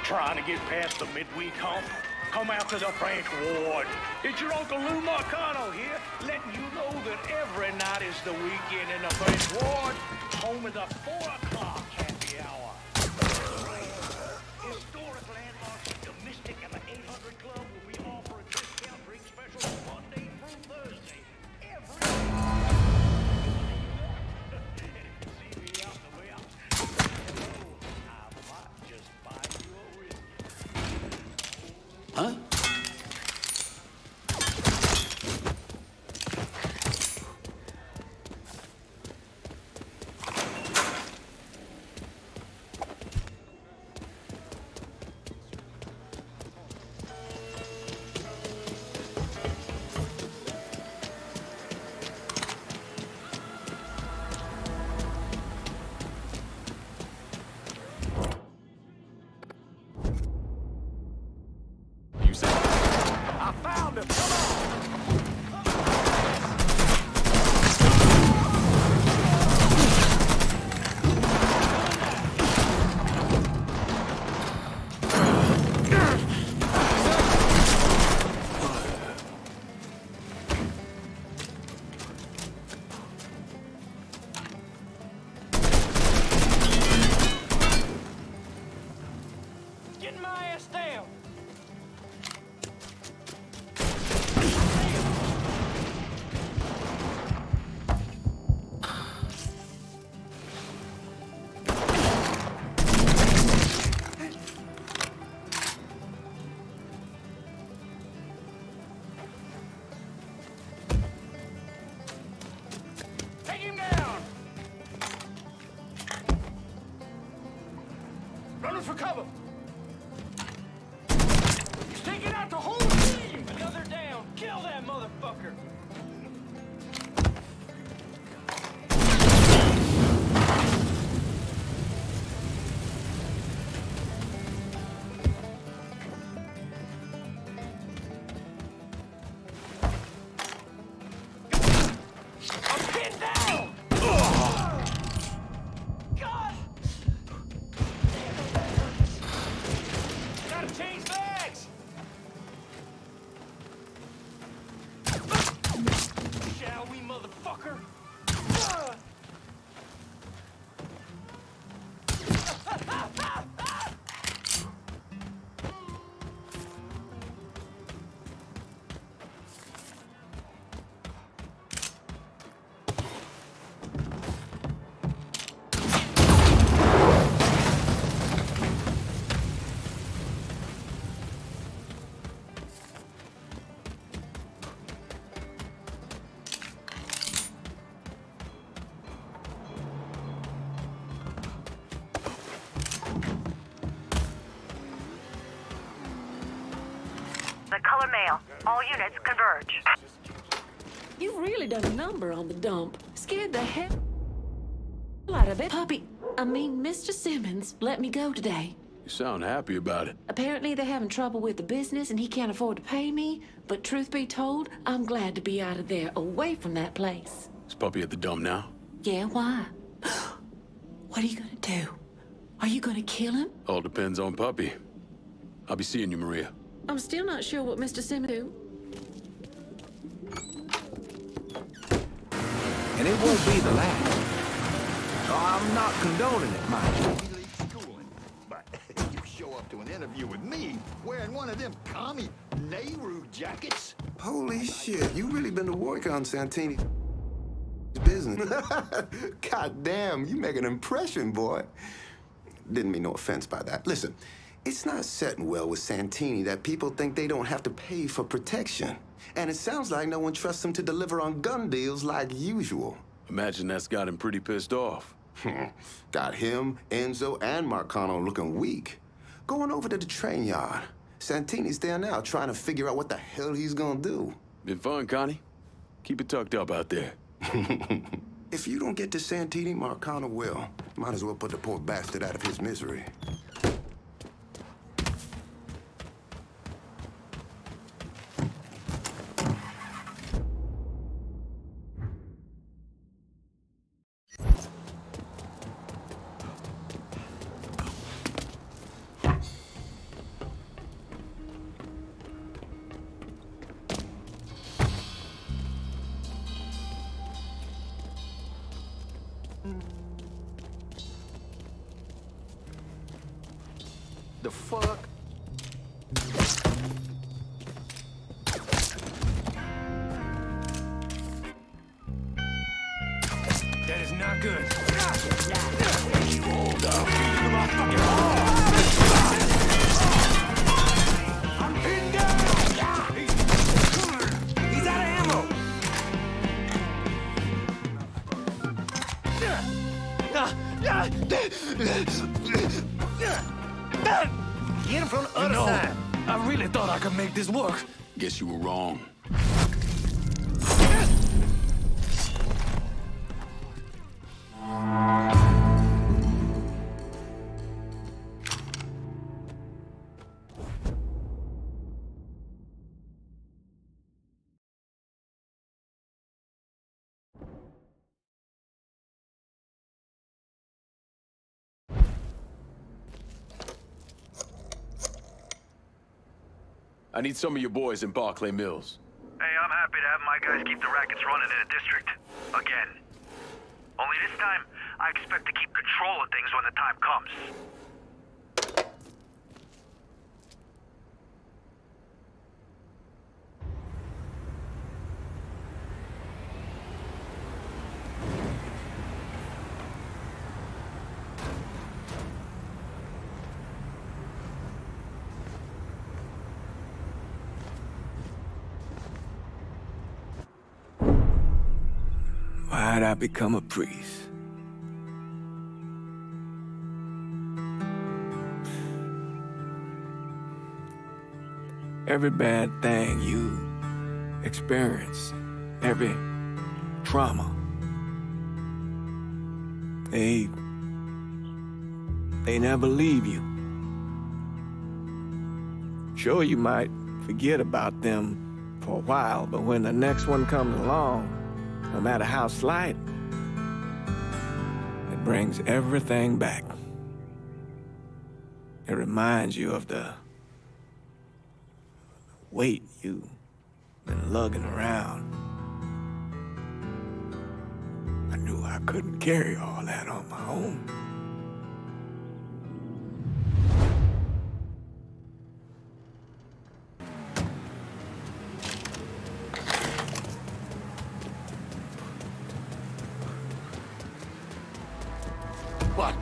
Trying to get past the midweek hump? Come out to the French Ward. It's your Uncle Lou Marcano here, letting you know that every night is the weekend in the French Ward, home of the 4 o'clock happy hour. Historic landmarks like the Mystic and the 800 Club will be offering discount drink specials Monday through Thursday. See me out the way out. I might just buy you a whiskey. Huh? found him. Come on! For cover! He's taking out the whole team! Another down! Kill that motherfucker! I'm pinned down! God! Change bags! Shall we, motherfucker? The color mail. All units converge. You've really done a number on the dump. Scared the hell out of it. Mr. Simmons let me go today. You sound happy about it. Apparently they're having trouble with the business and he can't afford to pay me. But truth be told, I'm glad to be out of there, away from that place. Is Puppy at the dump now? Yeah, why? What are you gonna do? Are you gonna kill him? All depends on Puppy. I'll be seeing you, Maria. I'm still not sure what Mr. Simmons do. And it won't be the last. I'm not condoning it, mind you. But you show up to an interview with me wearing one of them commie Nehru jackets? Holy shit, you really been to work on Santini's business. God damn, you make an impression, boy. Didn't mean no offense by that. Listen, it's not setting well with Santini that people think they don't have to pay for protection. And it sounds like no one trusts him to deliver on gun deals like usual. Imagine that's got him pretty pissed off. Got him, Enzo, and Marcano looking weak. Going over to the train yard. Santini's there now trying to figure out what the hell he's gonna do. Been fun, Connie. Keep it tucked up out there. If you don't get to Santini, Marcano will. Might as well put the poor bastard out of his misery. The fuck? That is not good. I'm pinned down! He's out of ammo! Get him from the other side. I really thought I could make this work. Guess you were wrong. I need some of your boys in Barclay Mills. Hey, I'm happy to have my guys keep the rackets running in a district. Again. Only this time, I expect to keep control of things when the time comes. Why'd I become a priest? Every bad thing you experience, every trauma, they never leave you. Sure, you might forget about them for a while, but when the next one comes along, no matter how slight, it brings everything back. It reminds you of the weight you've been lugging around. I knew I couldn't carry all that on my own. What?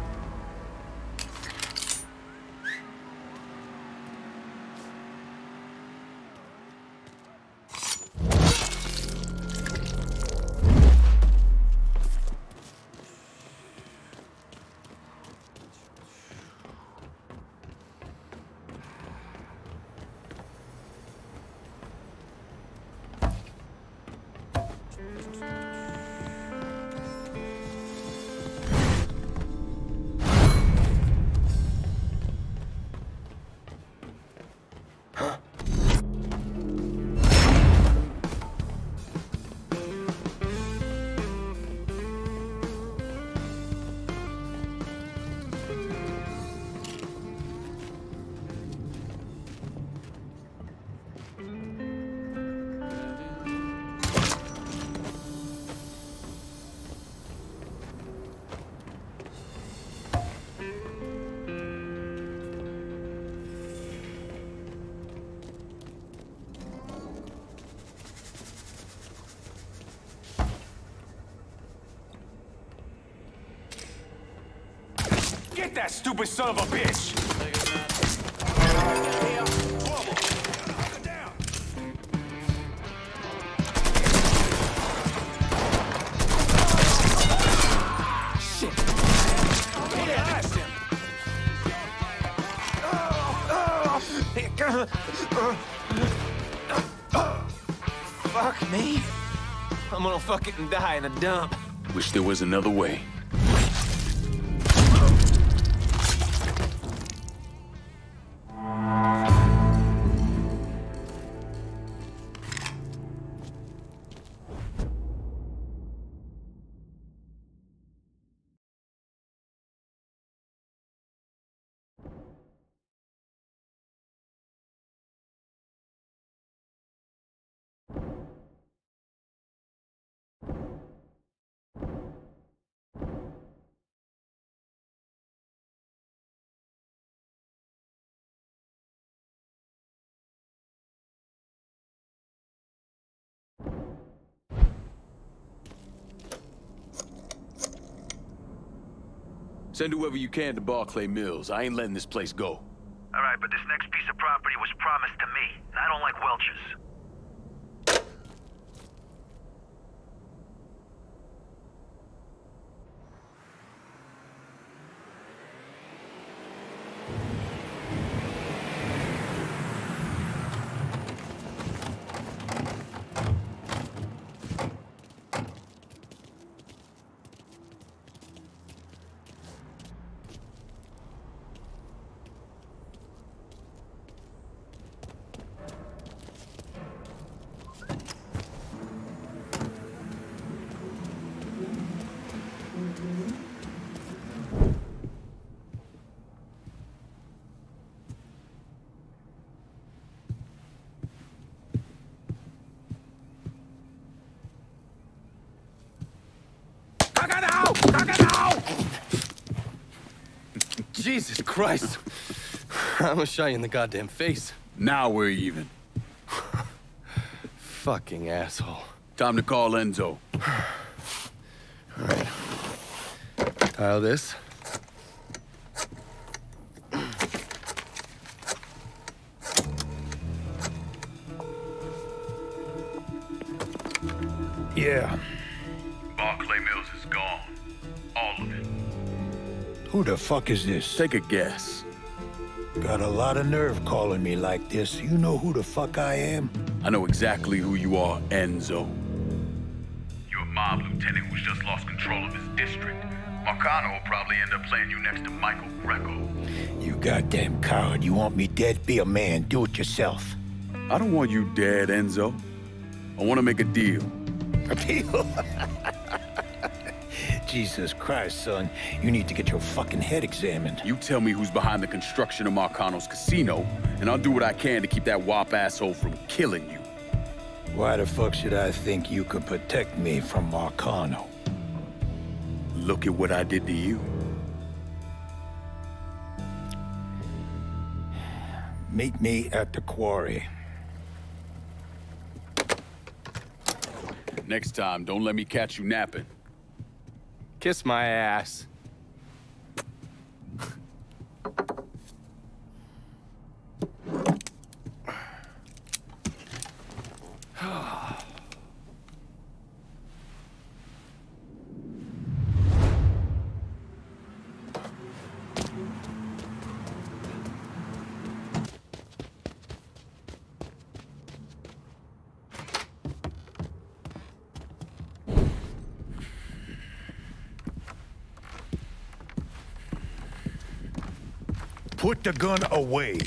Get that stupid son of a bitch! Shit! Fuck me. I'm gonna fucking die in a dump. Wish there was another way. Send whoever you can to Barclay Mills. I ain't letting this place go. All right, but this next piece of property was promised to me, and I don't like Welch's. Jesus Christ. I almost shot you in the goddamn face. Now we're even. Fucking asshole. Time to call Enzo. All right. Dial this. Yeah. Barclay Mills is gone. All of it. Who the fuck is this? Take a guess. Got a lot of nerve calling me like this. You know who the fuck I am? I know exactly who you are, Enzo. You're a mob lieutenant who's just lost control of his district. Marcano will probably end up playing you next to Michael Greco. You goddamn coward. You want me dead? Be a man. Do it yourself. I don't want you dead, Enzo. I want to make a deal. A deal? Jesus Christ, son. You need to get your fucking head examined. You tell me who's behind the construction of Marcano's casino, and I'll do what I can to keep that wop asshole from killing you. Why the fuck should I think you could protect me from Marcano? Look at what I did to you. Meet me at the quarry. Next time, don't let me catch you napping. Kiss my ass. Put the gun away.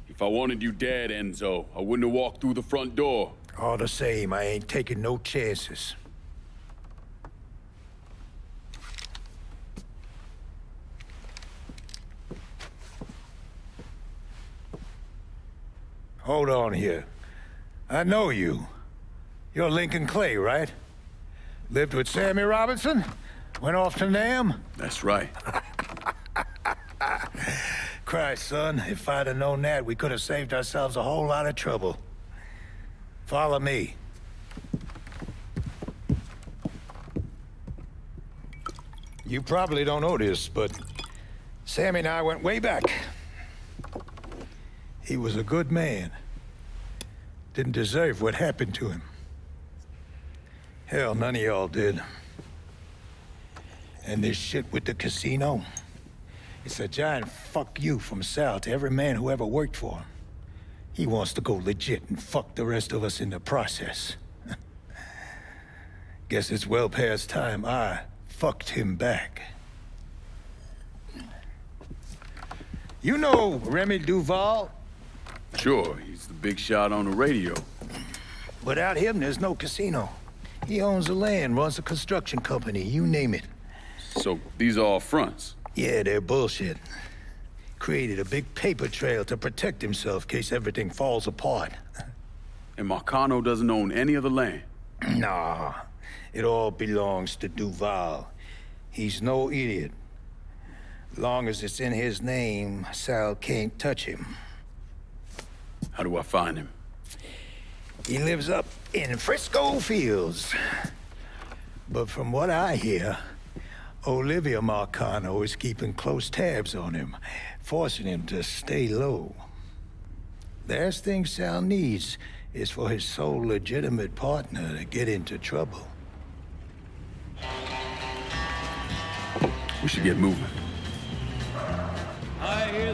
If I wanted you dead, Enzo, I wouldn't have walked through the front door. All the same, I ain't taking no chances. Hold on here. I know you. You're Lincoln Clay, right? Lived with Sammy Robinson? Went off to Nam? That's right. Christ, son, if I'd have known that, we could have saved ourselves a whole lot of trouble. Follow me. You probably don't know this, but Sammy and I went way back. He was a good man. Didn't deserve what happened to him. Hell, none of y'all did. And this shit with the casino, it's a giant fuck you from Sal to every man who ever worked for him. He wants to go legit and fuck the rest of us in the process. Guess it's well past time I fucked him back. You know Remy Duval? Sure, he's the big shot on the radio. Without him, there's no casino. He owns the land, runs a construction company, you name it. So these are all fronts? Yeah, they're bullshit. Created a big paper trail to protect himself in case everything falls apart. And Marcano doesn't own any of the land? Nah, it all belongs to Duval. He's no idiot. Long as it's in his name, Sal can't touch him. How do I find him? He lives up in Frisco Fields. But from what I hear, Olivia Marcano is keeping close tabs on him, forcing him to stay low. Last thing Sal needs is for his sole legitimate partner to get into trouble. We should get moving.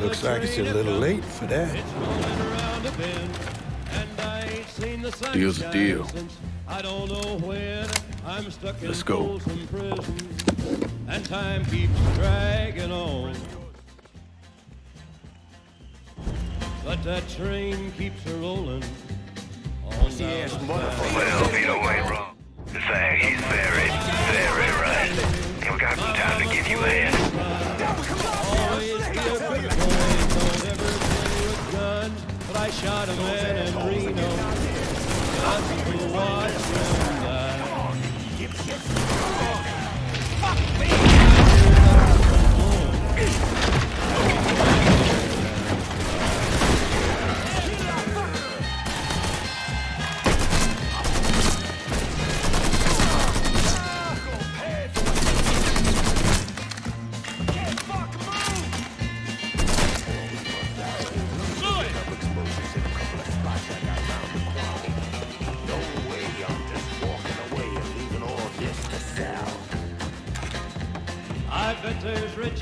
Looks like it's a little late for that. Deal's a deal. Let's go. And time keeps dragging on. But that train keeps rolling. Well, Vito ain't wrong. The thing, he's very, very right. And we got some time to give you a hand. Always be a good boy, don't ever play with guns. But I shot a man in Reno just to watch him die. Fuck me!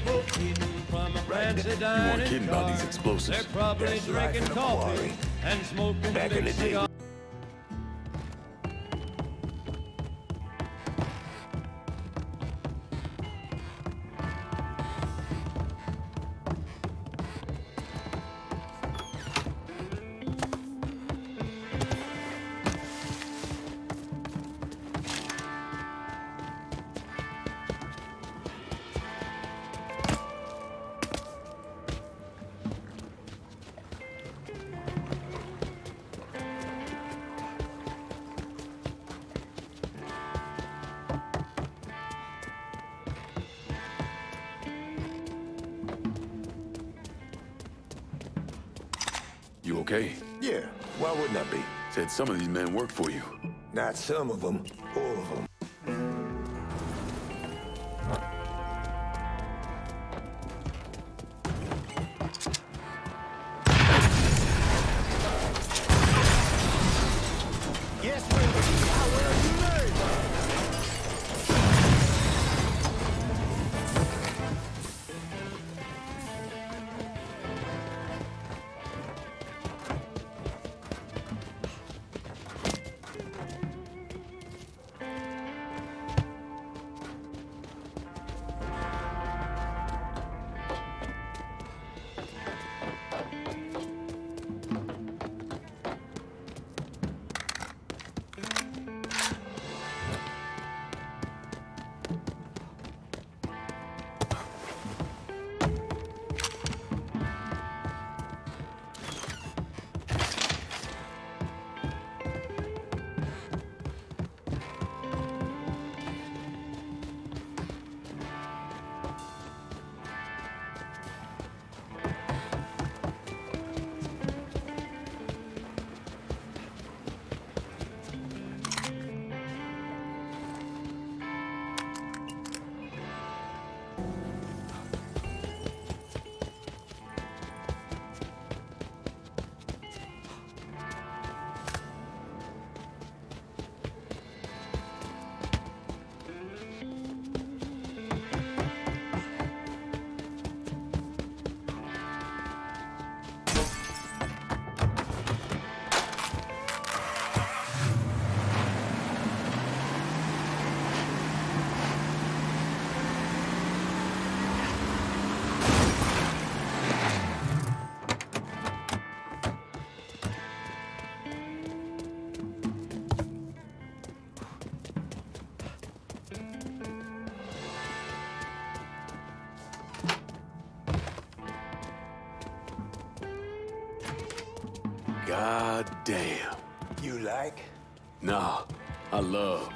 smoke eating from a fancy You dining weren't kidding about these explosives. They're probably drinking coffee and smoking big cigars. You okay? Yeah, why wouldn't I be? Said some of these men work for you. Not some of them, all of them. Yes, where you learn? God damn. You like? Nah, I love.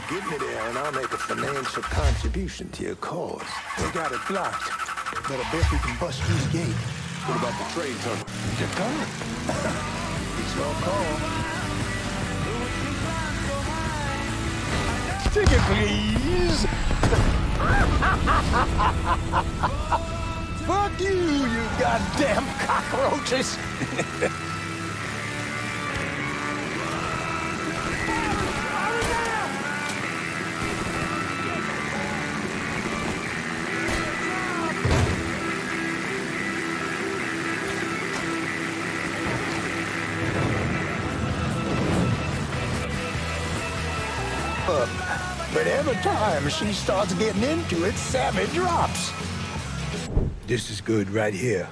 Get me there and I'll make a financial contribution to your cause. We got it blocked, but I bet we can bust through the gate. What about the train tunnel? The tunnel? It's your call. Ticket, please. Fuck you, you goddamn cockroaches. But every time she starts getting into it, Sammy drops. This is good right here.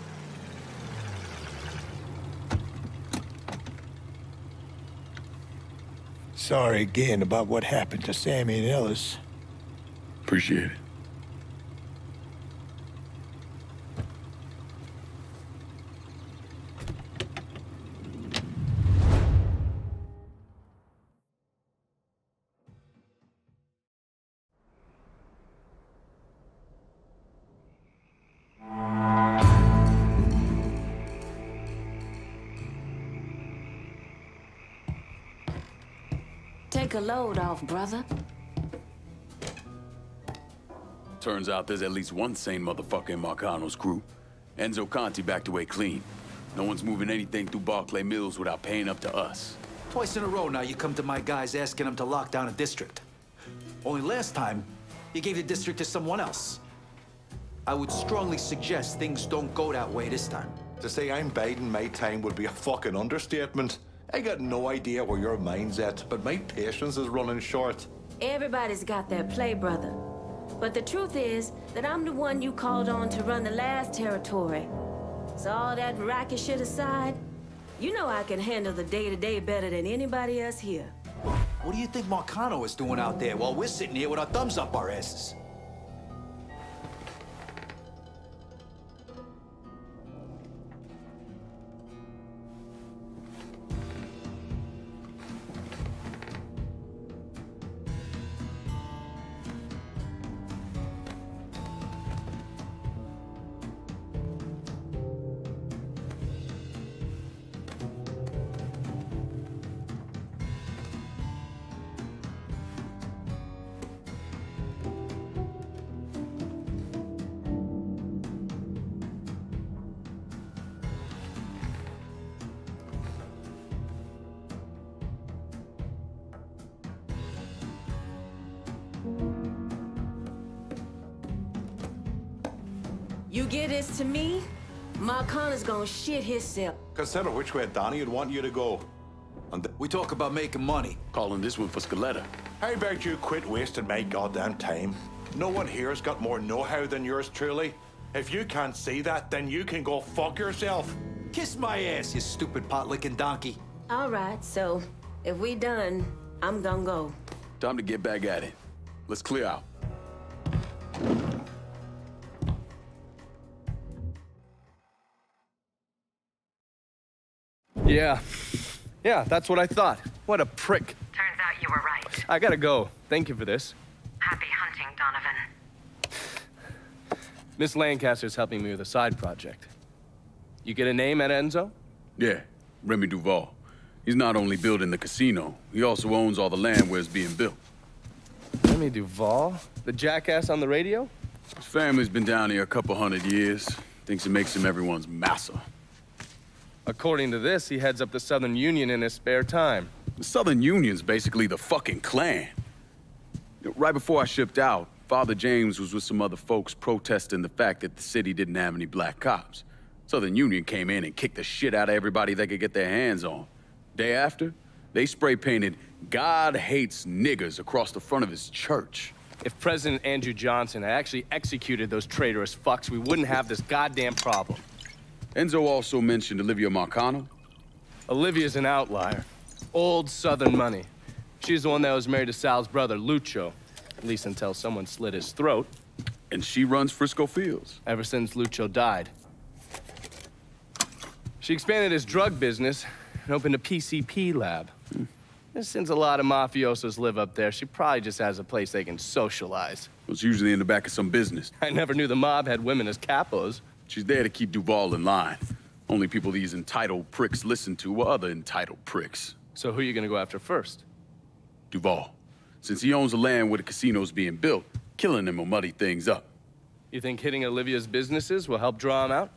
Sorry again about what happened to Sammy and Ellis. Appreciate it. Take a load off, brother. Turns out there's at least one sane motherfucker in Marcano's crew. Enzo Conti backed away clean. No one's moving anything through Barclay Mills without paying up to us. Twice in a row now you come to my guys asking them to lock down a district. Only last time, you gave the district to someone else. I would strongly suggest things don't go that way this time. To say I'm biding my time would be a fucking understatement. I got no idea where your mind's at, but my patience is running short. Everybody's got their play, brother. But the truth is that I'm the one you called on to run the last territory. So all that racket shit aside, you know I can handle the day-to-day better than anybody else here. What do you think Marcano is doing out there while we're sitting here with our thumbs up our asses? You give this to me, Marcano's gonna shit himself. Consider which way Donnie would want you to go. And we talk about making money. Calling this one for Scaletta. How about you quit wasting my goddamn time? No one here's got more know-how than yours truly. If you can't see that, then you can go fuck yourself. Kiss my ass, you stupid pot-licking donkey. All right, so if we done, I'm gonna go. Time to get back at it. Let's clear out. Yeah, that's what I thought. What a prick. Turns out you were right. I gotta go. Thank you for this. Happy hunting, Donovan. Miss Lancaster's helping me with a side project. You get a name at Enzo? Yeah, Remy Duval. He's not only building the casino, he also owns all the land where it's being built. Remy Duval? The jackass on the radio? His family's been down here a couple 100 years. Thinks it makes him everyone's massa. According to this, he heads up the Southern Union in his spare time. The Southern Union's basically the fucking Klan. Right before I shipped out, Father James was with some other folks protesting the fact that the city didn't have any black cops. Southern Union came in and kicked the shit out of everybody they could get their hands on. Day after, they spray-painted "God hates niggers" across the front of his church. If President Andrew Johnson had actually executed those traitorous fucks, we wouldn't have this goddamn problem. Enzo also mentioned Olivia Marcano. Olivia's an outlier. Old Southern money. She's the one that was married to Sal's brother, Lucho. At least until someone slit his throat. And she runs Frisco Fields. Ever since Lucho died. She expanded his drug business and opened a PCP lab. And since a lot of mafiosos live up there, she probably just has a place they can socialize. Well, it's usually in the back of some business. I never knew the mob had women as capos. She's there to keep Duval in line. Only people these entitled pricks listen to are other entitled pricks. So who are you gonna go after first? Duval. Since he owns the land where the casino's being built, killing him will muddy things up. You think hitting Olivia's businesses will help draw him out?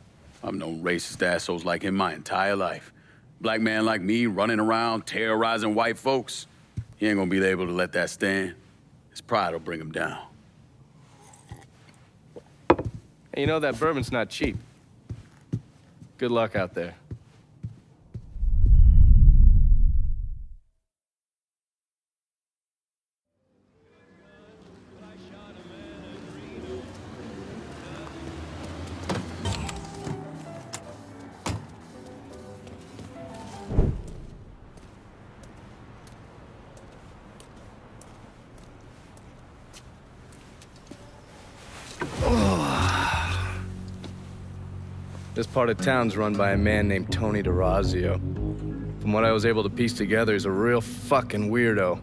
I've known racist assholes like him my entire life. Black man like me running around terrorizing white folks. He ain't gonna be able to let that stand. His pride will bring him down. Hey, you know that bourbon's not cheap. Good luck out there. This part of town's run by a man named Tony DeRazio. From what I was able to piece together, he's a real fucking weirdo.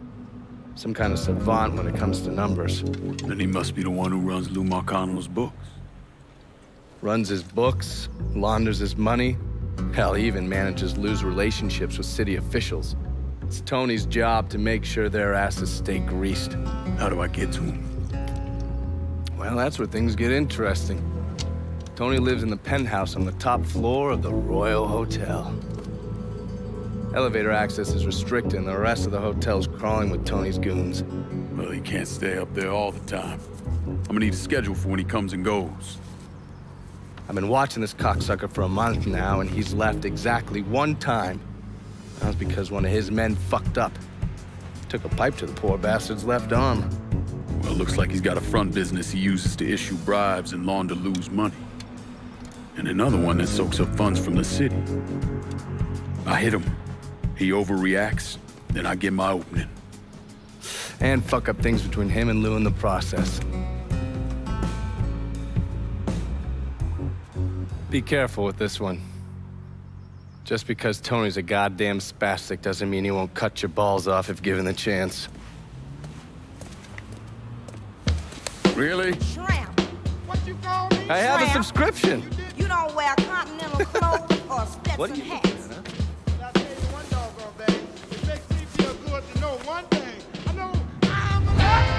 Some kind of savant when it comes to numbers. Then he must be the one who runs Lou Marcano's books. Runs his books, launders his money. Hell, he even manages Lou's relationships with city officials. It's Tony's job to make sure their asses stay greased. How do I get to him? Well, that's where things get interesting. Tony lives in the penthouse on the top floor of the Royal Hotel. Elevator access is restricted and the rest of the hotel's crawling with Tony's goons. Well, he can't stay up there all the time. I'm gonna need a schedule for when he comes and goes. I've been watching this cocksucker for a month now, and he's left exactly one time. That was because one of his men fucked up. Took a pipe to the poor bastard's left arm. Well, it looks like he's got a front business he uses to issue bribes and launder loose money. And another one that soaks up funds from the city. I hit him. He overreacts, then I get my opening. And fuck up things between him and Lou in the process. Be careful with this one. Just because Tony's a goddamn spastic doesn't mean he won't cut your balls off if given the chance. Really? Shrimp. What you call me? I have a subscription. You don't wear continental clothes or Stetson hats. I'll tell you one doggone thing. It makes me feel good to know one thing. I know I'm alive.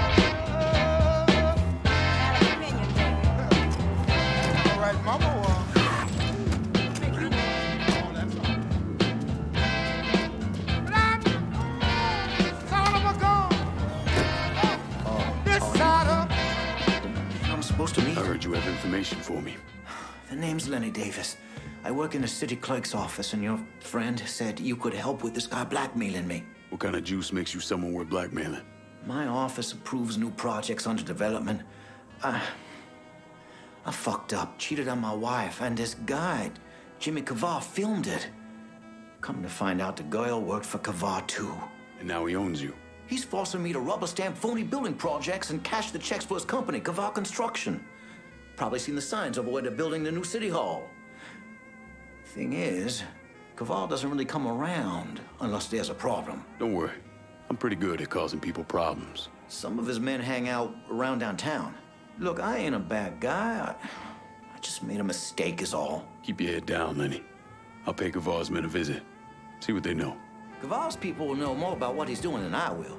All right, Mama. I heard you have information for me. The name's Lenny Davis. I work in the city clerk's office, and your friend said you could help with this guy blackmailing me. What kind of juice makes you someone worth blackmailing? My office approves new projects under development. I fucked up, cheated on my wife, and this guy, Jimmy Kavar, filmed it. Come to find out, the girl worked for Kavar, too. And now he owns you. He's forcing me to rubber stamp phony building projects and cash the checks for his company, Kavar Construction. Probably seen the signs over where they're building the new city hall. Thing is, Kavar doesn't really come around unless there's a problem. Don't worry. I'm pretty good at causing people problems. Some of his men hang out around downtown. Look, I ain't a bad guy. I just made a mistake is all. Keep your head down, Lenny. I'll pay Kavar's men a visit. See what they know. Kavar's people will know more about what he's doing than I will.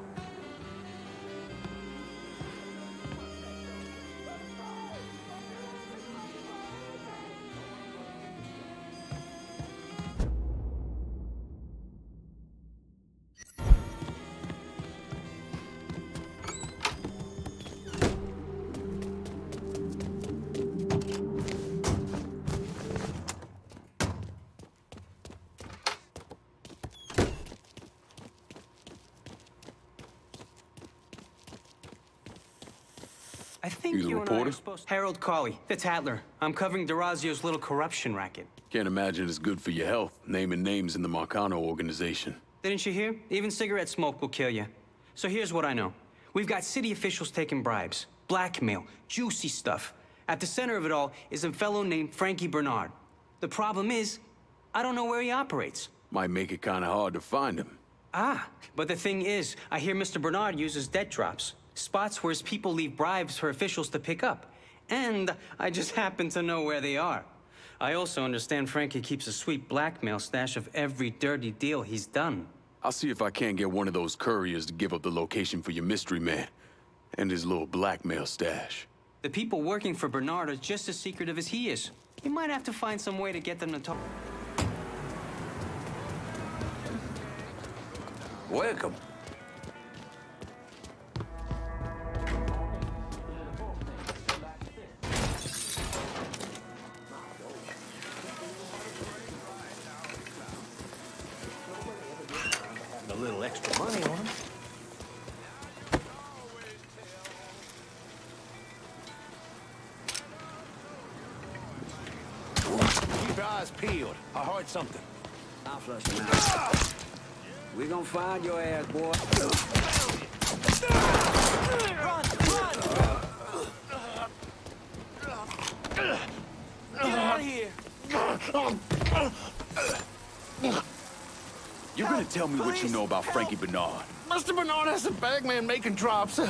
I think you the reporter? Harold Cawley, the Tattler. I'm covering DeRazio's little corruption racket. Can't imagine it's good for your health, naming names in the Marcano organization. Didn't you hear? Even cigarette smoke will kill you. So here's what I know. We've got city officials taking bribes, blackmail, juicy stuff. At the center of it all is a fellow named Frankie Bernard. The problem is, I don't know where he operates. Might make it kind of hard to find him. Ah, but the thing is, I hear Mr. Bernard uses debt drops. Spots where his people leave bribes for officials to pick up. And I just happen to know where they are. I also understand Frankie keeps a sweet blackmail stash of every dirty deal he's done. I'll see if I can't get one of those couriers to give up the location for your mystery man and his little blackmail stash. The people working for Bernard are just as secretive as he is. You might have to find some way to get them to talk. Welcome. A little extra money on him. Keep your eyes peeled. I heard something. I'll flush him out. We gonna find your ass, boy. Get out of here. You're gonna tell me what you know about Frankie Bernard. Mr. Bernard has a bagman making drops. All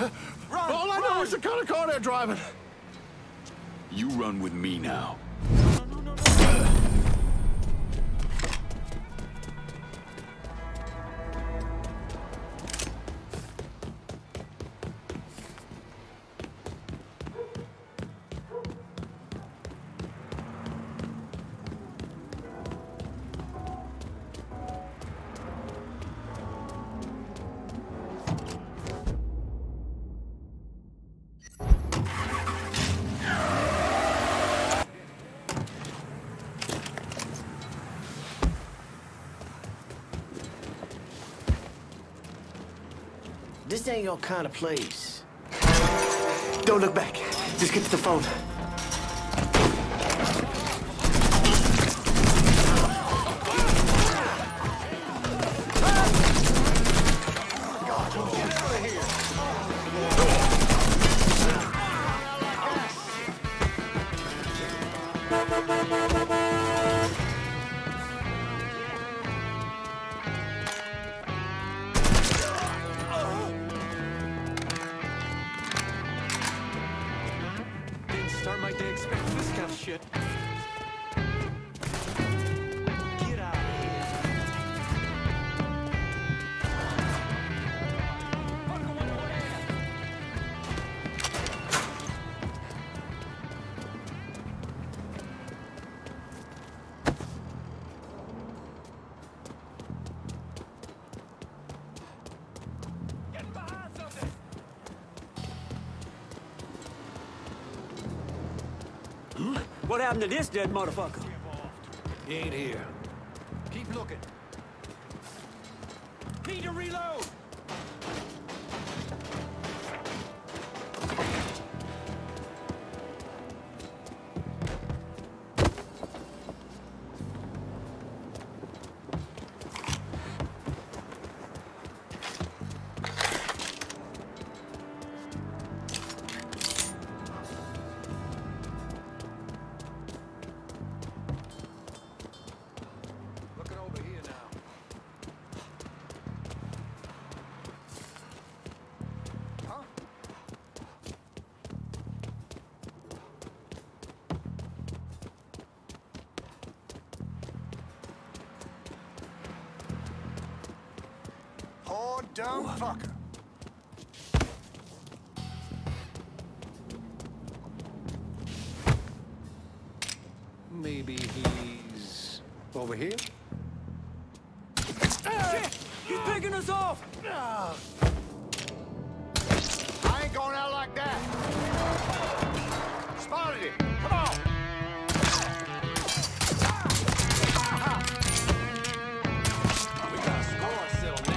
I know is the kind of car they're driving. You run with me now. This ain't your kind of place. Don't look back. Just get to the phone. Start my day expecting this kind of shit. Get out of here. Get behind something. What happened to this dead motherfucker? He ain't here. Keep looking. Need to reload! Poor dumb fucker. Maybe he's over here? Shit! He's picking us off! I ain't going out like that. Spotted him. Come on. We got a score settled now.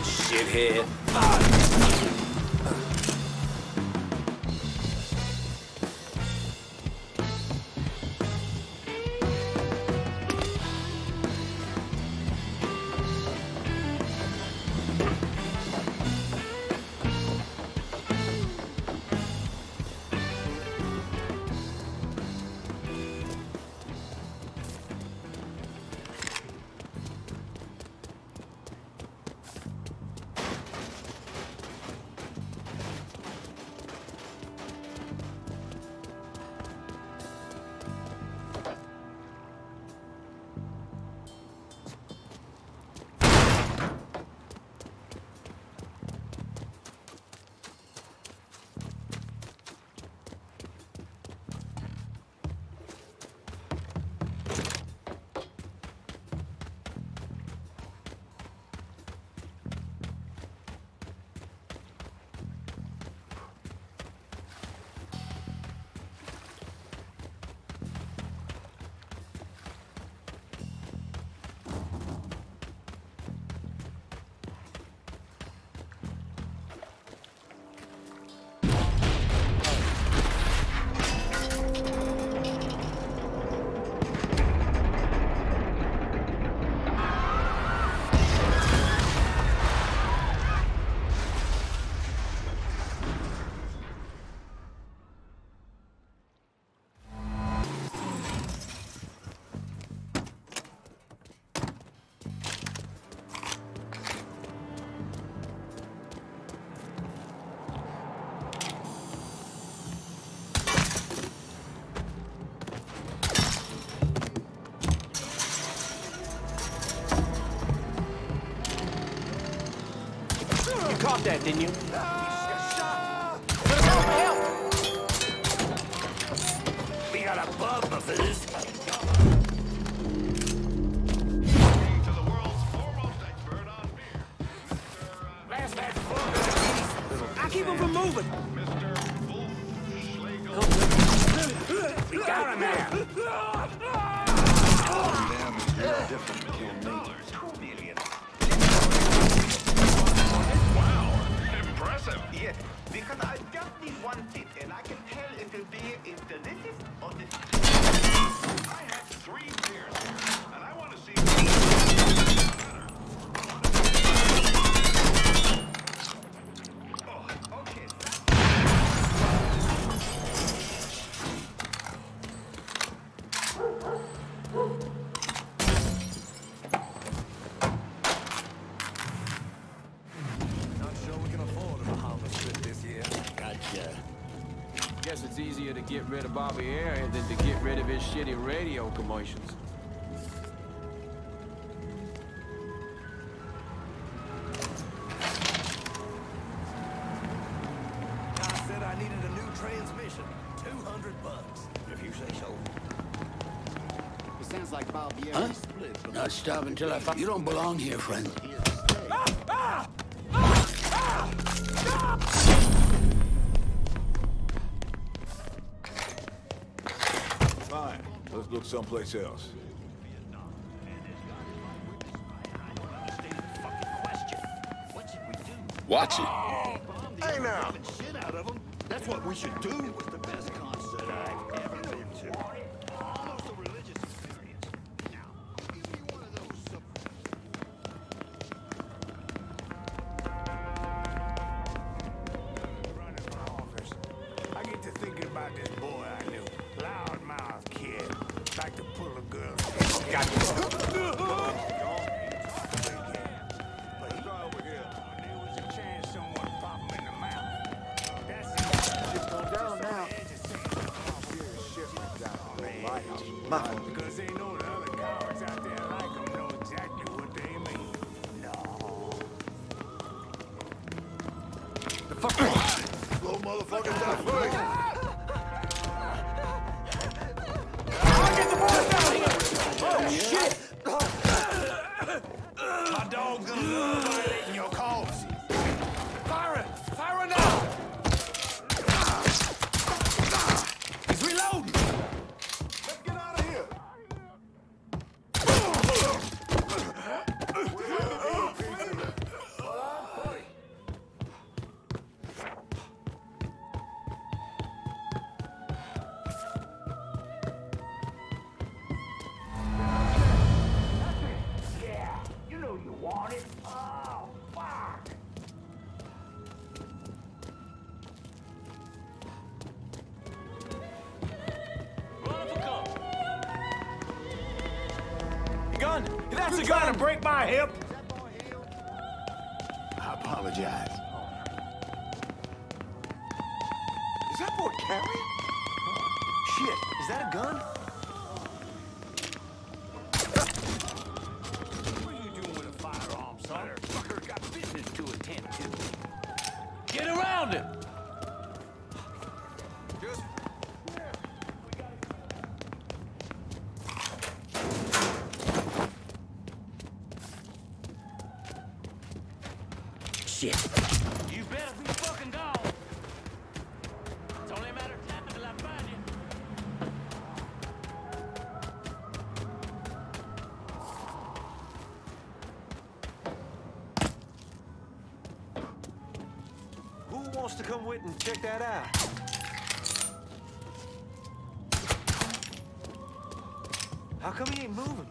Shithead. caught that, didn't you? We got a bug, Mafia. I keep him from moving. We got him there. Damn, you're different from me. $2 million. Wow, impressive. Yeah, because I just need one tip, and I can tell if the beer is delicious or I have 3 beers here, and I want to see Guess it's easier to get rid of Bobby Aaron than to get rid of his shitty radio commercials. I said I needed a new transmission. $200, if you say so. It sounds like Bob Huh? Not stop until I find... You don't belong here, friend. Fine. Let's look someplace else. Watch it. Hey now! Shit out of them. That's what we should do. It was the best concert I've ever been to. Almost a religious experience. Now, give me one of those. Running my office. I get to thinking about this boy I knew. Loudmouth kid. Like to pull a girl. Got Mafia. Because they know the other cowards out there like them know exactly what they mean. No. The fuck? Little motherfuckers die first. I'll get the boys down here! Oh, shit! My dog's gonna love violating your cause. Fire it! Fire it now! He's reloading! That's a trying to break my hip. I apologize. Is that boy Carrie? Shit, is that a gun? What are you doing with a firearm, son? Fucker got business to attend to. Get around him! Shit. You better be fucking gone. It's only a matter of time until I find you. Who wants to come with and check that out? How come he ain't moving?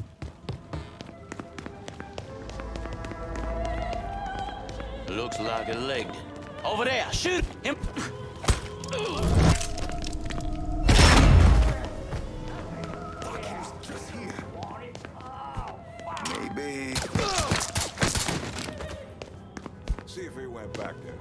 Looks like a leg. Over there, shoot him! Just here. Maybe. See if he went back there.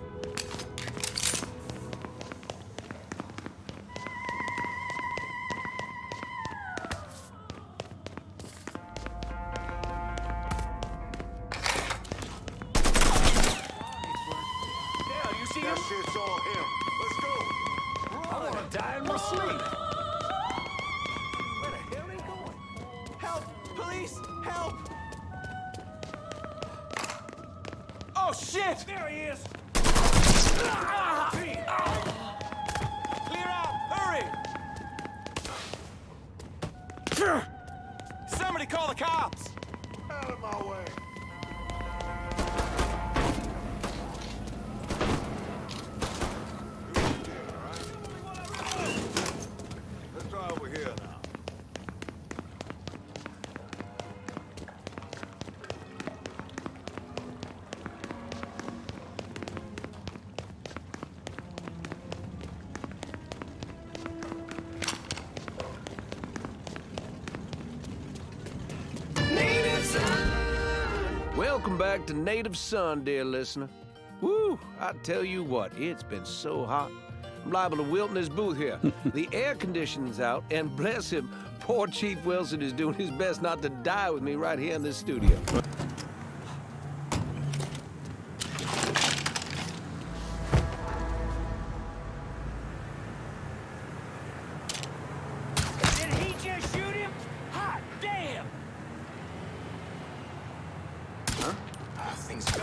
Help! Oh, shit! There he is! Clear out! Hurry! Somebody call the cops! Out of my way. Let's try over here now. Welcome back to Native Sun, dear listener. Woo, I tell you what, it's been so hot. I'm liable to wilt in this booth here. The air conditioning's out, and bless him, poor Chief Wilson is doing his best not to die with me right here in this studio. Did he just shoot him? Hot damn! Huh? Things go.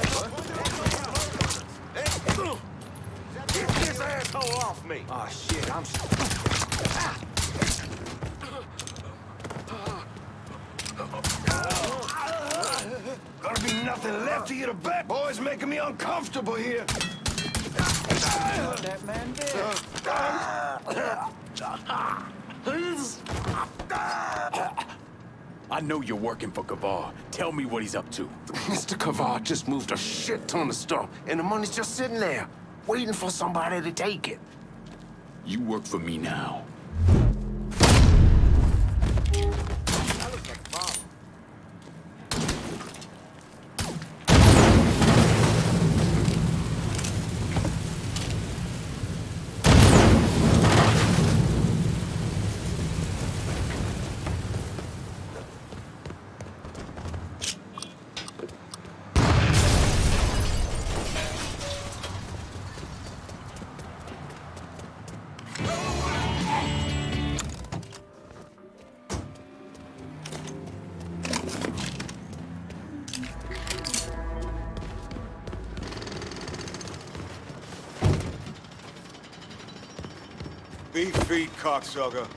Get this asshole off me! Oh, shit, I'm... Gonna be nothing left of you to bet, boys, making me uncomfortable here. That man I know you're working for Kavar. Tell me what he's up to. Mr. Kavar just moved a shit ton of stuff, and the money's just sitting there, waiting for somebody to take it. You work for me now. Beat feet, cocksucker.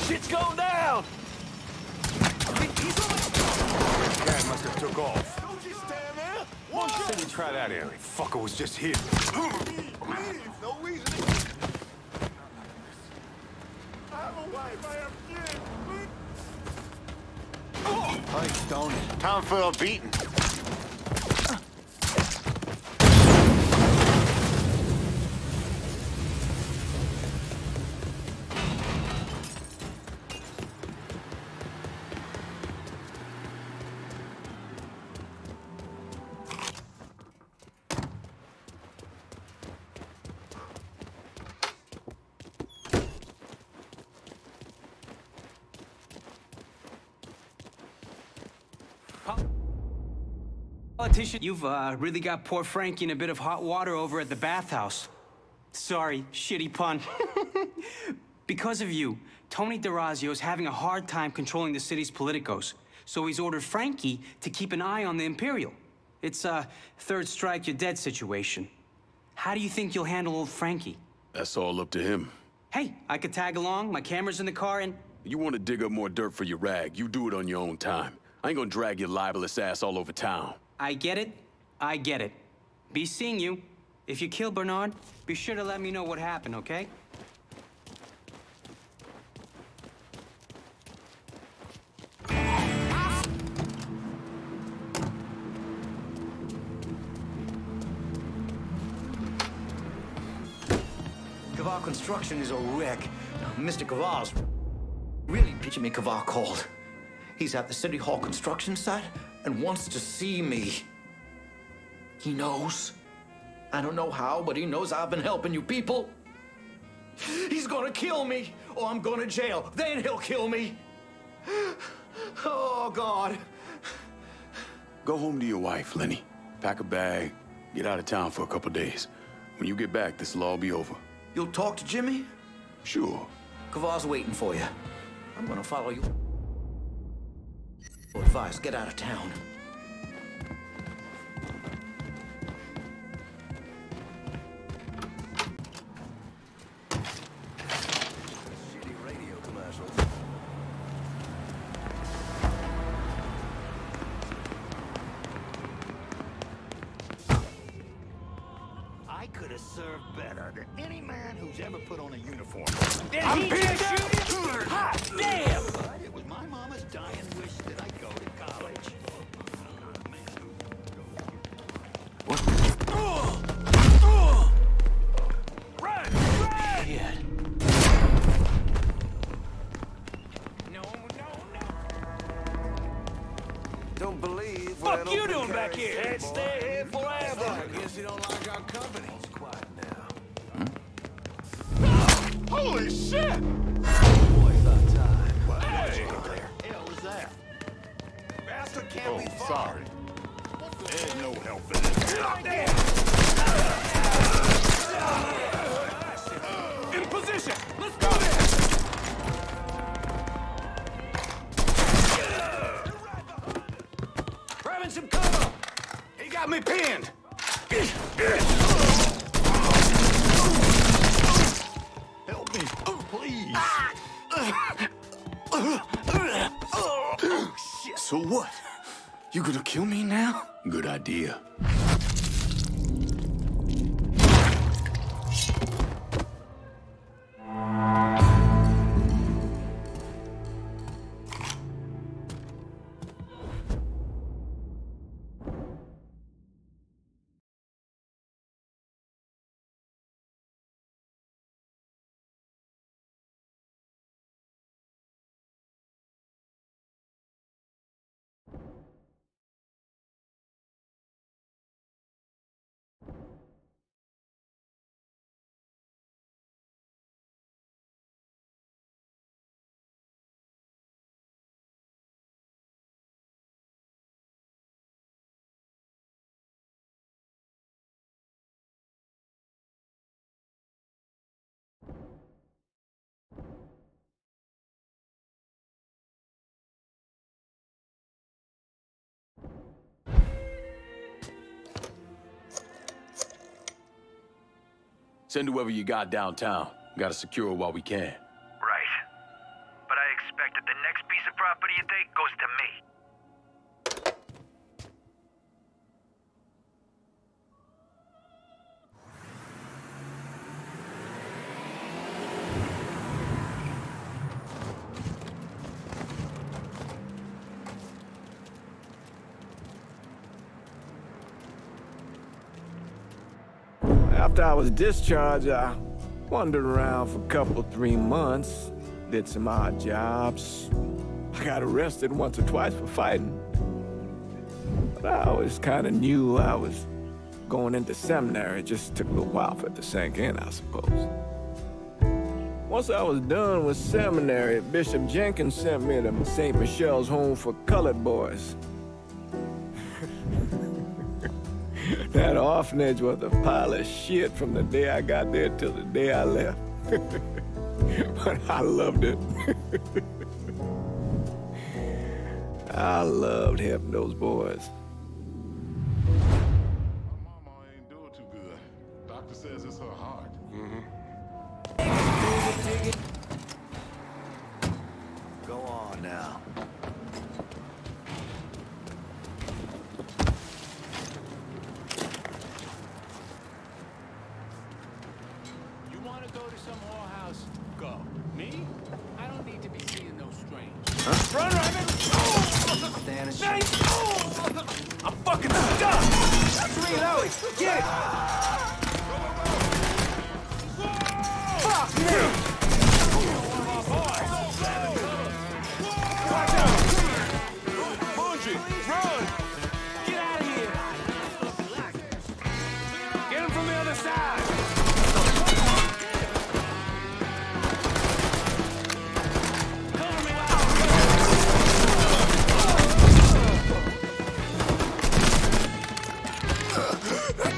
Shit's going down! Cat must have took off. Don't you stand there! One second, try that area. Fucker was just here. Leave, no reason. I have a wife, I have kids. Hey, Stoney, time for a beating. Politician, you've really got poor Frankie in a bit of hot water over at the bathhouse. Sorry, shitty pun. Because of you, Tony DeRazio's having a hard time controlling the city's politicos, so he's ordered Frankie to keep an eye on the Imperial. It's a third strike, you're dead situation. How do you think you'll handle old Frankie? That's all up to him. Hey, I could tag along, my camera's in the car, and... You want to dig up more dirt for your rag, you do it on your own time. I ain't gonna drag your libelous ass all over town. I get it. I get it. Be seeing you. If you kill Bernard, be sure to let me know what happened, okay? Kavar Construction is a wreck. Mr. Kavar's really pitching me. Kavar called. He's at the City Hall construction site and wants to see me. He knows. I don't know how, but he knows I've been helping you people. He's gonna kill me, or I'm going to jail. Then he'll kill me. Oh, God. Go home to your wife, Lenny. Pack a bag, get out of town for a couple days. When you get back, this'll all be over. You'll talk to Jimmy? Sure. Kavah's waiting for you. I'm gonna follow you. Advice, get out of town. Shitty radio commercials. I could have served better than any man who's ever put on a uniform. I'm being shooting! Hot damn! But it was my mama's dying wish that I go to college. Run! Shit. Don't believe Fuck you doing back here? Can't stay here forever. I guess you don't like our company. Quiet now. Holy shit! Boys on time. Hey! What the hell was that? Bastard can't be far. Sorry. There's no help in this. In position! Let's go there! Grabbing some cover! He got me pinned! Help me, please! Oh, shit. So what? You gonna kill me now? Good idea. Send whoever you got downtown. Gotta secure it while we can. Right. But I expect that the next piece of property you take goes to me. After I was discharged, I wandered around for a couple, 3 months, did some odd jobs. I got arrested once or twice for fighting. But I always kind of knew I was going into seminary. It just took a little while for it to sink in, I suppose. Once I was done with seminary, Bishop Jenkins sent me to St. Michelle's Home for Colored Boys. That orphanage was a pile of shit from the day I got there till the day I left. But I loved it. I loved helping those boys. My mama ain't doing too good. Doctor says it's her heart. Go on now. You want to go to some whorehouse? Go. Me? I don't need to be seeing no strangers. Run, Rabbit! Stand I'm fucking stuck! That's reloading! Get it! Fuck me! Bungie, run! Get out of here! Get him from the other side!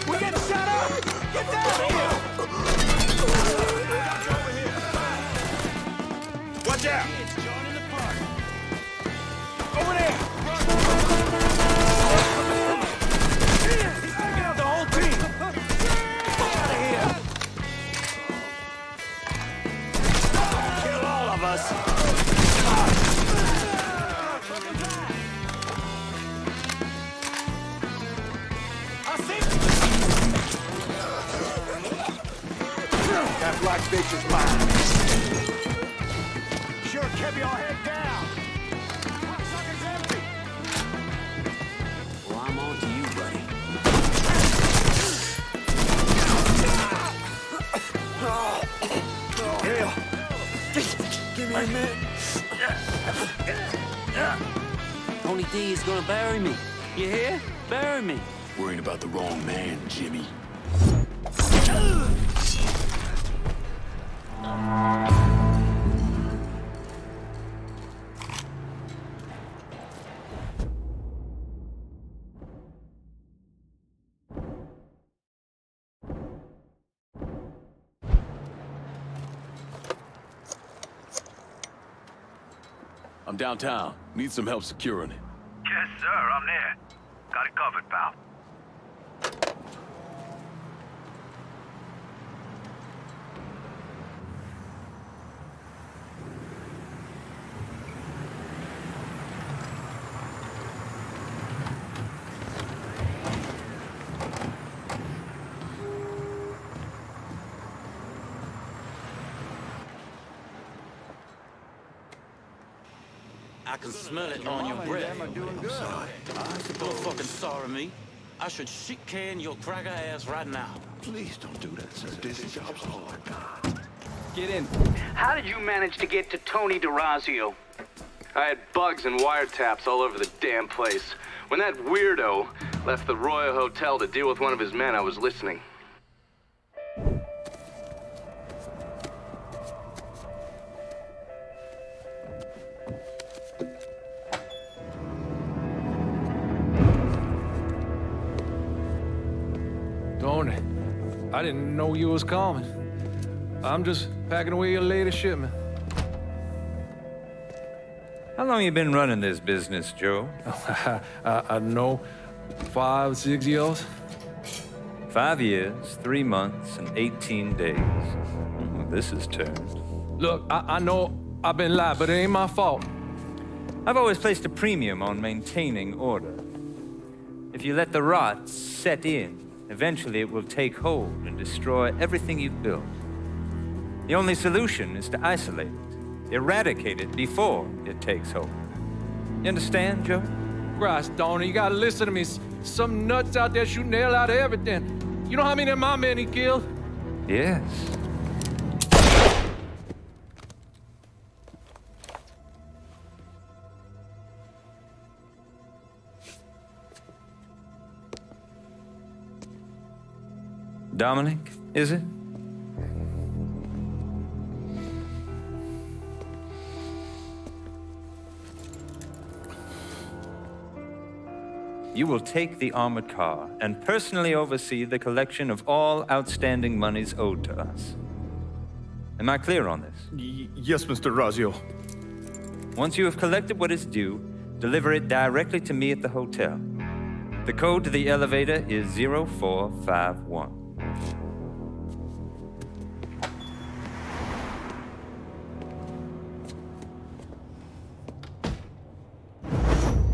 We get Watch out! Over there! Get out the whole team! Fuck out of here! Kill all of us! That black bitch is mine. Sure kept your head down. Cocksucker's empty. Well, I'm on to you, buddy. Hell. Give me a minute. Tony D is gonna bury me. You hear? Bury me. Worrying about the wrong man, Jimmy. I'm downtown. Need some help securing it. Yes, sir, I'm there. Got it covered, pal. I can smell it on your breath. Don't fucking sorry me. I should shit can your cracker ass right now. Please don't do that, sir. This job's hard. Get in. How did you manage to get to Tony DeRazio? I had bugs and wiretaps all over the damn place. When that weirdo left the Royal Hotel to deal with one of his men, I was listening. Tony, I didn't know you was coming. I'm just packing away your latest shipment. How long you been running this business, Joe? I don't know, 5, 6 years. 5 years, 3 months, and 18 days. Well, this is turned. Look, I know I've been lied, but it ain't my fault. I've always placed a premium on maintaining order. If you let the rot set in, eventually it will take hold and destroy everything you've built. The only solution is to isolate it, eradicate it before it takes hold. You understand, Joe? Christ, Tony, you gotta listen to me. Some nuts out there shooting the hell out of everything. You know how many of my men he killed? Yes. Dominic, is it? You will take the armored car and personally oversee the collection of all outstanding monies owed to us. Am I clear on this? Yes, Mr. Razio. Once you have collected what is due, deliver it directly to me at the hotel. The code to the elevator is 0451.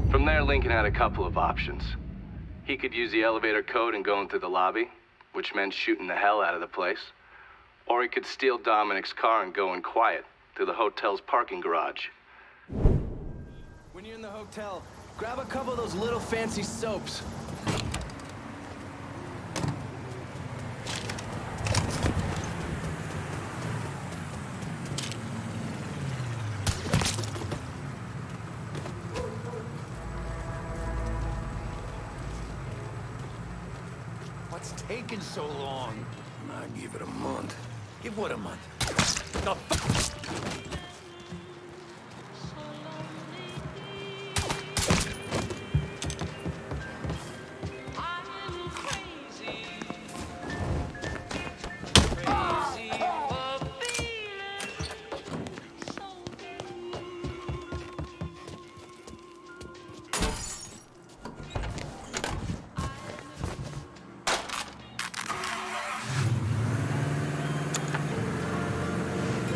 From there, Lincoln had a couple of options. He could use the elevator code and go into the lobby, which meant shooting the hell out of the place. Or he could steal Dominic's car and go in quiet to the hotel's parking garage. When you're in the hotel, grab a couple of those little fancy soaps. What's taking so long? I give it a month. Give what a month? The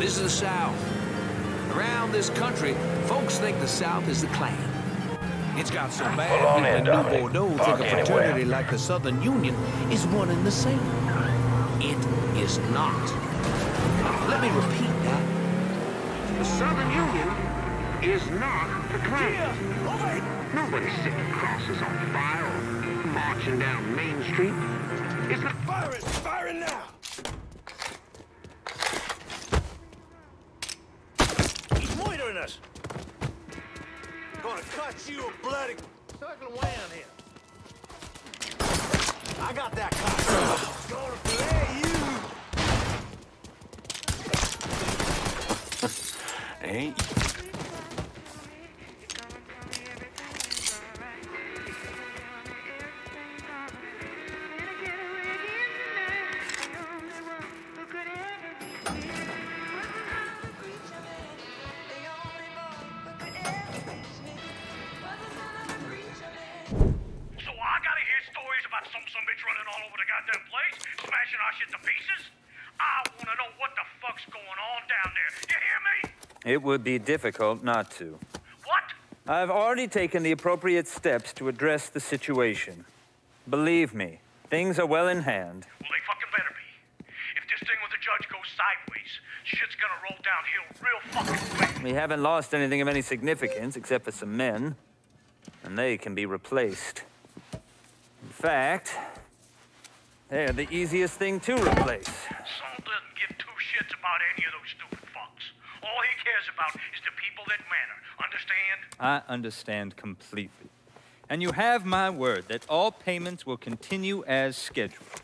This is the South. Around this country, folks think the South is the Klan. It's got so bad, people in New Bordeaux think a fraternity like the Southern Union is one and the same. It is not. Let me repeat that. The Southern Union is not the Klan. Nobody's setting crosses on fire or marching down Main Street. It's not firing! Firing now! He's loitering us! Gonna cut you a bloody... Circling around here. I got that cop. Gonna play you! Ain't you? Some bitch running all over the goddamn place, smashing our shit to pieces. I want to know what the fuck's going on down there. You hear me? It would be difficult not to. What? I've already taken the appropriate steps to address the situation. Believe me, things are well in hand. Well, they fucking better be. If this thing with the judge goes sideways, shit's gonna roll downhill real fucking quick. We haven't lost anything of any significance except for some men, and they can be replaced. In fact, they're the easiest thing to replace. Saul doesn't give two shits about any of those stupid fucks. All he cares about is the people that matter. Understand? I understand completely. And you have my word that all payments will continue as scheduled.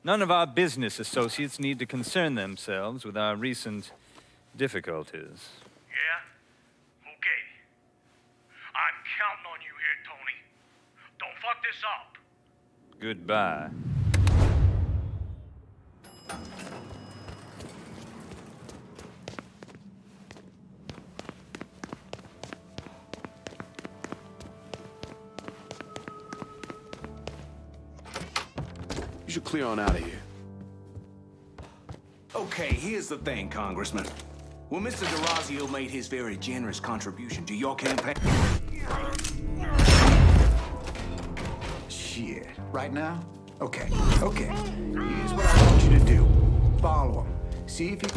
None of our business associates need to concern themselves with our recent difficulties. Yeah? Okay. I'm counting on you here, Tony. Don't fuck this up. Goodbye. You should clear on out of here. Okay, here's the thing, Congressman. When Mr. DeRazio made his very generous contribution to your campaign... Shit. Right now? Okay. Okay. Here's what I want you to do. Follow him. See if you...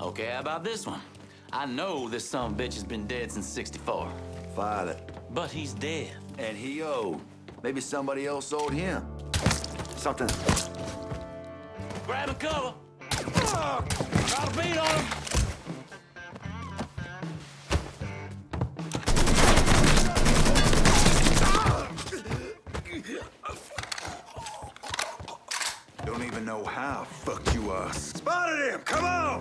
Okay, how about this one? I know this son of a bitch has been dead since '64. Father. But he's dead. And he owed. Maybe somebody else owed him. Something. Grab and cover. Try to beat on him. Don't even know how fucked you are. Spotted him! Come on!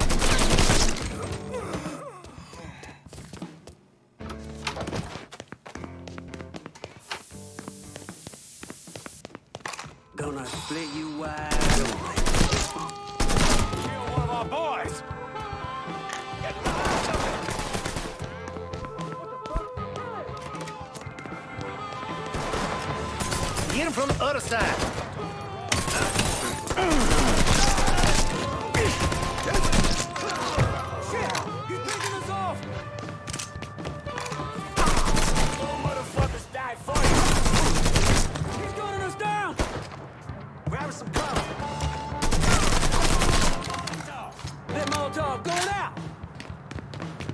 Gonna split you wide open. Kill one of our boys! Get him from the other side.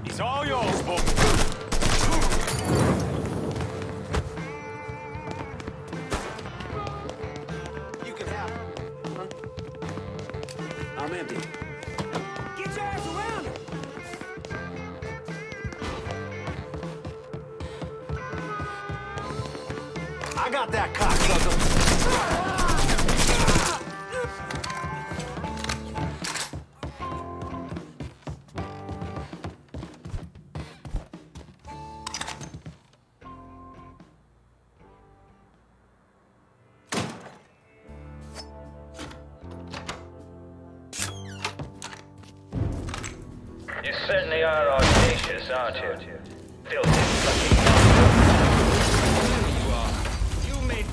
It's all yours, boy. You can have it. Huh? I'm empty. Get your ass around him! I got that cocksucker. You certainly are audacious, aren't you? Filthy fucking... You made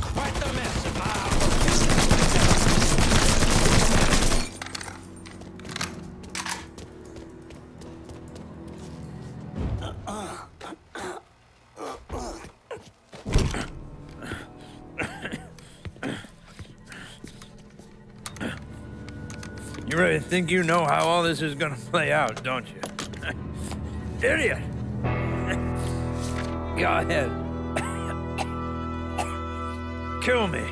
You really think you know how all this is gonna play out, don't you? Idiot! Go ahead. Kill me.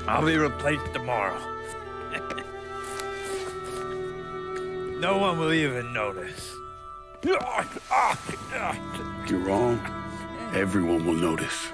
I'll be replaced tomorrow. No one will even notice. You're wrong. Everyone will notice.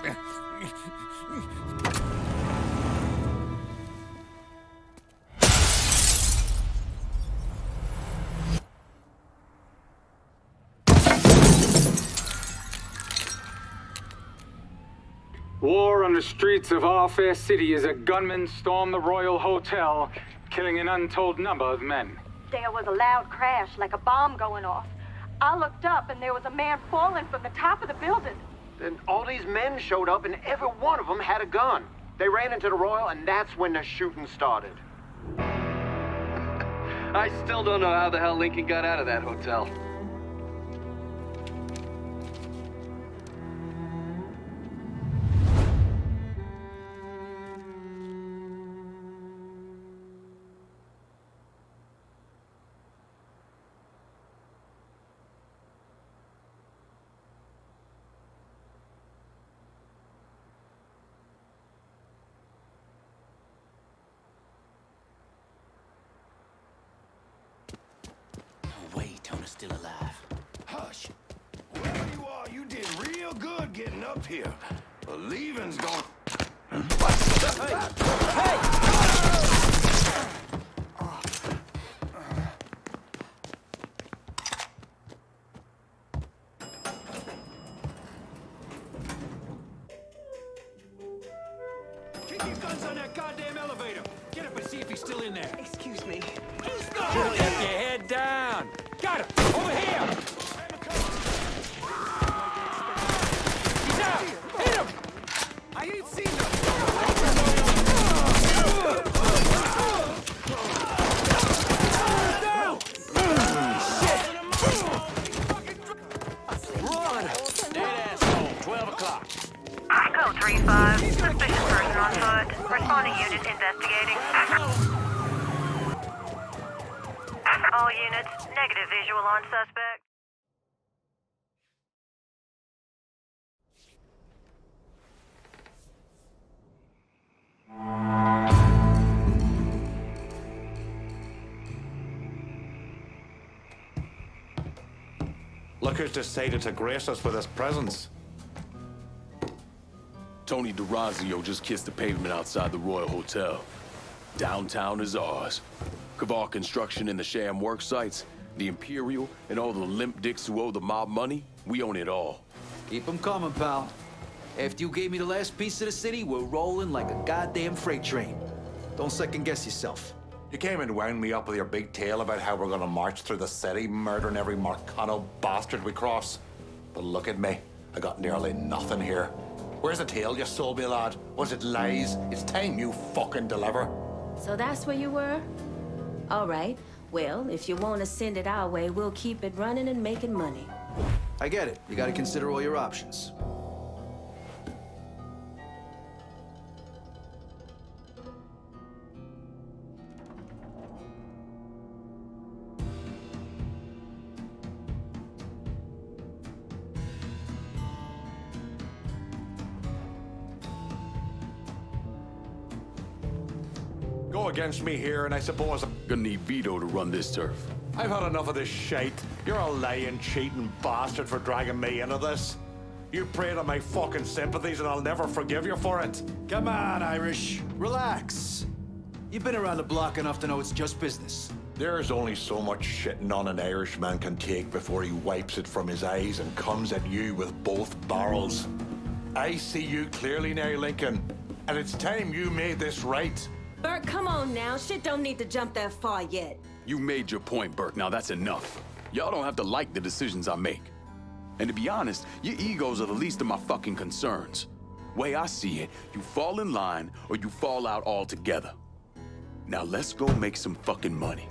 War on the streets of our fair city as a gunman stormed the Royal Hotel, killing an untold number of men. There was a loud crash, like a bomb going off. I looked up and there was a man falling from the top of the building. Then all these men showed up and every one of them had a gun. They ran into the Royal and that's when the shooting started. I still don't know how the hell Lincoln got out of that hotel. Still alive. Hush. Whoever you are, you did real good getting up here. But leaving's gone. Hey! Keep your guns on that goddamn elevator. Get up and see if he's still in there. Excuse me. Keep your head down. Got him! Over here! He's out! Hit him! I ain't seen him! Run! Dead asshole. 12 o'clock. Code 3-5. Suspicious person on foot. Responding unit investigating. All units, negative visual on suspect. Look who's decided to grace us with his presence. Tony DeRazio just kissed the pavement outside the Royal Hotel. Downtown is ours. Kavar Construction and the sham work sites, the Imperial, and all the limp dicks who owe the mob money, we own it all. Keep them coming, pal. After you gave me the last piece of the city, we're rolling like a goddamn freight train. Don't second guess yourself. You came and wound me up with your big tale about how we're gonna march through the city, murdering every Marcano bastard we cross. But look at me. I got nearly nothing here. Where's the tale you sold me, lad? Was it lies? It's time you fucking deliver. So that's where you were? All right. Well, if you want to send it our way, we'll keep it running and making money. I get it. You gotta consider all your options. Go against me here, and I suppose I'm gonna need Vito to run this turf. I've had enough of this shite. You're a lying, cheating bastard for dragging me into this. You preyed on my fucking sympathies, and I'll never forgive you for it. Come on, Irish. Relax. You've been around the block enough to know it's just business. There's only so much shitting on an Irishman can take before he wipes it from his eyes and comes at you with both barrels. I see you clearly now, Lincoln, and it's time you made this right. Bert, come on now. Shit don't need to jump that far yet. You made your point, Burke. Now that's enough. Y'all don't have to like the decisions I make. And to be honest, your egos are the least of my fucking concerns. Way I see it, you fall in line or you fall out altogether. Now let's go make some fucking money.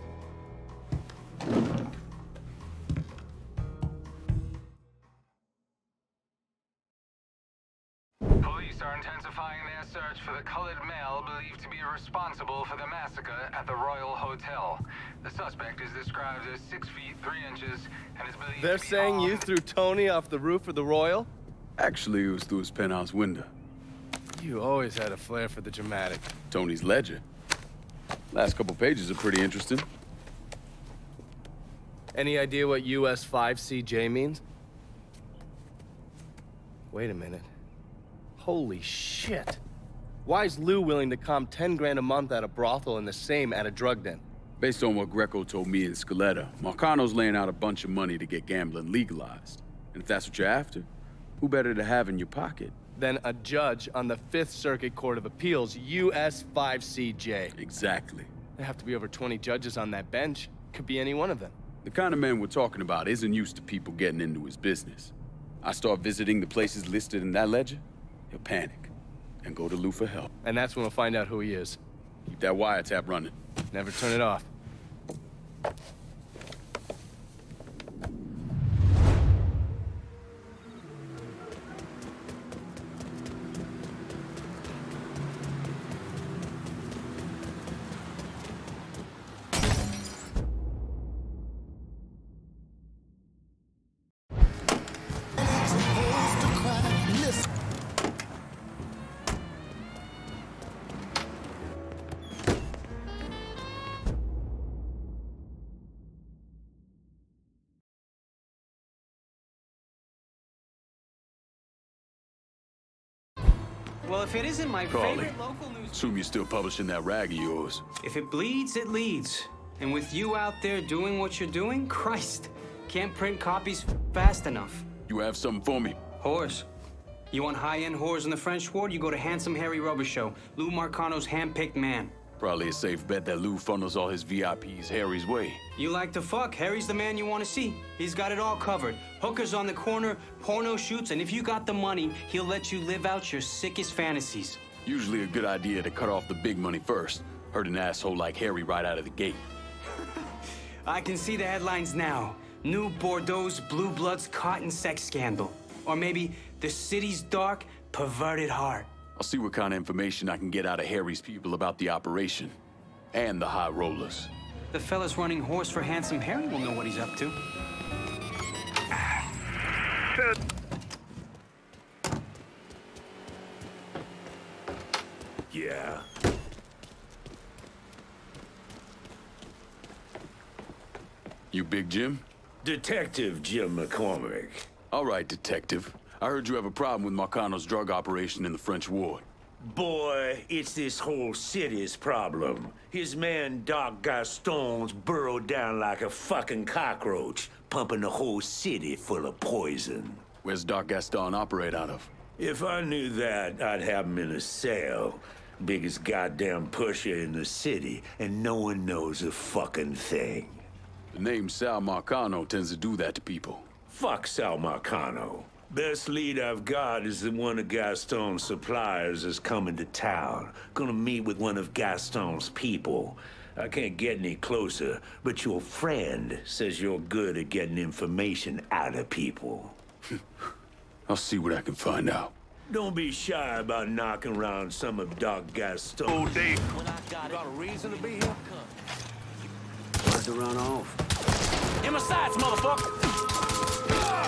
Police are intensifying their search for the colored male believed to be responsible for the massacre at the Royal Hotel. The suspect is described as 6 feet 3 inches and is believed They're to be saying you armed. threw Tony off the roof of the Royal? Actually, it was through his penthouse window. You always had a flair for the dramatic. Tony's ledger. Last couple pages are pretty interesting. Any idea what US 5CJ means? Wait a minute. Holy shit. Why is Lou willing to comp 10 grand a month at a brothel and the same at a drug den? Based on what Greco told me in Scaletta, Marcano's laying out a bunch of money to get gambling legalized. And if that's what you're after, who better to have in your pocket? Then a judge on the 5th Circuit Court of Appeals, US 5CJ. Exactly. There have to be over 20 judges on that bench. Could be any one of them. The kind of man we're talking about isn't used to people getting into his business. I start visiting the places listed in that ledger, he'll panic and go to Lou for help. And that's when we'll find out who he is. Keep that wiretap running. Never turn it off. Well, if it isn't my favorite local news... Assume you're still publishing that rag of yours. If it bleeds, it leads. And with you out there doing what you're doing, Christ, can't print copies fast enough. You have something for me? Whores. You want high-end whores in the French ward? You go to Handsome Harry Rubber Show, Lou Marcano's hand-picked man. Probably a safe bet that Lou funnels all his VIPs Harry's way. You like to fuck, Harry's the man you want to see. He's got it all covered. Hookers on the corner, porno shoots, and if you got the money, he'll let you live out your sickest fantasies. Usually a good idea to cut off the big money first. Hurt an asshole like Harry right out of the gate. I can see the headlines now. New Bordeaux's Blue Bloods cotton sex scandal. Or maybe the city's dark, perverted heart. I'll see what kind of information I can get out of Harry's people about the operation. And the high rollers. The fellas running horse for Handsome Harry will know what he's up to. Yeah. You Big Jim? Detective Jim McCormick. All right, Detective. I heard you have a problem with Marcano's drug operation in the French ward. Boy, it's this whole city's problem. His man Doc Gaston's burrowed down like a fucking cockroach, pumping the whole city full of poison. Where's Doc Gaston operate out of? If I knew that, I'd have him in a cell. Biggest goddamn pusher in the city, and no one knows a fucking thing. The name Sal Marcano tends to do that to people. Fuck Sal Marcano. Best lead I've got is that one of Gaston's suppliers is coming to town. Gonna meet with one of Gaston's people. I can't get any closer, but your friend says you're good at getting information out of people. I'll see what I can find out. Don't be shy about knocking around some of Doc Gaston's... Oh, Dave. When I got a reason to be here? Hard to run off. In my sights, motherfucker!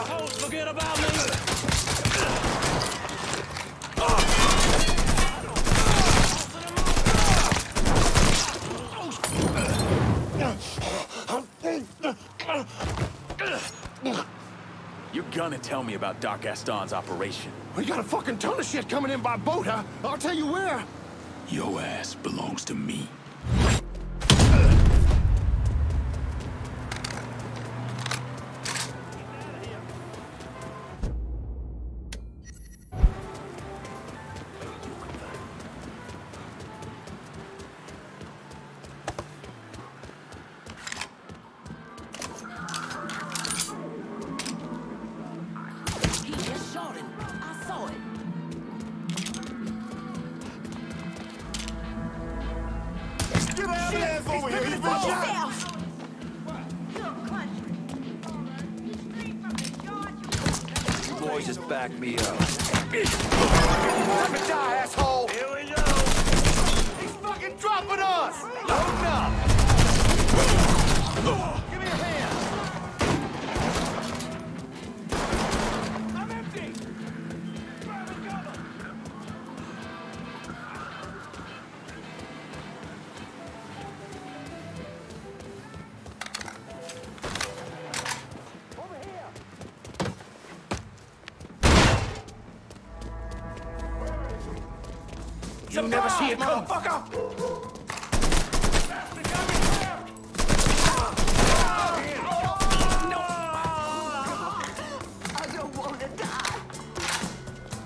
Hoes forget about me! You're gonna tell me about Doc Gaston's operation. We got a fucking ton of shit coming in by boat, huh? I'll tell you where. Your ass belongs to me. Boys, just back me up. You never see it, motherfucker! I don't want to die.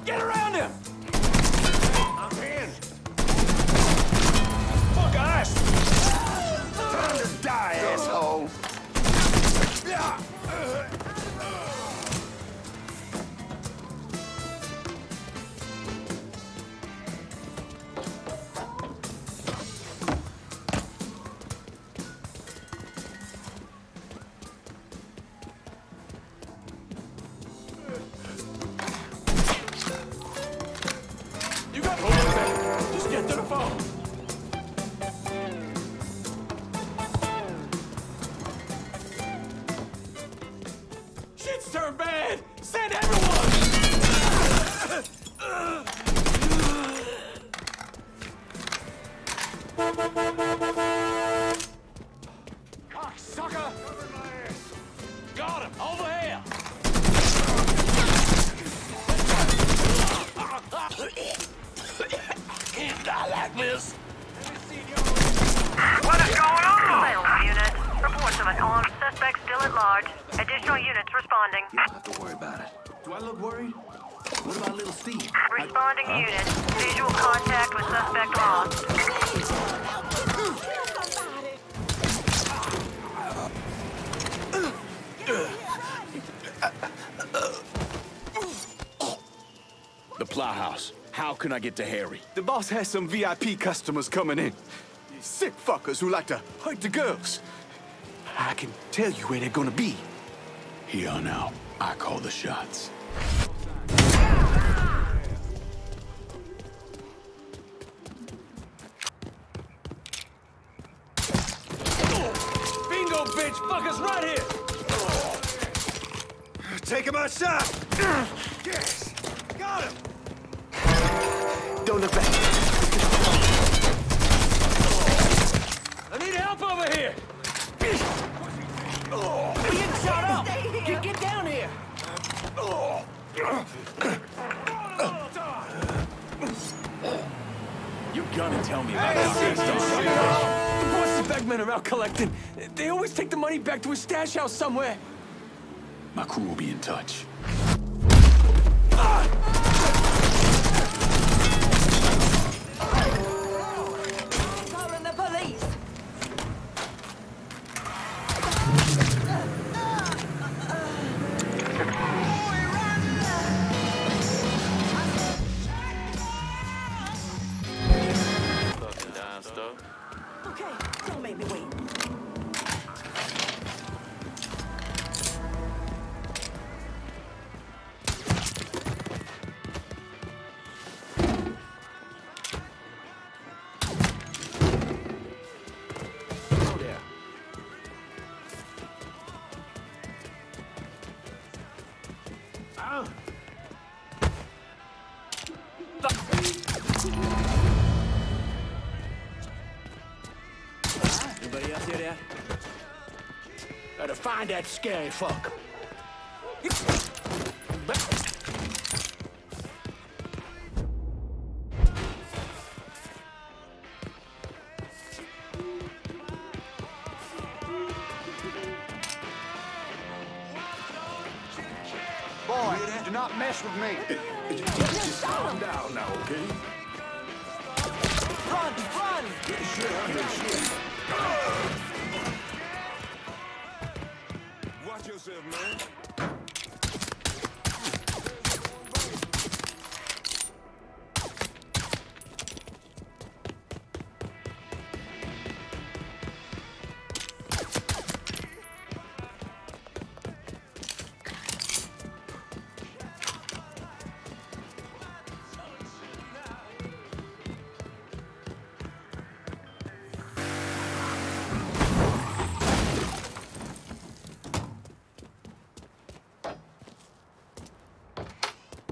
Get around him! I'm in. Fuck us! Time to die, asshole! You got hold of it. Just get to the phone. Shit's turned bad. Send everyone. Cocksucker. Got him. Over here. Can't die like this. What is going on? Sales unit. Reports of an armed suspect still at large. Additional units responding. You don't have to worry about it. Do I look worried? What about little Steve? Responding unit. Visual contact with suspect lost. The Plow House. How can I get to Harry? The boss has some VIP customers coming in. Sick fuckers who like to hurt the girls. I can tell you where they're gonna be. Here on out, I call the shots. Bingo, bitch! Fuckers right here! Take him outside! Yes! Got him! Don't look back. I need help over here! We getting shot up! Get down here! You gonna tell me about The boss's bagmen are out collecting. They always take the money back to a stash house somewhere. My crew will be in touch. Calling the police. Okay, don't make me wait. Anybody else hear that? Gotta find that scary fuck. Boy, do not mess with me. Just calm down now, okay? Run! Get shit under shit. Watch yourself, man.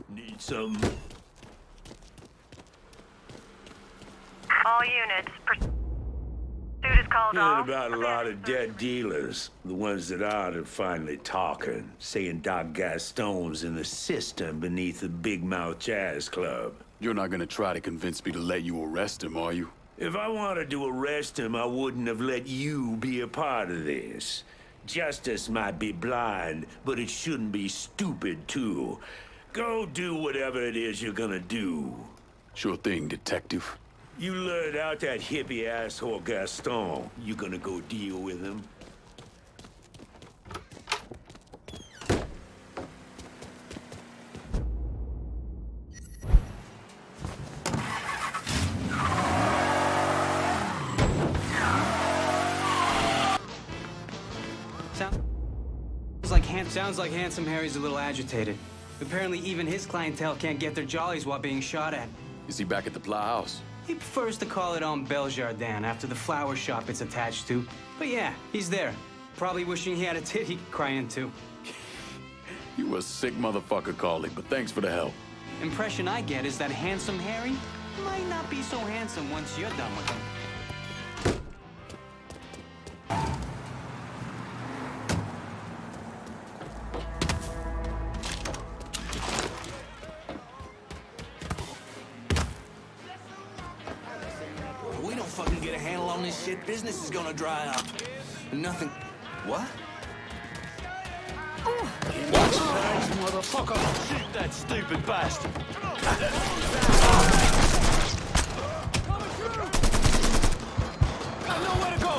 Need some... All units. Pursuit is called Heard off. about a lot of dead dealers. The ones that aren't are finally talking, saying Doc Gaston's in the system beneath the Big Mouth Jazz Club. You're not gonna try to convince me to let you arrest him, are you? If I wanted to arrest him, I wouldn't have let you be a part of this. Justice might be blind, but it shouldn't be stupid, too. Go do whatever it is you're gonna do. Sure thing, detective. You lured out that hippie asshole Gaston. You gonna go deal with him? Sounds like Handsome Harry's a little agitated. Apparently even his clientele can't get their jollies while being shot at. Is he back at the Plow House? He prefers to call it on Belle Jardin after the flower shop it's attached to. But yeah, he's there. Probably wishing he had a tit he could cry into. You a sick motherfucker, Carly, but thanks for the help. Impression I get is that Handsome Harry might not be so handsome once you're done with him. This shit, business is gonna dry up. Nothing. What? Watch that, motherfucker! Shoot that stupid bastard! I know where to go!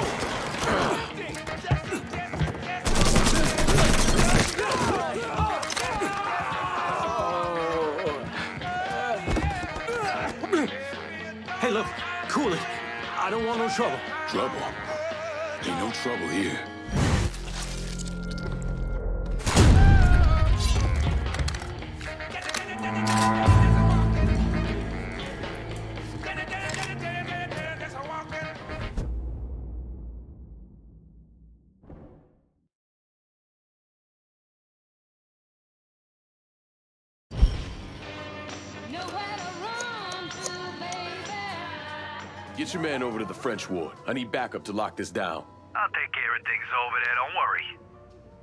Hey, look, cool it. I don't want no trouble. Trouble? Ain't no trouble here. Get your man over to the French ward. I need backup to lock this down. I'll take care of things over there, don't worry.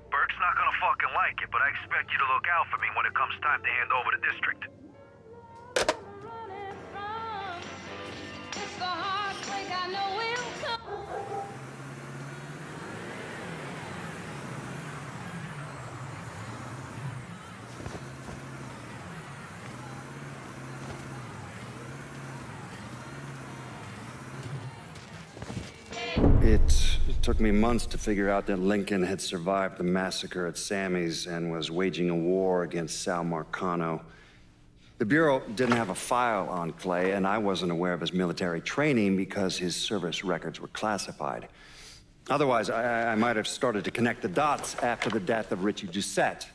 Burke's not gonna fucking like it, but I expect you to look out for me when it comes time to hand over the district. It took me months to figure out that Lincoln had survived the massacre at Sammy's and was waging a war against Sal Marcano. The Bureau didn't have a file on Clay, and I wasn't aware of his military training because his service records were classified. Otherwise, I might have started to connect the dots after the death of Richie Doucette.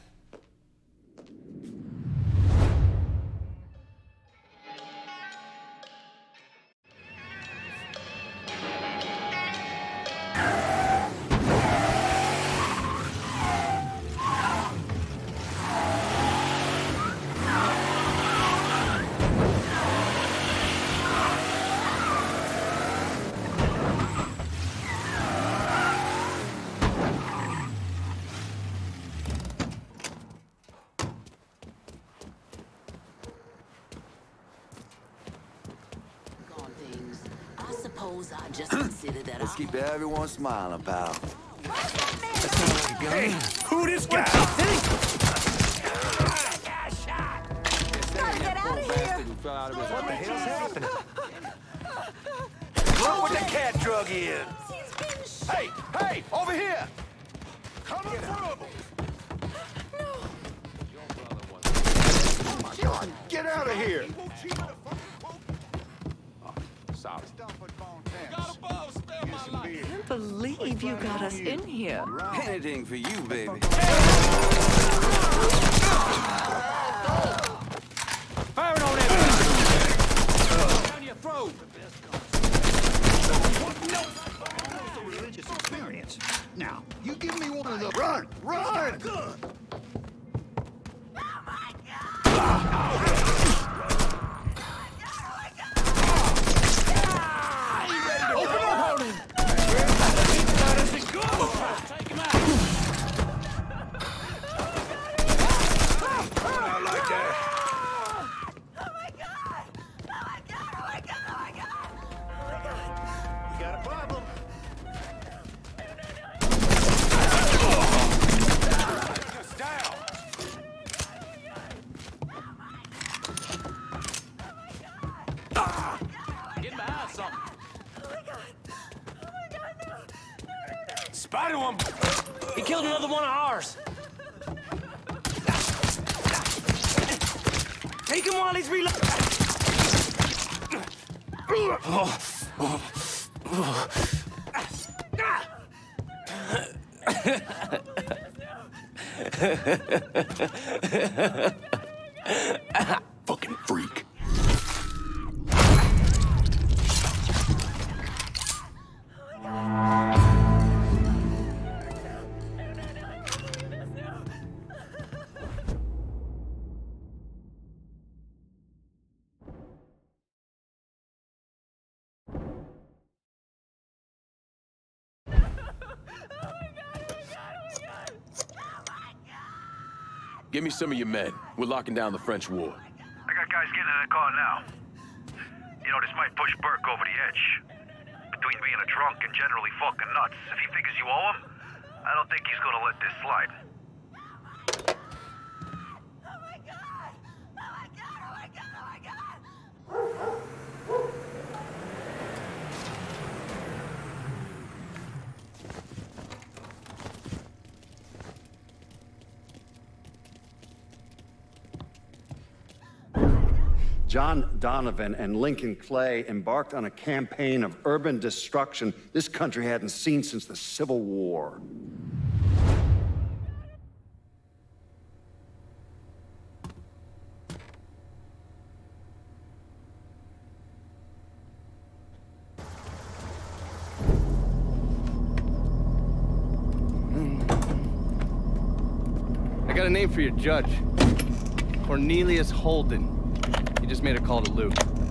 Let's keep everyone smiling, pal. Hey, who this guy? Gotta get out of here! What the hell's happening? Look what the cat drug in! Hey, hey, over here! Come on, no! Get out of here! Sorry. I can't believe you got us in here. Anything for you, baby. Firing on everything! Down your throat! No! It's a religious experience. Now, you give me one of the... Run! Run! Good! Oh, my God! behind something. Oh my God. Oh my God, no. No. Spider one. He killed another one of ours. Take him while he's reloading. Fucking freak. Give me some of your men. We're locking down the French war. I got guys getting in the car now. You know, this might push Burke over the edge. Between being a drunk and generally fucking nuts, if he figures you owe him, I don't think he's gonna let this slide. Oh my God! Oh my God! Oh my God! Oh my God! John Donovan and Lincoln Clay embarked on a campaign of urban destruction this country hadn't seen since the Civil War. I got a name for your judge. Cornelius Holden. He just made a call to Lou.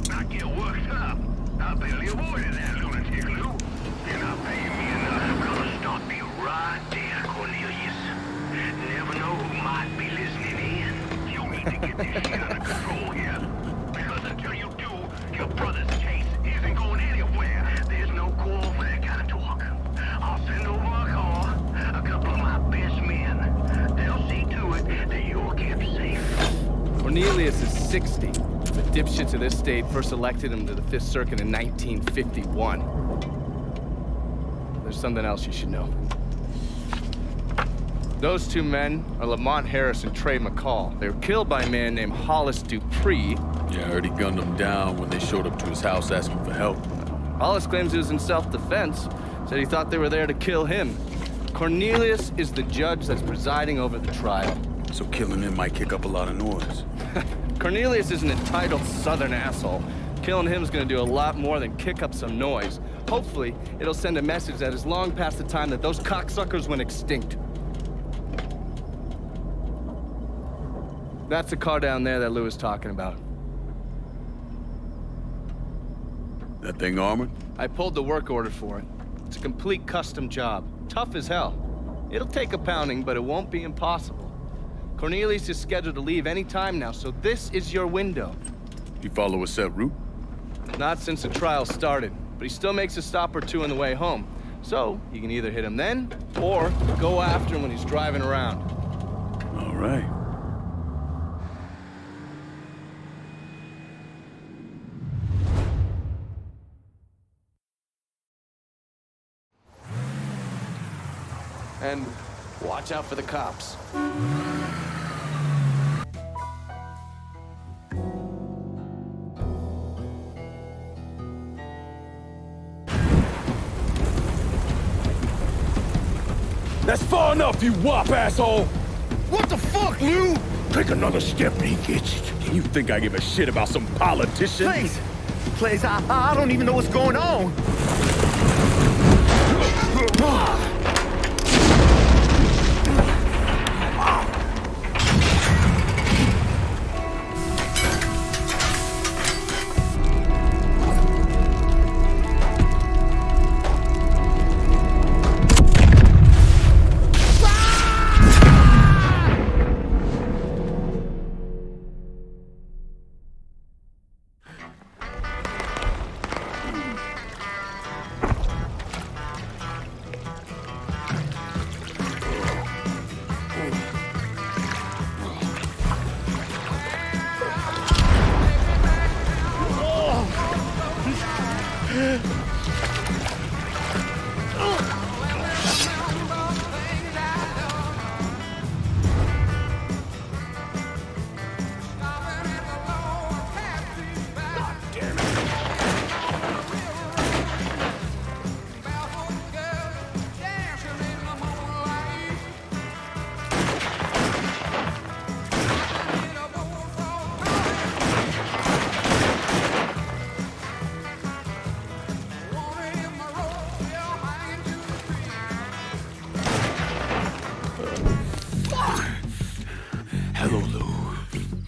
Not get worked up. I barely avoided that lunatic, Lou. You're not paying me enough. I'm gonna stop you right there, Cornelius. Never know who might be listening in. You need to get this shit under control here. Because until you do, your brother's case isn't going anywhere. There's no call for that kind of talk. I'll send over a car, a couple of my best men. They'll see to it that you're kept safe. Cornelius is 60. The dipshits of this state first elected him to the 5th Circuit in 1951. There's something else you should know. Those two men are Lamont Harris and Trey McCall. They were killed by a man named Hollis Dupree. Yeah, I heard he gunned them down when they showed up to his house asking for help. Hollis claims he was in self-defense. Said he thought they were there to kill him. Cornelius is the judge that's presiding over the trial. So killing him might kick up a lot of noise. Cornelius is an entitled southern asshole. Killing him's gonna do a lot more than kick up some noise. Hopefully, it'll send a message that is long past the time that those cocksuckers went extinct. That's the car down there that Lou was talking about. That thing armored? I pulled the work order for it. It's a complete custom job. Tough as hell. It'll take a pounding, but it won't be impossible. Cornelius is scheduled to leave any time now, so this is your window. You follow a set route? Not since the trial started, but he still makes a stop or two on the way home. So, you can either hit him then, or go after him when he's driving around. All right. And watch out for the cops. That's far enough, you wop asshole! What the fuck, Lou? Take another step and he gets it. You think I give a shit about some politician? Please, I don't even know what's going on.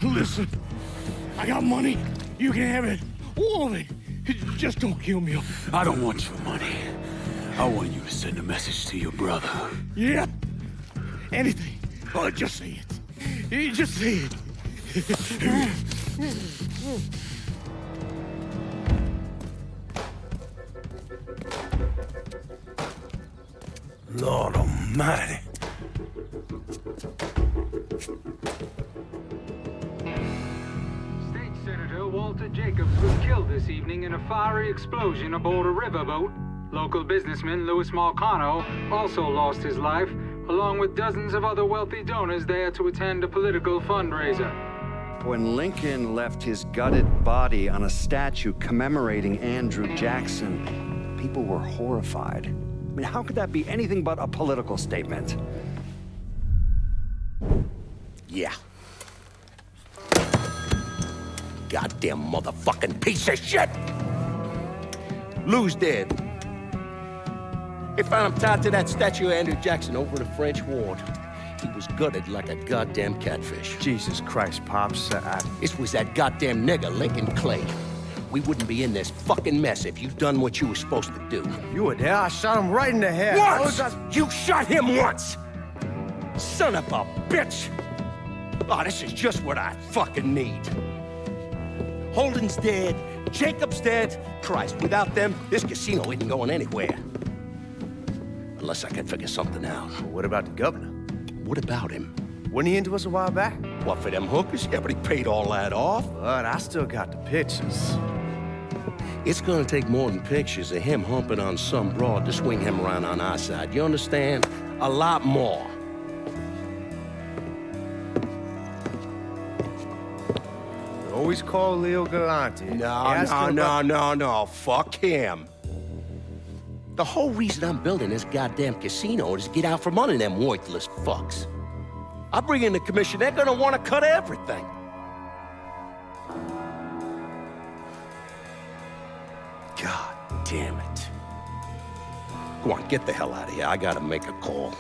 Listen, I got money. You can have it. All of it. Just don't kill me. I don't want your money. I want you to send a message to your brother. Yeah. Anything. Oh, just say it. Just say it. Lord Almighty. State Senator Walter Jacobs was killed this evening in a fiery explosion aboard a riverboat. Local businessman Louis Marcano also lost his life, along with dozens of other wealthy donors there to attend a political fundraiser. When Lincoln left his gutted body on a statue commemorating Andrew Jackson, people were horrified. I mean, how could that be anything but a political statement? Yeah. Goddamn motherfucking piece of shit! Lou's dead. They found him tied to that statue of Andrew Jackson over in the French ward. He was gutted like a goddamn catfish. Jesus Christ, Pops. This was that goddamn nigger, Lincoln Clay. We wouldn't be in this fucking mess if you'd done what you were supposed to do. You were there? I shot him right in the head. Once! You shot him once! Son of a bitch! Oh, this is just what I fucking need. Holden's dead. Jacob's dead. Christ, without them, this casino isn't going anywhere. Unless I can figure something out. Well, what about the governor? What about him? Wasn't he into us a while back? What, for them hookers? Yeah, but he paid all that off. But I still got the pictures. It's gonna take more than pictures of him humping on some broad to swing him around on our side. You understand? A lot more. Always call Leo Galante. No. Fuck him. The whole reason I'm building this goddamn casino is to get out from under them worthless fucks. I bring in the commission, they're gonna want to cut everything. God damn it. Go on, get the hell out of here. I gotta make a call.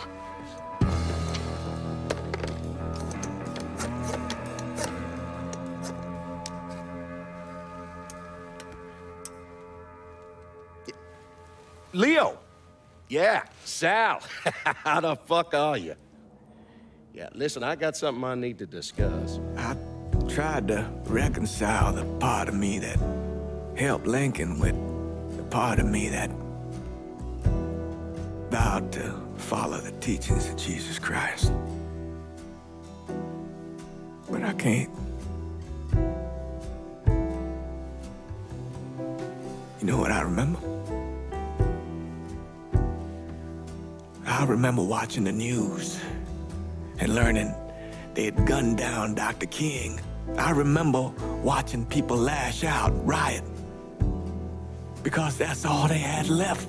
Leo! Yeah, Sal. How the fuck are you? Yeah, listen, I got something I need to discuss. I tried to reconcile the part of me that helped Lincoln with the part of me that vowed to follow the teachings of Jesus Christ. But I can't. You know what I remember? I remember watching the news and learning they had gunned down Dr. King. I remember watching people lash out, riot, because that's all they had left.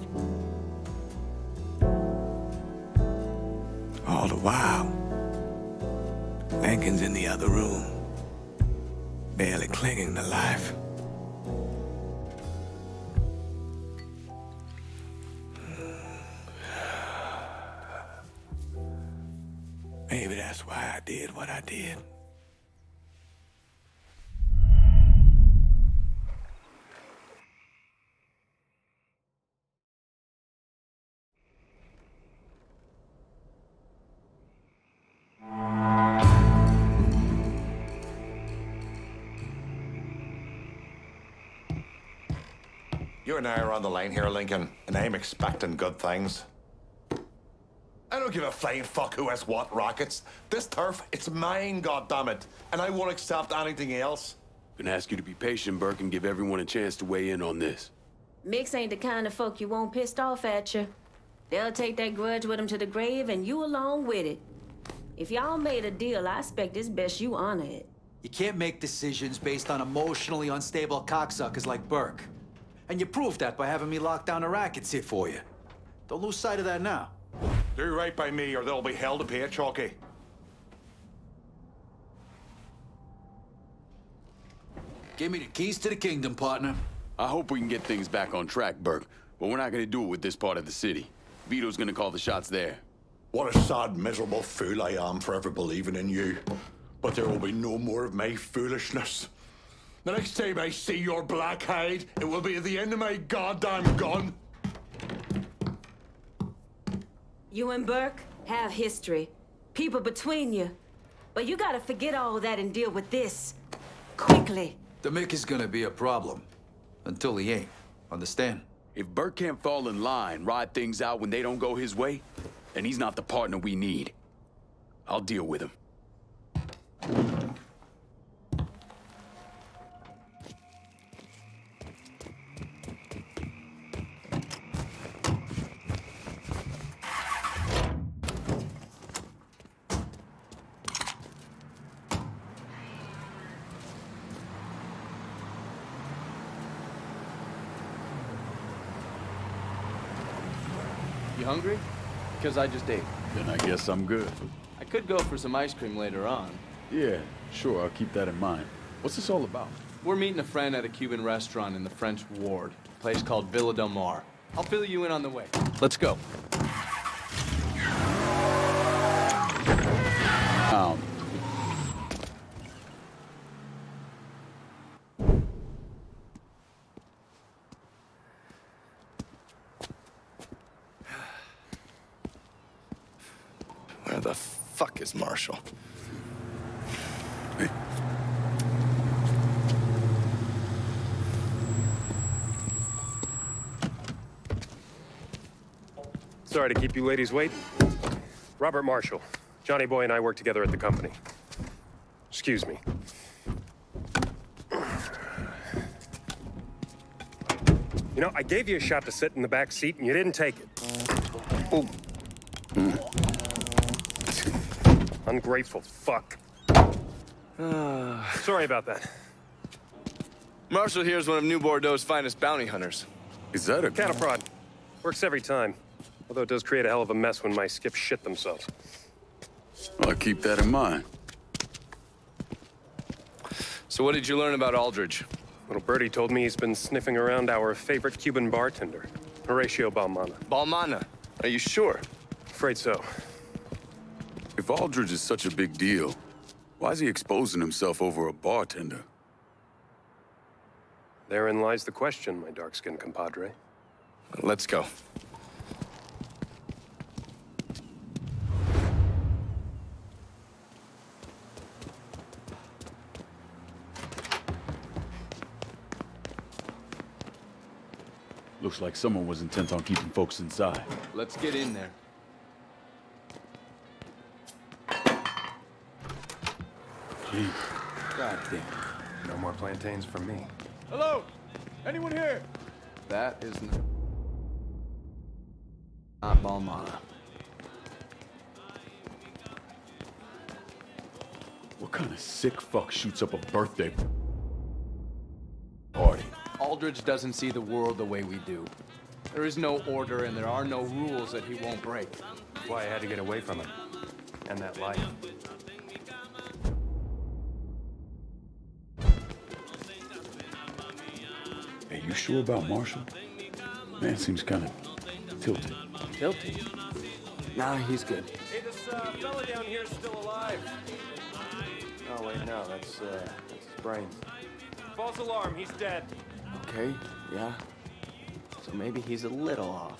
All the while, Lincoln's in the other room, barely clinging to life. Maybe that's why I did what I did. You and I are on the line here, Lincoln, and I'm expecting good things. I don't give a flying fuck who has what rockets. This turf, it's mine, goddammit, and I won't accept anything else. I'm gonna ask you to be patient, Burke, and give everyone a chance to weigh in on this. Mix ain't the kind of folk you want pissed off at you. They'll take that grudge with them to the grave and you along with it. If y'all made a deal, I expect it's best you honor it. You can't make decisions based on emotionally unstable cocksuckers like Burke. And you proved that by having me lock down the rackets here for you. Don't lose sight of that now. Do right by me or they'll be hell to pay, Chalky. Give me the keys to the kingdom, partner. I hope we can get things back on track, Burke, but we're not gonna do it with this part of the city. Vito's gonna call the shots there. What a sad, miserable fool I am for ever believing in you. But there will be no more of my foolishness. The next time I see your black hide, it will be at the end of my goddamn gun. You and Burke have history. People between you. But you gotta forget all that and deal with this. Quickly. The Mick is gonna be a problem. Until he ain't. Understand? If Burke can't fall in line, ride things out when they don't go his way, then he's not the partner we need. I'll deal with him. You hungry? Because I just ate. Then I guess I'm good. I could go for some ice cream later on. Yeah, sure, I'll keep that in mind. What's this all about? We're meeting a friend at a Cuban restaurant in the French Ward, a place called Villa Del Mar. I'll fill you in on the way. Let's go. Where the fuck is Marshall? Sorry to keep you ladies waiting. Robert Marshall. Johnny Boy and I work together at the company. Excuse me. You know, I gave you a shot to sit in the back seat and you didn't take it. Oh. Ungrateful fuck. Sorry about that. Marshall here is one of New Bordeaux's finest bounty hunters. Is that a cattle prod? Works every time. Although it does create a hell of a mess when my skips shit themselves. I'll keep that in mind. So what did you learn about Aldridge? Little birdie told me he's been sniffing around our favorite Cuban bartender, Horatio Balmana. Balmana? Are you sure? Afraid so. If Aldridge is such a big deal, why is he exposing himself over a bartender? Therein lies the question, my dark-skinned compadre. Let's go. Looks like someone was intent on keeping folks inside. Let's get in there. Jeez. God damn. No more plantains for me. Hello? Anyone here? That is not Balmana. What kind of sick fuck shoots up a birthday party? Aldridge doesn't see the world the way we do. There is no order and there are no rules that he won't break. That's why I had to get away from it. And that life. Hey, you sure about Marshall? Man seems kind of tilted. Tilted? Nah, he's good. Hey, this fella down here is still alive. Oh, wait, no, that's his brains. False alarm, he's dead. Okay, yeah. So maybe he's a little off.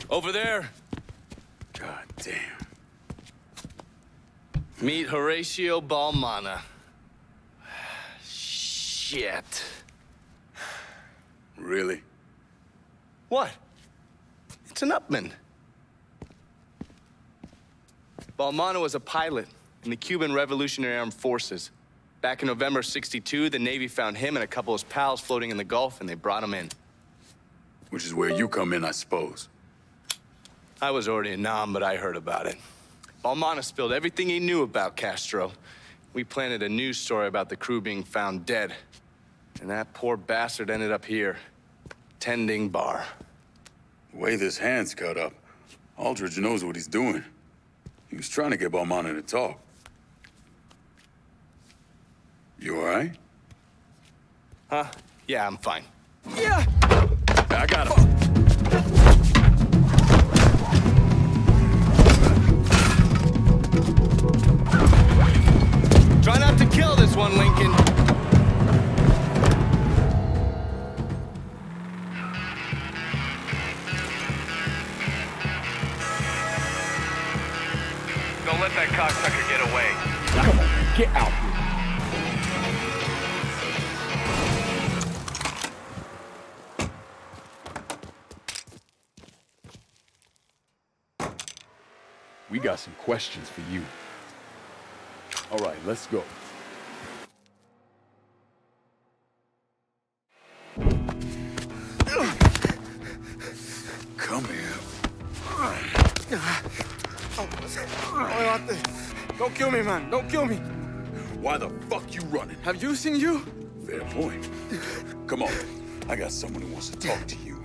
Over there. God damn. Meet Horatio Balmana. Shit. Really? What? It's an Upman. Balmano was a pilot in the Cuban Revolutionary Armed Forces. Back in November '62, the Navy found him and a couple of his pals floating in the Gulf, and they brought him in. Which is where you come in, I suppose. I was already a nom, but I heard about it. Balmano spilled everything he knew about Castro. We planted a news story about the crew being found dead. And that poor bastard ended up here, tending bar. The way this hand's cut up, Aldridge knows what he's doing. He was trying to get Balmano to talk. You all right? Huh? Yeah, I'm fine. Yeah! I got him. Try not to kill this one, Lincoln. Don't let that cocksucker get away. Come on, get out here. We got some questions for you. All right, let's go. Come here. Don't kill me, man. Don't kill me. Why the fuck you running? Have you seen you? Fair point. Come on. I got someone who wants to talk to you.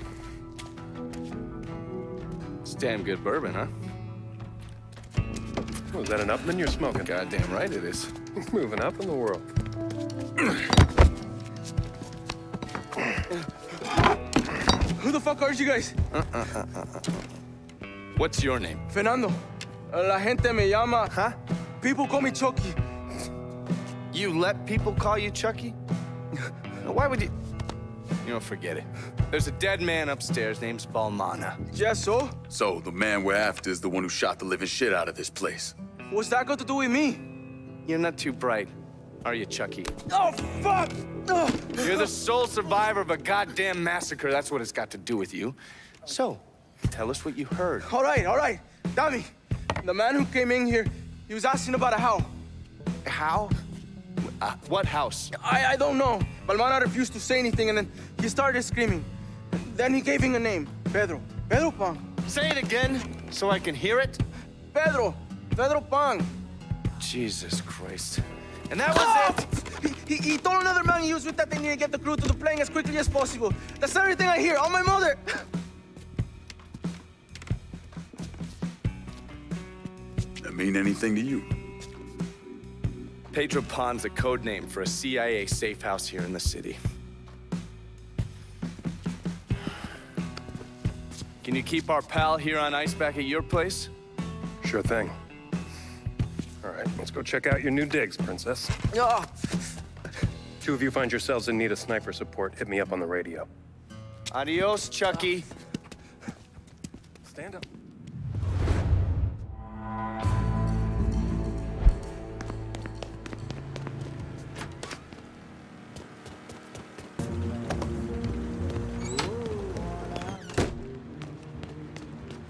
It's damn good bourbon, huh? Oh, is that an Upman you're smoking? Goddamn right it is. Moving up in the world. Who the fuck are you guys? What's your name? Fernando. La gente me llama. Huh? People call me Chucky. You let people call you Chucky? Why would you? You know, forget it. There's a dead man upstairs named Balmano. Yes, so? So, the man we're after is the one who shot the living shit out of this place. What's that got to do with me? You're not too bright, are you, Chucky? Oh, fuck! Oh. You're the sole survivor of a goddamn massacre. That's what it's got to do with you. So, tell us what you heard. All right. Dami, the man who came in here, he was asking about a how. How? What house? I don't know. Balmano refused to say anything, and then he started screaming. Then he gave him a name, Pedro. Pedro Pang. Say it again, so I can hear it. Pedro Pang. Jesus Christ. And that was it? He told another man he was with that they need to get the crew to the plane as quickly as possible. That's everything I hear. On my mother. That mean anything to you? Pedro Pang's a code name for a CIA safe house here in the city. Can you keep our pal here on ice back at your place? Sure thing. All right, let's go check out your new digs, Princess. Two of you find yourselves in need of sniper support. Hit me up on the radio. Adios, Chucky. Stand up.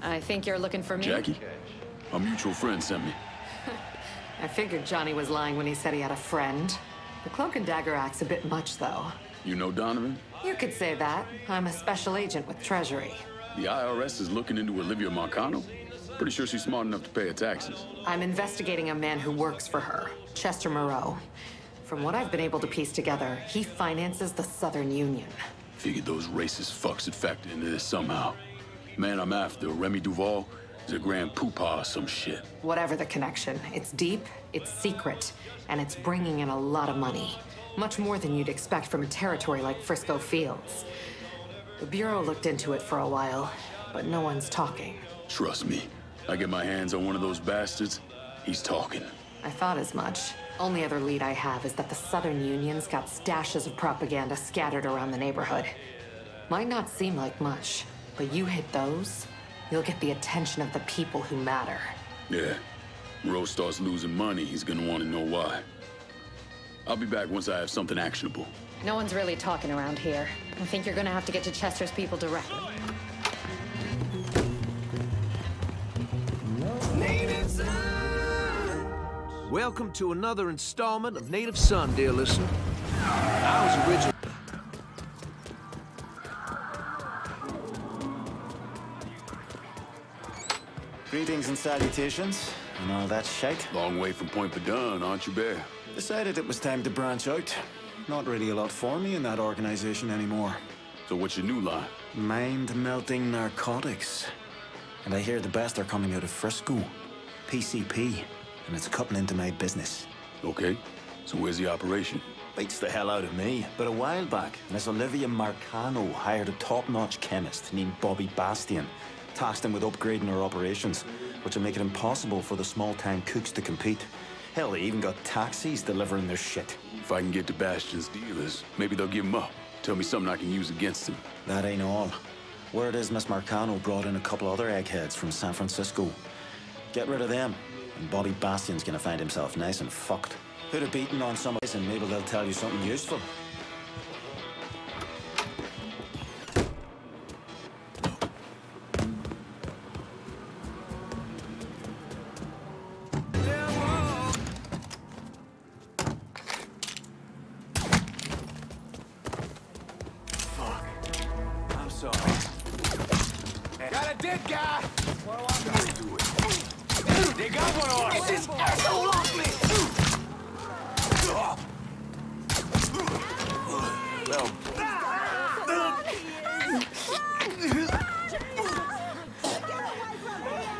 I think you're looking for me? Jackie? A mutual friend sent me. I figured Johnny was lying when he said he had a friend. The cloak and dagger act's a bit much, though. You know Donovan? You could say that. I'm a special agent with Treasury. The IRS is looking into Olivia Marcano? Pretty sure she's smart enough to pay her taxes. I'm investigating a man who works for her, Chester Moreau. From what I've been able to piece together, he finances the Southern Union. Figured those racist fucks had factored into this somehow. Man I'm after, Remy Duval, is a grand poopah or some shit. Whatever the connection, it's deep, it's secret, and it's bringing in a lot of money. Much more than you'd expect from a territory like Frisco Fields. The Bureau looked into it for a while, but no one's talking. Trust me, I get my hands on one of those bastards, he's talking. I thought as much. Only other lead I have is that the Southern Union's got stashes of propaganda scattered around the neighborhood. Might not seem like much, but you hit those, you'll get the attention of the people who matter. Yeah. Moreau starts losing money, he's gonna want to know why. I'll be back once I have something actionable. No one's really talking around here. I think you're gonna have to get to Chester's people directly. Need inside. Welcome to another installment of Native Son, dear listener. I was originally... Greetings and salutations, and all that shite. Long way from Point Verdun, aren't you, Bear? Decided it was time to branch out. Not really a lot for me in that organization anymore. So what's your new line? Mind-melting narcotics. And I hear the best are coming out of Frisco. PCP. And it's cutting into my business. Okay. So where's the operation? Beats the hell out of me. But a while back, Miss Olivia Marcano hired a top-notch chemist named Bobby Bastian. Tasked him with upgrading our operations, which will make it impossible for the small-town cooks to compete. Hell, they even got taxis delivering their shit. If I can get to Bastion's dealers, maybe they'll give him up. Tell me something I can use against him. That ain't all. Word is Miss Marcano brought in a couple other eggheads from San Francisco. Get rid of them, and Bobby Bastian's gonna find himself nice and fucked. Put a beating on some of this and maybe they'll tell you something useful. Got a dead guy! Well, I'm gonna do it. They got one on us! Get this asshole off me! Well...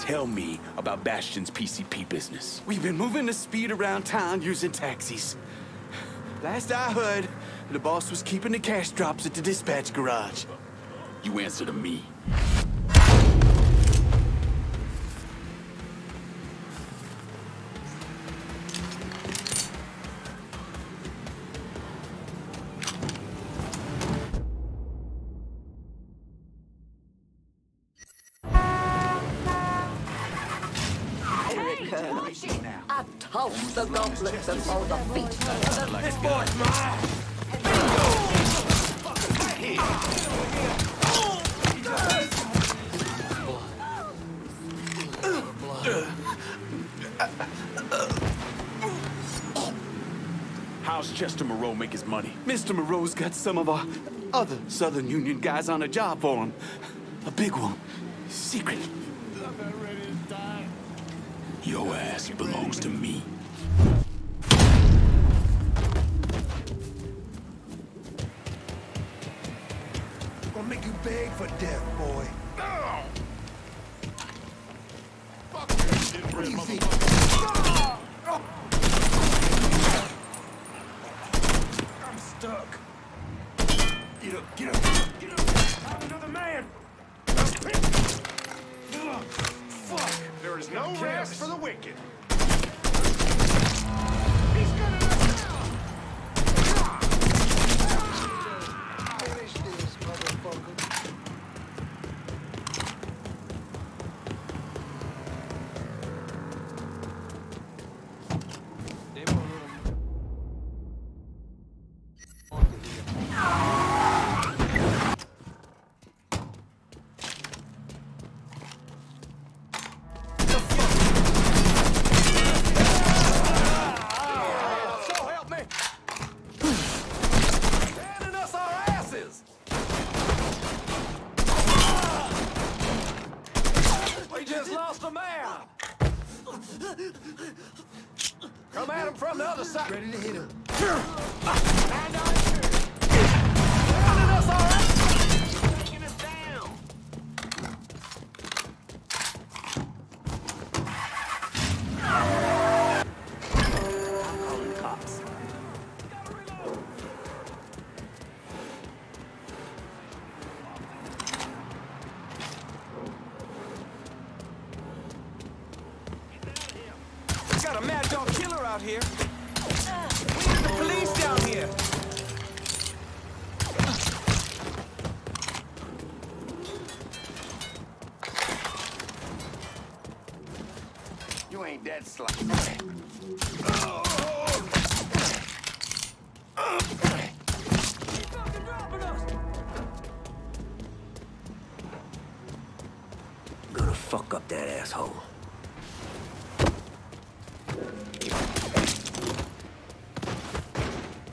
Tell me about Bastion's PCP business. We've been moving the speed around town using taxis. Last I heard, the boss was keeping the cash drops at the dispatch garage. You answer to me. I tossed the gauntlet before the feet. This boy's mine! How's Chester Moreau make his money? Mr. Moreau's got some of our other Southern Union guys on a job for him. A big one. Secret. Your ass belongs to me. Gonna make you beg for death, boy. What do you think? I'm stuck. Get up, get up, get up. I'm another man. Fuck. There is no rest for the wicked. He's gonna let down. Finish this, motherfucker. Come at him from the other side. Ready to hit him. Hand on his shirt. Running us all right. Taking us down. I'm calling the cops. Got a mad dog killer out here. We need the police down here. You ain't that sly. Gonna fuck up that asshole.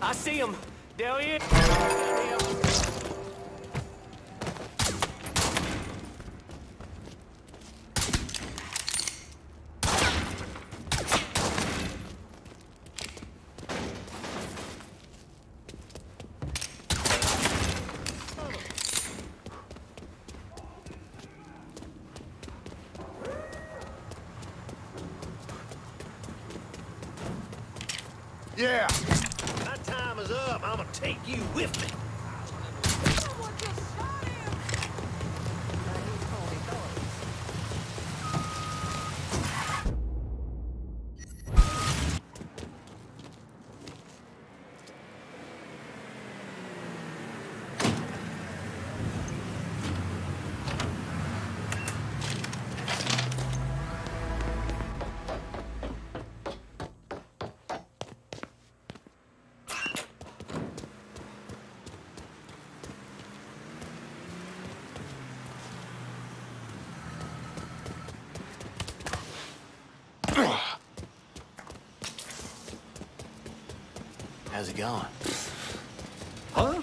I see him. There he is. Yeah. My time is up. I'm gonna take you with me. How's it going? Huh?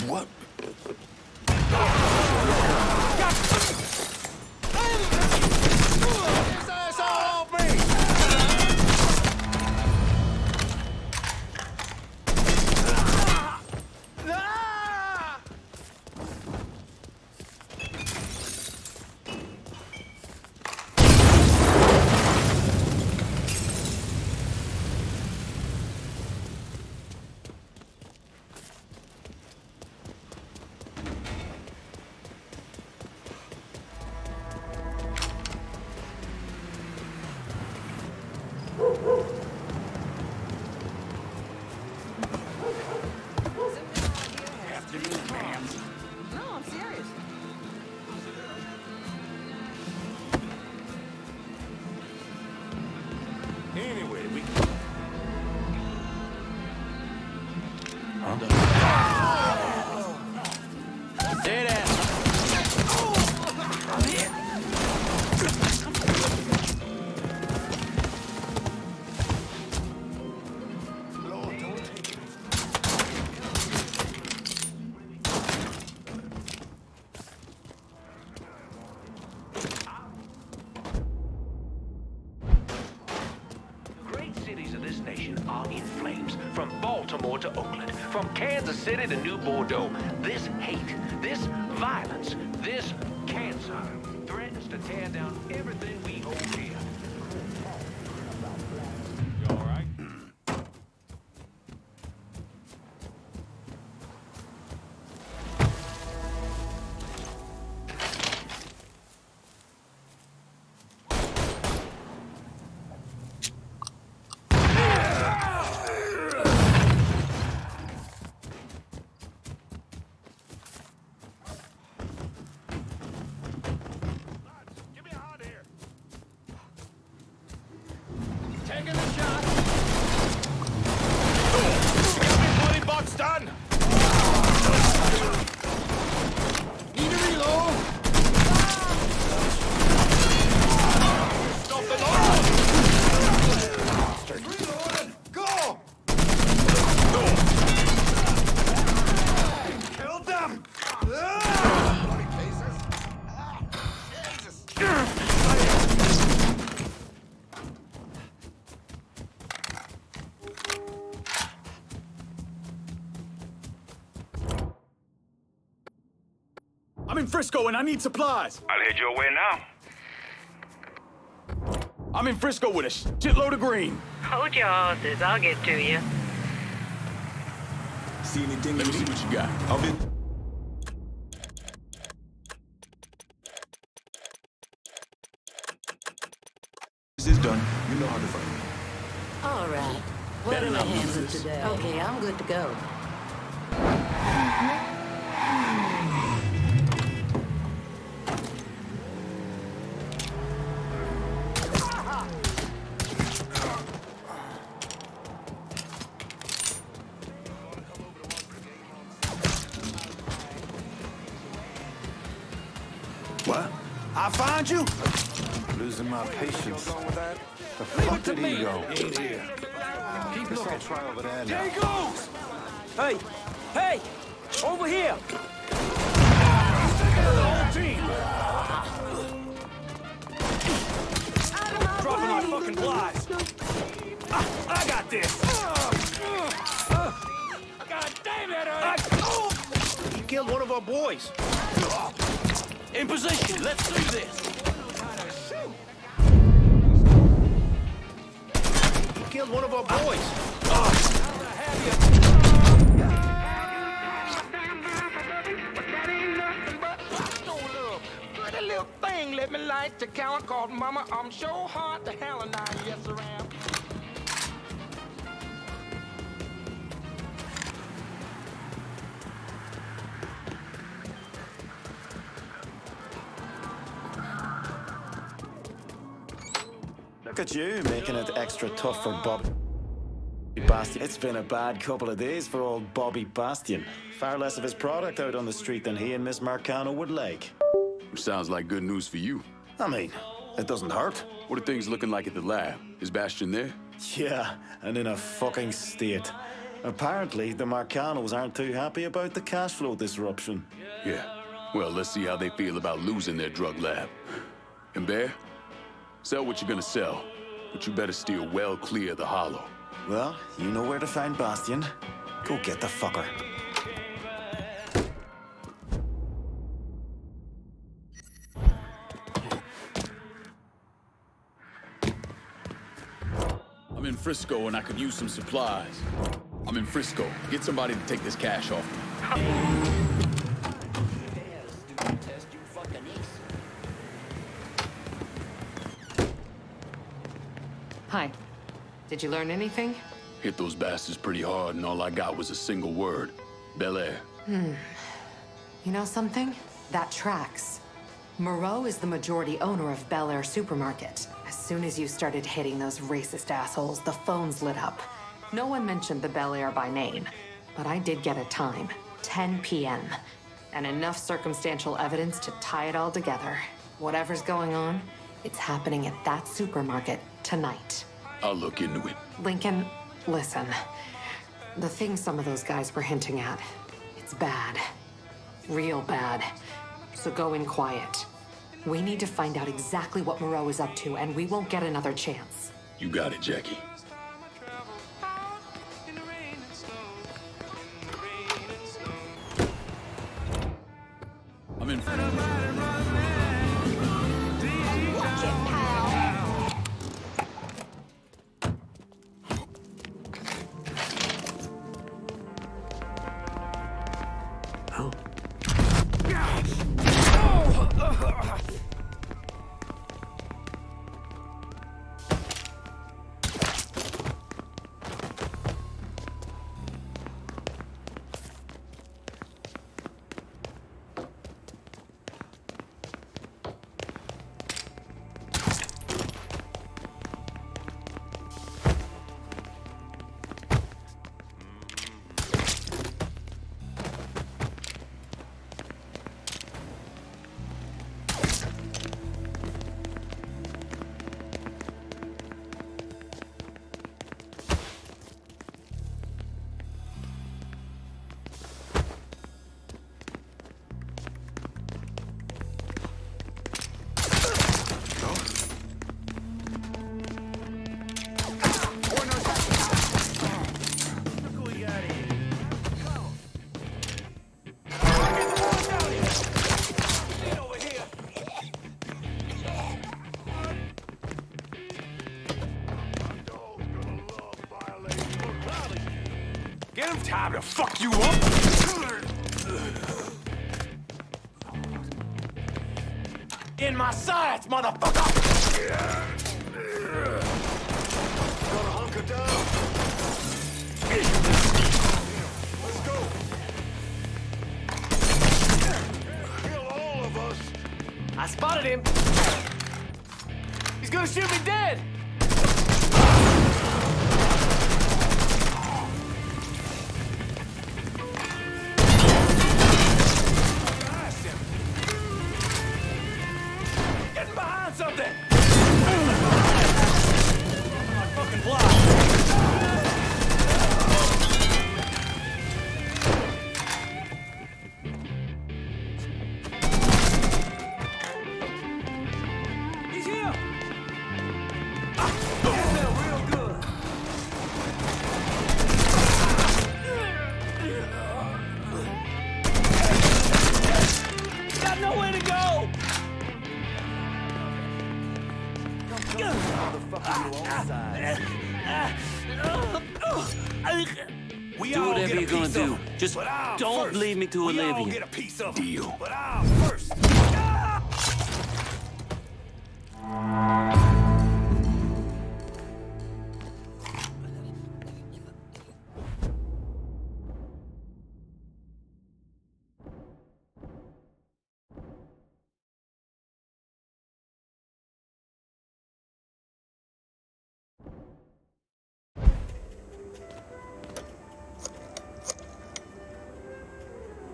What? It's all off me! Anyway, we Stay there. Great cities of this nation are in flames, from Baltimore to Oakland, from Kansas City to New Bordeaux. This hate, this violence, this cancer threatens to tear down everything we hold dear. You all right? Taking the shot. Get me bloody box done. Need a reload. Stop the load. Reloading. Go. Killed them. Bloody cases. Jesus. I'm in Frisco and I need supplies. I'll head your way now. I'm in Frisco with a shitload of green. Hold your horses. I'll get to you. See anything? Let me see what you got. I'll be... This is done. You know how to fight. All right. What are we handling today? Okay, I'm good to go. What? I find you? losing my patience. The fuck did he go? Ain't here. Keep looking. Try over there now. There he goes! Hey! Hey! Over here! He's taking out the whole team! Dropping my fucking flies! I got this! God damn it! He killed one of our boys. In position, let's do this. He killed one of our boys. Pretty little thing, let me light your count, called Mama, I'm sure hard to hell and I, yes, I am. Look at you, making it extra tough for Bobby Bastion. It's been a bad couple of days for old Bobby Bastion. Far less of his product out on the street than he and Miss Marcano would like. Sounds like good news for you. I mean, it doesn't hurt. What are things looking like at the lab? Is Bastion there? Yeah, and in a fucking state. Apparently, the Marcanos aren't too happy about the cash flow disruption. Yeah. Well, let's see how they feel about losing their drug lab. And Bear? Sell what you're gonna sell, but you better steer well clear of the hollow. Well, you know where to find Bastion. Go get the fucker. I'm in Frisco and I could use some supplies. I'm in Frisco. Get somebody to take this cash off me. Hi. Did you learn anything? Hit those bastards pretty hard and all I got was a single word. Bel Air. You know something? That tracks. Moreau is the majority owner of Bel Air Supermarket. As soon as you started hitting those racist assholes, the phones lit up. No one mentioned the Bel Air by name, but I did get a time, 10 p.m., and enough circumstantial evidence to tie it all together. Whatever's going on, it's happening at that supermarket tonight. I'll look into it. Lincoln, listen. The thing some of those guys were hinting at, it's bad. Real bad. So go in quiet. We need to find out exactly what Moreau is up to, and we won't get another chance. You got it, Jackie. I'm in. Get him time to fuck you up! In my sights, motherfucker! Gotta hunker down. Let's go. Kill all of us. I spotted him! He's gonna shoot me dead! Getting behind something! Do whatever you're gonna do. Just don't leave me to Olivia. Get a piece of deal. But I'm first.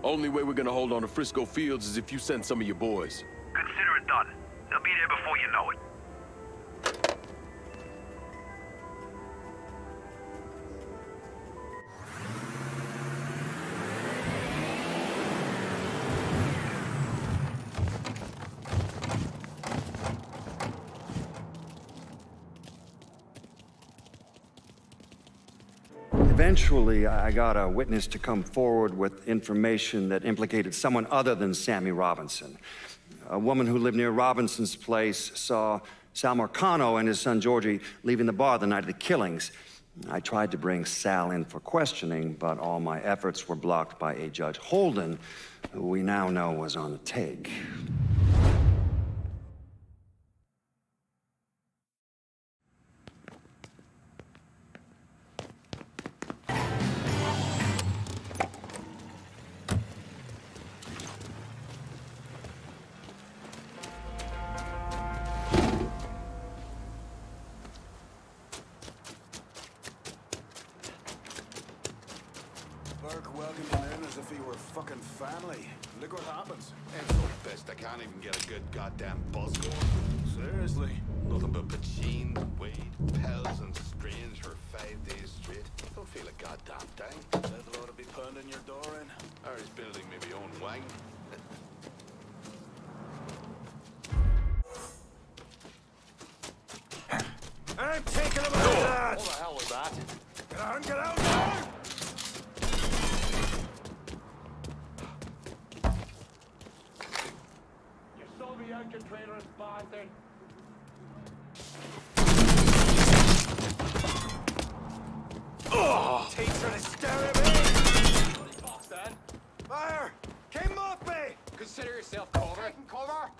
Only way we're gonna hold on to Frisco Fields is if you send some of your boys. Consider it done. They'll be there before you know it. Eventually, I got a witness to come forward with information that implicated someone other than Sammy Robinson. A woman who lived near Robinson's place saw Sal Marcano and his son Georgie leaving the bar the night of the killings. I tried to bring Sal in for questioning, but all my efforts were blocked by a Judge Holden, who we now know was on the take. Burke welcomed him in as if he were fucking family. Look what happens. It's so pissed I can't even get a good goddamn buzz going. Seriously. Nothing but Pachin, weed, pills, and strange for 5 days straight. Don't feel a goddamn thing. Devil ought to be pounding your door in. Or he's building me my own wing. I'm taking him out of that! What the hell was that? Get out now! You sold me out, you traitorous bastard! Oh! Teacher to stare at me! Box then. Fire! Came off me! Consider yourself cover. Taking cover!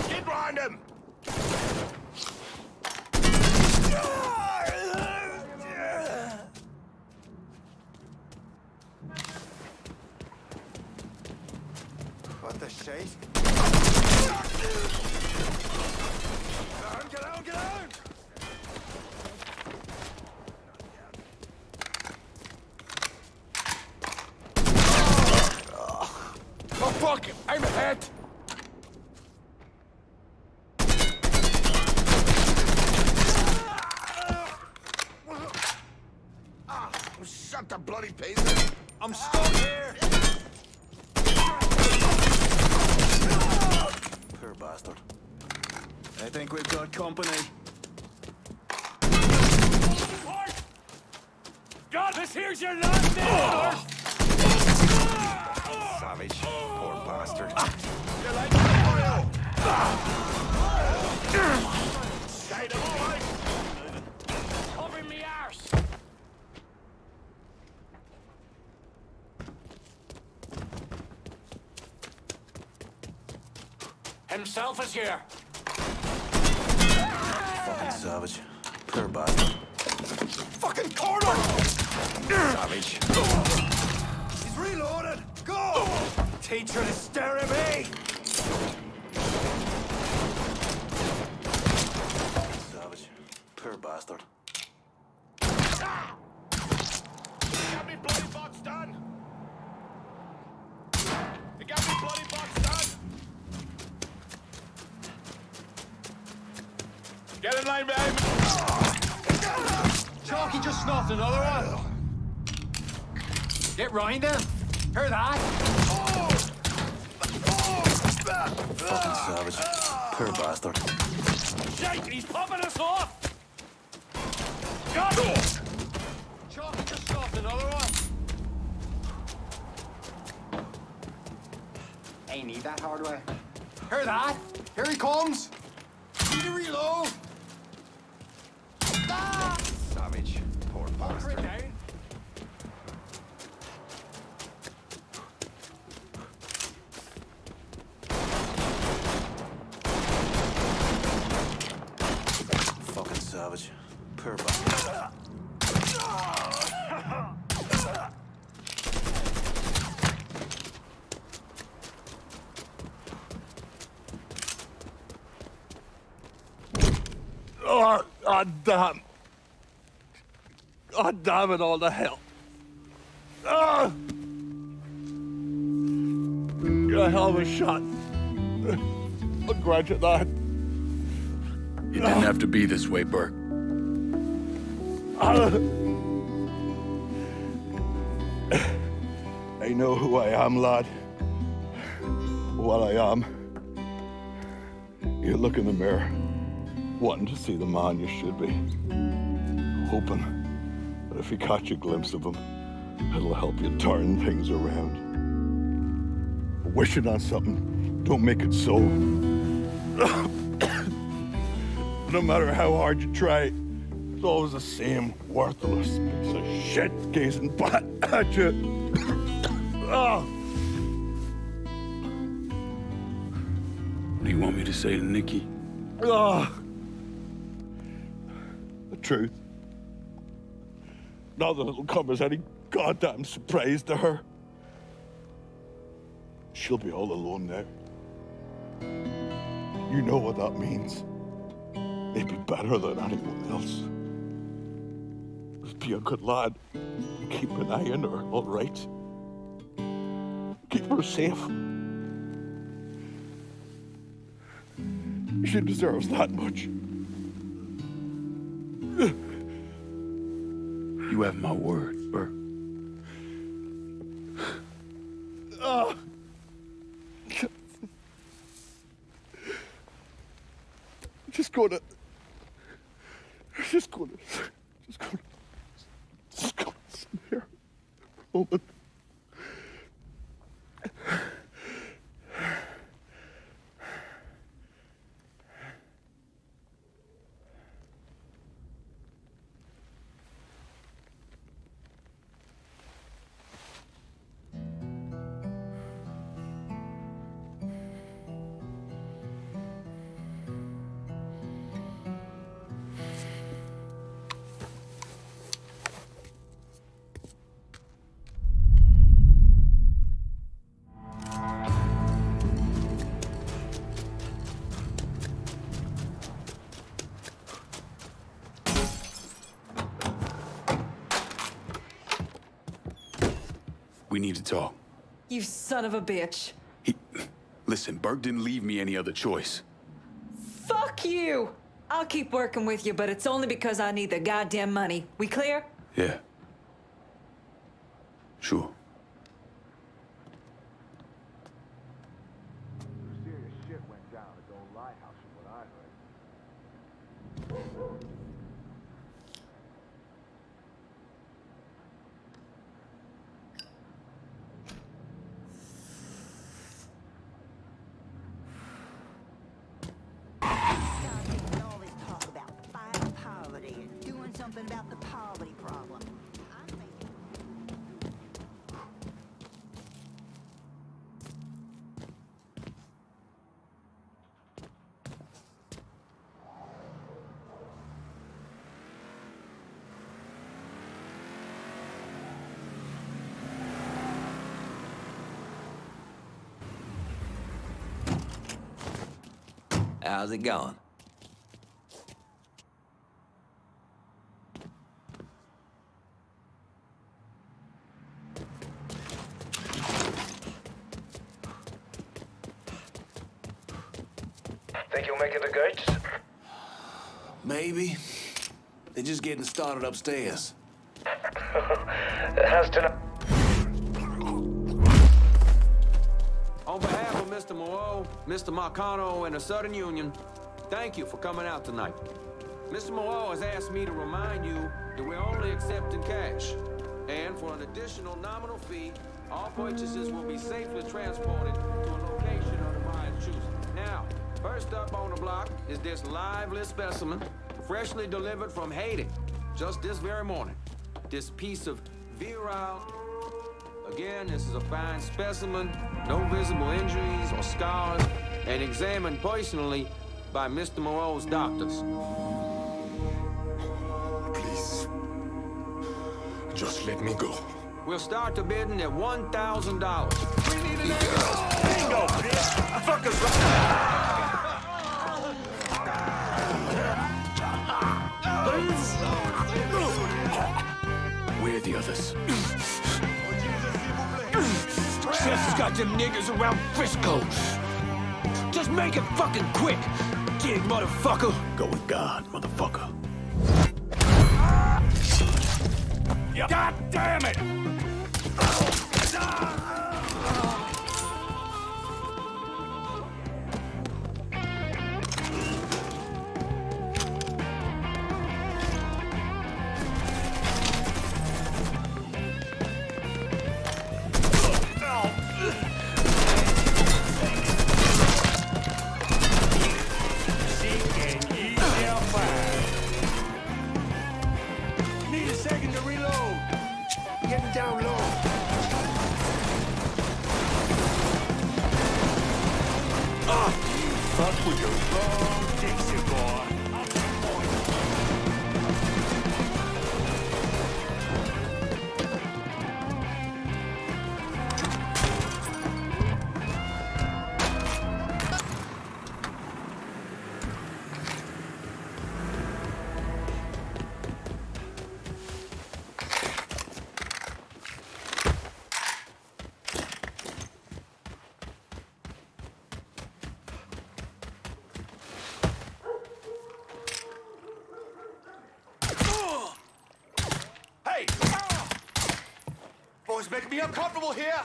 Get round him! What the shit? Get out, get out! Oh fuck! I'm hit! Shut the bloody pieces! I'm stuck here! Poor bastard. I think we've got company. God, this here's your last day! Savage. Poor bastard. You're like Mario! Side of all right! Covering me arse! Himself is here. Fucking savage. Poor bastard. Fucking corner! Savage. He's reloaded. Go! Teacher to stare at me. Savage. Poor bastard. Got me bloody box done. You got me bloody box done. Get in line, babe! Chalky just snuffed another one. Get round him. Hear that? Fucking savage. Poor bastard. Shite, he's popping us off! Got it! Chalk just stopped another one. Ain't need that hardware. Hear that? Here he comes! Need to reload! Ah! Savage. Poor bastard. Down. Fucking savage. Poor bastard. Oh, damn. God damn it all to hell. Ah! A hell of a shot. I'll grudge at that. You didn't have to be this way, Burke. I know who I am, lad. What I am. You look in the mirror, wanting to see the man you should be. Hoping that if you catch a glimpse of him, it'll help you turn things around. Wishing on something don't make it so. No matter how hard you try, it's always the same worthless piece of shit gazing back at you. Oh. What do you want me to say to Nikki? Oh. The truth. Not that it'll come as any goddamn surprise to her. She'll be all alone now. You know what that means. Maybe better than anyone else. Just be a good lad. Keep an eye on her, all right? Keep her safe. She deserves that much. You have my word, Burke. Just gonna sit here for a moment. We need to talk. You son of a bitch. Listen, Burke didn't leave me any other choice. Fuck you! I'll keep working with you, but it's only because I need the goddamn money. We clear? Yeah. Sure. Serious shit went down at the old lighthouse from what I heard. All this talk about fighting poverty and doing something about the poverty problem. How's it going? Think you'll make it to gates? Maybe. They're just getting started upstairs. It has to. On behalf of Mr. Moreau, Mr. Marcano, and the Southern Union, thank you for coming out tonight. Mr. Moreau has asked me to remind you that we're only accepting cash. And for an additional nominal fee, all purchases will be safely transported to a location under my choosing. Now, first up on the block is this lively specimen, freshly delivered from Haiti, just this very morning. This piece of virile... Again, this is a fine specimen, no visible injuries or scars, and examined personally by Mr. Moreau's doctors. Please. Just let me go. We'll start the bidding at $1,000. We need an bingo, bitch! Fuck us Where are the others? Just got them niggas around Frisco. Just make it fucking quick. Dig, motherfucker. Go with God, motherfucker. God damn it! Boys making me uncomfortable here.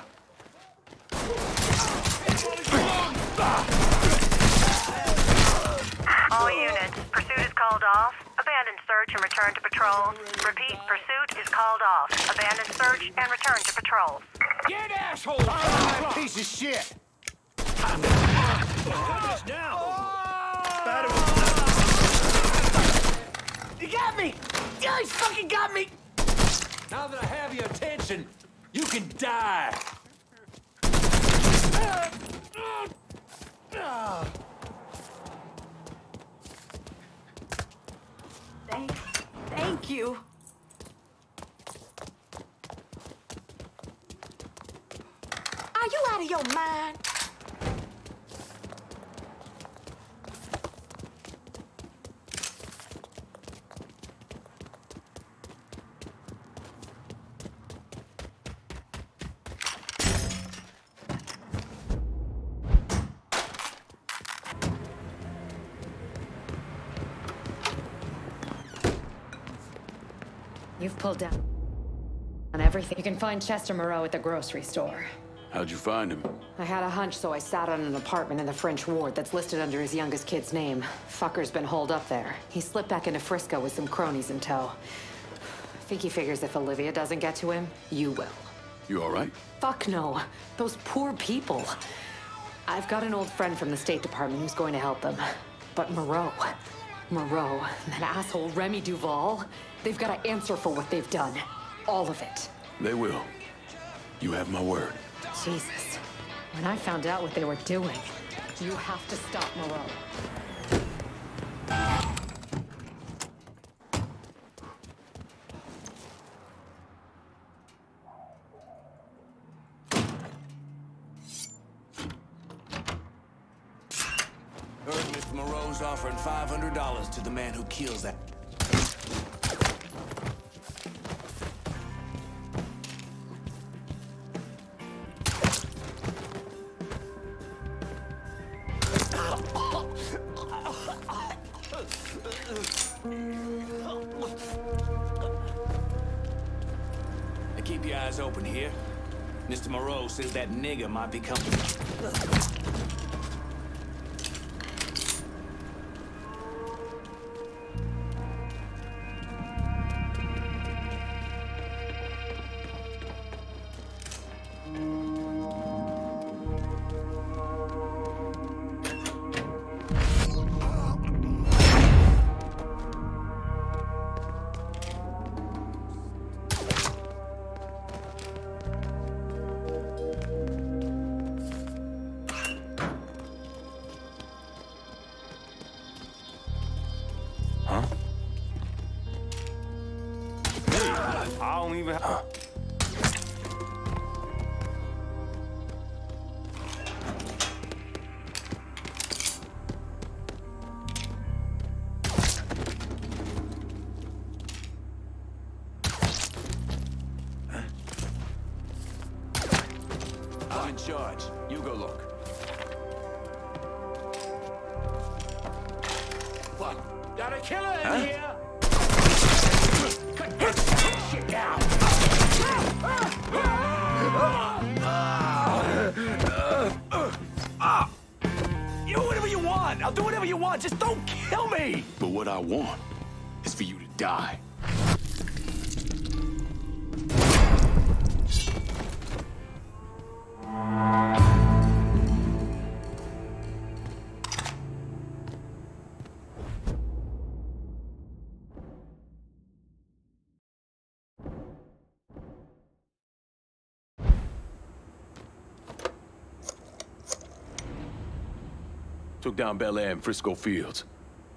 All units, pursuit is called off. Abandon search and return to patrol. Repeat, pursuit is called off. Abandon search and return to patrol. Get asshole! Piece of shit! You got me! You fucking got me! Now that I have your attention, you can die. Thank you. Are you out of your mind? You've pulled down on everything. You can find Chester Moreau at the grocery store. How'd you find him? I had a hunch, so I sat on an apartment in the French ward that's listed under his youngest kid's name. Fucker's been holed up there. He slipped back into Frisco with some cronies in tow. I think he figures if Olivia doesn't get to him, you will. You all right? Fuck no. Those poor people. I've got an old friend from the State Department who's going to help them. But Moreau, that asshole Remy Duval, they've got to answer for what they've done. All of it. They will. You have my word. Jesus. When I found out what they were doing, you have to stop Moreau. Heard Mr. Moreau's offering $500 to the man who kills that. Now keep your eyes open here. Mr. Moreau says that nigger might be coming. even... Huh. I'm in charge. You go look. What? Got a killer in here! Cut this shit down! You do whatever you want! I'll do whatever you want! Just don't kill me! But what I want is for you to die. Took down Bel Air and Frisco Fields.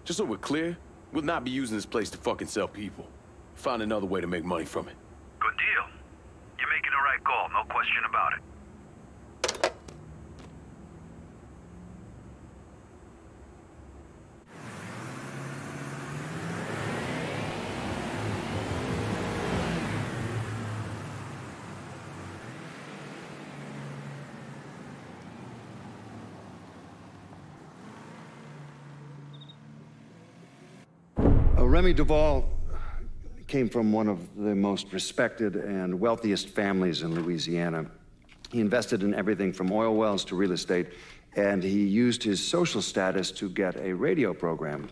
Just so we're clear, we'll not be using this place to fucking sell people. Find another way to make money from it. Good deal. You're making the right call, no question about it. Remy Duvall came from one of the most respected and wealthiest families in Louisiana. He invested in everything from oil wells to real estate, and he used his social status to get a radio program.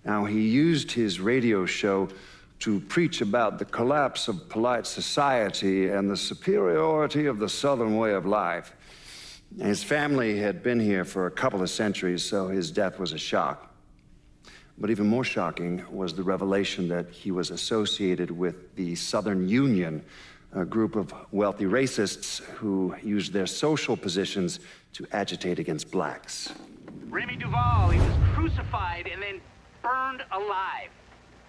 Now, he used his radio show to preach about the collapse of polite society and the superiority of the Southern way of life. His family had been here for a couple of centuries, so his death was a shock. But even more shocking was the revelation that he was associated with the Southern Union, a group of wealthy racists who used their social positions to agitate against blacks. Remy Duvall, he was crucified and then burned alive.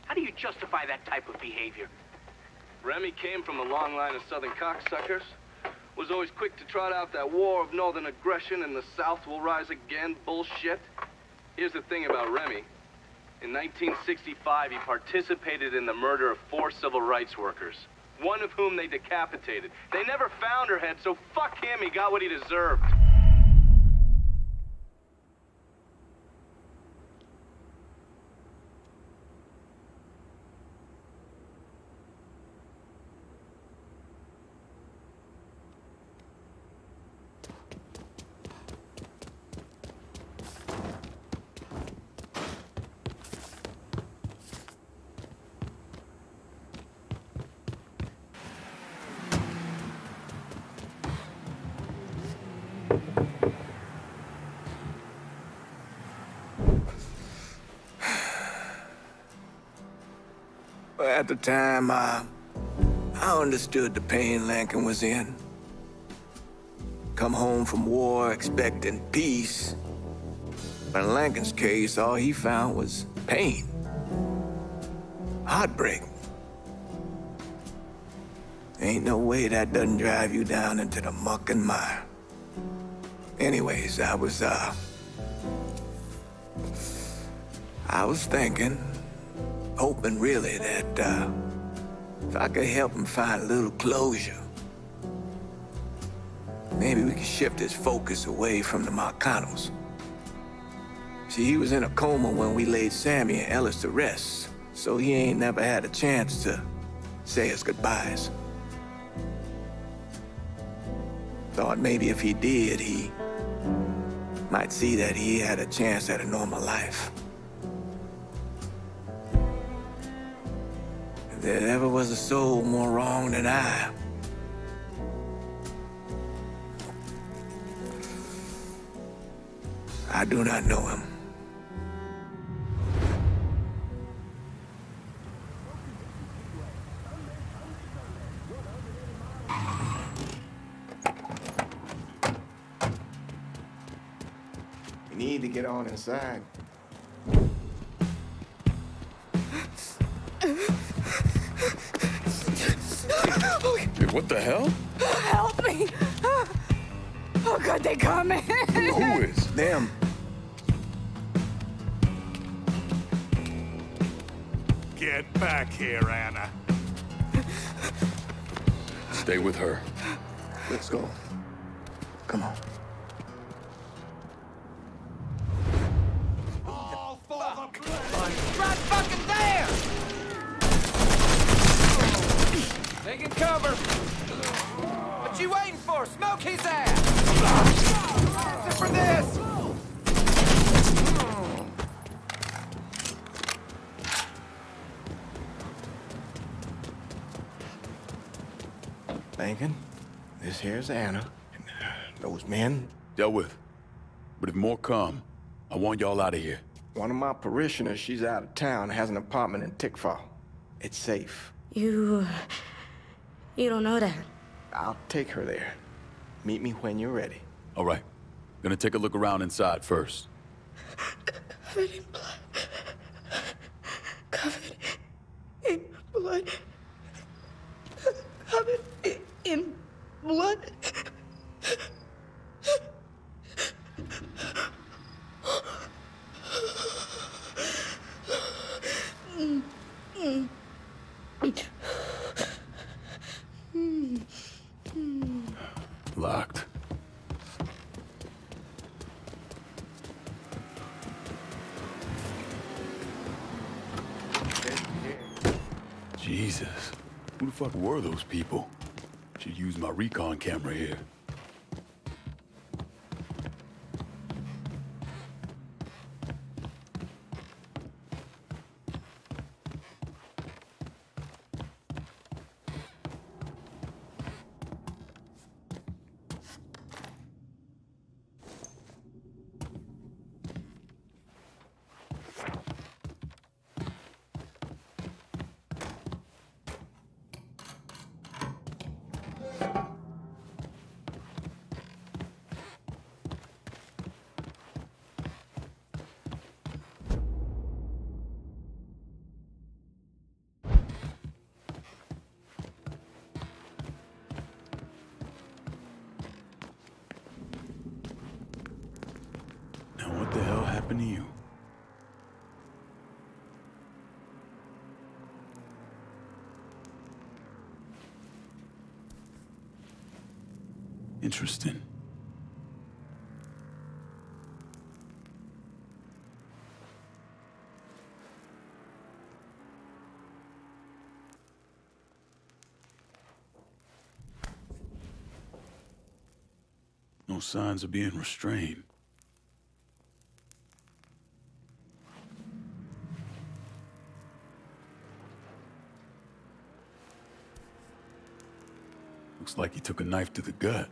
How do you justify that type of behavior? Remy came from a long line of Southern cocksuckers. Was always quick to trot out that war of northern aggression and the South will rise again bullshit. Here's the thing about Remy. In 1965, he participated in the murder of 4 civil rights workers, one of whom they decapitated. They never found her head, so fuck him, he got what he deserved. At the time, I understood the pain Lincoln was in. Come home from war expecting peace. But in Lincoln's case, all he found was pain. Heartbreak. Ain't no way that doesn't drive you down into the muck and mire. Anyways, I was thinking, hoping really that if I could help him find a little closure, maybe we could shift his focus away from the Marcanos. See, he was in a coma when we laid Sammy and Ellis to rest, so he ain't never had a chance to say his goodbyes. Thought maybe if he did, he might see that he had a chance at a normal life. If there ever was a soul more wrong than I do not know him. You need to get on inside. What the hell? Help me! Oh, God, they coming! Who is? Them. Get back here, Anna. Stay with her. Let's go. Come on. Right fucking there! Taking cover. What you waiting for? Smoke his ass! Answer for this! Lincoln, this here's Anna. And, those men. Dealt with. But if more come, I want y'all out of here. One of my parishioners, she's out of town, has an apartment in Tickfall. It's safe. You don't know that. I'll take her there. Meet me when you're ready. All right. Gonna take a look around inside first. Covered in blood. Covered in blood. Covered in blood. Locked. Jesus. Who the fuck were those people? Should use my recon camera here. What the hell happened to you? Interesting. No signs of being restrained. Looks like he took a knife to the gut.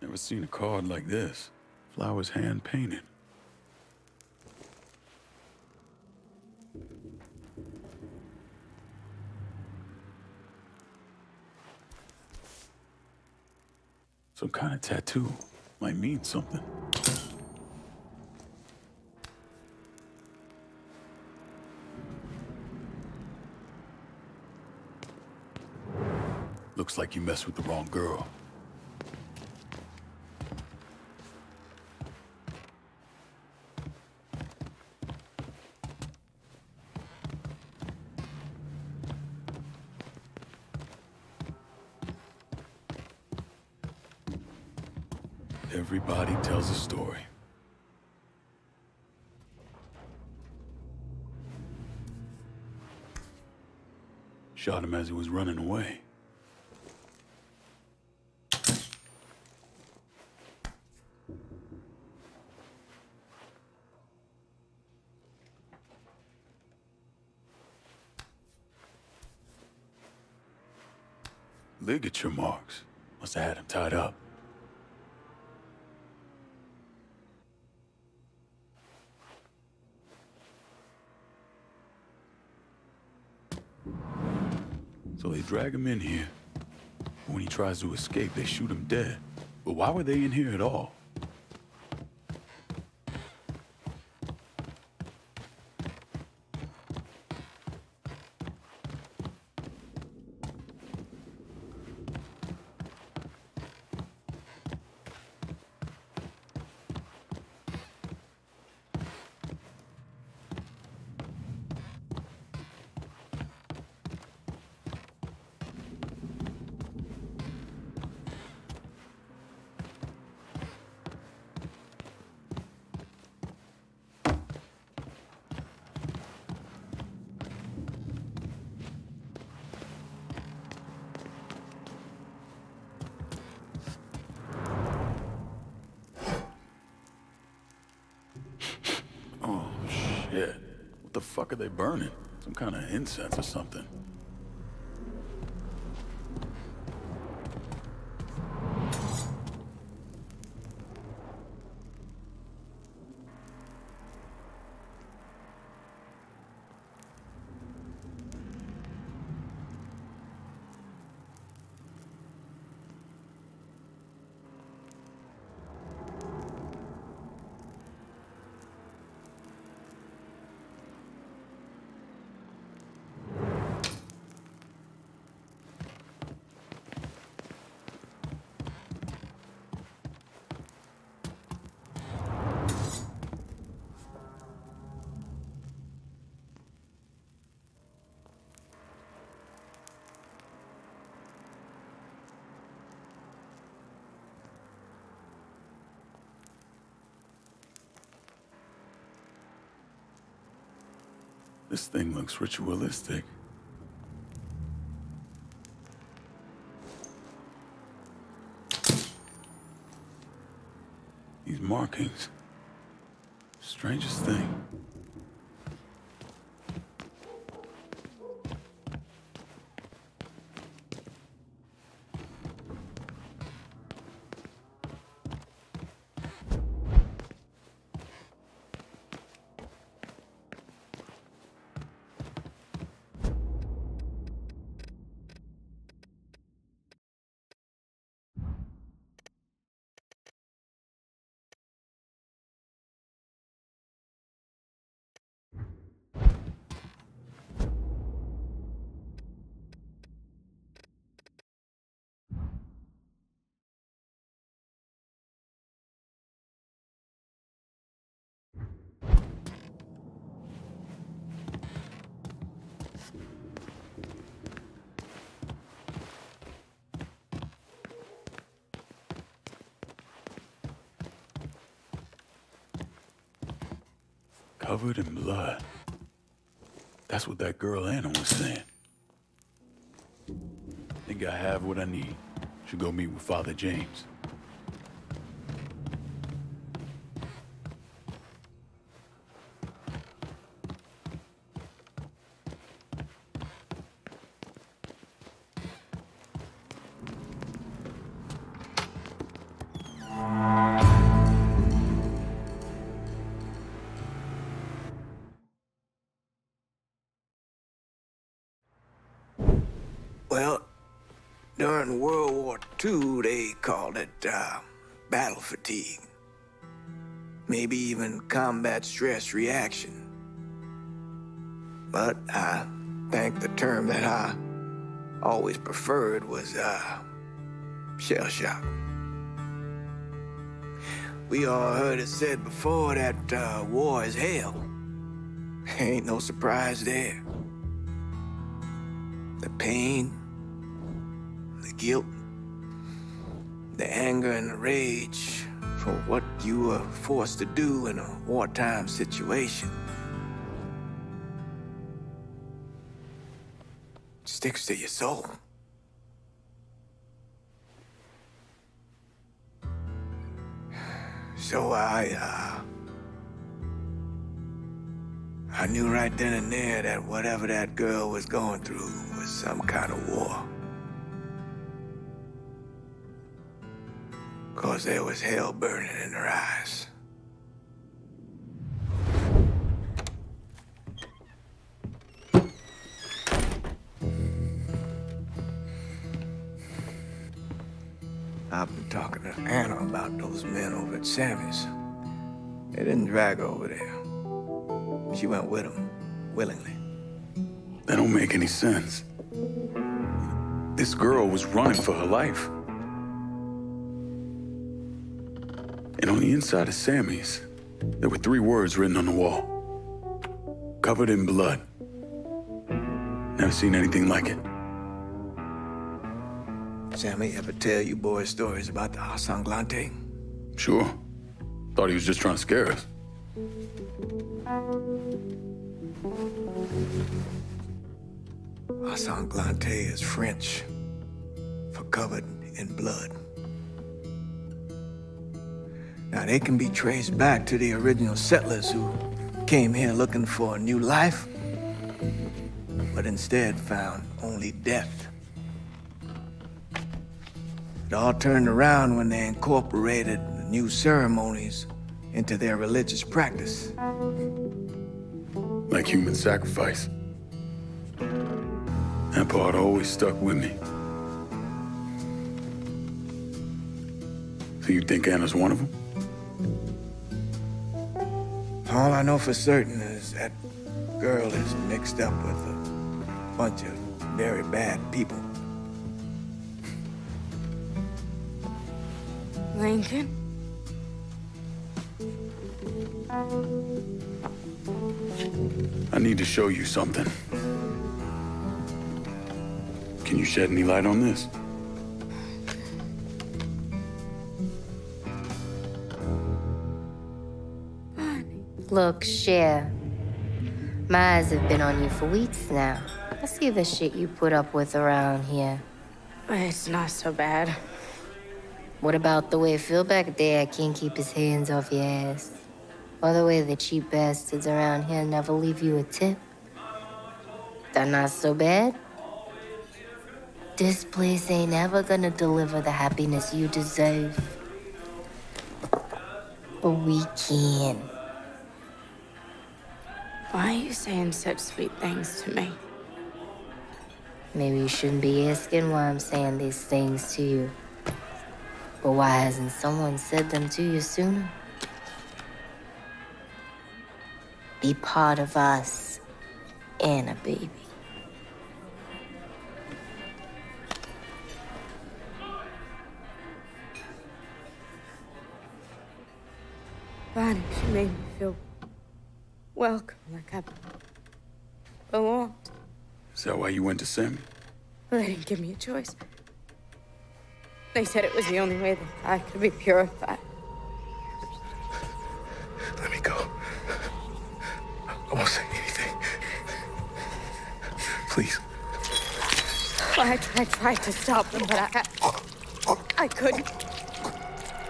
Never seen a card like this. Flowers hand painted. Some kind of tattoo. Might mean something. Looks like you messed with the wrong girl. Everybody tells a story. Shot him as he was running away. Ligature marks. Must have had him tied up. So they drag him in here. When he tries to escape, they shoot him dead. But why were they in here at all? Shit. What the fuck are they burning? Some kind of incense or something. This thing looks ritualistic. These markings. Strangest thing. Covered in blood. That's what that girl Anna was saying. Think I have what I need. Should go meet with Father James. Well, during World War II, they called it battle fatigue. Maybe even combat stress reaction. But I think the term that I always preferred was shell shock. We all heard it said before that war is hell. Ain't no surprise there. The pain, the guilt, the anger and the rage for what you were forced to do in a wartime situation sticks to your soul. So I knew right then and there that whatever that girl was going through was some kind of war. 'Cause there was hell burning in their eyes. I've been talking to Anna about those men over at Sammy's. They didn't drag her over there. She went with them, willingly. That don't make any sense. This girl was running for her life. And on the inside of Sammy's, there were 3 words written on the wall. Covered in blood. Never seen anything like it. Sammy ever tell you boys stories about the Asanglante? Sure. Thought he was just trying to scare us. Asanglante is French for covered in blood. Now, they can be traced back to the original settlers who came here looking for a new life, but instead found only death. It all turned around when they incorporated the new ceremonies into their religious practice. Like human sacrifice. That part always stuck with me. So you think Anna's one of them? All I know for certain is that girl is mixed up with a bunch of very bad people. Lincoln? I need to show you something. Can you shed any light on this? Look, Cher. My eyes have been on you for weeks now. I see the shit you put up with around here. It's not so bad. What about the way Phil back there can't keep his hands off your ass? Or the way the cheap bastards around here never leave you a tip? That not so bad? This place ain't ever gonna deliver the happiness you deserve. But we can. Why are you saying such sweet things to me? Maybe you shouldn't be asking why I'm saying these things to you. But why hasn't someone said them to you sooner? Be part of us, Anna, baby. Bonnie, she made me feel welcome, like I belonged. Is that why you went to Sammy? Well, they didn't give me a choice. They said it was the only way that I could be purified. Let me go. I won't say anything. Please. Well, I tried to stop them, but I couldn't.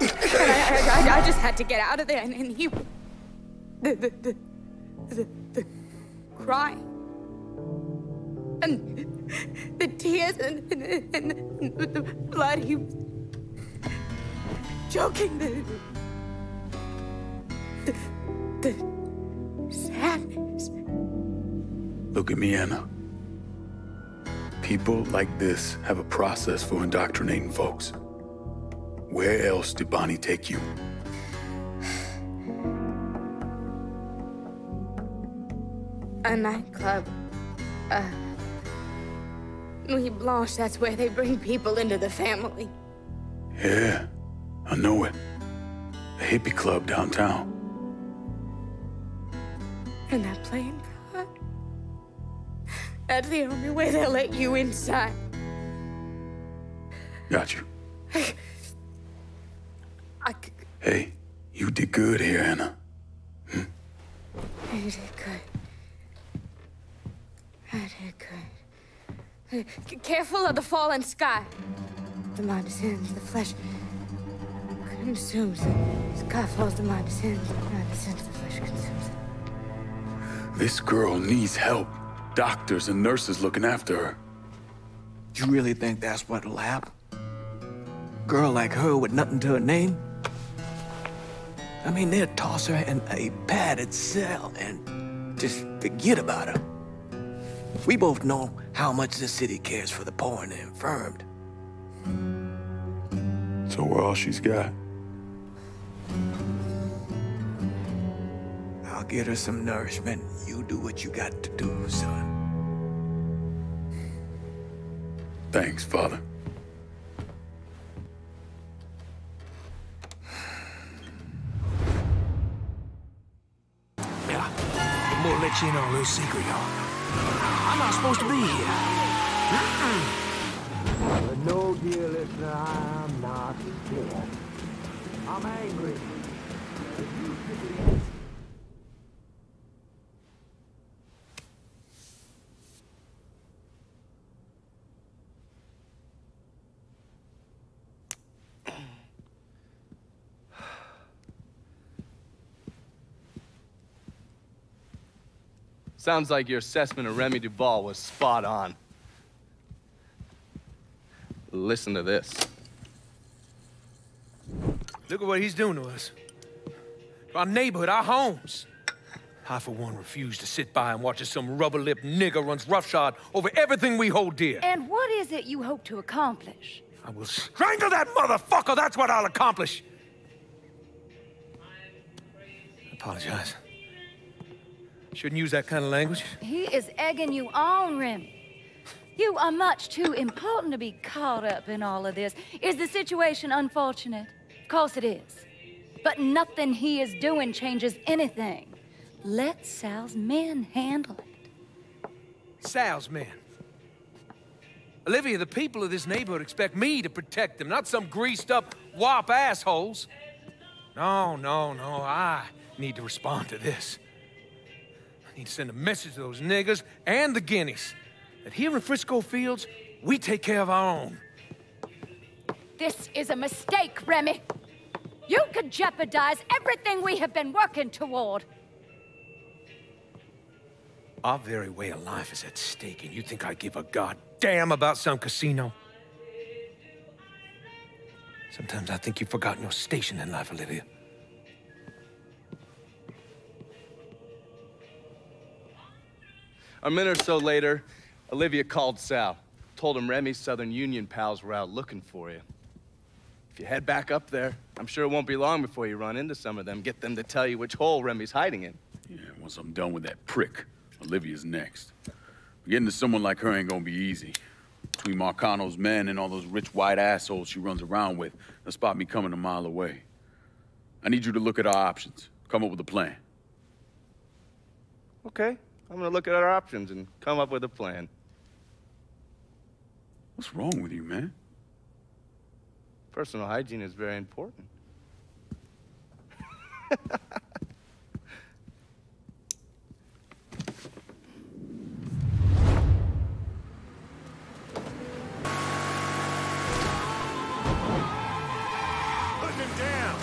And I just had to get out of there, and he... The crying. And the tears and the blood, he was choking the sadness. Look at me, Anna. People like this have a process for indoctrinating folks. Where else did Bonnie take you? A nightclub. Nuit Blanche, that's where they bring people into the family. Yeah, I know it. A hippie club downtown. And that playing card? That's the only way they'll let you inside. Got you. Hey, you did good here, Anna. I did good. I did good. Careful of the fallen sky. The mind descends, the flesh consumes. The sky falls, the mind descends, the mind descends, the flesh consumes. This girl needs help. Doctors and nurses looking after her. You really think that's what'll happen? Girl like her with nothing to her name? I mean, they'd toss her in a padded cell and just forget about her. We both know how much the city cares for the poor and the infirmed. So we're all she's got. I'll get her some nourishment. You do what you got to do, son. Thanks, Father. Yeah, I'm gonna let you in on a little secret, y'all. I'm not supposed to be here. But no, dear listener, I'm not scared. I'm angry. Sounds like your assessment of Remy Duval was spot on. Listen to this. Look at what he's doing to us. Our neighborhood, our homes. I, for one, refuse to sit by and watch as some rubber-lipped nigger runs roughshod over everything we hold dear. And what is it you hope to accomplish? I will strangle that motherfucker! That's what I'll accomplish! I apologize. Shouldn't use that kind of language. He is egging you on, Remy. You are much too important to be caught up in all of this. Is the situation unfortunate? Of course it is. But nothing he is doing changes anything. Let Sal's men handle it. Sal's men? Olivia, the people of this neighborhood expect me to protect them, not some greased-up wop assholes. No, I need to respond to this. I need to send a message to those niggas and the guineas that here in Frisco Fields, we take care of our own. This is a mistake, Remy. You could jeopardize everything we have been working toward. Our very way of life is at stake, and you think I give a goddamn about some casino? Sometimes I think you've forgotten your station in life, Olivia. A minute or so later, Olivia called Sal. Told him Remy's Southern Union pals were out looking for you. If you head back up there, I'm sure it won't be long before you run into some of them. Get them to tell you which hole Remy's hiding in. Yeah, once I'm done with that prick, Olivia's next. Getting to someone like her ain't gonna be easy. Between Marcano's men and all those rich white assholes she runs around with, they'll spot me coming a mile away. I need you to look at our options. Come up with a plan. Okay, I'm gonna look at our options and come up with a plan. What's wrong with you, man? Personal hygiene is very important. Putting him down.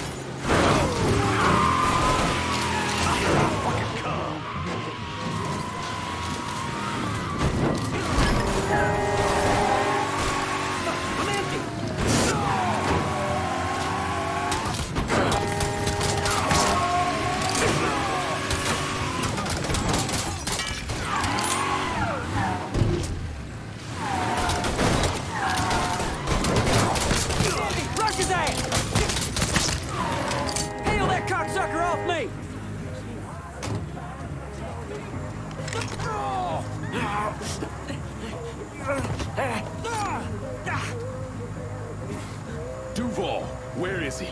Duval, where is he?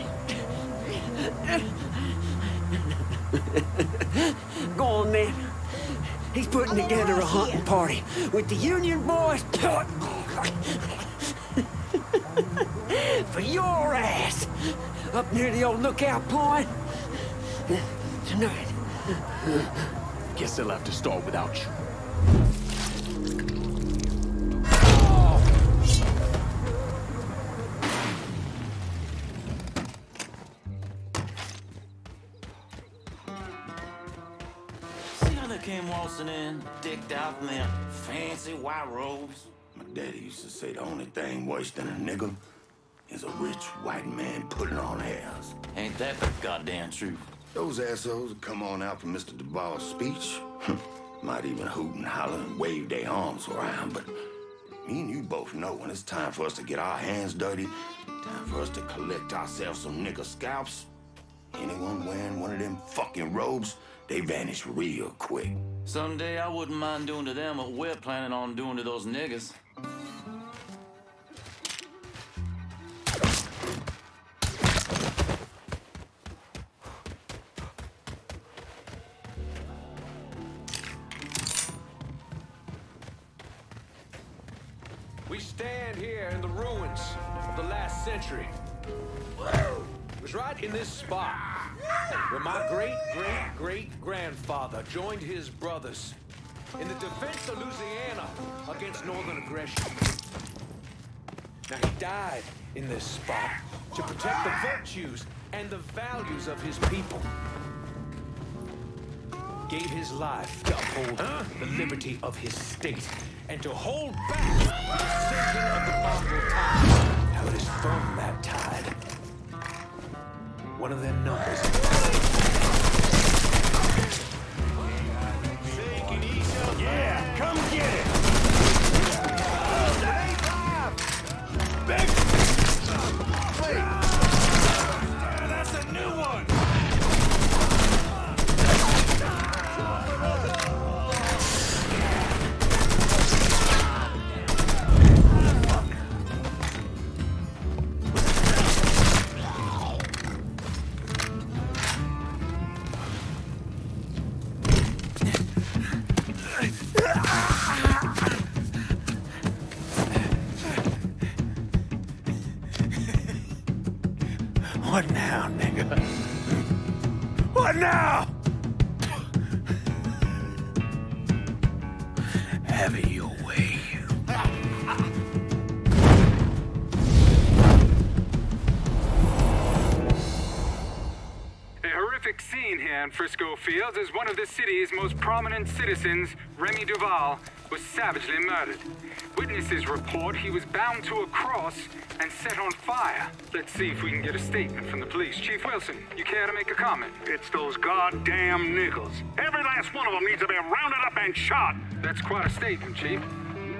Go on, then. He's putting together a hunting party with the Union boys. For your ass. Up near the old lookout point. Tonight. Guess they'll have to start without you. Came waltzing in, decked out in their fancy white robes. My daddy used to say the only thing worse than a nigga is a rich white man putting on airs. Ain't that the goddamn truth? Those assholes that come on out for Mr. Duval's speech might even hoot and holler and wave their arms around, but me and you both know when it's time for us to get our hands dirty, time for us to collect ourselves some nigger scalps, anyone wearing one of them fucking robes, they vanish real quick. Someday I wouldn't mind doing to them what we're planning on doing to those niggas. We stand here in the ruins of the last century. It was right in this spot where my great-great-great-grandfather joined his brothers in the defense of Louisiana against northern aggression. Now, he died in this spot to protect the virtues and the values of his people. Gave his life to uphold the liberty of his state and to hold back the ascension of the Mongol tide. Now it is from that tide. One of them numbers. Yeah, come get it! Big! Wait! That's a new one! What now, nigga? What now? Have it your way. A horrific scene here in Frisco Fields as one of the city's most prominent citizens, Remy Duval, was savagely murdered. Witnesses report he was bound to a cross and set on fire. Let's see if we can get a statement from the police. Chief Wilson, you care to make a comment? It's those goddamn niggers. Every last one of them needs to be rounded up and shot. That's quite a statement, Chief.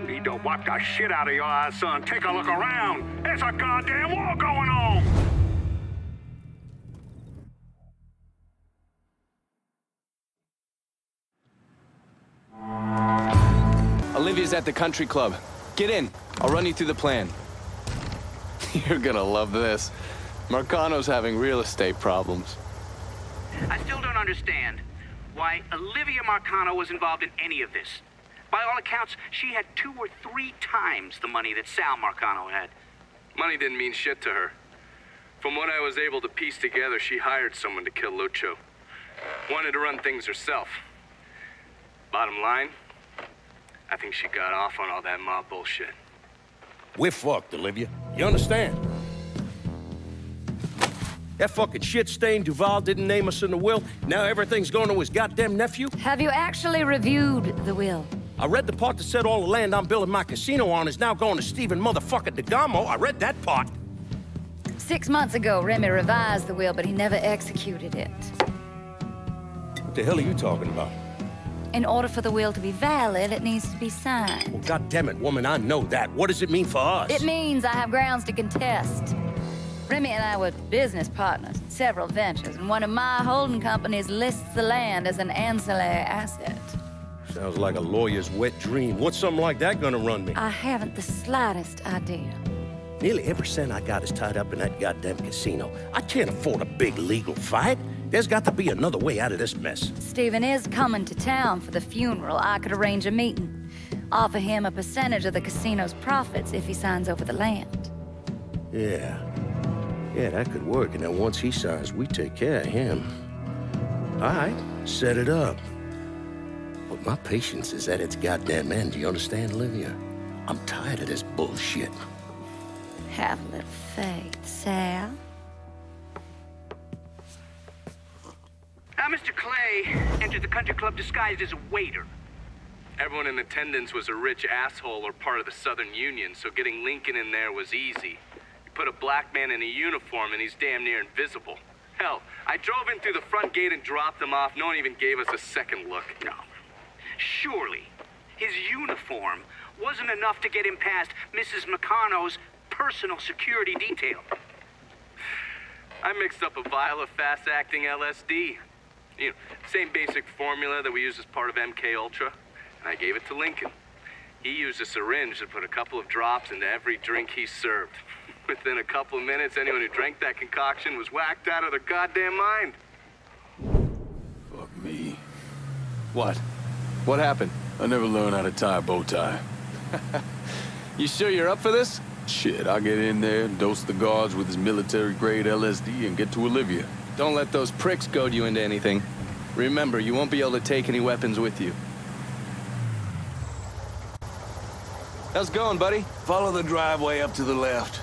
Need to wipe the shit out of your eyes, son. Take a look around. There's a goddamn war going on. Olivia's at the country club. Get in. I'll run you through the plan. You're gonna love this. Marcano's having real estate problems. I still don't understand why Olivia Marcano was involved in any of this. By all accounts, she had 2 or 3 times the money that Sal Marcano had. Money didn't mean shit to her. From what I was able to piece together, she hired someone to kill Lucho. Wanted to run things herself. Bottom line, I think she got off on all that mob bullshit. We're fucked, Olivia. You understand? That fucking shit-stained Duval didn't name us in the will. Now everything's going to his goddamn nephew? Have you actually reviewed the will? I read the part that said all the land I'm building my casino on is now going to Stephen motherfucking DeGamo. I read that part. 6 months ago, Remy revised the will, but he never executed it. What the hell are you talking about? In order for the will to be valid, it needs to be signed. Well, goddammit, woman, I know that. What does it mean for us? It means I have grounds to contest. Remy and I were business partners in several ventures, and one of my holding companies lists the land as an ancillary asset. Sounds like a lawyer's wet dream. What's something like that gonna run me? I haven't the slightest idea. Nearly every cent I got is tied up in that goddamn casino. I can't afford a big legal fight. There's got to be another way out of this mess. Stephen is coming to town for the funeral. I could arrange a meeting. Offer him a percentage of the casino's profits if he signs over the land. Yeah, that could work. And then once he signs, we take care of him. All right, set it up. But my patience is at its goddamn end. Do you understand, Olivia? I'm tired of this bullshit. Have a little faith, Sal. Mr. Clay entered the country club disguised as a waiter. Everyone in attendance was a rich asshole or part of the Southern Union, so getting Lincoln in there was easy. He put a black man in a uniform and he's damn near invisible. Hell, I drove in through the front gate and dropped him off. No one even gave us a second look. No. Surely, his uniform wasn't enough to get him past Mrs. Meccano's personal security detail. I mixed up a vial of fast-acting LSD. You know, same basic formula that we use as part of MK Ultra. And I gave it to Lincoln. He used a syringe and put a couple of drops into every drink he served. Within a couple of minutes, anyone who drank that concoction was whacked out of their goddamn mind. Fuck me. What? What happened? I never learned how to tie a bow tie. You sure you're up for this? Shit, I'll get in there, dose the guards with his military-grade LSD, and get to Olivia. Don't let those pricks goad you into anything. Remember, you won't be able to take any weapons with you. How's it going, buddy? Follow the driveway up to the left.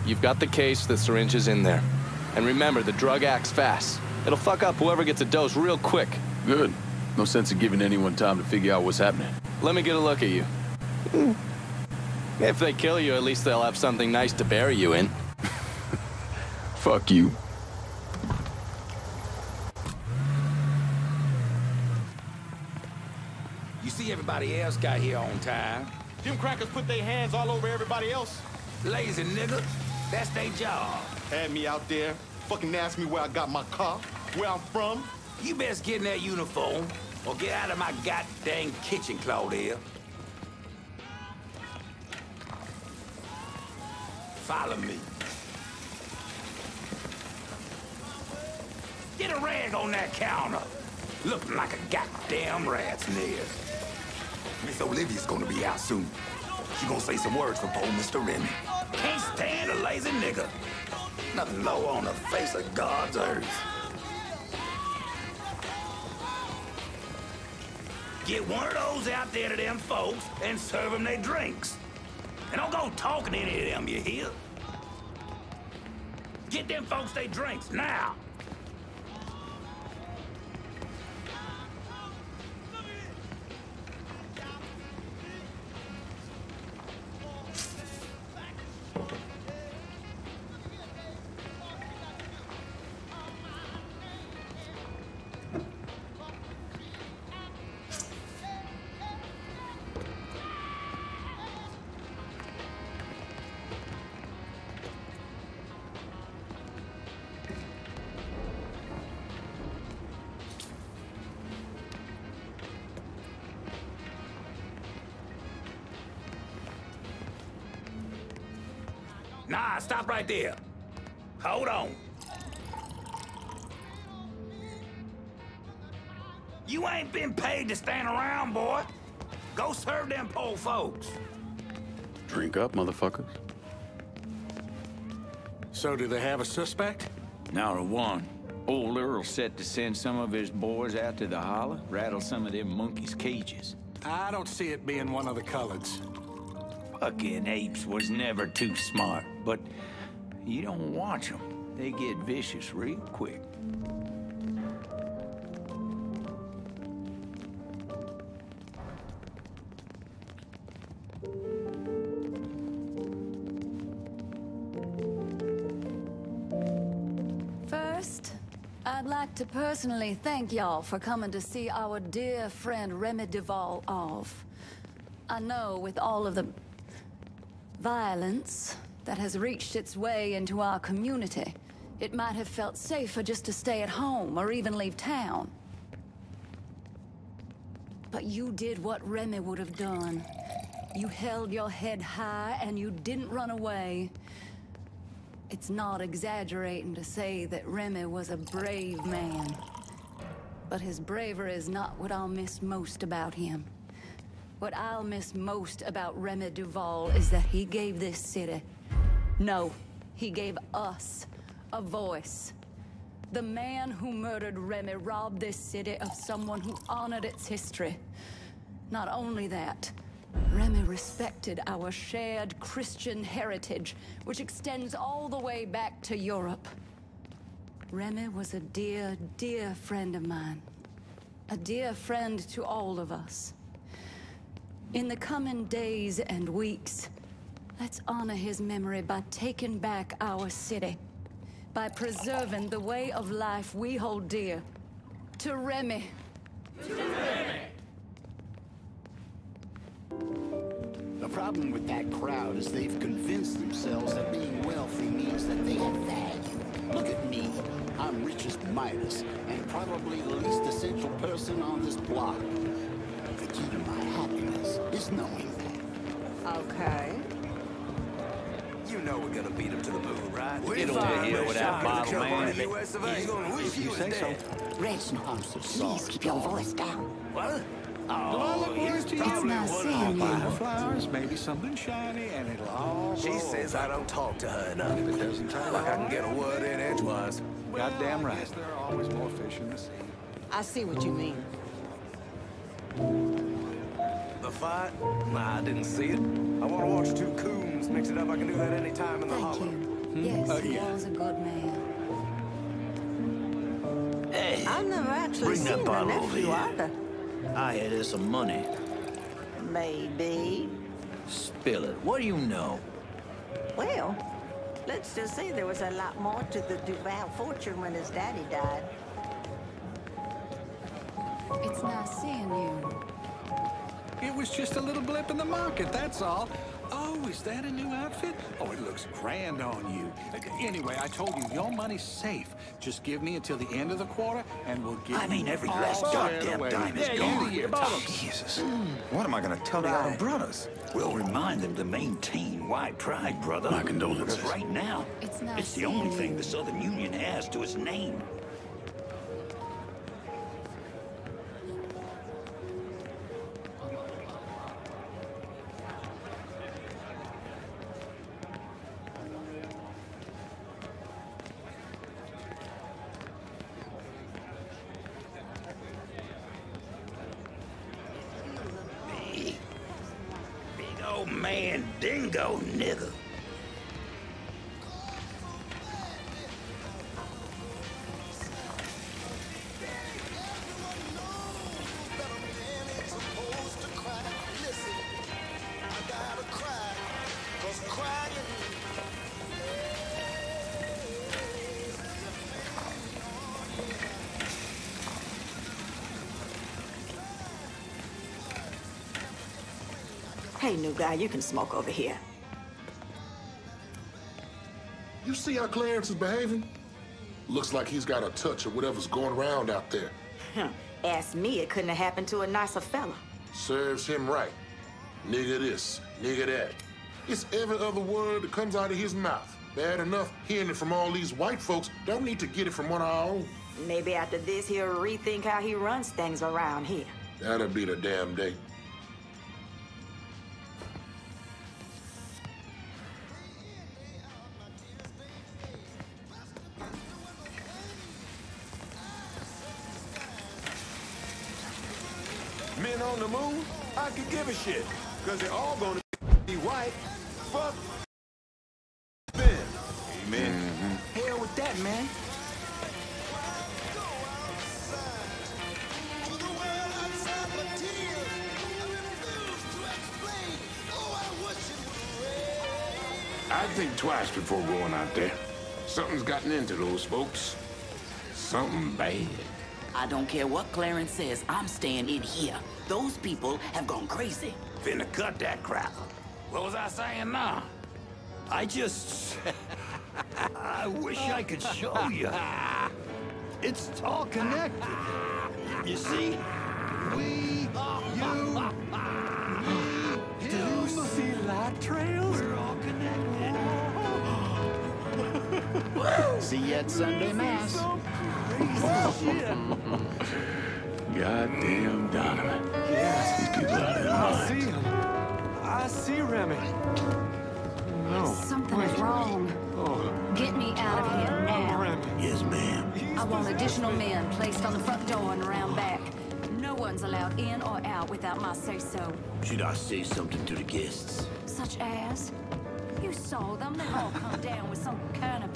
You've got the case, the syringe is in there. And remember, the drug acts fast. It'll fuck up whoever gets a dose real quick. Good. No sense in giving anyone time to figure out what's happening. Let me get a look at you. If they kill you, at least they'll have something nice to bury you in. Fuck you. You see everybody else got here on time. Them crackers put their hands all over everybody else. Lazy nigga. That's their job. Had me out there, fucking asked me where I got my car, where I'm from. You best get in that uniform, or get out of my goddamn kitchen, Claudia. Follow me. Get a rag on that counter. Looking like a goddamn rat's nest. Miss Olivia's gonna be out soon. She gonna say some words for poor Mr. Remy. Can't stand a lazy nigga. Nothing low on the face of God's earth. Get one of those out there to them folks and serve them their drinks. And don't go talking to any of them, you hear? Get them folks their drinks, now! Nah, stop right there. Hold on. You ain't been paid to stand around, boy. Go serve them poor folks. Drink up, motherfuckers. So do they have a suspect? Not a one. Old Earl set to send some of his boys out to the holler, rattle some of them monkeys' cages. I don't see it being one of the coloreds. Fucking apes was never too smart, but you don't watch them. They get vicious real quick. First, I'd like to personally thank y'all for coming to see our dear friend Remy Duval off. I know with all of the violence that has reached its way into our community, it might have felt safer just to stay at home or even leave town. But you did what Remy would have done. You held your head high and you didn't run away. It's not exaggerating to say that Remy was a brave man. But his bravery is not what I'll miss most about him. What I'll miss most about Remy Duval is that he gave this city, no, he gave us a voice. The man who murdered Remy robbed this city of someone who honored its history. Not only that, Remy respected our shared Christian heritage, which extends all the way back to Europe. Remy was a dear, dear friend of mine. A dear friend to all of us. In the coming days and weeks, let's honor his memory by taking back our city. By preserving the way of life we hold dear. To Remy. To Remy. The problem with that crowd is they've convinced themselves that being wealthy means that they have value. Look at me. I'm rich as Midas, and probably the least essential person on this block. The key to my happiness is knowing that. Okay. You know we're gonna beat him to the moon, right? Get over here with that bottle, man. He's gonna wish he was dead. Reginald, please keep your voice down. What? Oh, he's It's nice seeing you. flowers, maybe something shiny, and it'll all She says I don't talk to her enough. If it doesn't turn Like I out, can get a word in edgewise. goddamn right. There are always more fish in the sea. I see what you mean. The fight? Nah, I didn't see it. I want to watch two coons mix it up. I can do that any time in the hollow. Yes, he Yeah. was a good man. Hey, I've never actually bring seen that the bottle over nephew here. either. I hear there's some money. Maybe. Spill it. What do you know? Well, let's just say there was a lot more to the Duval fortune when his daddy died. It's nice seeing you. It was just a little blip in the market, that's all. Oh, is that a new outfit? Oh, it looks grand on you. Anyway, I told you, your money's safe. Just give me until the end of the quarter, and we'll get every all last squared goddamn away. dime is Yeah, gone. you Jesus. What am I gonna tell the other brothers? We'll remind them to maintain white pride, brother. My condolences. Because right now, It's nice it's the only seeing thing you. the Southern Union has to its name. Big old man dingo nigga. Hey, new guy, you can smoke over here. You see how Clarence is behaving? Looks like he's got a touch of whatever's going around out there. Ask me, it couldn't have happened to a nicer fella. Serves him right. Nigga this, nigga that. It's every other word that comes out of his mouth. Bad enough hearing it from all these white folks. Don't need to get it from one of our own. Maybe after this, he'll rethink how he runs things around here. That'll be the damn day. Men on the moon? I could give a shit. Cause they're all gonna be white. Fuck. Ben. Amen. Hell with that, man. I'd think twice before going out there. Something's gotten into those folks. Something bad. I don't care what Clarence says, I'm staying in here. Those people have gone crazy. Finna cut that crap. What was I saying now? I wish I could show you. It's all connected. You see? We, you, me, Do you see light trails? We're all connected. See you at Sunday Mass. Goddamn Donovan. Yes. These people out of their I minds. see him. I see Remy. No. Something is wrong. Get me out of here now. Yes, ma'am. I want additional men placed on the front door and around back. No No one's allowed in or out without my say-so. Should I say something to the guests? Such as? You saw them, they all come down with some kind of...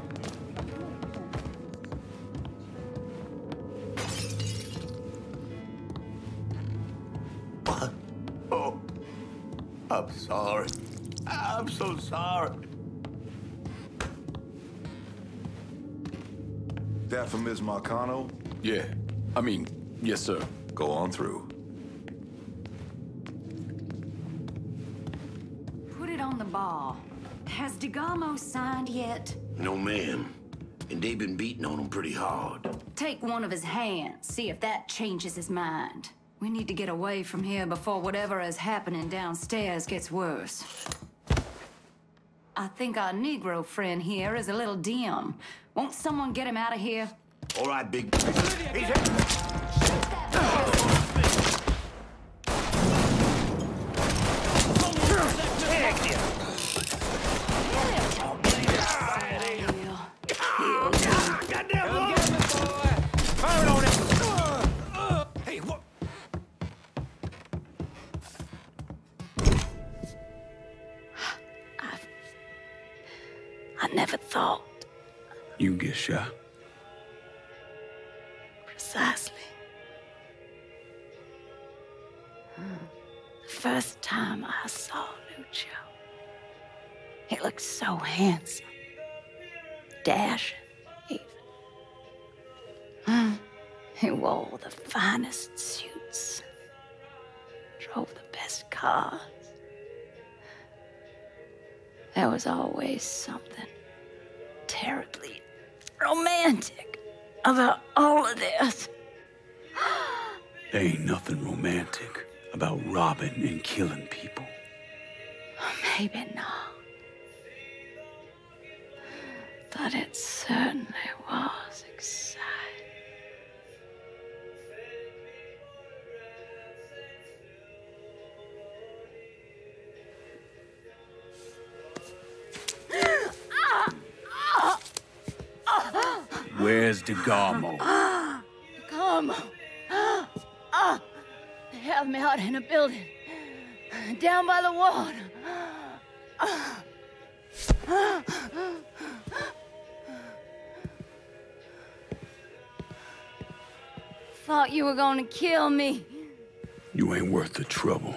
What? Oh, I'm sorry. I'm so sorry. That for Ms. Marcano? Yeah. I mean, yes, sir. Go on through. Put it on the ball. Has DeGamo signed yet? No, ma'am. And they've been beating on him pretty hard. Take one of his hands, see if that changes his mind. We need to get away from here before whatever is happening downstairs gets worse. I think our Negro friend here is a little dim. Won't someone get him out of here? All right, big... I never thought. You get shot. Precisely. The first time I saw Lucio, he looked so handsome, dashing, even. He wore the finest suits, drove the best cars. There was always something terribly romantic about all of this. There ain't nothing romantic about robbing and killing people. Maybe not. But it certainly was exciting. Where's DeGamo? Come. They have me out in a building. Down by the water. Thought you were gonna kill me. You ain't worth the trouble.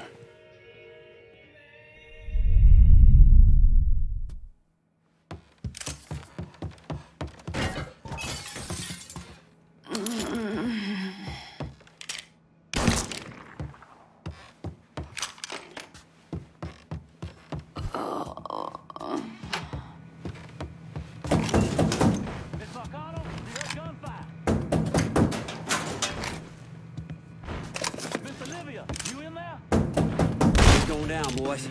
Going down, boys.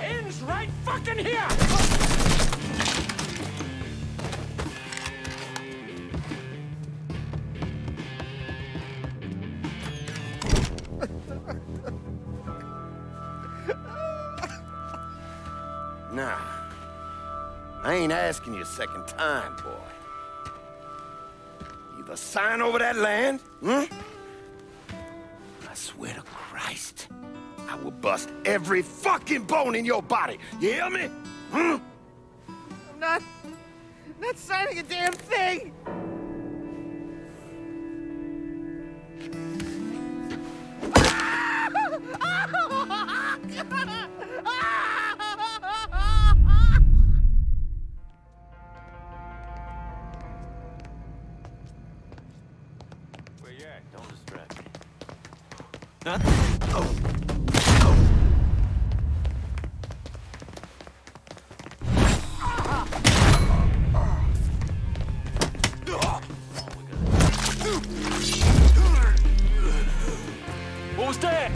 Ends right fucking here! Nah. I ain't asking you a second time, boy. Either sign over that land, I swear to Christ, I will bust every fucking bone in your body. You hear me? I'm not signing a damn thing! Where you at? Don't distract me. Huh? What was that?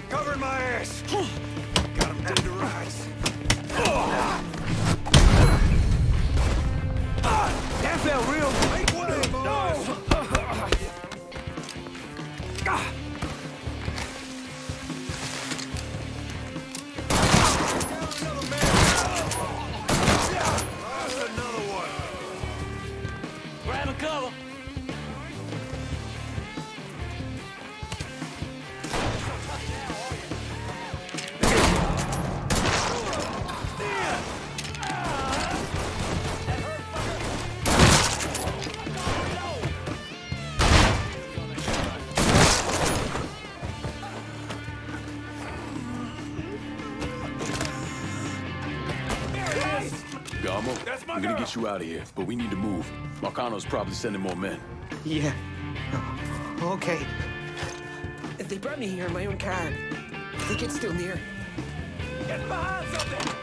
Covering my ass. Got him dead to rights. That felt real. Make way, boys. Grab a cover. I'm gonna get you out of here, but we need to move. Marcano's probably sending more men. Yeah. Okay. They brought me here in my own car. I think it's still near. Get behind something!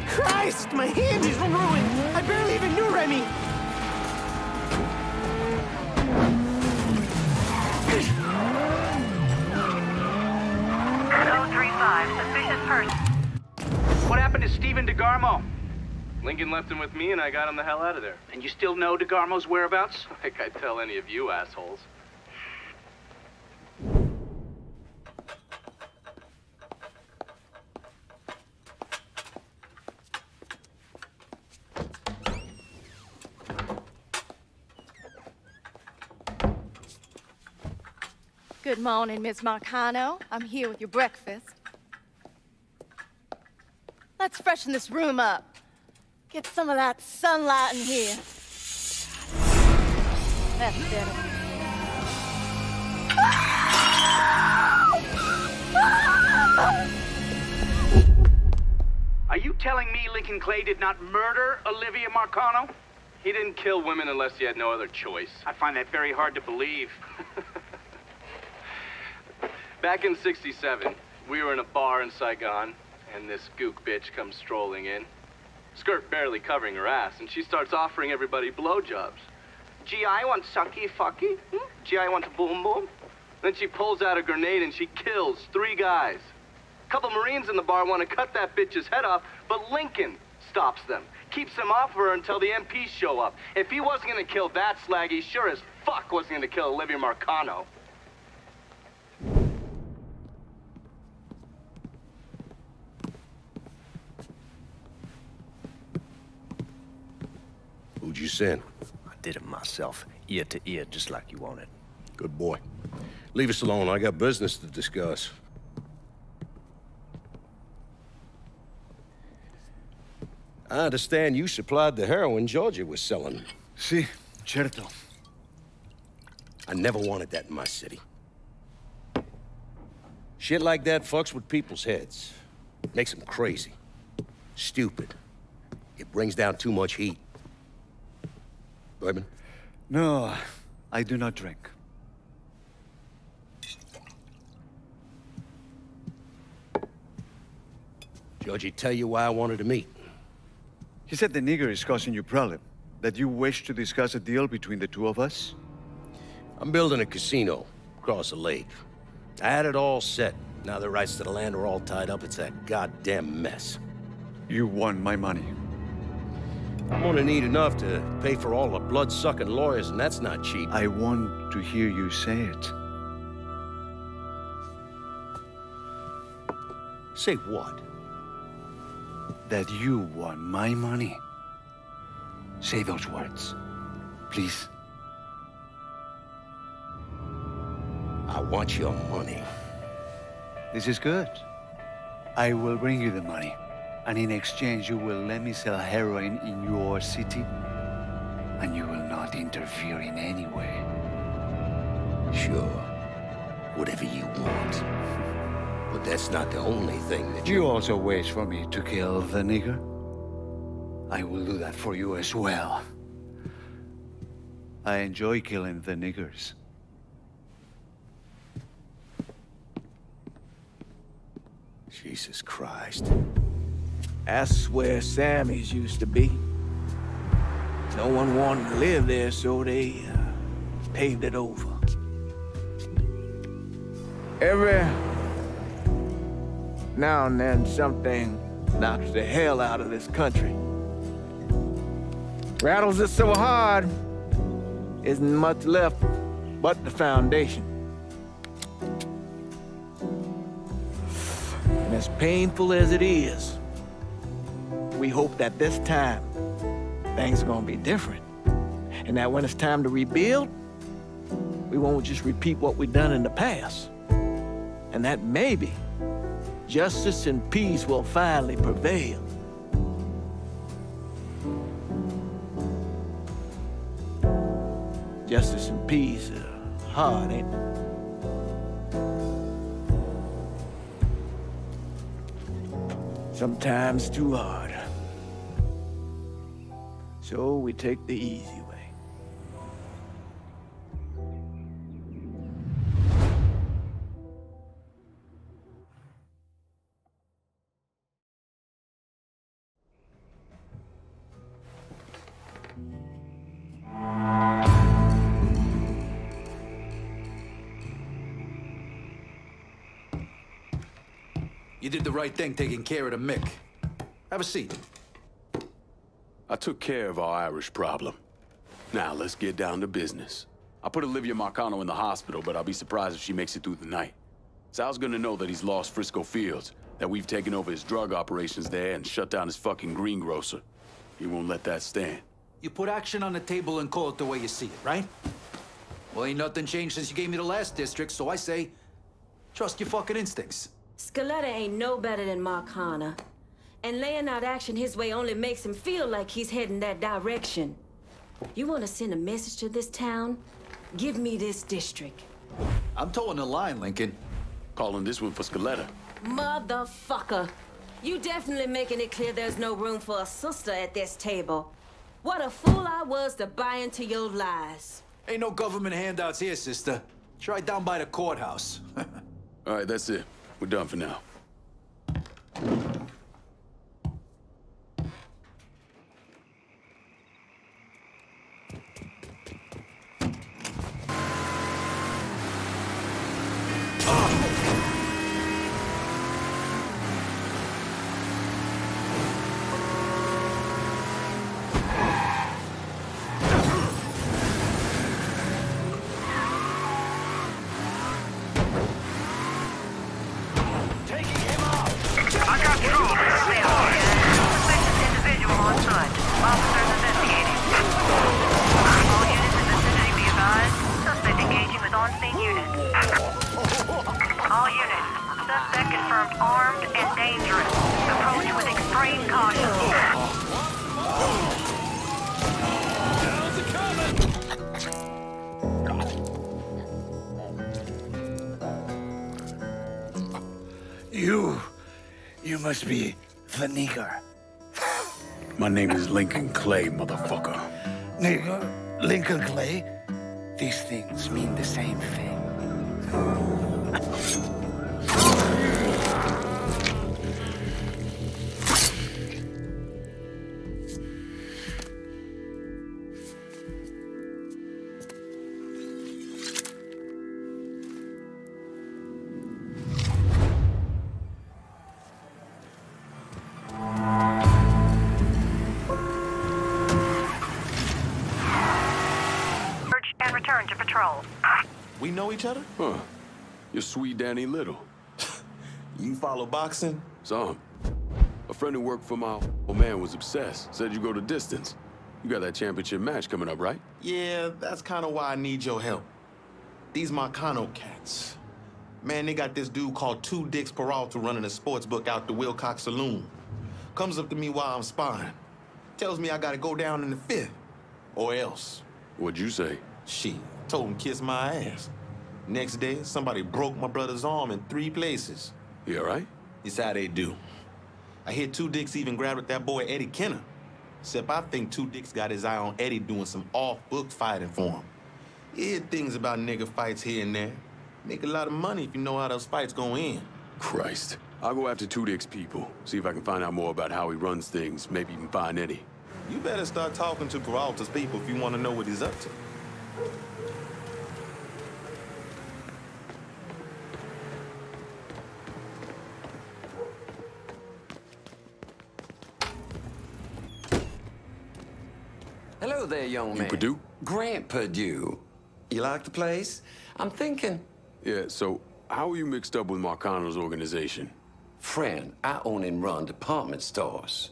Christ, my hand is ruined! I barely even knew Remy! Suspicious person. What happened to Stephen DeGarmo? Lincoln left him with me and I got him the hell out of there. And you still know DeGarmo's whereabouts? Like I'd tell any of you assholes. Good morning, Miss Marcano. I'm here with your breakfast. Let's freshen this room up. Get some of that sunlight in here. That's better. Are you telling me Lincoln Clay did not murder Olivia Marcano? He didn't kill women unless he had no other choice. I find that very hard to believe. Back in '67, we were in a bar in Saigon, and this gook bitch comes strolling in. Skirt barely covering her ass, and she starts offering everybody blowjobs. Gee, I want sucky fucky. Gee, I want boom boom. Then she pulls out a grenade and she kills 3 guys. A couple Marines in the bar want to cut that bitch's head off, but Lincoln stops them. Keeps them off her until the MPs show up. If he wasn't gonna kill that slag, he sure as fuck wasn't gonna kill Olivia Marcano. Who'd you send? I did it myself, ear to ear, just like you wanted. Good boy. Leave us alone. I got business to discuss. I understand you supplied the heroin Georgia was selling. Si, certo. I never wanted that in my city. Shit like that fucks with people's heads. Makes them crazy. Stupid. It brings down too much heat. Bourbon? No, I do not drink. Georgie tell you why I wanted to meet? He said the nigger is causing you problem. That you wish to discuss a deal between the two of us? I'm building a casino across the lake. I had it all set. Now the rights to the land are all tied up. It's a goddamn mess. You want my money. I'm gonna need enough to pay for all the blood-sucking lawyers, and that's not cheap. I want to hear you say it. Say what? That you want my money. Say those words, please. I want your money. This is good. I will bring you the money. And in exchange, you will let me sell heroin in your city. And you will not interfere in any way. Sure. Whatever you want. But that's not the only thing that you also wish for me to kill the nigger? I will do that for you as well. I enjoy killing the niggers. Jesus Christ. That's where Sammy's used to be. No one wanted to live there, so they paved it over. Every now and then, something knocks the hell out of this country. Rattles it so hard, isn't much left but the foundation. And as painful as it is, we hope that this time things are gonna be different. And that when it's time to rebuild, we won't just repeat what we've done in the past. And that maybe justice and peace will finally prevail. Justice and peace are hard, ain't it? Sometimes too hard. So we take the easy way. You did the right thing taking care of the Mick. Have a seat. I took care of our Irish problem. Now, let's get down to business. I put Olivia Marcano in the hospital, but I'll be surprised if she makes it through the night. Sal's gonna know that he's lost Frisco Fields, that we've taken over his drug operations there and shut down his fucking greengrocer. He won't let that stand. You put action on the table and call it the way you see it, right? Well, ain't nothing changed since you gave me the last district, so I say, trust your fucking instincts. Scaletta ain't no better than Marcana. And laying out action his way only makes him feel like he's heading that direction. You want to send a message to this town? Give me this district. I'm towing the line, Lincoln. Calling this one for Scaletta. Motherfucker. You definitely making it clear there's no room for a sister at this table. What a fool I was to buy into your lies. Ain't no government handouts here, sister. Try down by the courthouse. All right, that's it. We're done for now. You must be the nigger. My name is Lincoln Clay, motherfucker. Nigger? Lincoln Clay? These things mean the same thing. We know each other? Huh. You're sweet Danny Little. You follow boxing? Some. A friend who worked for my old man was obsessed. Said you go the distance. You got that championship match coming up, right? Yeah, that's kind of why I need your help. These Marcano cats. Man, they got this dude called Two Dicks Peralta running a sports book out the Wilcox Saloon. Comes up to me while I'm sparring. Tells me I gotta go down in the fifth. Or else. What'd you say? Shit. Told him kiss my ass. Next day, somebody broke my brother's arm in 3 places. You all right? It's how they do. I hear Two Dicks even grabbed at that boy Eddie Kenner. Except I think Two Dicks got his eye on Eddie doing some off-book fighting for him. You hear things about nigga fights here and there. Make a lot of money if you know how those fights go in. Christ. I'll go after Two Dicks' people. See if I can find out more about how he runs things. Maybe even find Eddie. You better start talking to Peralta's people if you want to know what he's up to. Hello there, young man. Purdue? Grant Purdue. You like the place? I'm thinking... Yeah, so how are you mixed up with Marcano's organization? Friend, I own and run department stores.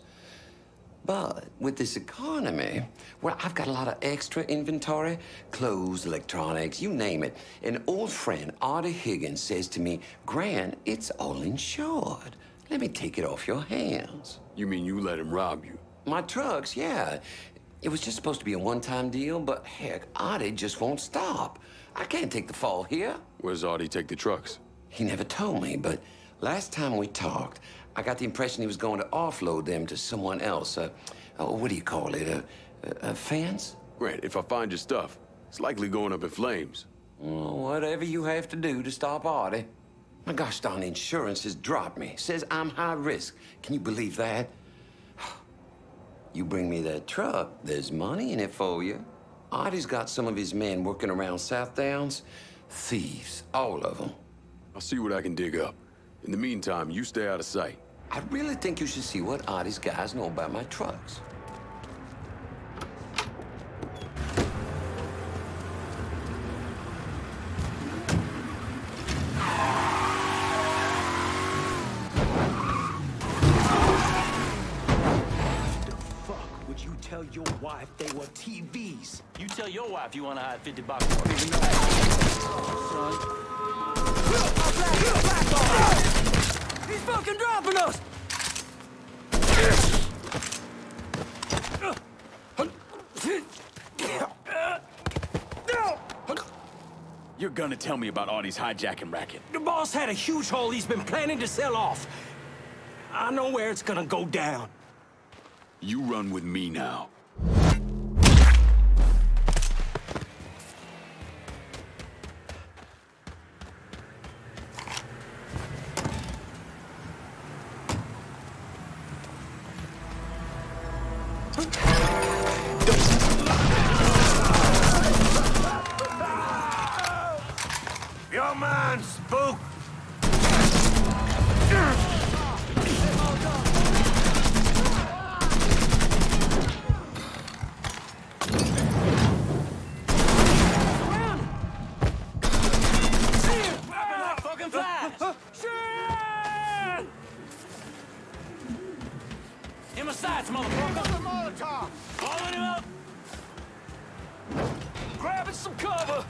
But with this economy, well, I've got a lot of extra inventory, clothes, electronics, you name it. An old friend, Artie Higgins, says to me, Grant, it's all insured. Let me take it off your hands. You mean you let him rob you? My trucks, yeah. It was just supposed to be a one-time deal, but heck, Artie just won't stop. I can't take the fall here. Where's Artie take the trucks? He never told me, but last time we talked, I got the impression he was going to offload them to someone else. What do you call it? A fence? Grant, if I find your stuff, it's likely going up in flames. Well, whatever you have to do to stop Artie. My gosh darn insurance has dropped me. Says I'm high risk. Can you believe that? You bring me that truck, there's money in it for you. Artie's got some of his men working around South Downs. Thieves, all of them. I'll see what I can dig up. In the meantime, you stay out of sight. I really think you should see what Artie's guys know about my trucks. Tell your wife they were TVs. You tell your wife you want to hide $50. He's fucking dropping us! You're gonna tell me about Artie's hijacking racket. The boss had a huge hole he's been planning to sell off. I know where it's gonna go down. You run with me now. You're mine, spook! In my sights, motherfucker! Blowing him up! Grabbing some cover!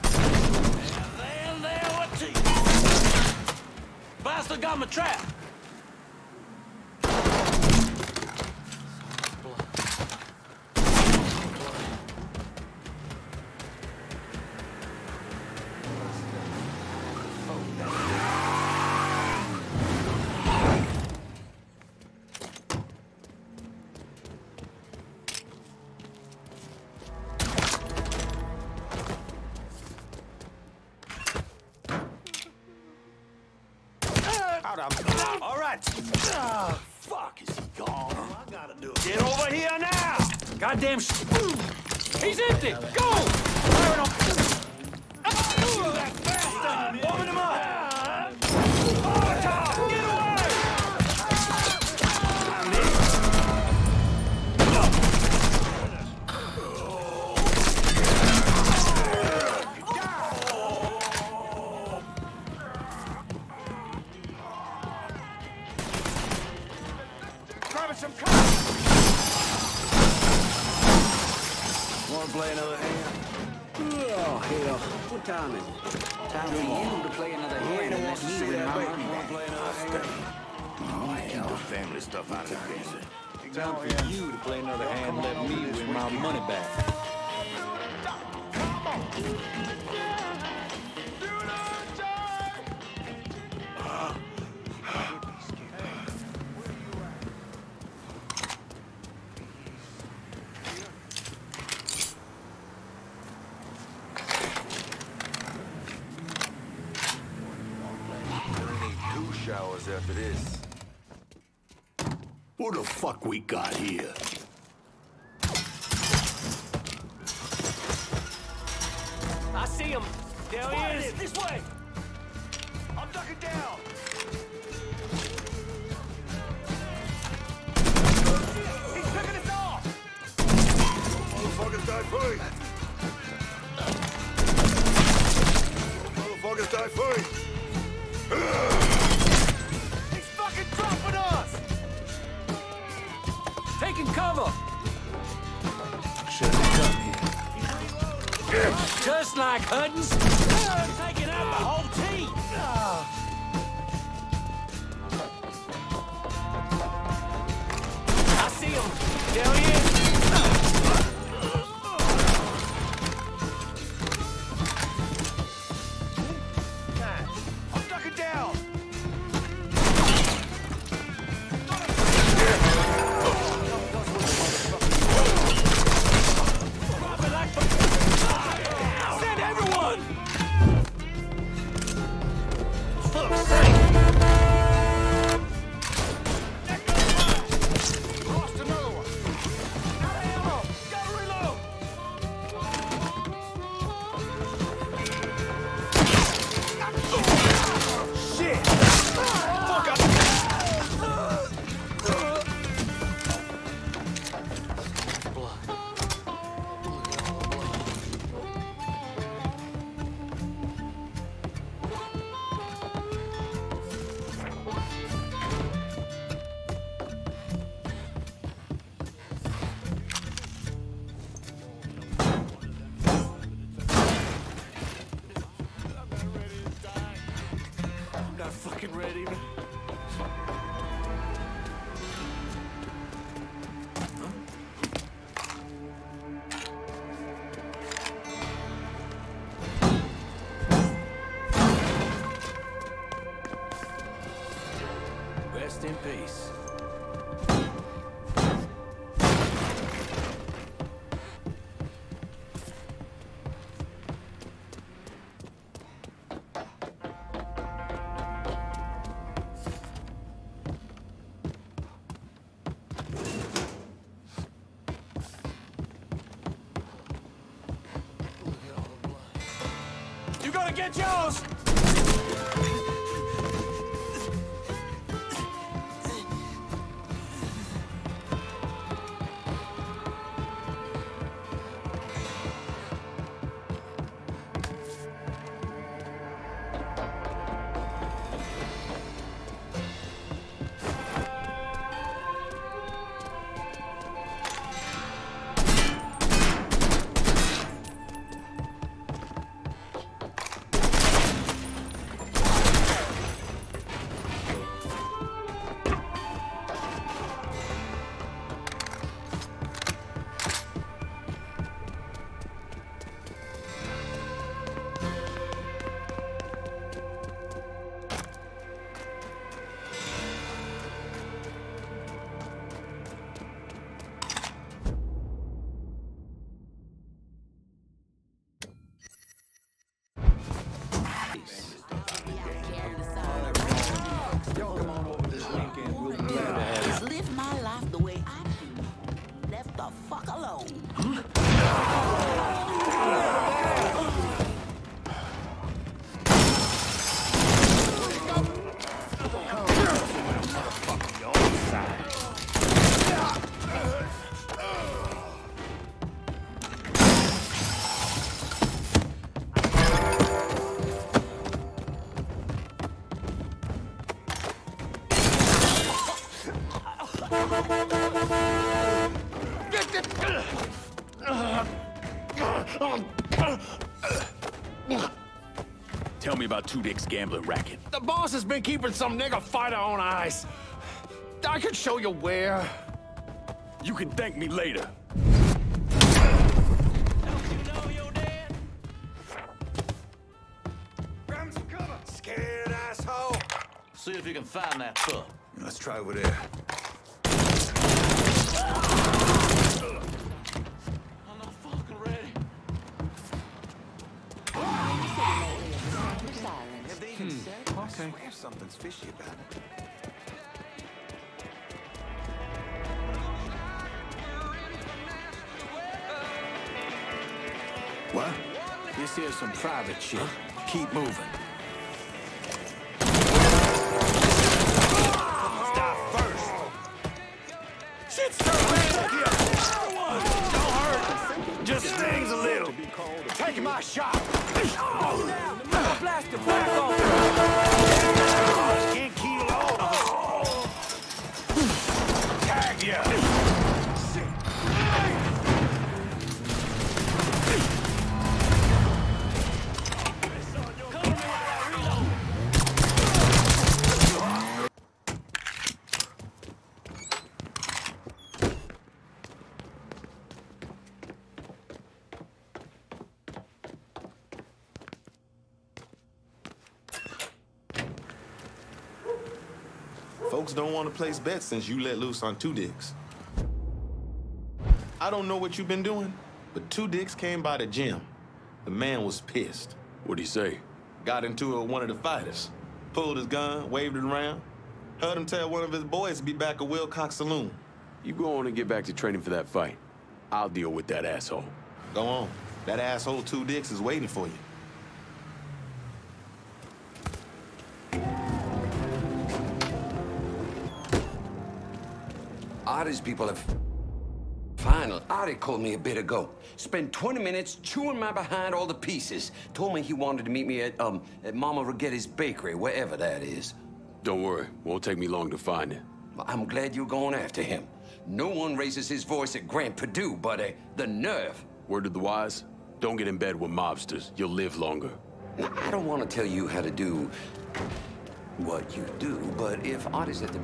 And there, what to you? Bastard got my trap! All right. Fuck, is he gone? I gotta do it. Get over here now! Goddamn He's empty! Go! Fire him! Open him up! Get away! Wanna play another hand? Oh, hell. What time is it? Time for you to play another hand and let me win my money. Wanna play another hand? Keep the family stuff out of this. Time for you to play another hand and let me win my money back. Showers after this. Who the fuck we got here? I see him. There he is. This way. I'm ducking down. He's picking us off. Motherfuckers die free. Motherfuckers die free. He's fucking dropping us. Taking cover. Just like Hutton's, taking out the whole team. I see him. Hell yeah. I'm ducking down. Send everyone! Fuck's sake! Lost another one. Out of ammo. Gotta reload. Shit! Fuck up. I'm not fucking ready, man. Rest in peace. You gonna get yours! Just live my life the way I do. Left the fuck alone. Tell me about Two Dick's gambling racket. The boss has been keeping some nigga fighter on ice. I could show you where. You can thank me later. Grab some cover. Scared asshole. See if you can find that pup. Let's try over there. I'm not fucking ready. Okay. I swear something's fishy about it. What? This here's some private shit. Keep moving. Stop first. Shit's turning here. Don't hurt. Just stings a little. Taking my shot. Blast the back off! Can't kill all of us. Tag ya. Folks don't want to place bets since you let loose on Two Dicks. I don't know what you've been doing, but Two Dicks came by the gym. The man was pissed. What'd he say? Got into it with one of the fighters. Pulled his gun, waved it around. Heard him tell one of his boys to be back at Wilcox Saloon. You go on and get back to training for that fight. I'll deal with that asshole. Go on. That asshole Two Dicks is waiting for you. Artie's people have... Final. Artie called me a bit ago. Spent 20 minutes chewing my behind all the pieces. Told me he wanted to meet me at Mama Rigetti's bakery, wherever that is. Don't worry. Won't take me long to find it. I'm glad you're going after him. No one raises his voice at Grant Perdue, but the nerve. Word of the wise? Don't get in bed with mobsters. You'll live longer. Now, I don't want to tell you how to do what you do, but if Artie's at the...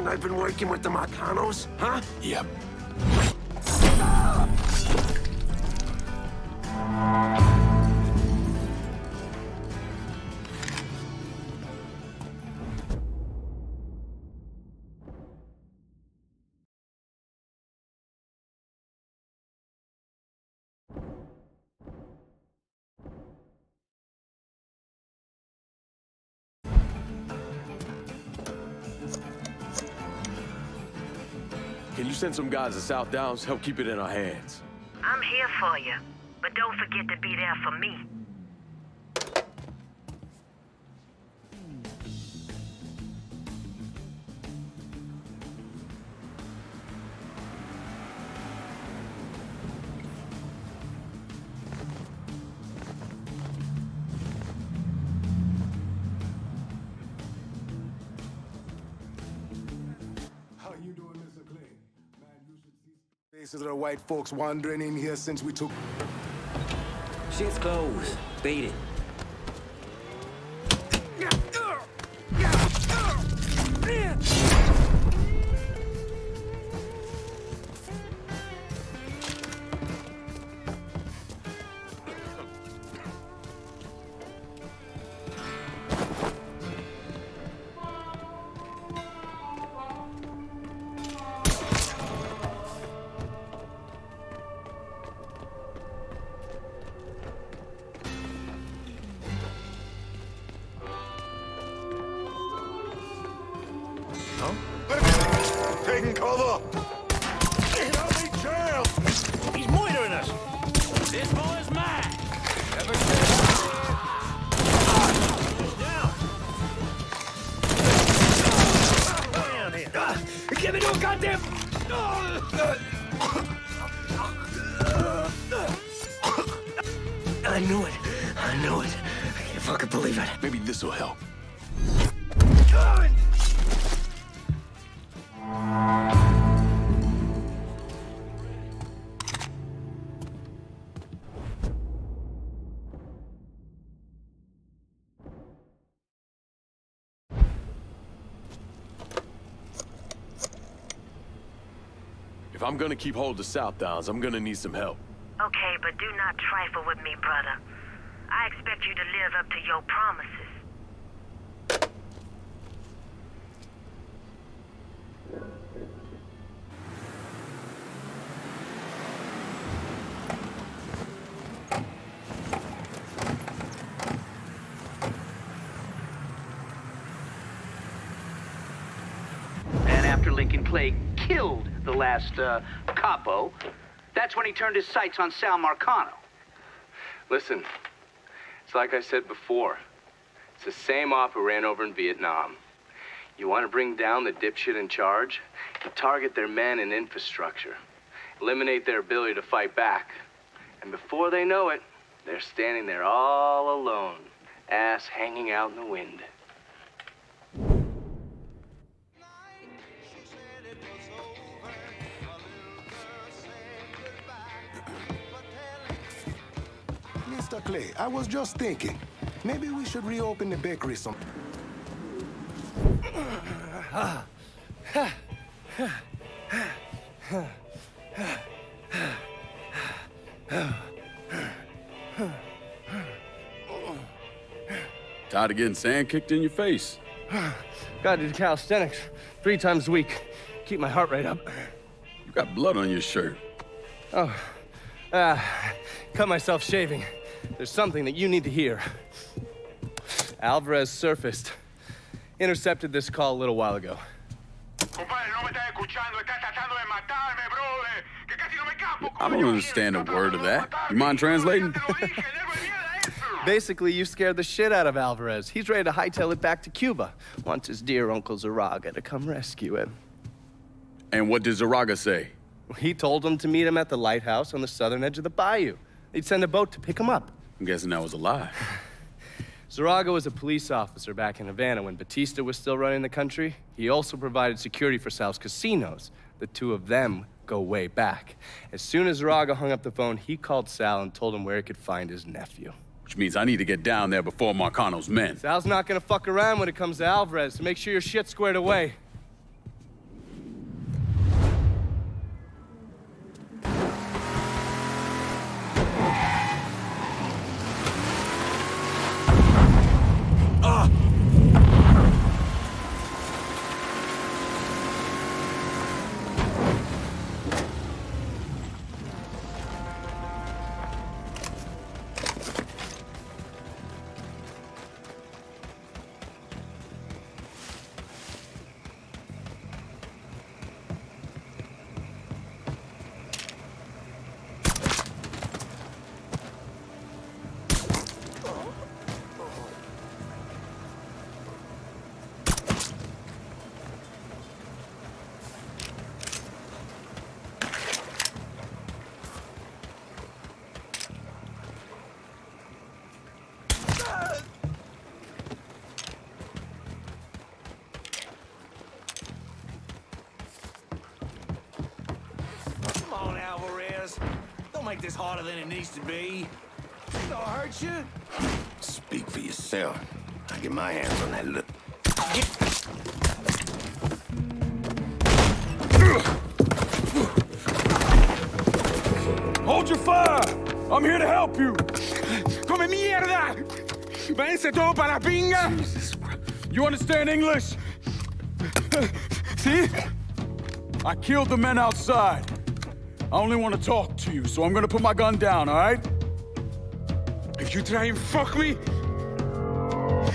I've been working with the Marcanos, huh? Yep. Can you send some guys to South Downs? Help keep it in our hands. I'm here for you, but don't forget to be there for me. Faces of the white folks wandering in here since we took... Shit's closed. Beat it. Taking cover! Enemy jail! He's moitering us! This boy's mine! Ever down here! Give me no goddamn... I knew it. I knew it. I can't fucking believe it. Maybe this will help. If I'm gonna keep hold of South Downs, I'm gonna need some help. Okay, but do not trifle with me, brother. I expect you to live up to your promises. after Lincoln Clay killed the last, capo, that's when he turned his sights on Sal Marcano. Listen, it's like I said before. It's the same op who ran over in Vietnam. You want to bring down the dipshit in charge? You target their men and infrastructure. Eliminate their ability to fight back. And before they know it, they're standing there all alone, ass hanging out in the wind. Mr. Clay, I was just thinking, maybe we should reopen the bakery some... Tired of getting sand kicked in your face? Gotta do calisthenics 3 times a week. Keep my heart rate up. You got blood on your shirt. Oh, cut myself shaving. There's something that you need to hear. Alvarez surfaced. Intercepted this call a little while ago. I don't understand a word of that. You mind translating? Basically, you scared the shit out of Alvarez. He's ready to hightail it back to Cuba. Wants his dear Uncle Zaraga to come rescue him. And what did Zaraga say? He told him to meet him at the lighthouse on the southern edge of the bayou. He'd send a boat to pick him up. I'm guessing that was a lie. Zaraga was a police officer back in Havana when Batista was still running the country. He also provided security for Sal's casinos. The two of them go way back. As soon as Zaraga hung up the phone, he called Sal and told him where he could find his nephew. Which means I need to get down there before Marcano's men. Sal's not gonna fuck around when it comes to Alvarez, so make sure your shit's squared away. Make this harder than it needs to be. Think I'll hurt you? Speak for yourself. I get my hands on that look. Hold your fire! I'm here to help you! Come mierda! Váyanse todo para la pinga! Jesus Christ. You understand English? See? I killed the men outside. I only want to talk to you, so I'm gonna put my gun down, all right? If you try and fuck me,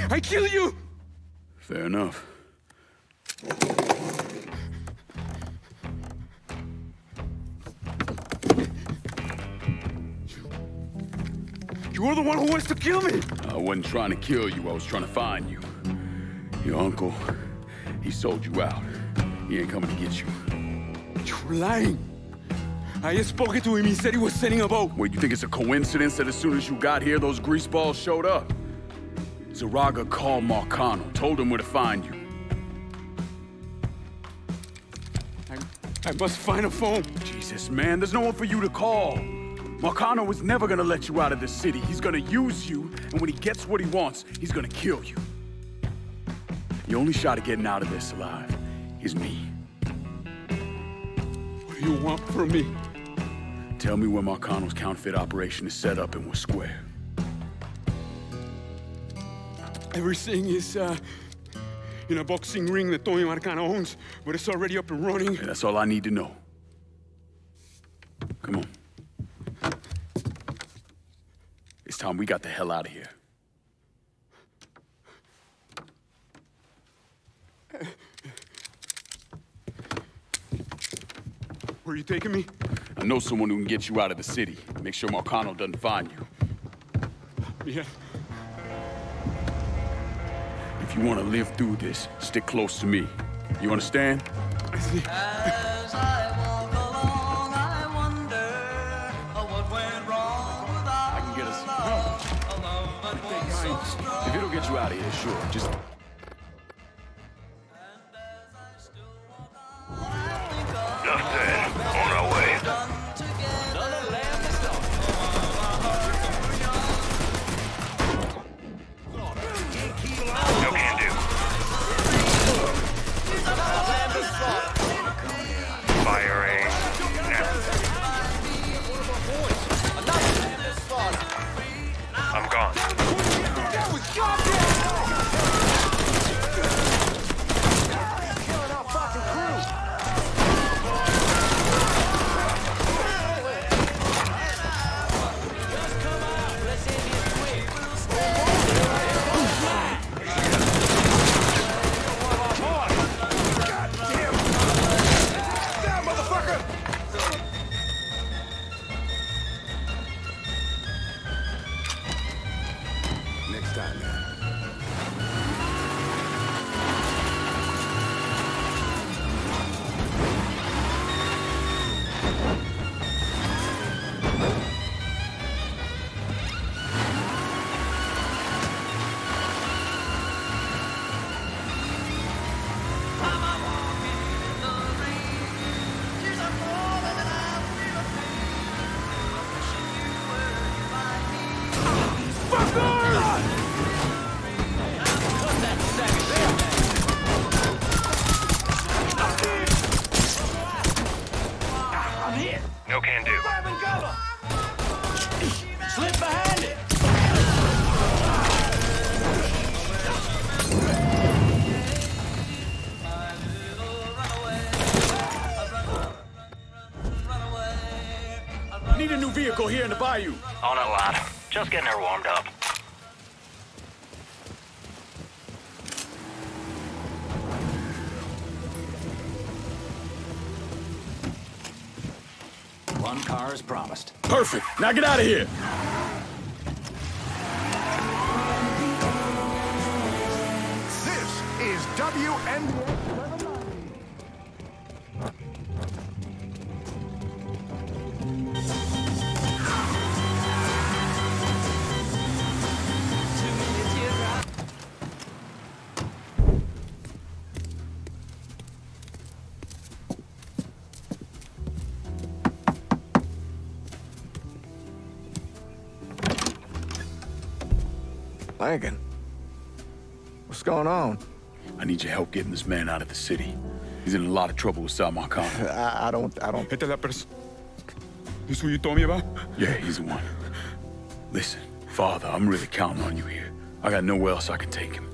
I kill you! Fair enough. You're the one who wants to kill me! I wasn't trying to kill you, I was trying to find you. Your uncle, he sold you out. He ain't coming to get you. You're lying! I just spoke to him. He said he was sending a boat. Wait, you think it's a coincidence that as soon as you got here, those greaseballs showed up? Zaraga called Marcano, told him where to find you. I must find a phone. Jesus, man, there's no one for you to call. Marcano was never gonna let you out of this city. He's gonna use you, and when he gets what he wants, he's gonna kill you. The only shot at getting out of this alive is me. What do you want from me? Tell me where Marcano's counterfeit operation is set up and we're square. Everything is, in a boxing ring that Tony Marcano owns, but it's already up and running. Okay, that's all I need to know. Come on. It's time we got the hell out of here. Where are you taking me? I know someone who can get you out of the city. Make sure Marcano doesn't find you. Yeah. If you want to live through this, stick close to me. You understand? As I walk along, I wonder what went wrong with our I can get us. a love that was so strong. If it'll get you out of here, sure. Just. Nothing. On our way. No can do. Firing. Now. I'm gone. Next time, man. No can do. Slip behind it. Need a new vehicle here in the bayou. On it, lad. Just getting her warmed up. One car is promised. Perfect. Now get out of here. This is WNBA. Lincoln, what's going on? I need your help getting this man out of the city. He's in a lot of trouble with Sal Marcano. I don't. This who you told me about? Yeah, he's the one. Listen, Father, I'm really counting on you here. I got nowhere else I can take him.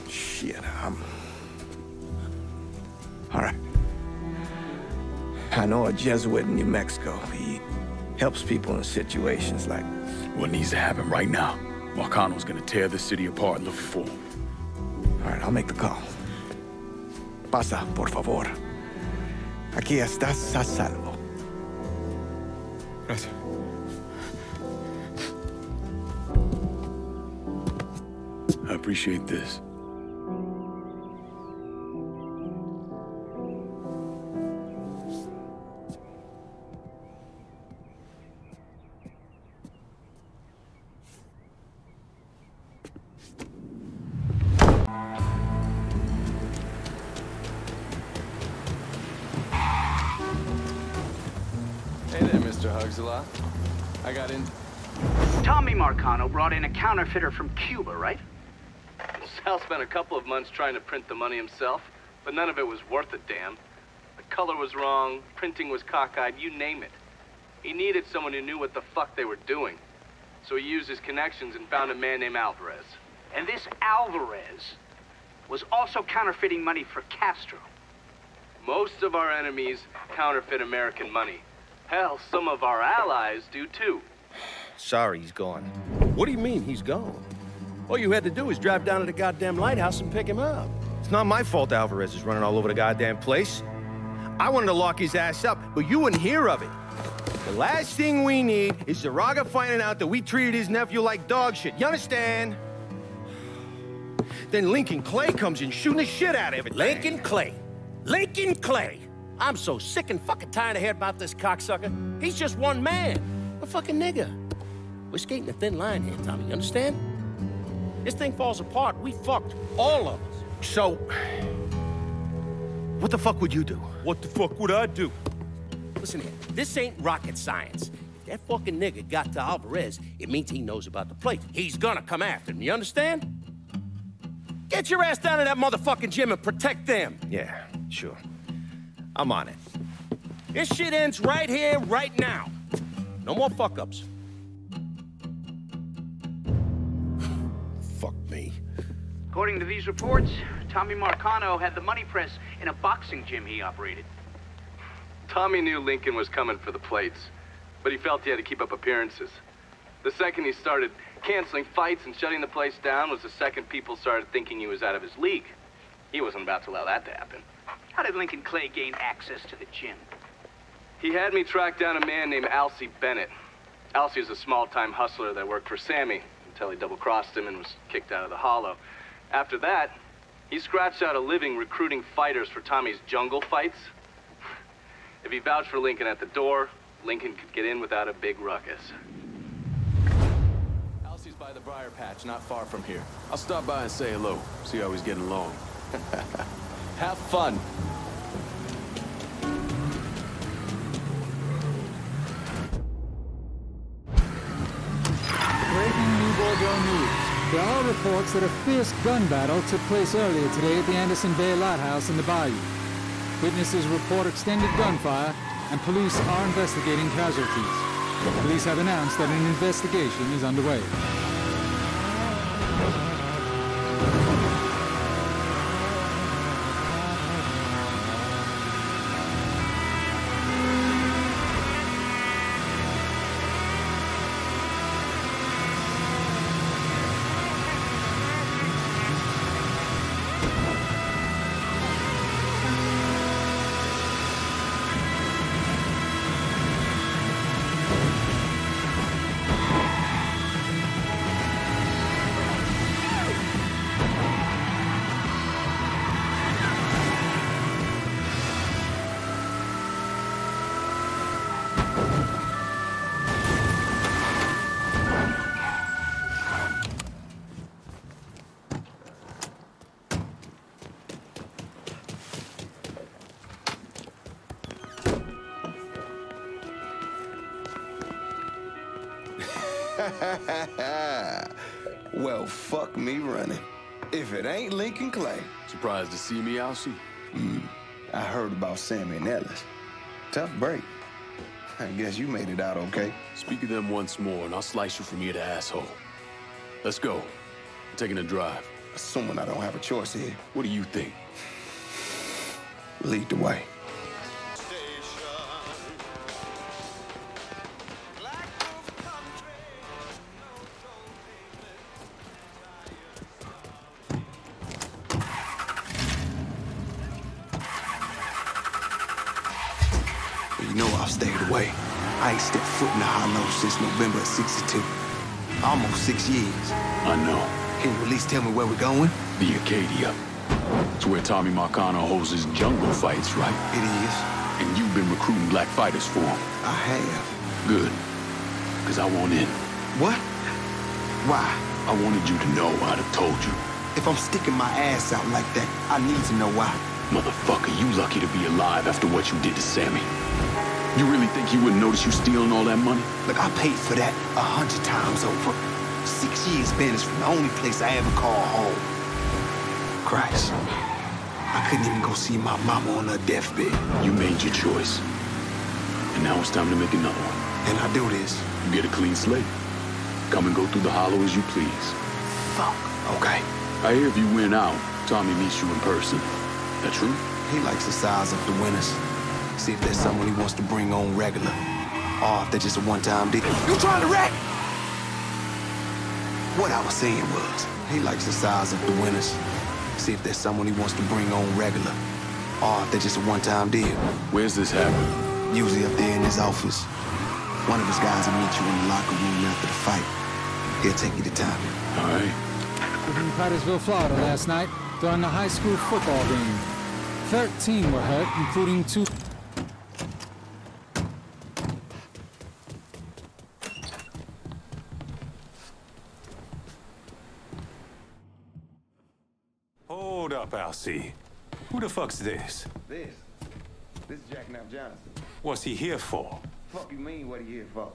Shit, all right. I know a Jesuit in New Mexico. He helps people in situations like... What needs to happen right now? Marcano's gonna tear this city apart looking for him. All right, I'll make the call. Pasa, por favor. Aquí estás a salvo. Gracias. I appreciate this. I got in. Tommy Marcano brought in a counterfeiter from Cuba, right? Sal spent a couple of months trying to print the money himself, but none of it was worth a damn. The color was wrong, printing was cockeyed, you name it. He needed someone who knew what the fuck they were doing. So he used his connections and found a man named Alvarez. And this Alvarez was also counterfeiting money for Castro. Most of our enemies counterfeit American money. Hell, some of our allies do too. Sorry, he's gone. What do you mean, he's gone? All you had to do was drive down to the goddamn lighthouse and pick him up. It's not my fault Alvarez is running all over the goddamn place. I wanted to lock his ass up, but you wouldn't hear of it. The last thing we need is Zaraga finding out that we treated his nephew like dog shit. You understand? Then Lincoln Clay comes in shooting the shit out of everything. Lincoln Clay. Lincoln Clay. I'm so sick and fucking tired of hearing about this cocksucker. He's just one man. A fucking nigga. We're skating a thin line here, Tommy. You understand? This thing falls apart. We fucked. All of us. So, what the fuck would you do? What the fuck would I do? Listen here. This ain't rocket science. If that fucking nigga got to Alvarez, it means he knows about the place. He's gonna come after him. You understand? Get your ass down to that motherfucking gym and protect them. Yeah, sure. I'm on it. This shit ends right here, right now. No more fuck-ups. Fuck me. According to these reports, Tommy Marcano had the money press in a boxing gym he operated. Tommy knew Lincoln was coming for the plates, but he felt he had to keep up appearances. The second he started canceling fights and shutting the place down was the second people started thinking he was out of his league. He wasn't about to allow that to happen. How did Lincoln Clay gain access to the gym? He had me track down a man named Alcee Bennett. Alcee is a small-time hustler that worked for Sammy until he double-crossed him and was kicked out of the Hollow. After that, he scratched out a living recruiting fighters for Tommy's jungle fights. If he vouched for Lincoln at the door, Lincoln could get in without a big ruckus. Alcee's by the Briar Patch, not far from here. I'll stop by and say hello, see how he's getting along. Have fun. Breaking New Bordeaux news. There are reports that a fierce gun battle took place earlier today at the Anderson Bay Lighthouse in the bayou. Witnesses report extended gunfire, and police are investigating casualties. Police have announced that an investigation is underway. Well, fuck me running. If it ain't Lincoln Clay. Surprised to see me, Alcee? I heard about Sammy and Ellis. Tough break. I guess you made it out okay. Speak of them once more, and I'll slice you from ear to asshole. Let's go. I'm taking a drive. Assuming I don't have a choice here. What do you think? Lead the way. You know I've stayed away. I ain't stepped foot in the Hollow since November of '62. Almost 6 years. I know. Can you at least tell me where we're going? The Acadia. It's where Tommy Marcano holds his jungle fights, right? It is. And you've been recruiting black fighters for him. I have. Good. Because I want in. What? Why? I wanted you to know I'd have told you. If I'm sticking my ass out like that, I need to know why. Motherfucker, you lucky to be alive after what you did to Sammy. You really think he wouldn't notice you stealing all that money? Look, I paid for that 100 times over. 6 years banished from the only place I ever call home. Christ. I couldn't even go see my mama on her deathbed. You made your choice. And now it's time to make another one. And I do this. You get a clean slate. Come and go through the Hollow as you please. Fuck. Okay. I hear if you win out, Tommy meets you in person. That true? He likes the size of the winners. See if there's someone he wants to bring on regular. Or if they're just a one-time deal. You trying to wreck? What I was saying was, he likes the size of the winners. See if there's someone he wants to bring on regular. or if they're just a one-time deal. Where's this happen? Usually up there in his office. One of his guys will meet you in the locker room after the fight. He'll take you to Tommy. All right. In Pattersville, Florida last night during the high school football game. 13 were hurt, including 2... Hold up, Alcee. Who the fuck's this? This is Jackknife Johnson. What's he here for? Fuck you mean what he here for?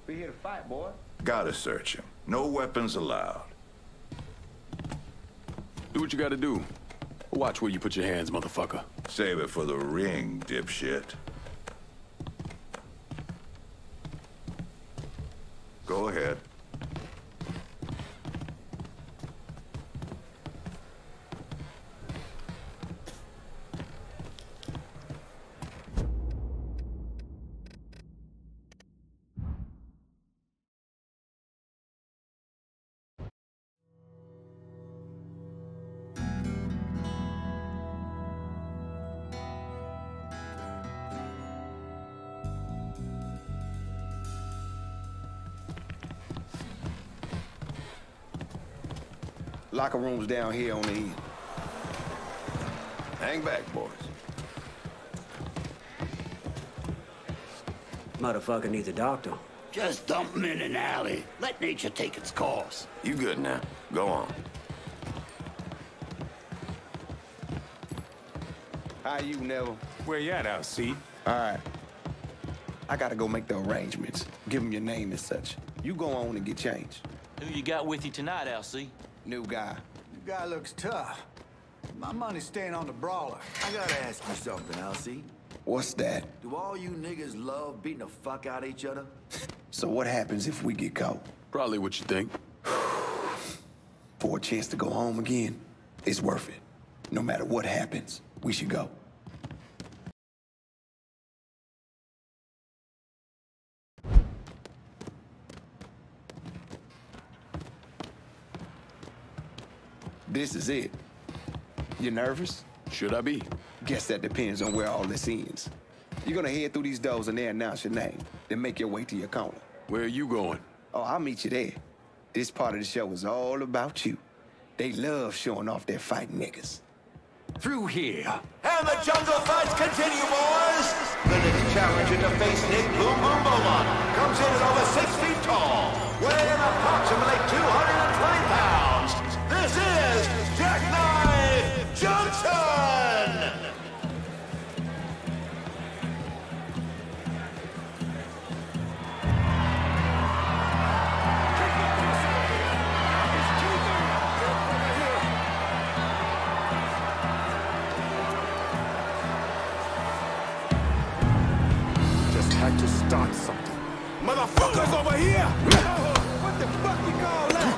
We here to fight, boy. Gotta search him. No weapons allowed. Do what you gotta do. Watch where you put your hands, motherfucker. Save it for the ring, dipshit. Go ahead. Locker room's down here on the end. Hang back, boys. Motherfucker needs a doctor. Just dump him in an alley. Let nature take its course. You good now. Go on. How you, Neville? Where you at, Alcee? All right. I gotta go make the arrangements. Give him your name and such. You go on and get changed. Who you got with you tonight, Alcee? New guy. The guy looks tough. My money's staying on the brawler. I gotta ask you something, Alcee. What's that? Do all you niggas love beating the fuck out of each other? So what happens if we get caught? Probably what you think. For a chance to go home again, it's worth it. No matter what happens, we should go. This is it. You nervous? Should I be? Guess that depends on where all this ends. You're gonna head through these doors and they announce your name, then make your way to your corner. Where are you going? Oh, I'll meet you there. This part of the show is all about you. They love showing off their fighting niggas. Through here. And the jungle fights continue, boys! The next challenger to face Nick Boom Boom Beaumont comes in at over 6 feet tall, weighing approximately 220 pounds. This is Jackknife Johnson! Had to start something. Motherfuckers over here! What the fuck you call that?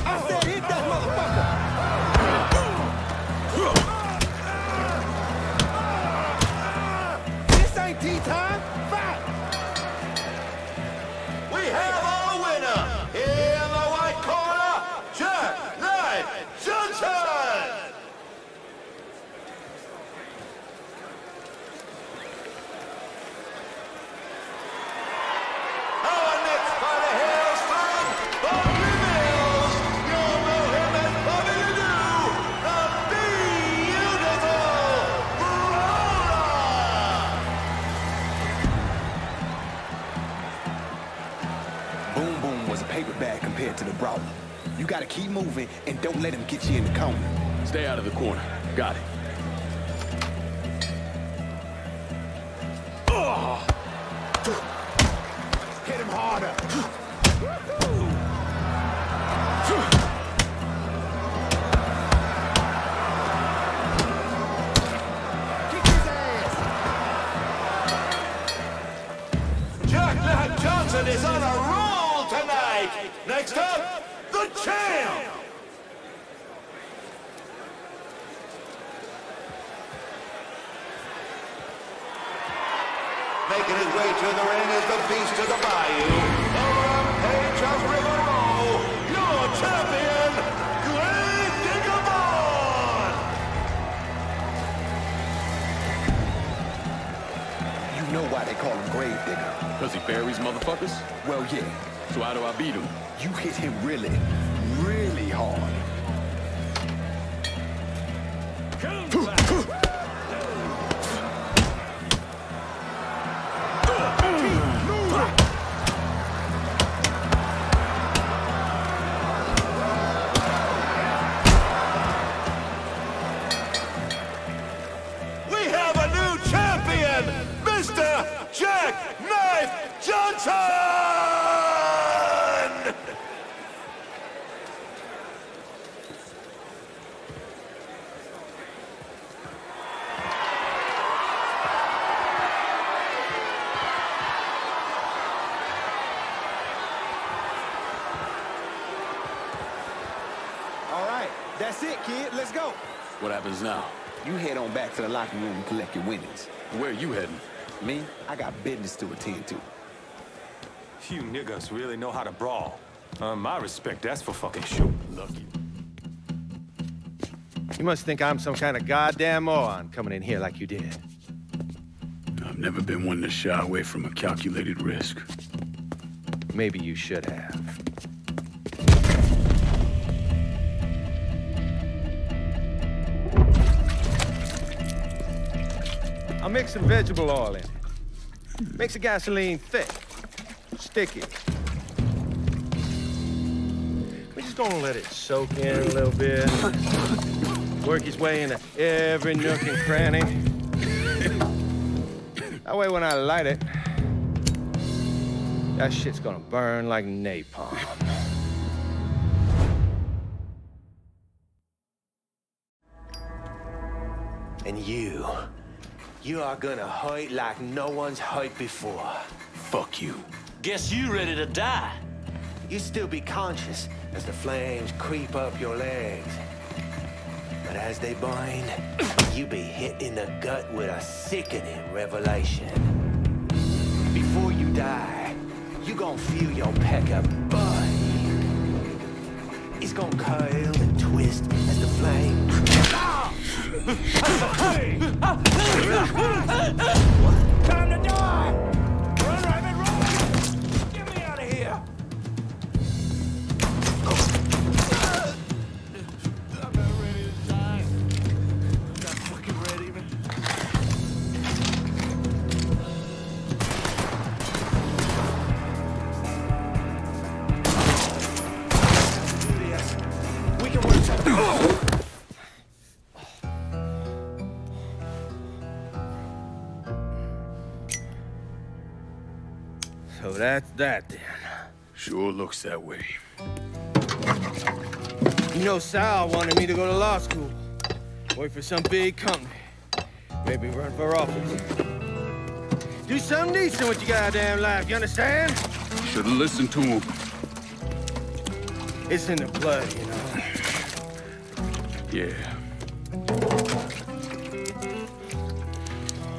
I said hit that motherfucker! This ain't tea time. Fight! We have our winner! In the white corner, Jackknife Johnson! Bad compared to the brawler. You gotta keep moving and don't let him get you in the corner. Stay out of the corner. Got it. Hit him harder. Kick his ass. Jackknife Johnson is on a roll tonight. Next up, the champ. Making his way to the ring is the beast of the bayou, the rampage of Riverrow, your champion, Great Digabon! call him Gravedigger. Because he buries motherfuckers? Well, yeah. So how do I beat him? You hit him really, really hard. We have a new champion, Mr. Jack Knife Johnson! All right, that's it, kid. Let's go. What happens now? You head on back to the locker room and collect your winnings. Where are you heading? Me? I got business to attend to. You niggas really know how to brawl. My respect, that's for fucking sure. Lucky. You must think I'm some kind of goddamn moron coming in here like you did. I've never been one to shy away from a calculated risk. Maybe you should have. I'll mix some vegetable oil in it. Makes the gasoline thick, sticky. We're just gonna let it soak in a little bit. Work his way into every nook and cranny. That way when I light it, that shit's gonna burn like napalm. And you are gonna hurt like no one's hurt before. Fuck you. Guess you ready to die. You still be conscious as the flames creep up your legs. But as they burn, you be hit in the gut with a sickening revelation. Before you die, you gon' feel your pecker burn. It's gonna curl and twist as the flame. Time to die! Run, Raven, run! Get me out of here! I'm not ready to die. I'm not fucking ready, man. Yes. We can work something. So that's that then. Sure looks that way. You know, Sal wanted me to go to law school. Work for some big company. Maybe run for office. Do something decent with your goddamn life, you understand? Should've listened to him. It's in the blood, you know. Yeah.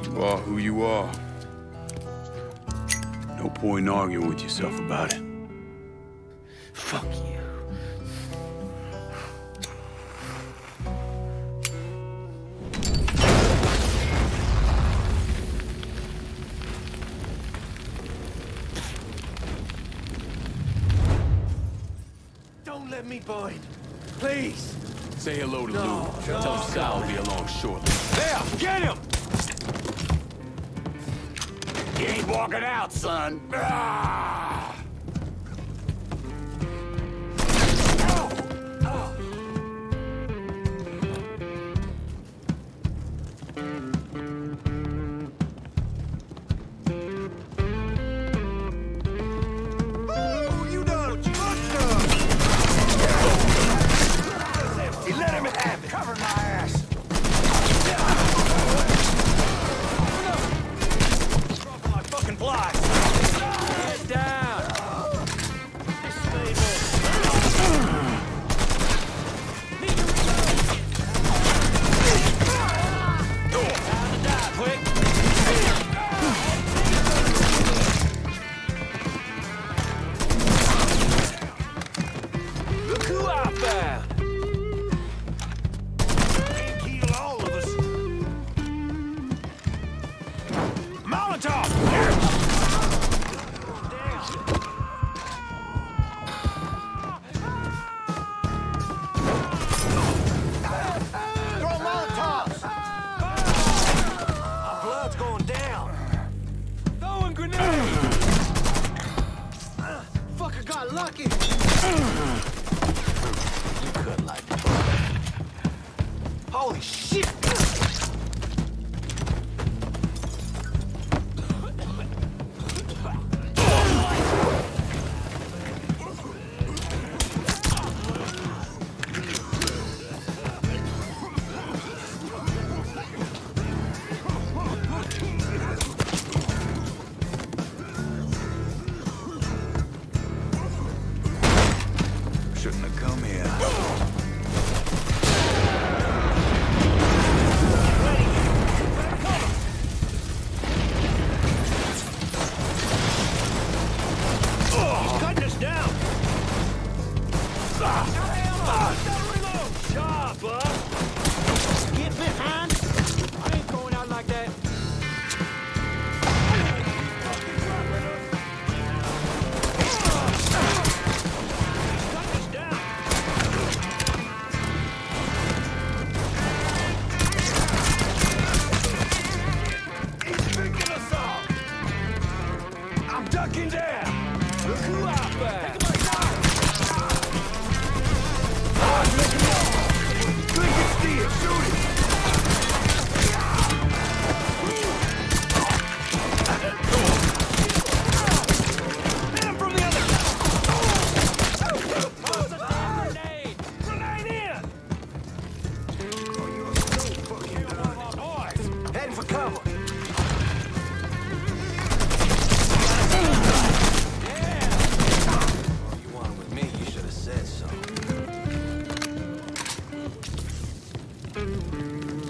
You are who you are. No point in arguing with yourself about it. Fuck you. Don't let me burn. Please. Say hello to Lou. Tell him Sal will be along shortly. There, get him! You ain't walking out, son. Ah! You done what you must done. Let him have it. Cover my ass. Fly. Get down. Time to die, quick. Look who I found. Holy shit! Shouldn't have come here. Cutting us down! Job, bud! Get behind! I ain't going out like that. I'm ducking down! Look who I found! Click and steal, shoot it! Hit him from the other side! Grenade in! Boys, heading for cover.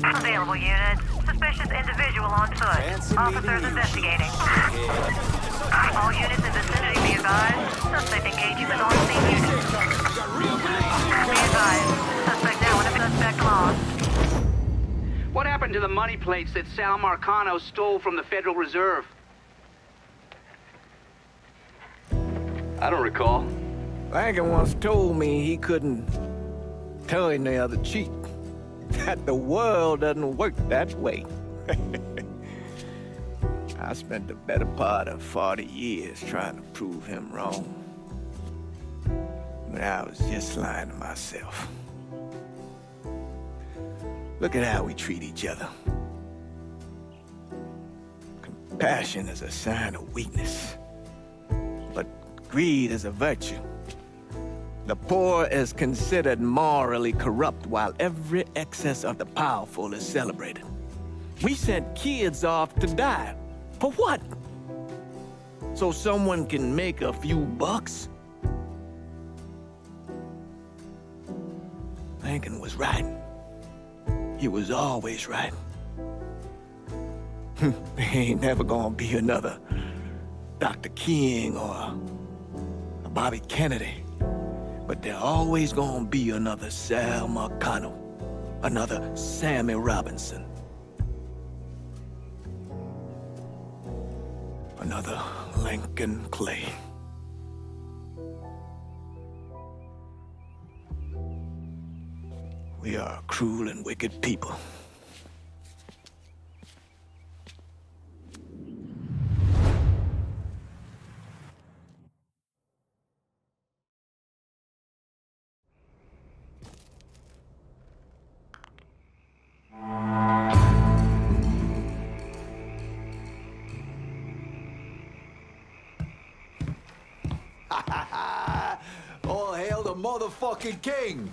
Available unit. Suspicious individual on foot. Officers investigating. All units in vicinity be advised. Suspect engagement on scene unit. Be advised. Suspect now in a suspect lost. What happened to the money plates that Sal Marcano stole from the Federal Reserve? I don't recall. Kraken once told me he couldn't tell any other cheat. That the world doesn't work that way. I spent the better part of 40 years trying to prove him wrong. But I was just lying to myself. Look at how we treat each other. Compassion is a sign of weakness, but greed is a virtue. The poor is considered morally corrupt, while every excess of the powerful is celebrated. We sent kids off to die. For what? So someone can make a few bucks? Lincoln was right. He was always right. There ain't never gonna be another Dr. King or a Bobby Kennedy. But there always gonna be another Sal Marcano, another Sammy Robinson, another Lincoln Clay. We are a cruel and wicked people. All hail the motherfucking king!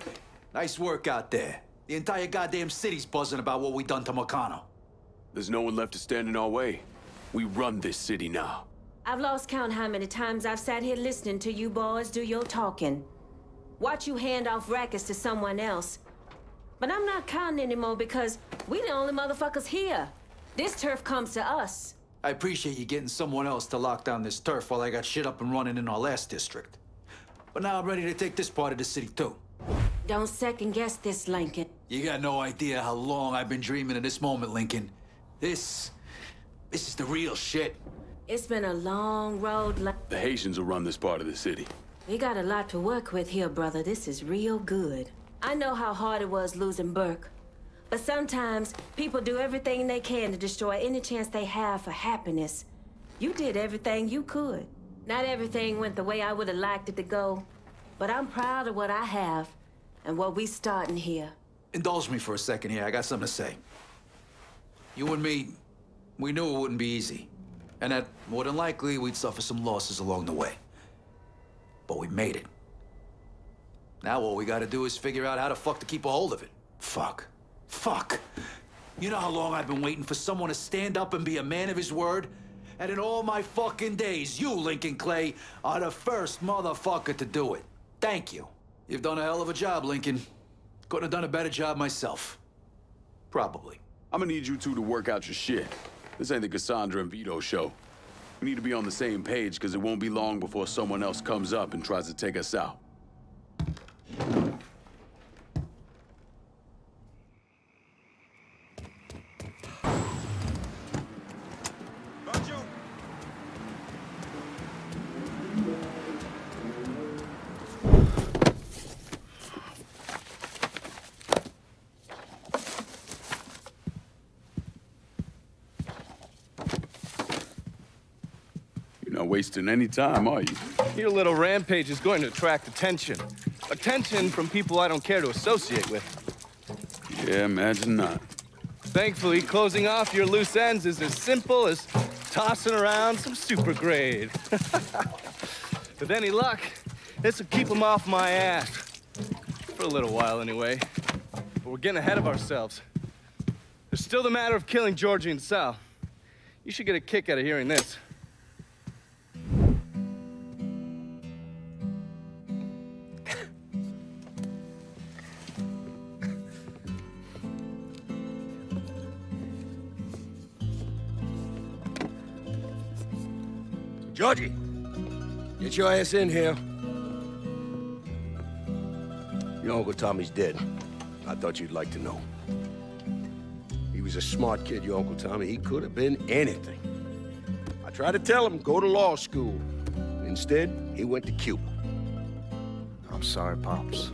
Nice work out there. The entire goddamn city's buzzing about what we done to Marcano. There's no one left to stand in our way. We run this city now. I've lost count how many times I've sat here listening to you boys do your talking. Watch you hand off rackets to someone else. But I'm not counting anymore because we the only motherfuckers here. This turf comes to us. I appreciate you getting someone else to lock down this turf while I got shit up and running in our last district. But now I'm ready to take this part of the city too. Don't second guess this, Lincoln. You got no idea how long I've been dreaming of this moment, Lincoln. This is the real shit. It's been a long road. The Haitians will run this part of the city. We got a lot to work with here, brother. This is real good. I know how hard it was losing Burke. But sometimes people do everything they can to destroy any chance they have for happiness. You did everything you could. Not everything went the way I would have liked it to go. But I'm proud of what I have and what we starting here. Indulge me for a second here. I got something to say. You and me, we knew it wouldn't be easy. And that, more than likely, we'd suffer some losses along the way. But we made it. Now all we gotta do is figure out how the fuck to keep a hold of it. Fuck. Fuck. You know how long I've been waiting for someone to stand up and be a man of his word? And in all my fucking days, you, Lincoln Clay, are the first motherfucker to do it. Thank you. You've done a hell of a job, Lincoln. Couldn't have done a better job myself. Probably. I'm gonna need you two to work out your shit. This ain't the Cassandra and Vito show. We need to be on the same page, because it won't be long before someone else comes up and tries to take us out. Not wasting any time, are you? Your little rampage is going to attract attention. Attention from people I don't care to associate with. Yeah, imagine not. Thankfully, closing off your loose ends is as simple as tossing around some super grade. With any luck, this will keep them off my ass. For a little while, anyway. But we're getting ahead of ourselves. There's still the matter of killing Georgie and Sal. You should get a kick out of hearing this. Georgie, get your ass in here. Your Uncle Tommy's dead. I thought you'd like to know. He was a smart kid, your Uncle Tommy. He could have been anything. I tried to tell him, go to law school. Instead, he went to Cuba. I'm sorry, Pops.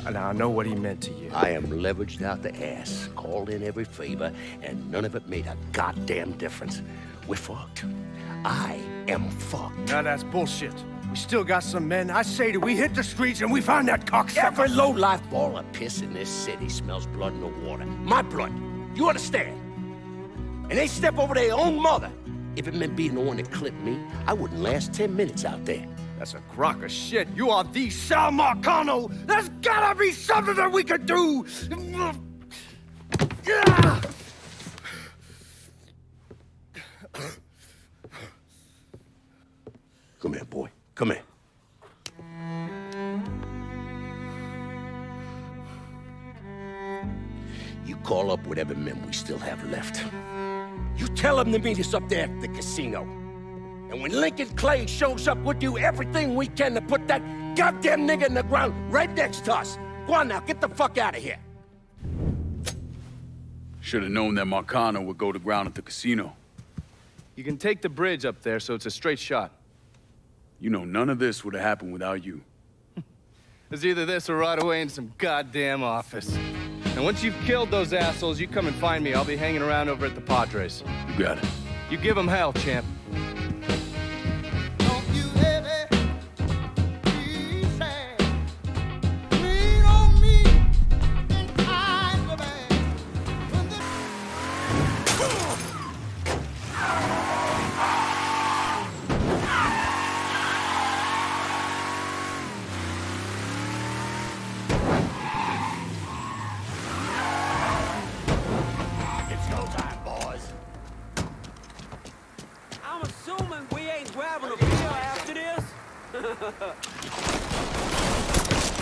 And I know what he meant to you. I am leveraged out the ass, called in every favor, and none of it made a goddamn difference. We're fucked. I am fucked. Now that's bullshit. We still got some men. I say that we hit the streets and we find that cocksucker. Every low-life ball of piss in this city smells blood in the water. My blood. You understand? And they step over their own mother. If it meant being the one that clipped me, I wouldn't last 10 minutes out there. That's a crock of shit. You are the Sal Marcano. There's gotta be something that we could do. Come here, boy. Come here. You call up whatever men we still have left. You tell them to meet us up there at the casino. And when Lincoln Clay shows up, we'll do everything we can to put that goddamn nigga in the ground right next to us. Go on now, get the fuck out of here. Should have known that Marcano would go to ground at the casino. You can take the bridge up there, so it's a straight shot. You know, none of this would have happened without you. It's either this or right away in some goddamn office. And once you've killed those assholes, you come and find me. I'll be hanging around over at the Padres. You got it. You give them hell, champ.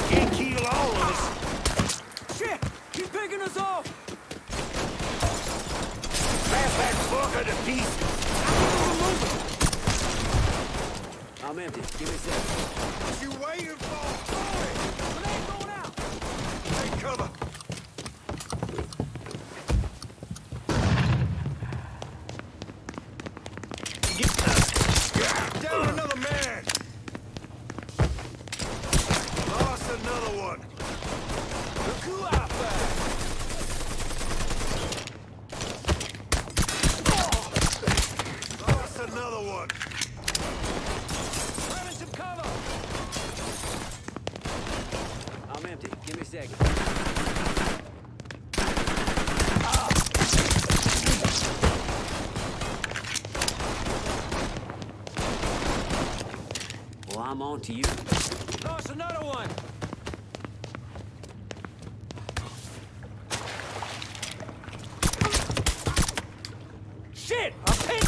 Can't kill all of us. Shit! He's picking us off! Smash that fucker to pieces. I'm empty. Give me a second. What you waiting for? Grenade going out! Take cover. Down another man. Lost another one. Look who I found! Lost another one. Grabbing some cover! I'm on to you. Lost another one! Shit! I'm hit!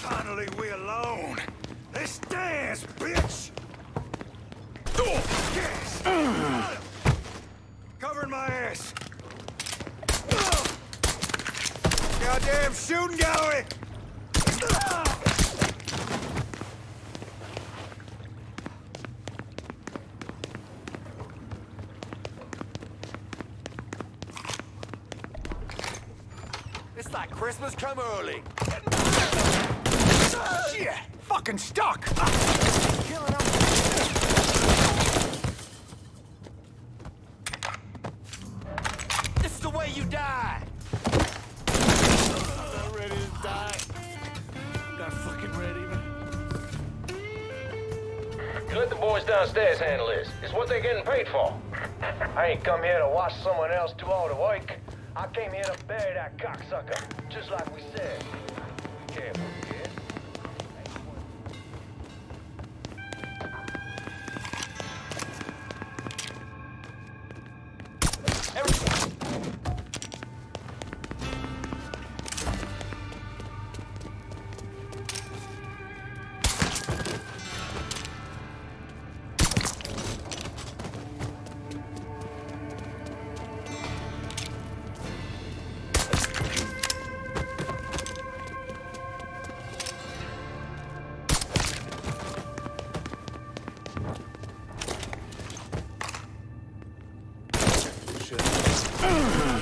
Finally, we alone. Let's dance, bitch! Yes! Covering my ass. Goddamn shooting gallery! It's like Christmas come early. Shit! Fucking stuck! Killing them. This is the way you die. I'm not ready to die. Not fucking ready, man. You let the boys downstairs handle this. It's what they're getting paid for. I ain't come here to watch someone else do all the work. I came here to bury that cocksucker, just like we said. Careful, kid.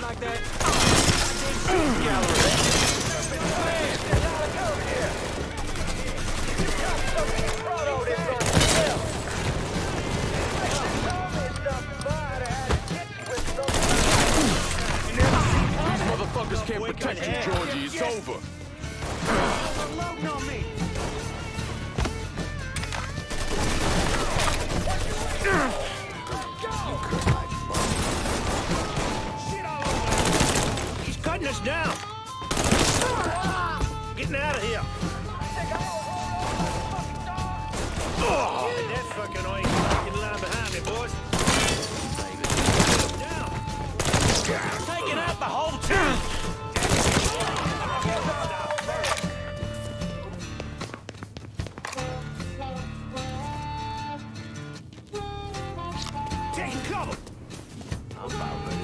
Like that. These motherfuckers can't protect you, Georgie. It's over. Loading on me. He's cutting us down. Getting out of here. Oh, that fucking oink. Get in line behind me, boys. Down. Taking out the whole town. Taking cover. I'm about ready to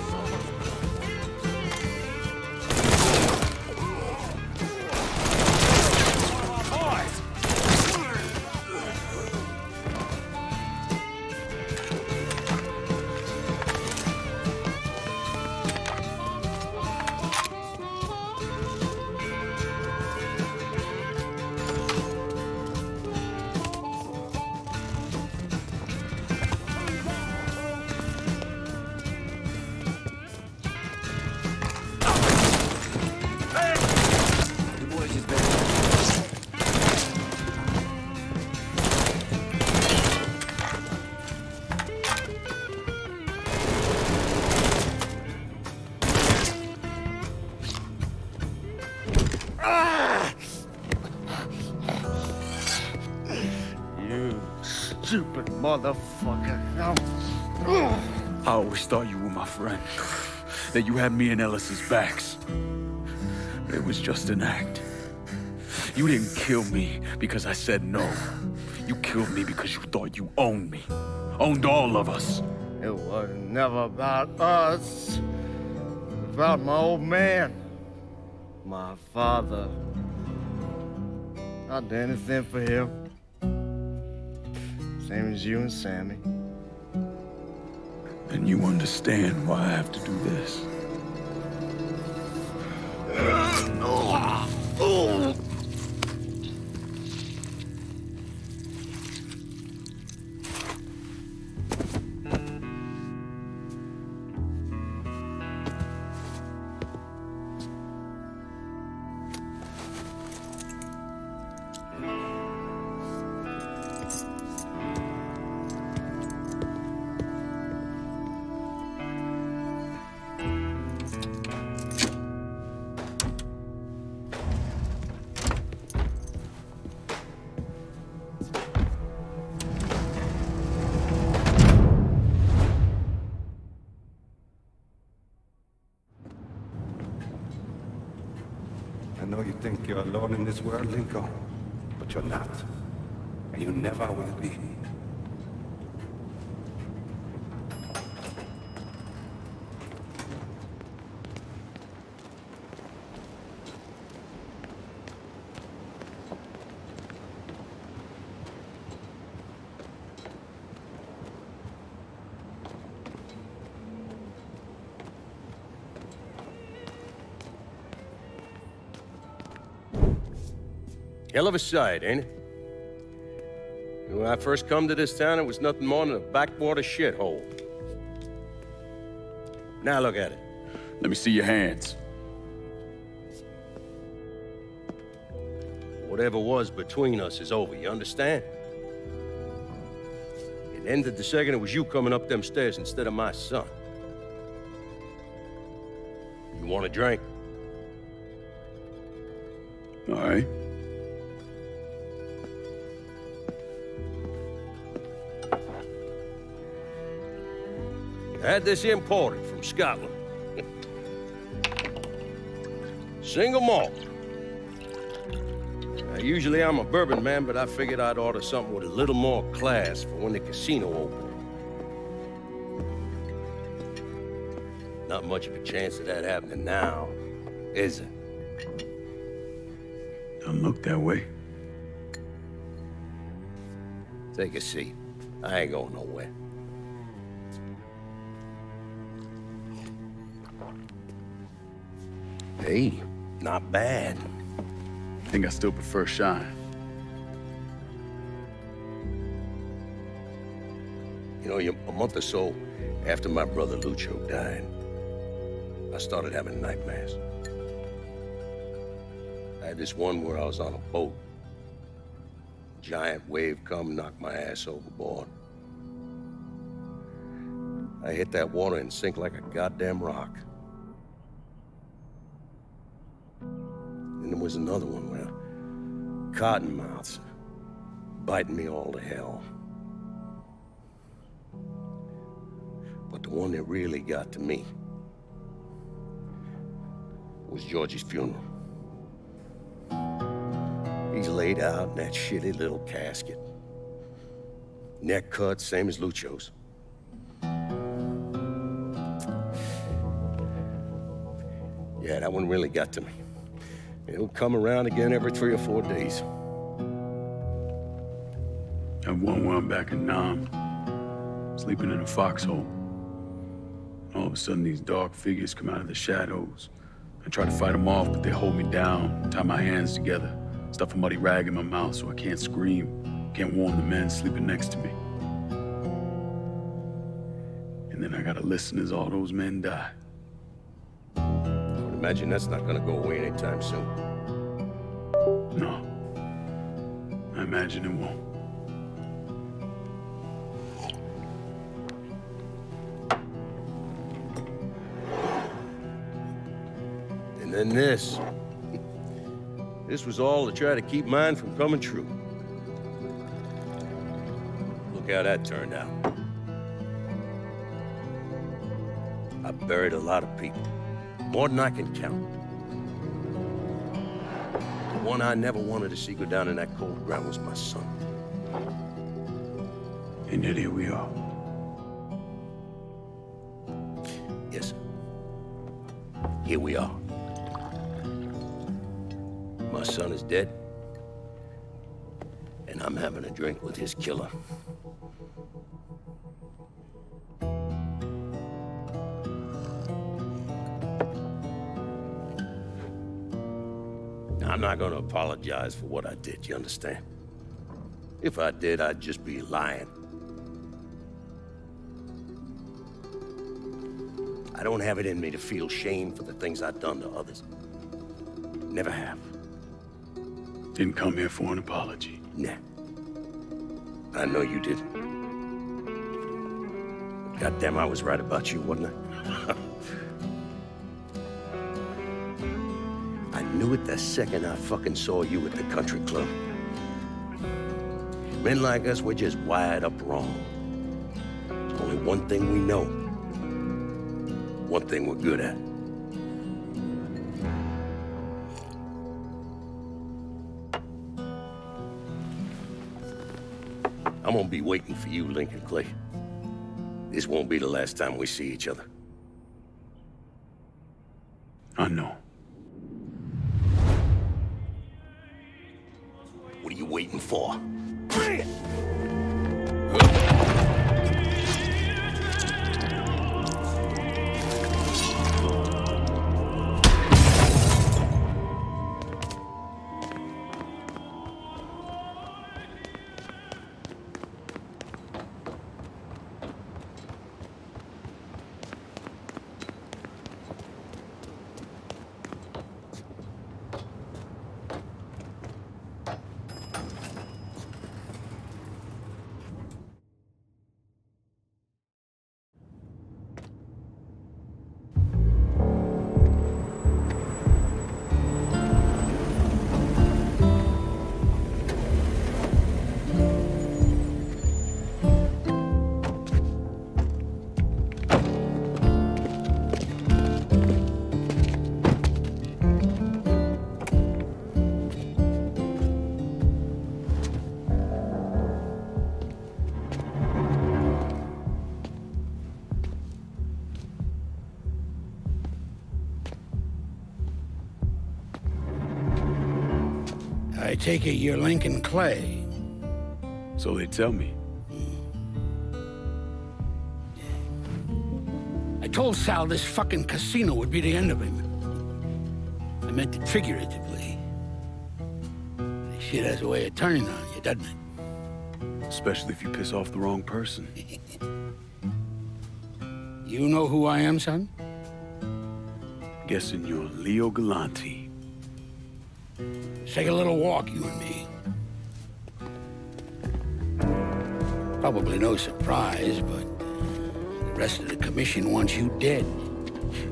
Stupid motherfucker. I always thought you were my friend. That you had me and Ellis's backs. It was just an act. You didn't kill me because I said no. You killed me because you thought you owned me. Owned all of us. It was never about us. It was about my old man. My father. I'd do anything for him. Same as you and Sammy. And you understand why I have to do this. know you think you're alone in this world, Lincoln, but you're not. And you never will be. Hell of a sight, ain't it? When I first come to this town, it was nothing more than a backwater shithole. Now look at it. Let me see your hands. Whatever was between us is over, you understand? It ended the second it was you coming up them stairs instead of my son. You want a drink? All right. I had this imported from Scotland. Single malt. Now, usually I'm a bourbon man, but I figured I'd order something with a little more class for when the casino opened. Not much of a chance of that happening now, is it? Don't look that way. Take a seat. I ain't going nowhere. Hey, not bad. I think I still prefer Shine. You know, a month or so after my brother Lucho died, I started having nightmares. I had this one where I was on a boat. Giant wave come, knocked my ass overboard. I hit that water and sink like a goddamn rock. And there was another one where cottonmouths biting me all to hell. But the one that really got to me was Georgie's funeral. He's laid out in that shitty little casket. Neck cut, same as Lucho's. Yeah, that one really got to me. It'll come around again every 3 or 4 days. I had one where I'm back in Nam, sleeping in a foxhole. All of a sudden, these dark figures come out of the shadows. I try to fight them off, but they hold me down, tie my hands together, stuff a muddy rag in my mouth so I can't scream, can't warn the men sleeping next to me. And then I gotta listen as all those men die. I would imagine that's not gonna go away anytime soon. No. I imagine it won't. And then this. This was all to try to keep mine from coming true. Look how that turned out. I buried a lot of people. More than I can count. The one I never wanted to see go down in that cold ground was my son. And yet here we are. Yes, sir. Here we are. My son is dead, and I'm having a drink with his killer. Now, I'm not gonna apologize for what I did, you understand? If I did, I'd just be lying. I don't have it in me to feel shame for the things I've done to others. Never have. Didn't come here for an apology. Nah. I know you didn't. Goddamn, I was right about you, wasn't I? I knew it the second I fucking saw you at the country club. Men like us, we're just wired up wrong. There's only one thing we know. One thing we're good at. I'm gonna be waiting for you, Lincoln Clay. This won't be the last time we see each other. I know. What are you waiting for? I take it you're Lincoln Clay. So they tell me. I told Sal this fucking casino would be the end of him. I meant it figuratively. This shit has a way of turning on you, doesn't it? Especially if you piss off the wrong person. You know who I am, son? Guessing you're Leo Galante. Let's take a little walk, you and me. Probably no surprise, but the rest of the commission wants you dead.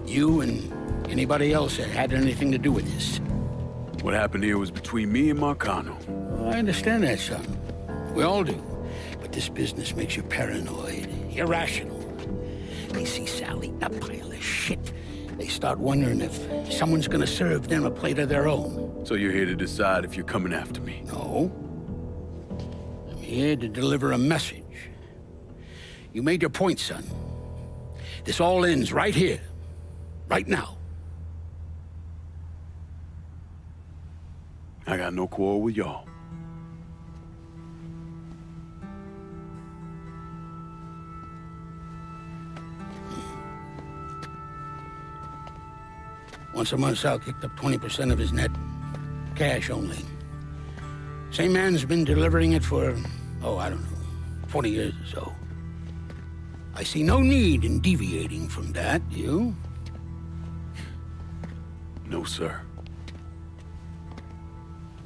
You and anybody else that had anything to do with this. What happened here was between me and Marcano. Well, I understand that, son. We all do. But this business makes you paranoid, irrational. They see Sally, a pile of shit. They start wondering if someone's gonna serve them a plate of their own. So you're here to decide if you're coming after me? No. I'm here to deliver a message. You made your point, son. This all ends right here, right now. I got no quarrel with y'all. Once a month, Sal kicked up 20% of his net. Cash only. Same man's been delivering it for, oh, I don't know, 40 years or so. I see no need in deviating from that, you? No, sir.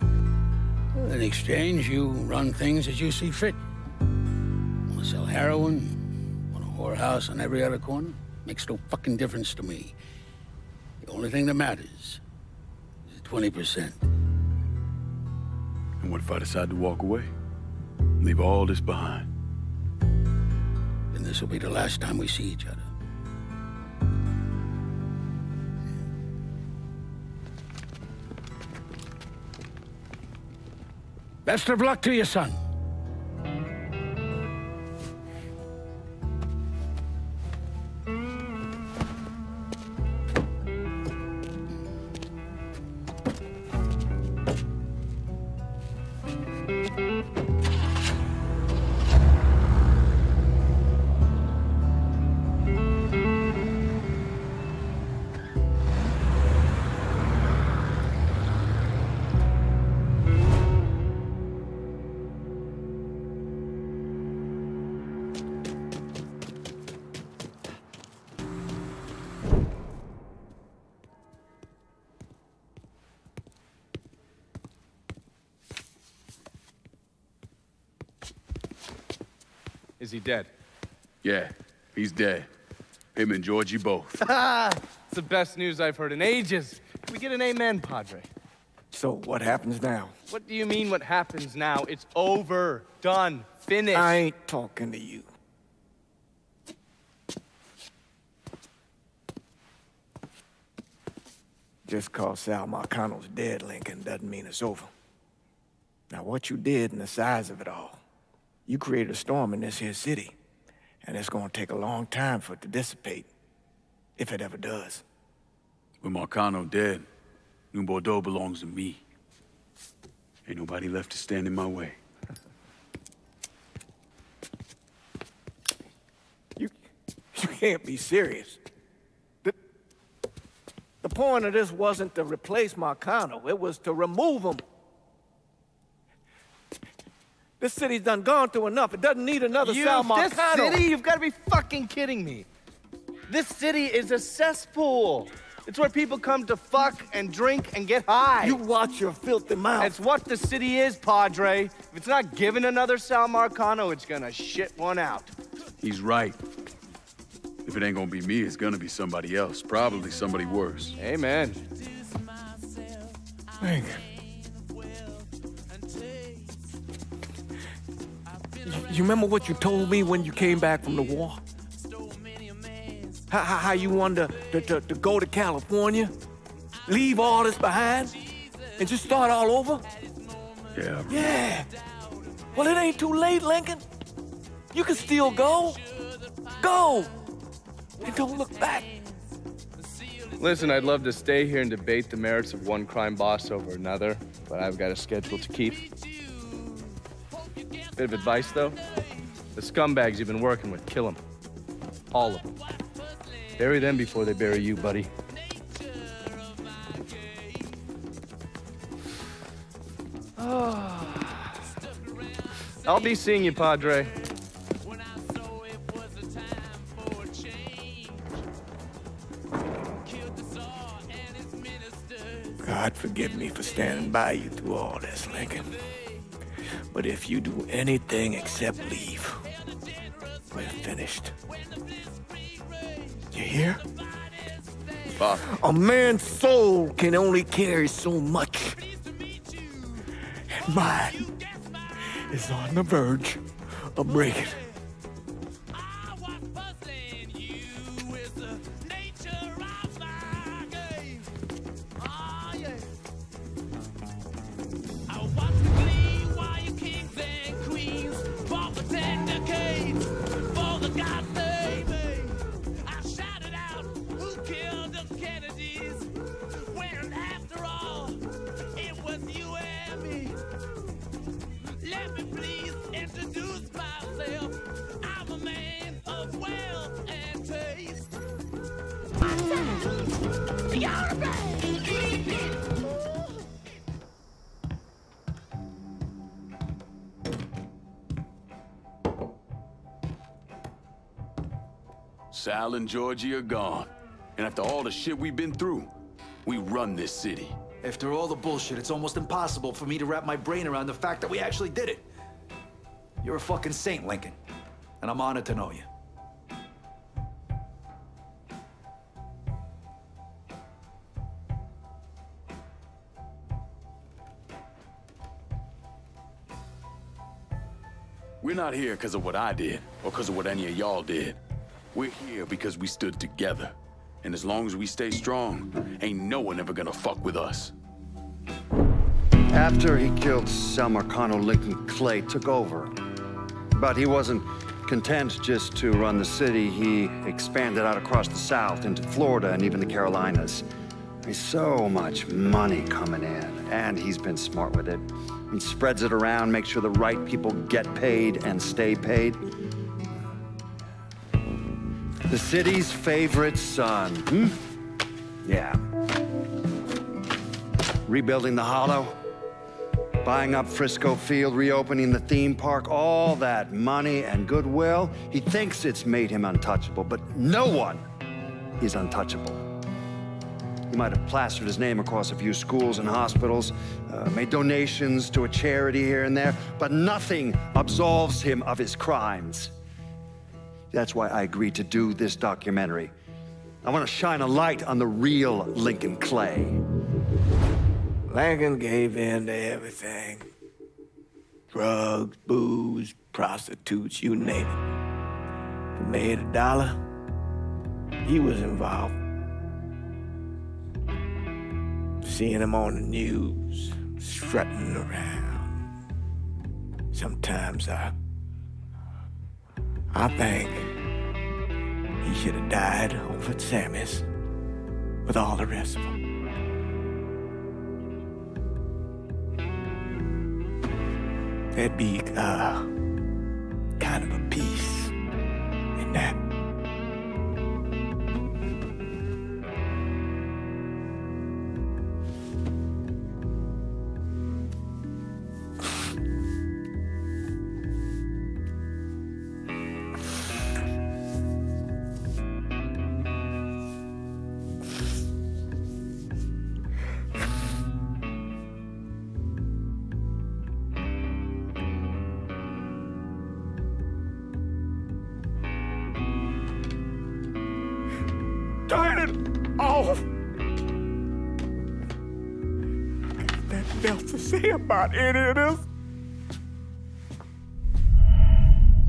In exchange, you run things as you see fit. Want to sell heroin? Want a whorehouse on every other corner? Makes no fucking difference to me. The only thing that matters is 20%. And what if I decide to walk away? Leave all this behind? Then this will be the last time we see each other. Best of luck to you, son. Is he dead? Yeah, he's dead. Him and Georgie both. It's the best news I've heard in ages. Can we get an amen, Padre? So what happens now? What do you mean what happens now? It's over. Done. Finished. I ain't talking to you. Just cause Sal Marcano's dead, Lincoln, doesn't mean it's over. Now, what you did and the size of it all, You created a storm in this here city, and it's gonna take a long time for it to dissipate, if it ever does. With Marcano dead, New Bordeaux belongs to me. Ain't nobody left to stand in my way. You can't be serious. The point of this wasn't to replace Marcano, it was to remove him. This city's done gone through enough. It doesn't need another Sal Marcano. This city? You've got to be fucking kidding me. This city is a cesspool. It's where people come to fuck and drink and get high. You watch your filthy mouth. It's what the city is, Padre. If it's not giving another Sal Marcano, it's gonna shit one out. He's right. If it ain't gonna be me, it's gonna be somebody else. Probably somebody worse. Amen. Thank you remember what you told me when you came back from the war? How you wanted to go to California, leave all this behind, and just start all over? Yeah. Yeah. Well, it ain't too late, Lincoln. You can still go. Go. And don't look back. Listen, I'd love to stay here and debate the merits of one crime boss over another, but I've got a schedule to keep. Bit of advice, though. The scumbags you've been working with, kill them. All of them. Bury them before they bury you, buddy. I'll be seeing you, Padre. God forgive me for standing by you through all this, Lincoln. But if you do anything except leave, we're finished. You hear? Bob. A man's soul can only carry so much. And mine is on the verge of breaking. Sal and Georgie are gone. And after all the shit we've been through, we run this city. After all the bullshit, it's almost impossible for me to wrap my brain around the fact that we actually did it. You're a fucking saint, Lincoln. And I'm honored to know you. We're not here because of what I did, or because of what any of y'all did. We're here because we stood together. And as long as we stay strong, ain't no one ever gonna fuck with us. After he killed Sal Marcano, Lincoln Clay took over. But he wasn't content just to run the city. He expanded out across the South into Florida and even the Carolinas. There's so much money coming in, and he's been smart with it. He spreads it around, makes sure the right people get paid and stay paid. The city's favorite son, Yeah. Rebuilding the Hollow, buying up Frisco Field, reopening the theme park, all that money and goodwill. He thinks it's made him untouchable, but no one is untouchable. He might have plastered his name across a few schools and hospitals, made donations to a charity here and there, but nothing absolves him of his crimes. That's why I agreed to do this documentary. I want to shine a light on the real Lincoln Clay. Lincoln gave in to everything. Drugs, booze, prostitutes, you name it. If he made $1, he was involved. Seeing him on the news, strutting around. Sometimes I I think he should have died over at Sammy's with all the rest of them. There'd be kind of a peace in that. Turn it off! There's nothing else to say about any of this.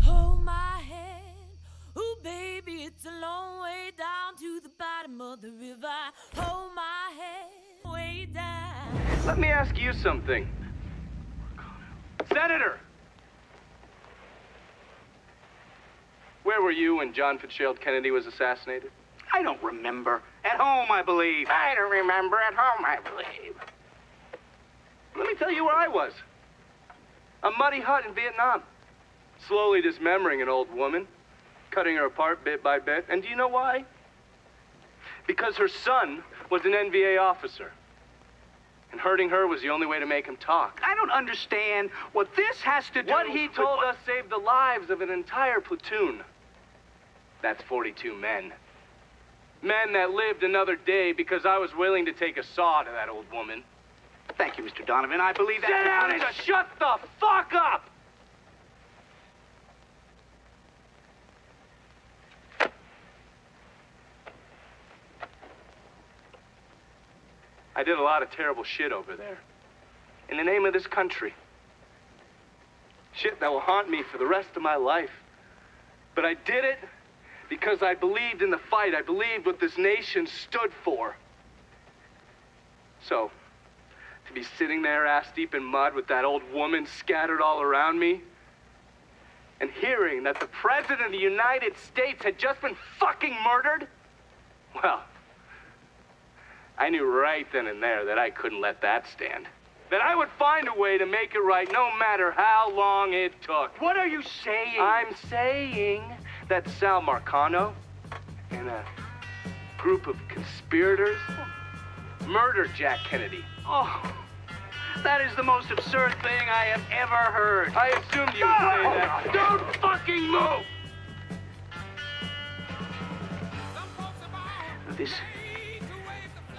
Hold my hand, ooh baby, it's a long way down to the bottom of the river. Hold my hand, way down. Let me ask you something. Senator! Where were you when John Fitzgerald Kennedy was assassinated? I don't remember. At home, I believe. I don't remember. At home, I believe. Let me tell you where I was. A muddy hut in Vietnam. Slowly dismembering an old woman. Cutting her apart bit by bit. And do you know why? Because her son was an NVA officer. And hurting her was the only way to make him talk. I don't understand what this has to do What he with told us saved the lives of an entire platoon. That's 42 men. Men that lived another day because I was willing to take a saw to that old woman. Thank you, Mr. Donovan. I believe that. Sit down and shut the fuck up! I did a lot of terrible shit over there. In the name of this country. Shit that will haunt me for the rest of my life. But I did it because I believed in the fight. I believed what this nation stood for. So, to be sitting there ass deep in mud with that old woman scattered all around me, and hearing that the President of the United States had just been fucking murdered, well, I knew right then and there that I couldn't let that stand. That I would find a way to make it right no matter how long it took. What are you saying? I'm saying that Sal Marcano and a group of conspirators murdered Jack Kennedy. Oh, that is the most absurd thing I have ever heard. I assumed you would say that. Don't fucking move! This...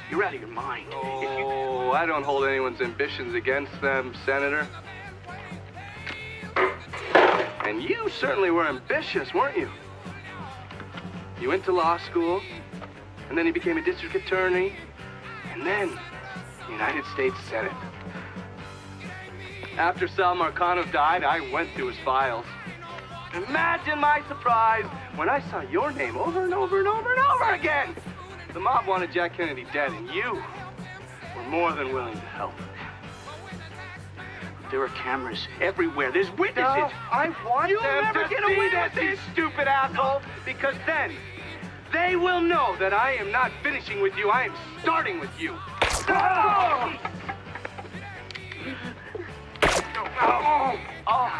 You're out of your mind. Oh, I don't hold anyone's ambitions against them, Senator. And you certainly were ambitious, weren't you? You went to law school, and then you became a district attorney, and then United States Senate. After Sal Marcano died, I went through his files. Imagine my surprise when I saw your name over and over and over and over again. The mob wanted Jack Kennedy dead, and you were more than willing to help. There are cameras everywhere. There's witnesses. No, I want You'll them never to get see away this, with you this. stupid asshole, because then they will know that I am not finishing with you. I am starting with you. Oh! Oh! Oh!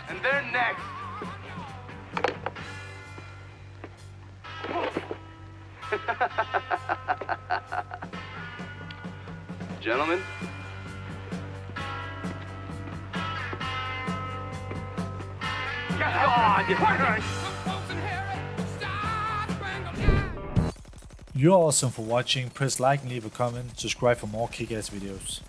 And they're next. Gentlemen. You're awesome for watching. Press like and leave a comment. Subscribe for more kick-ass videos.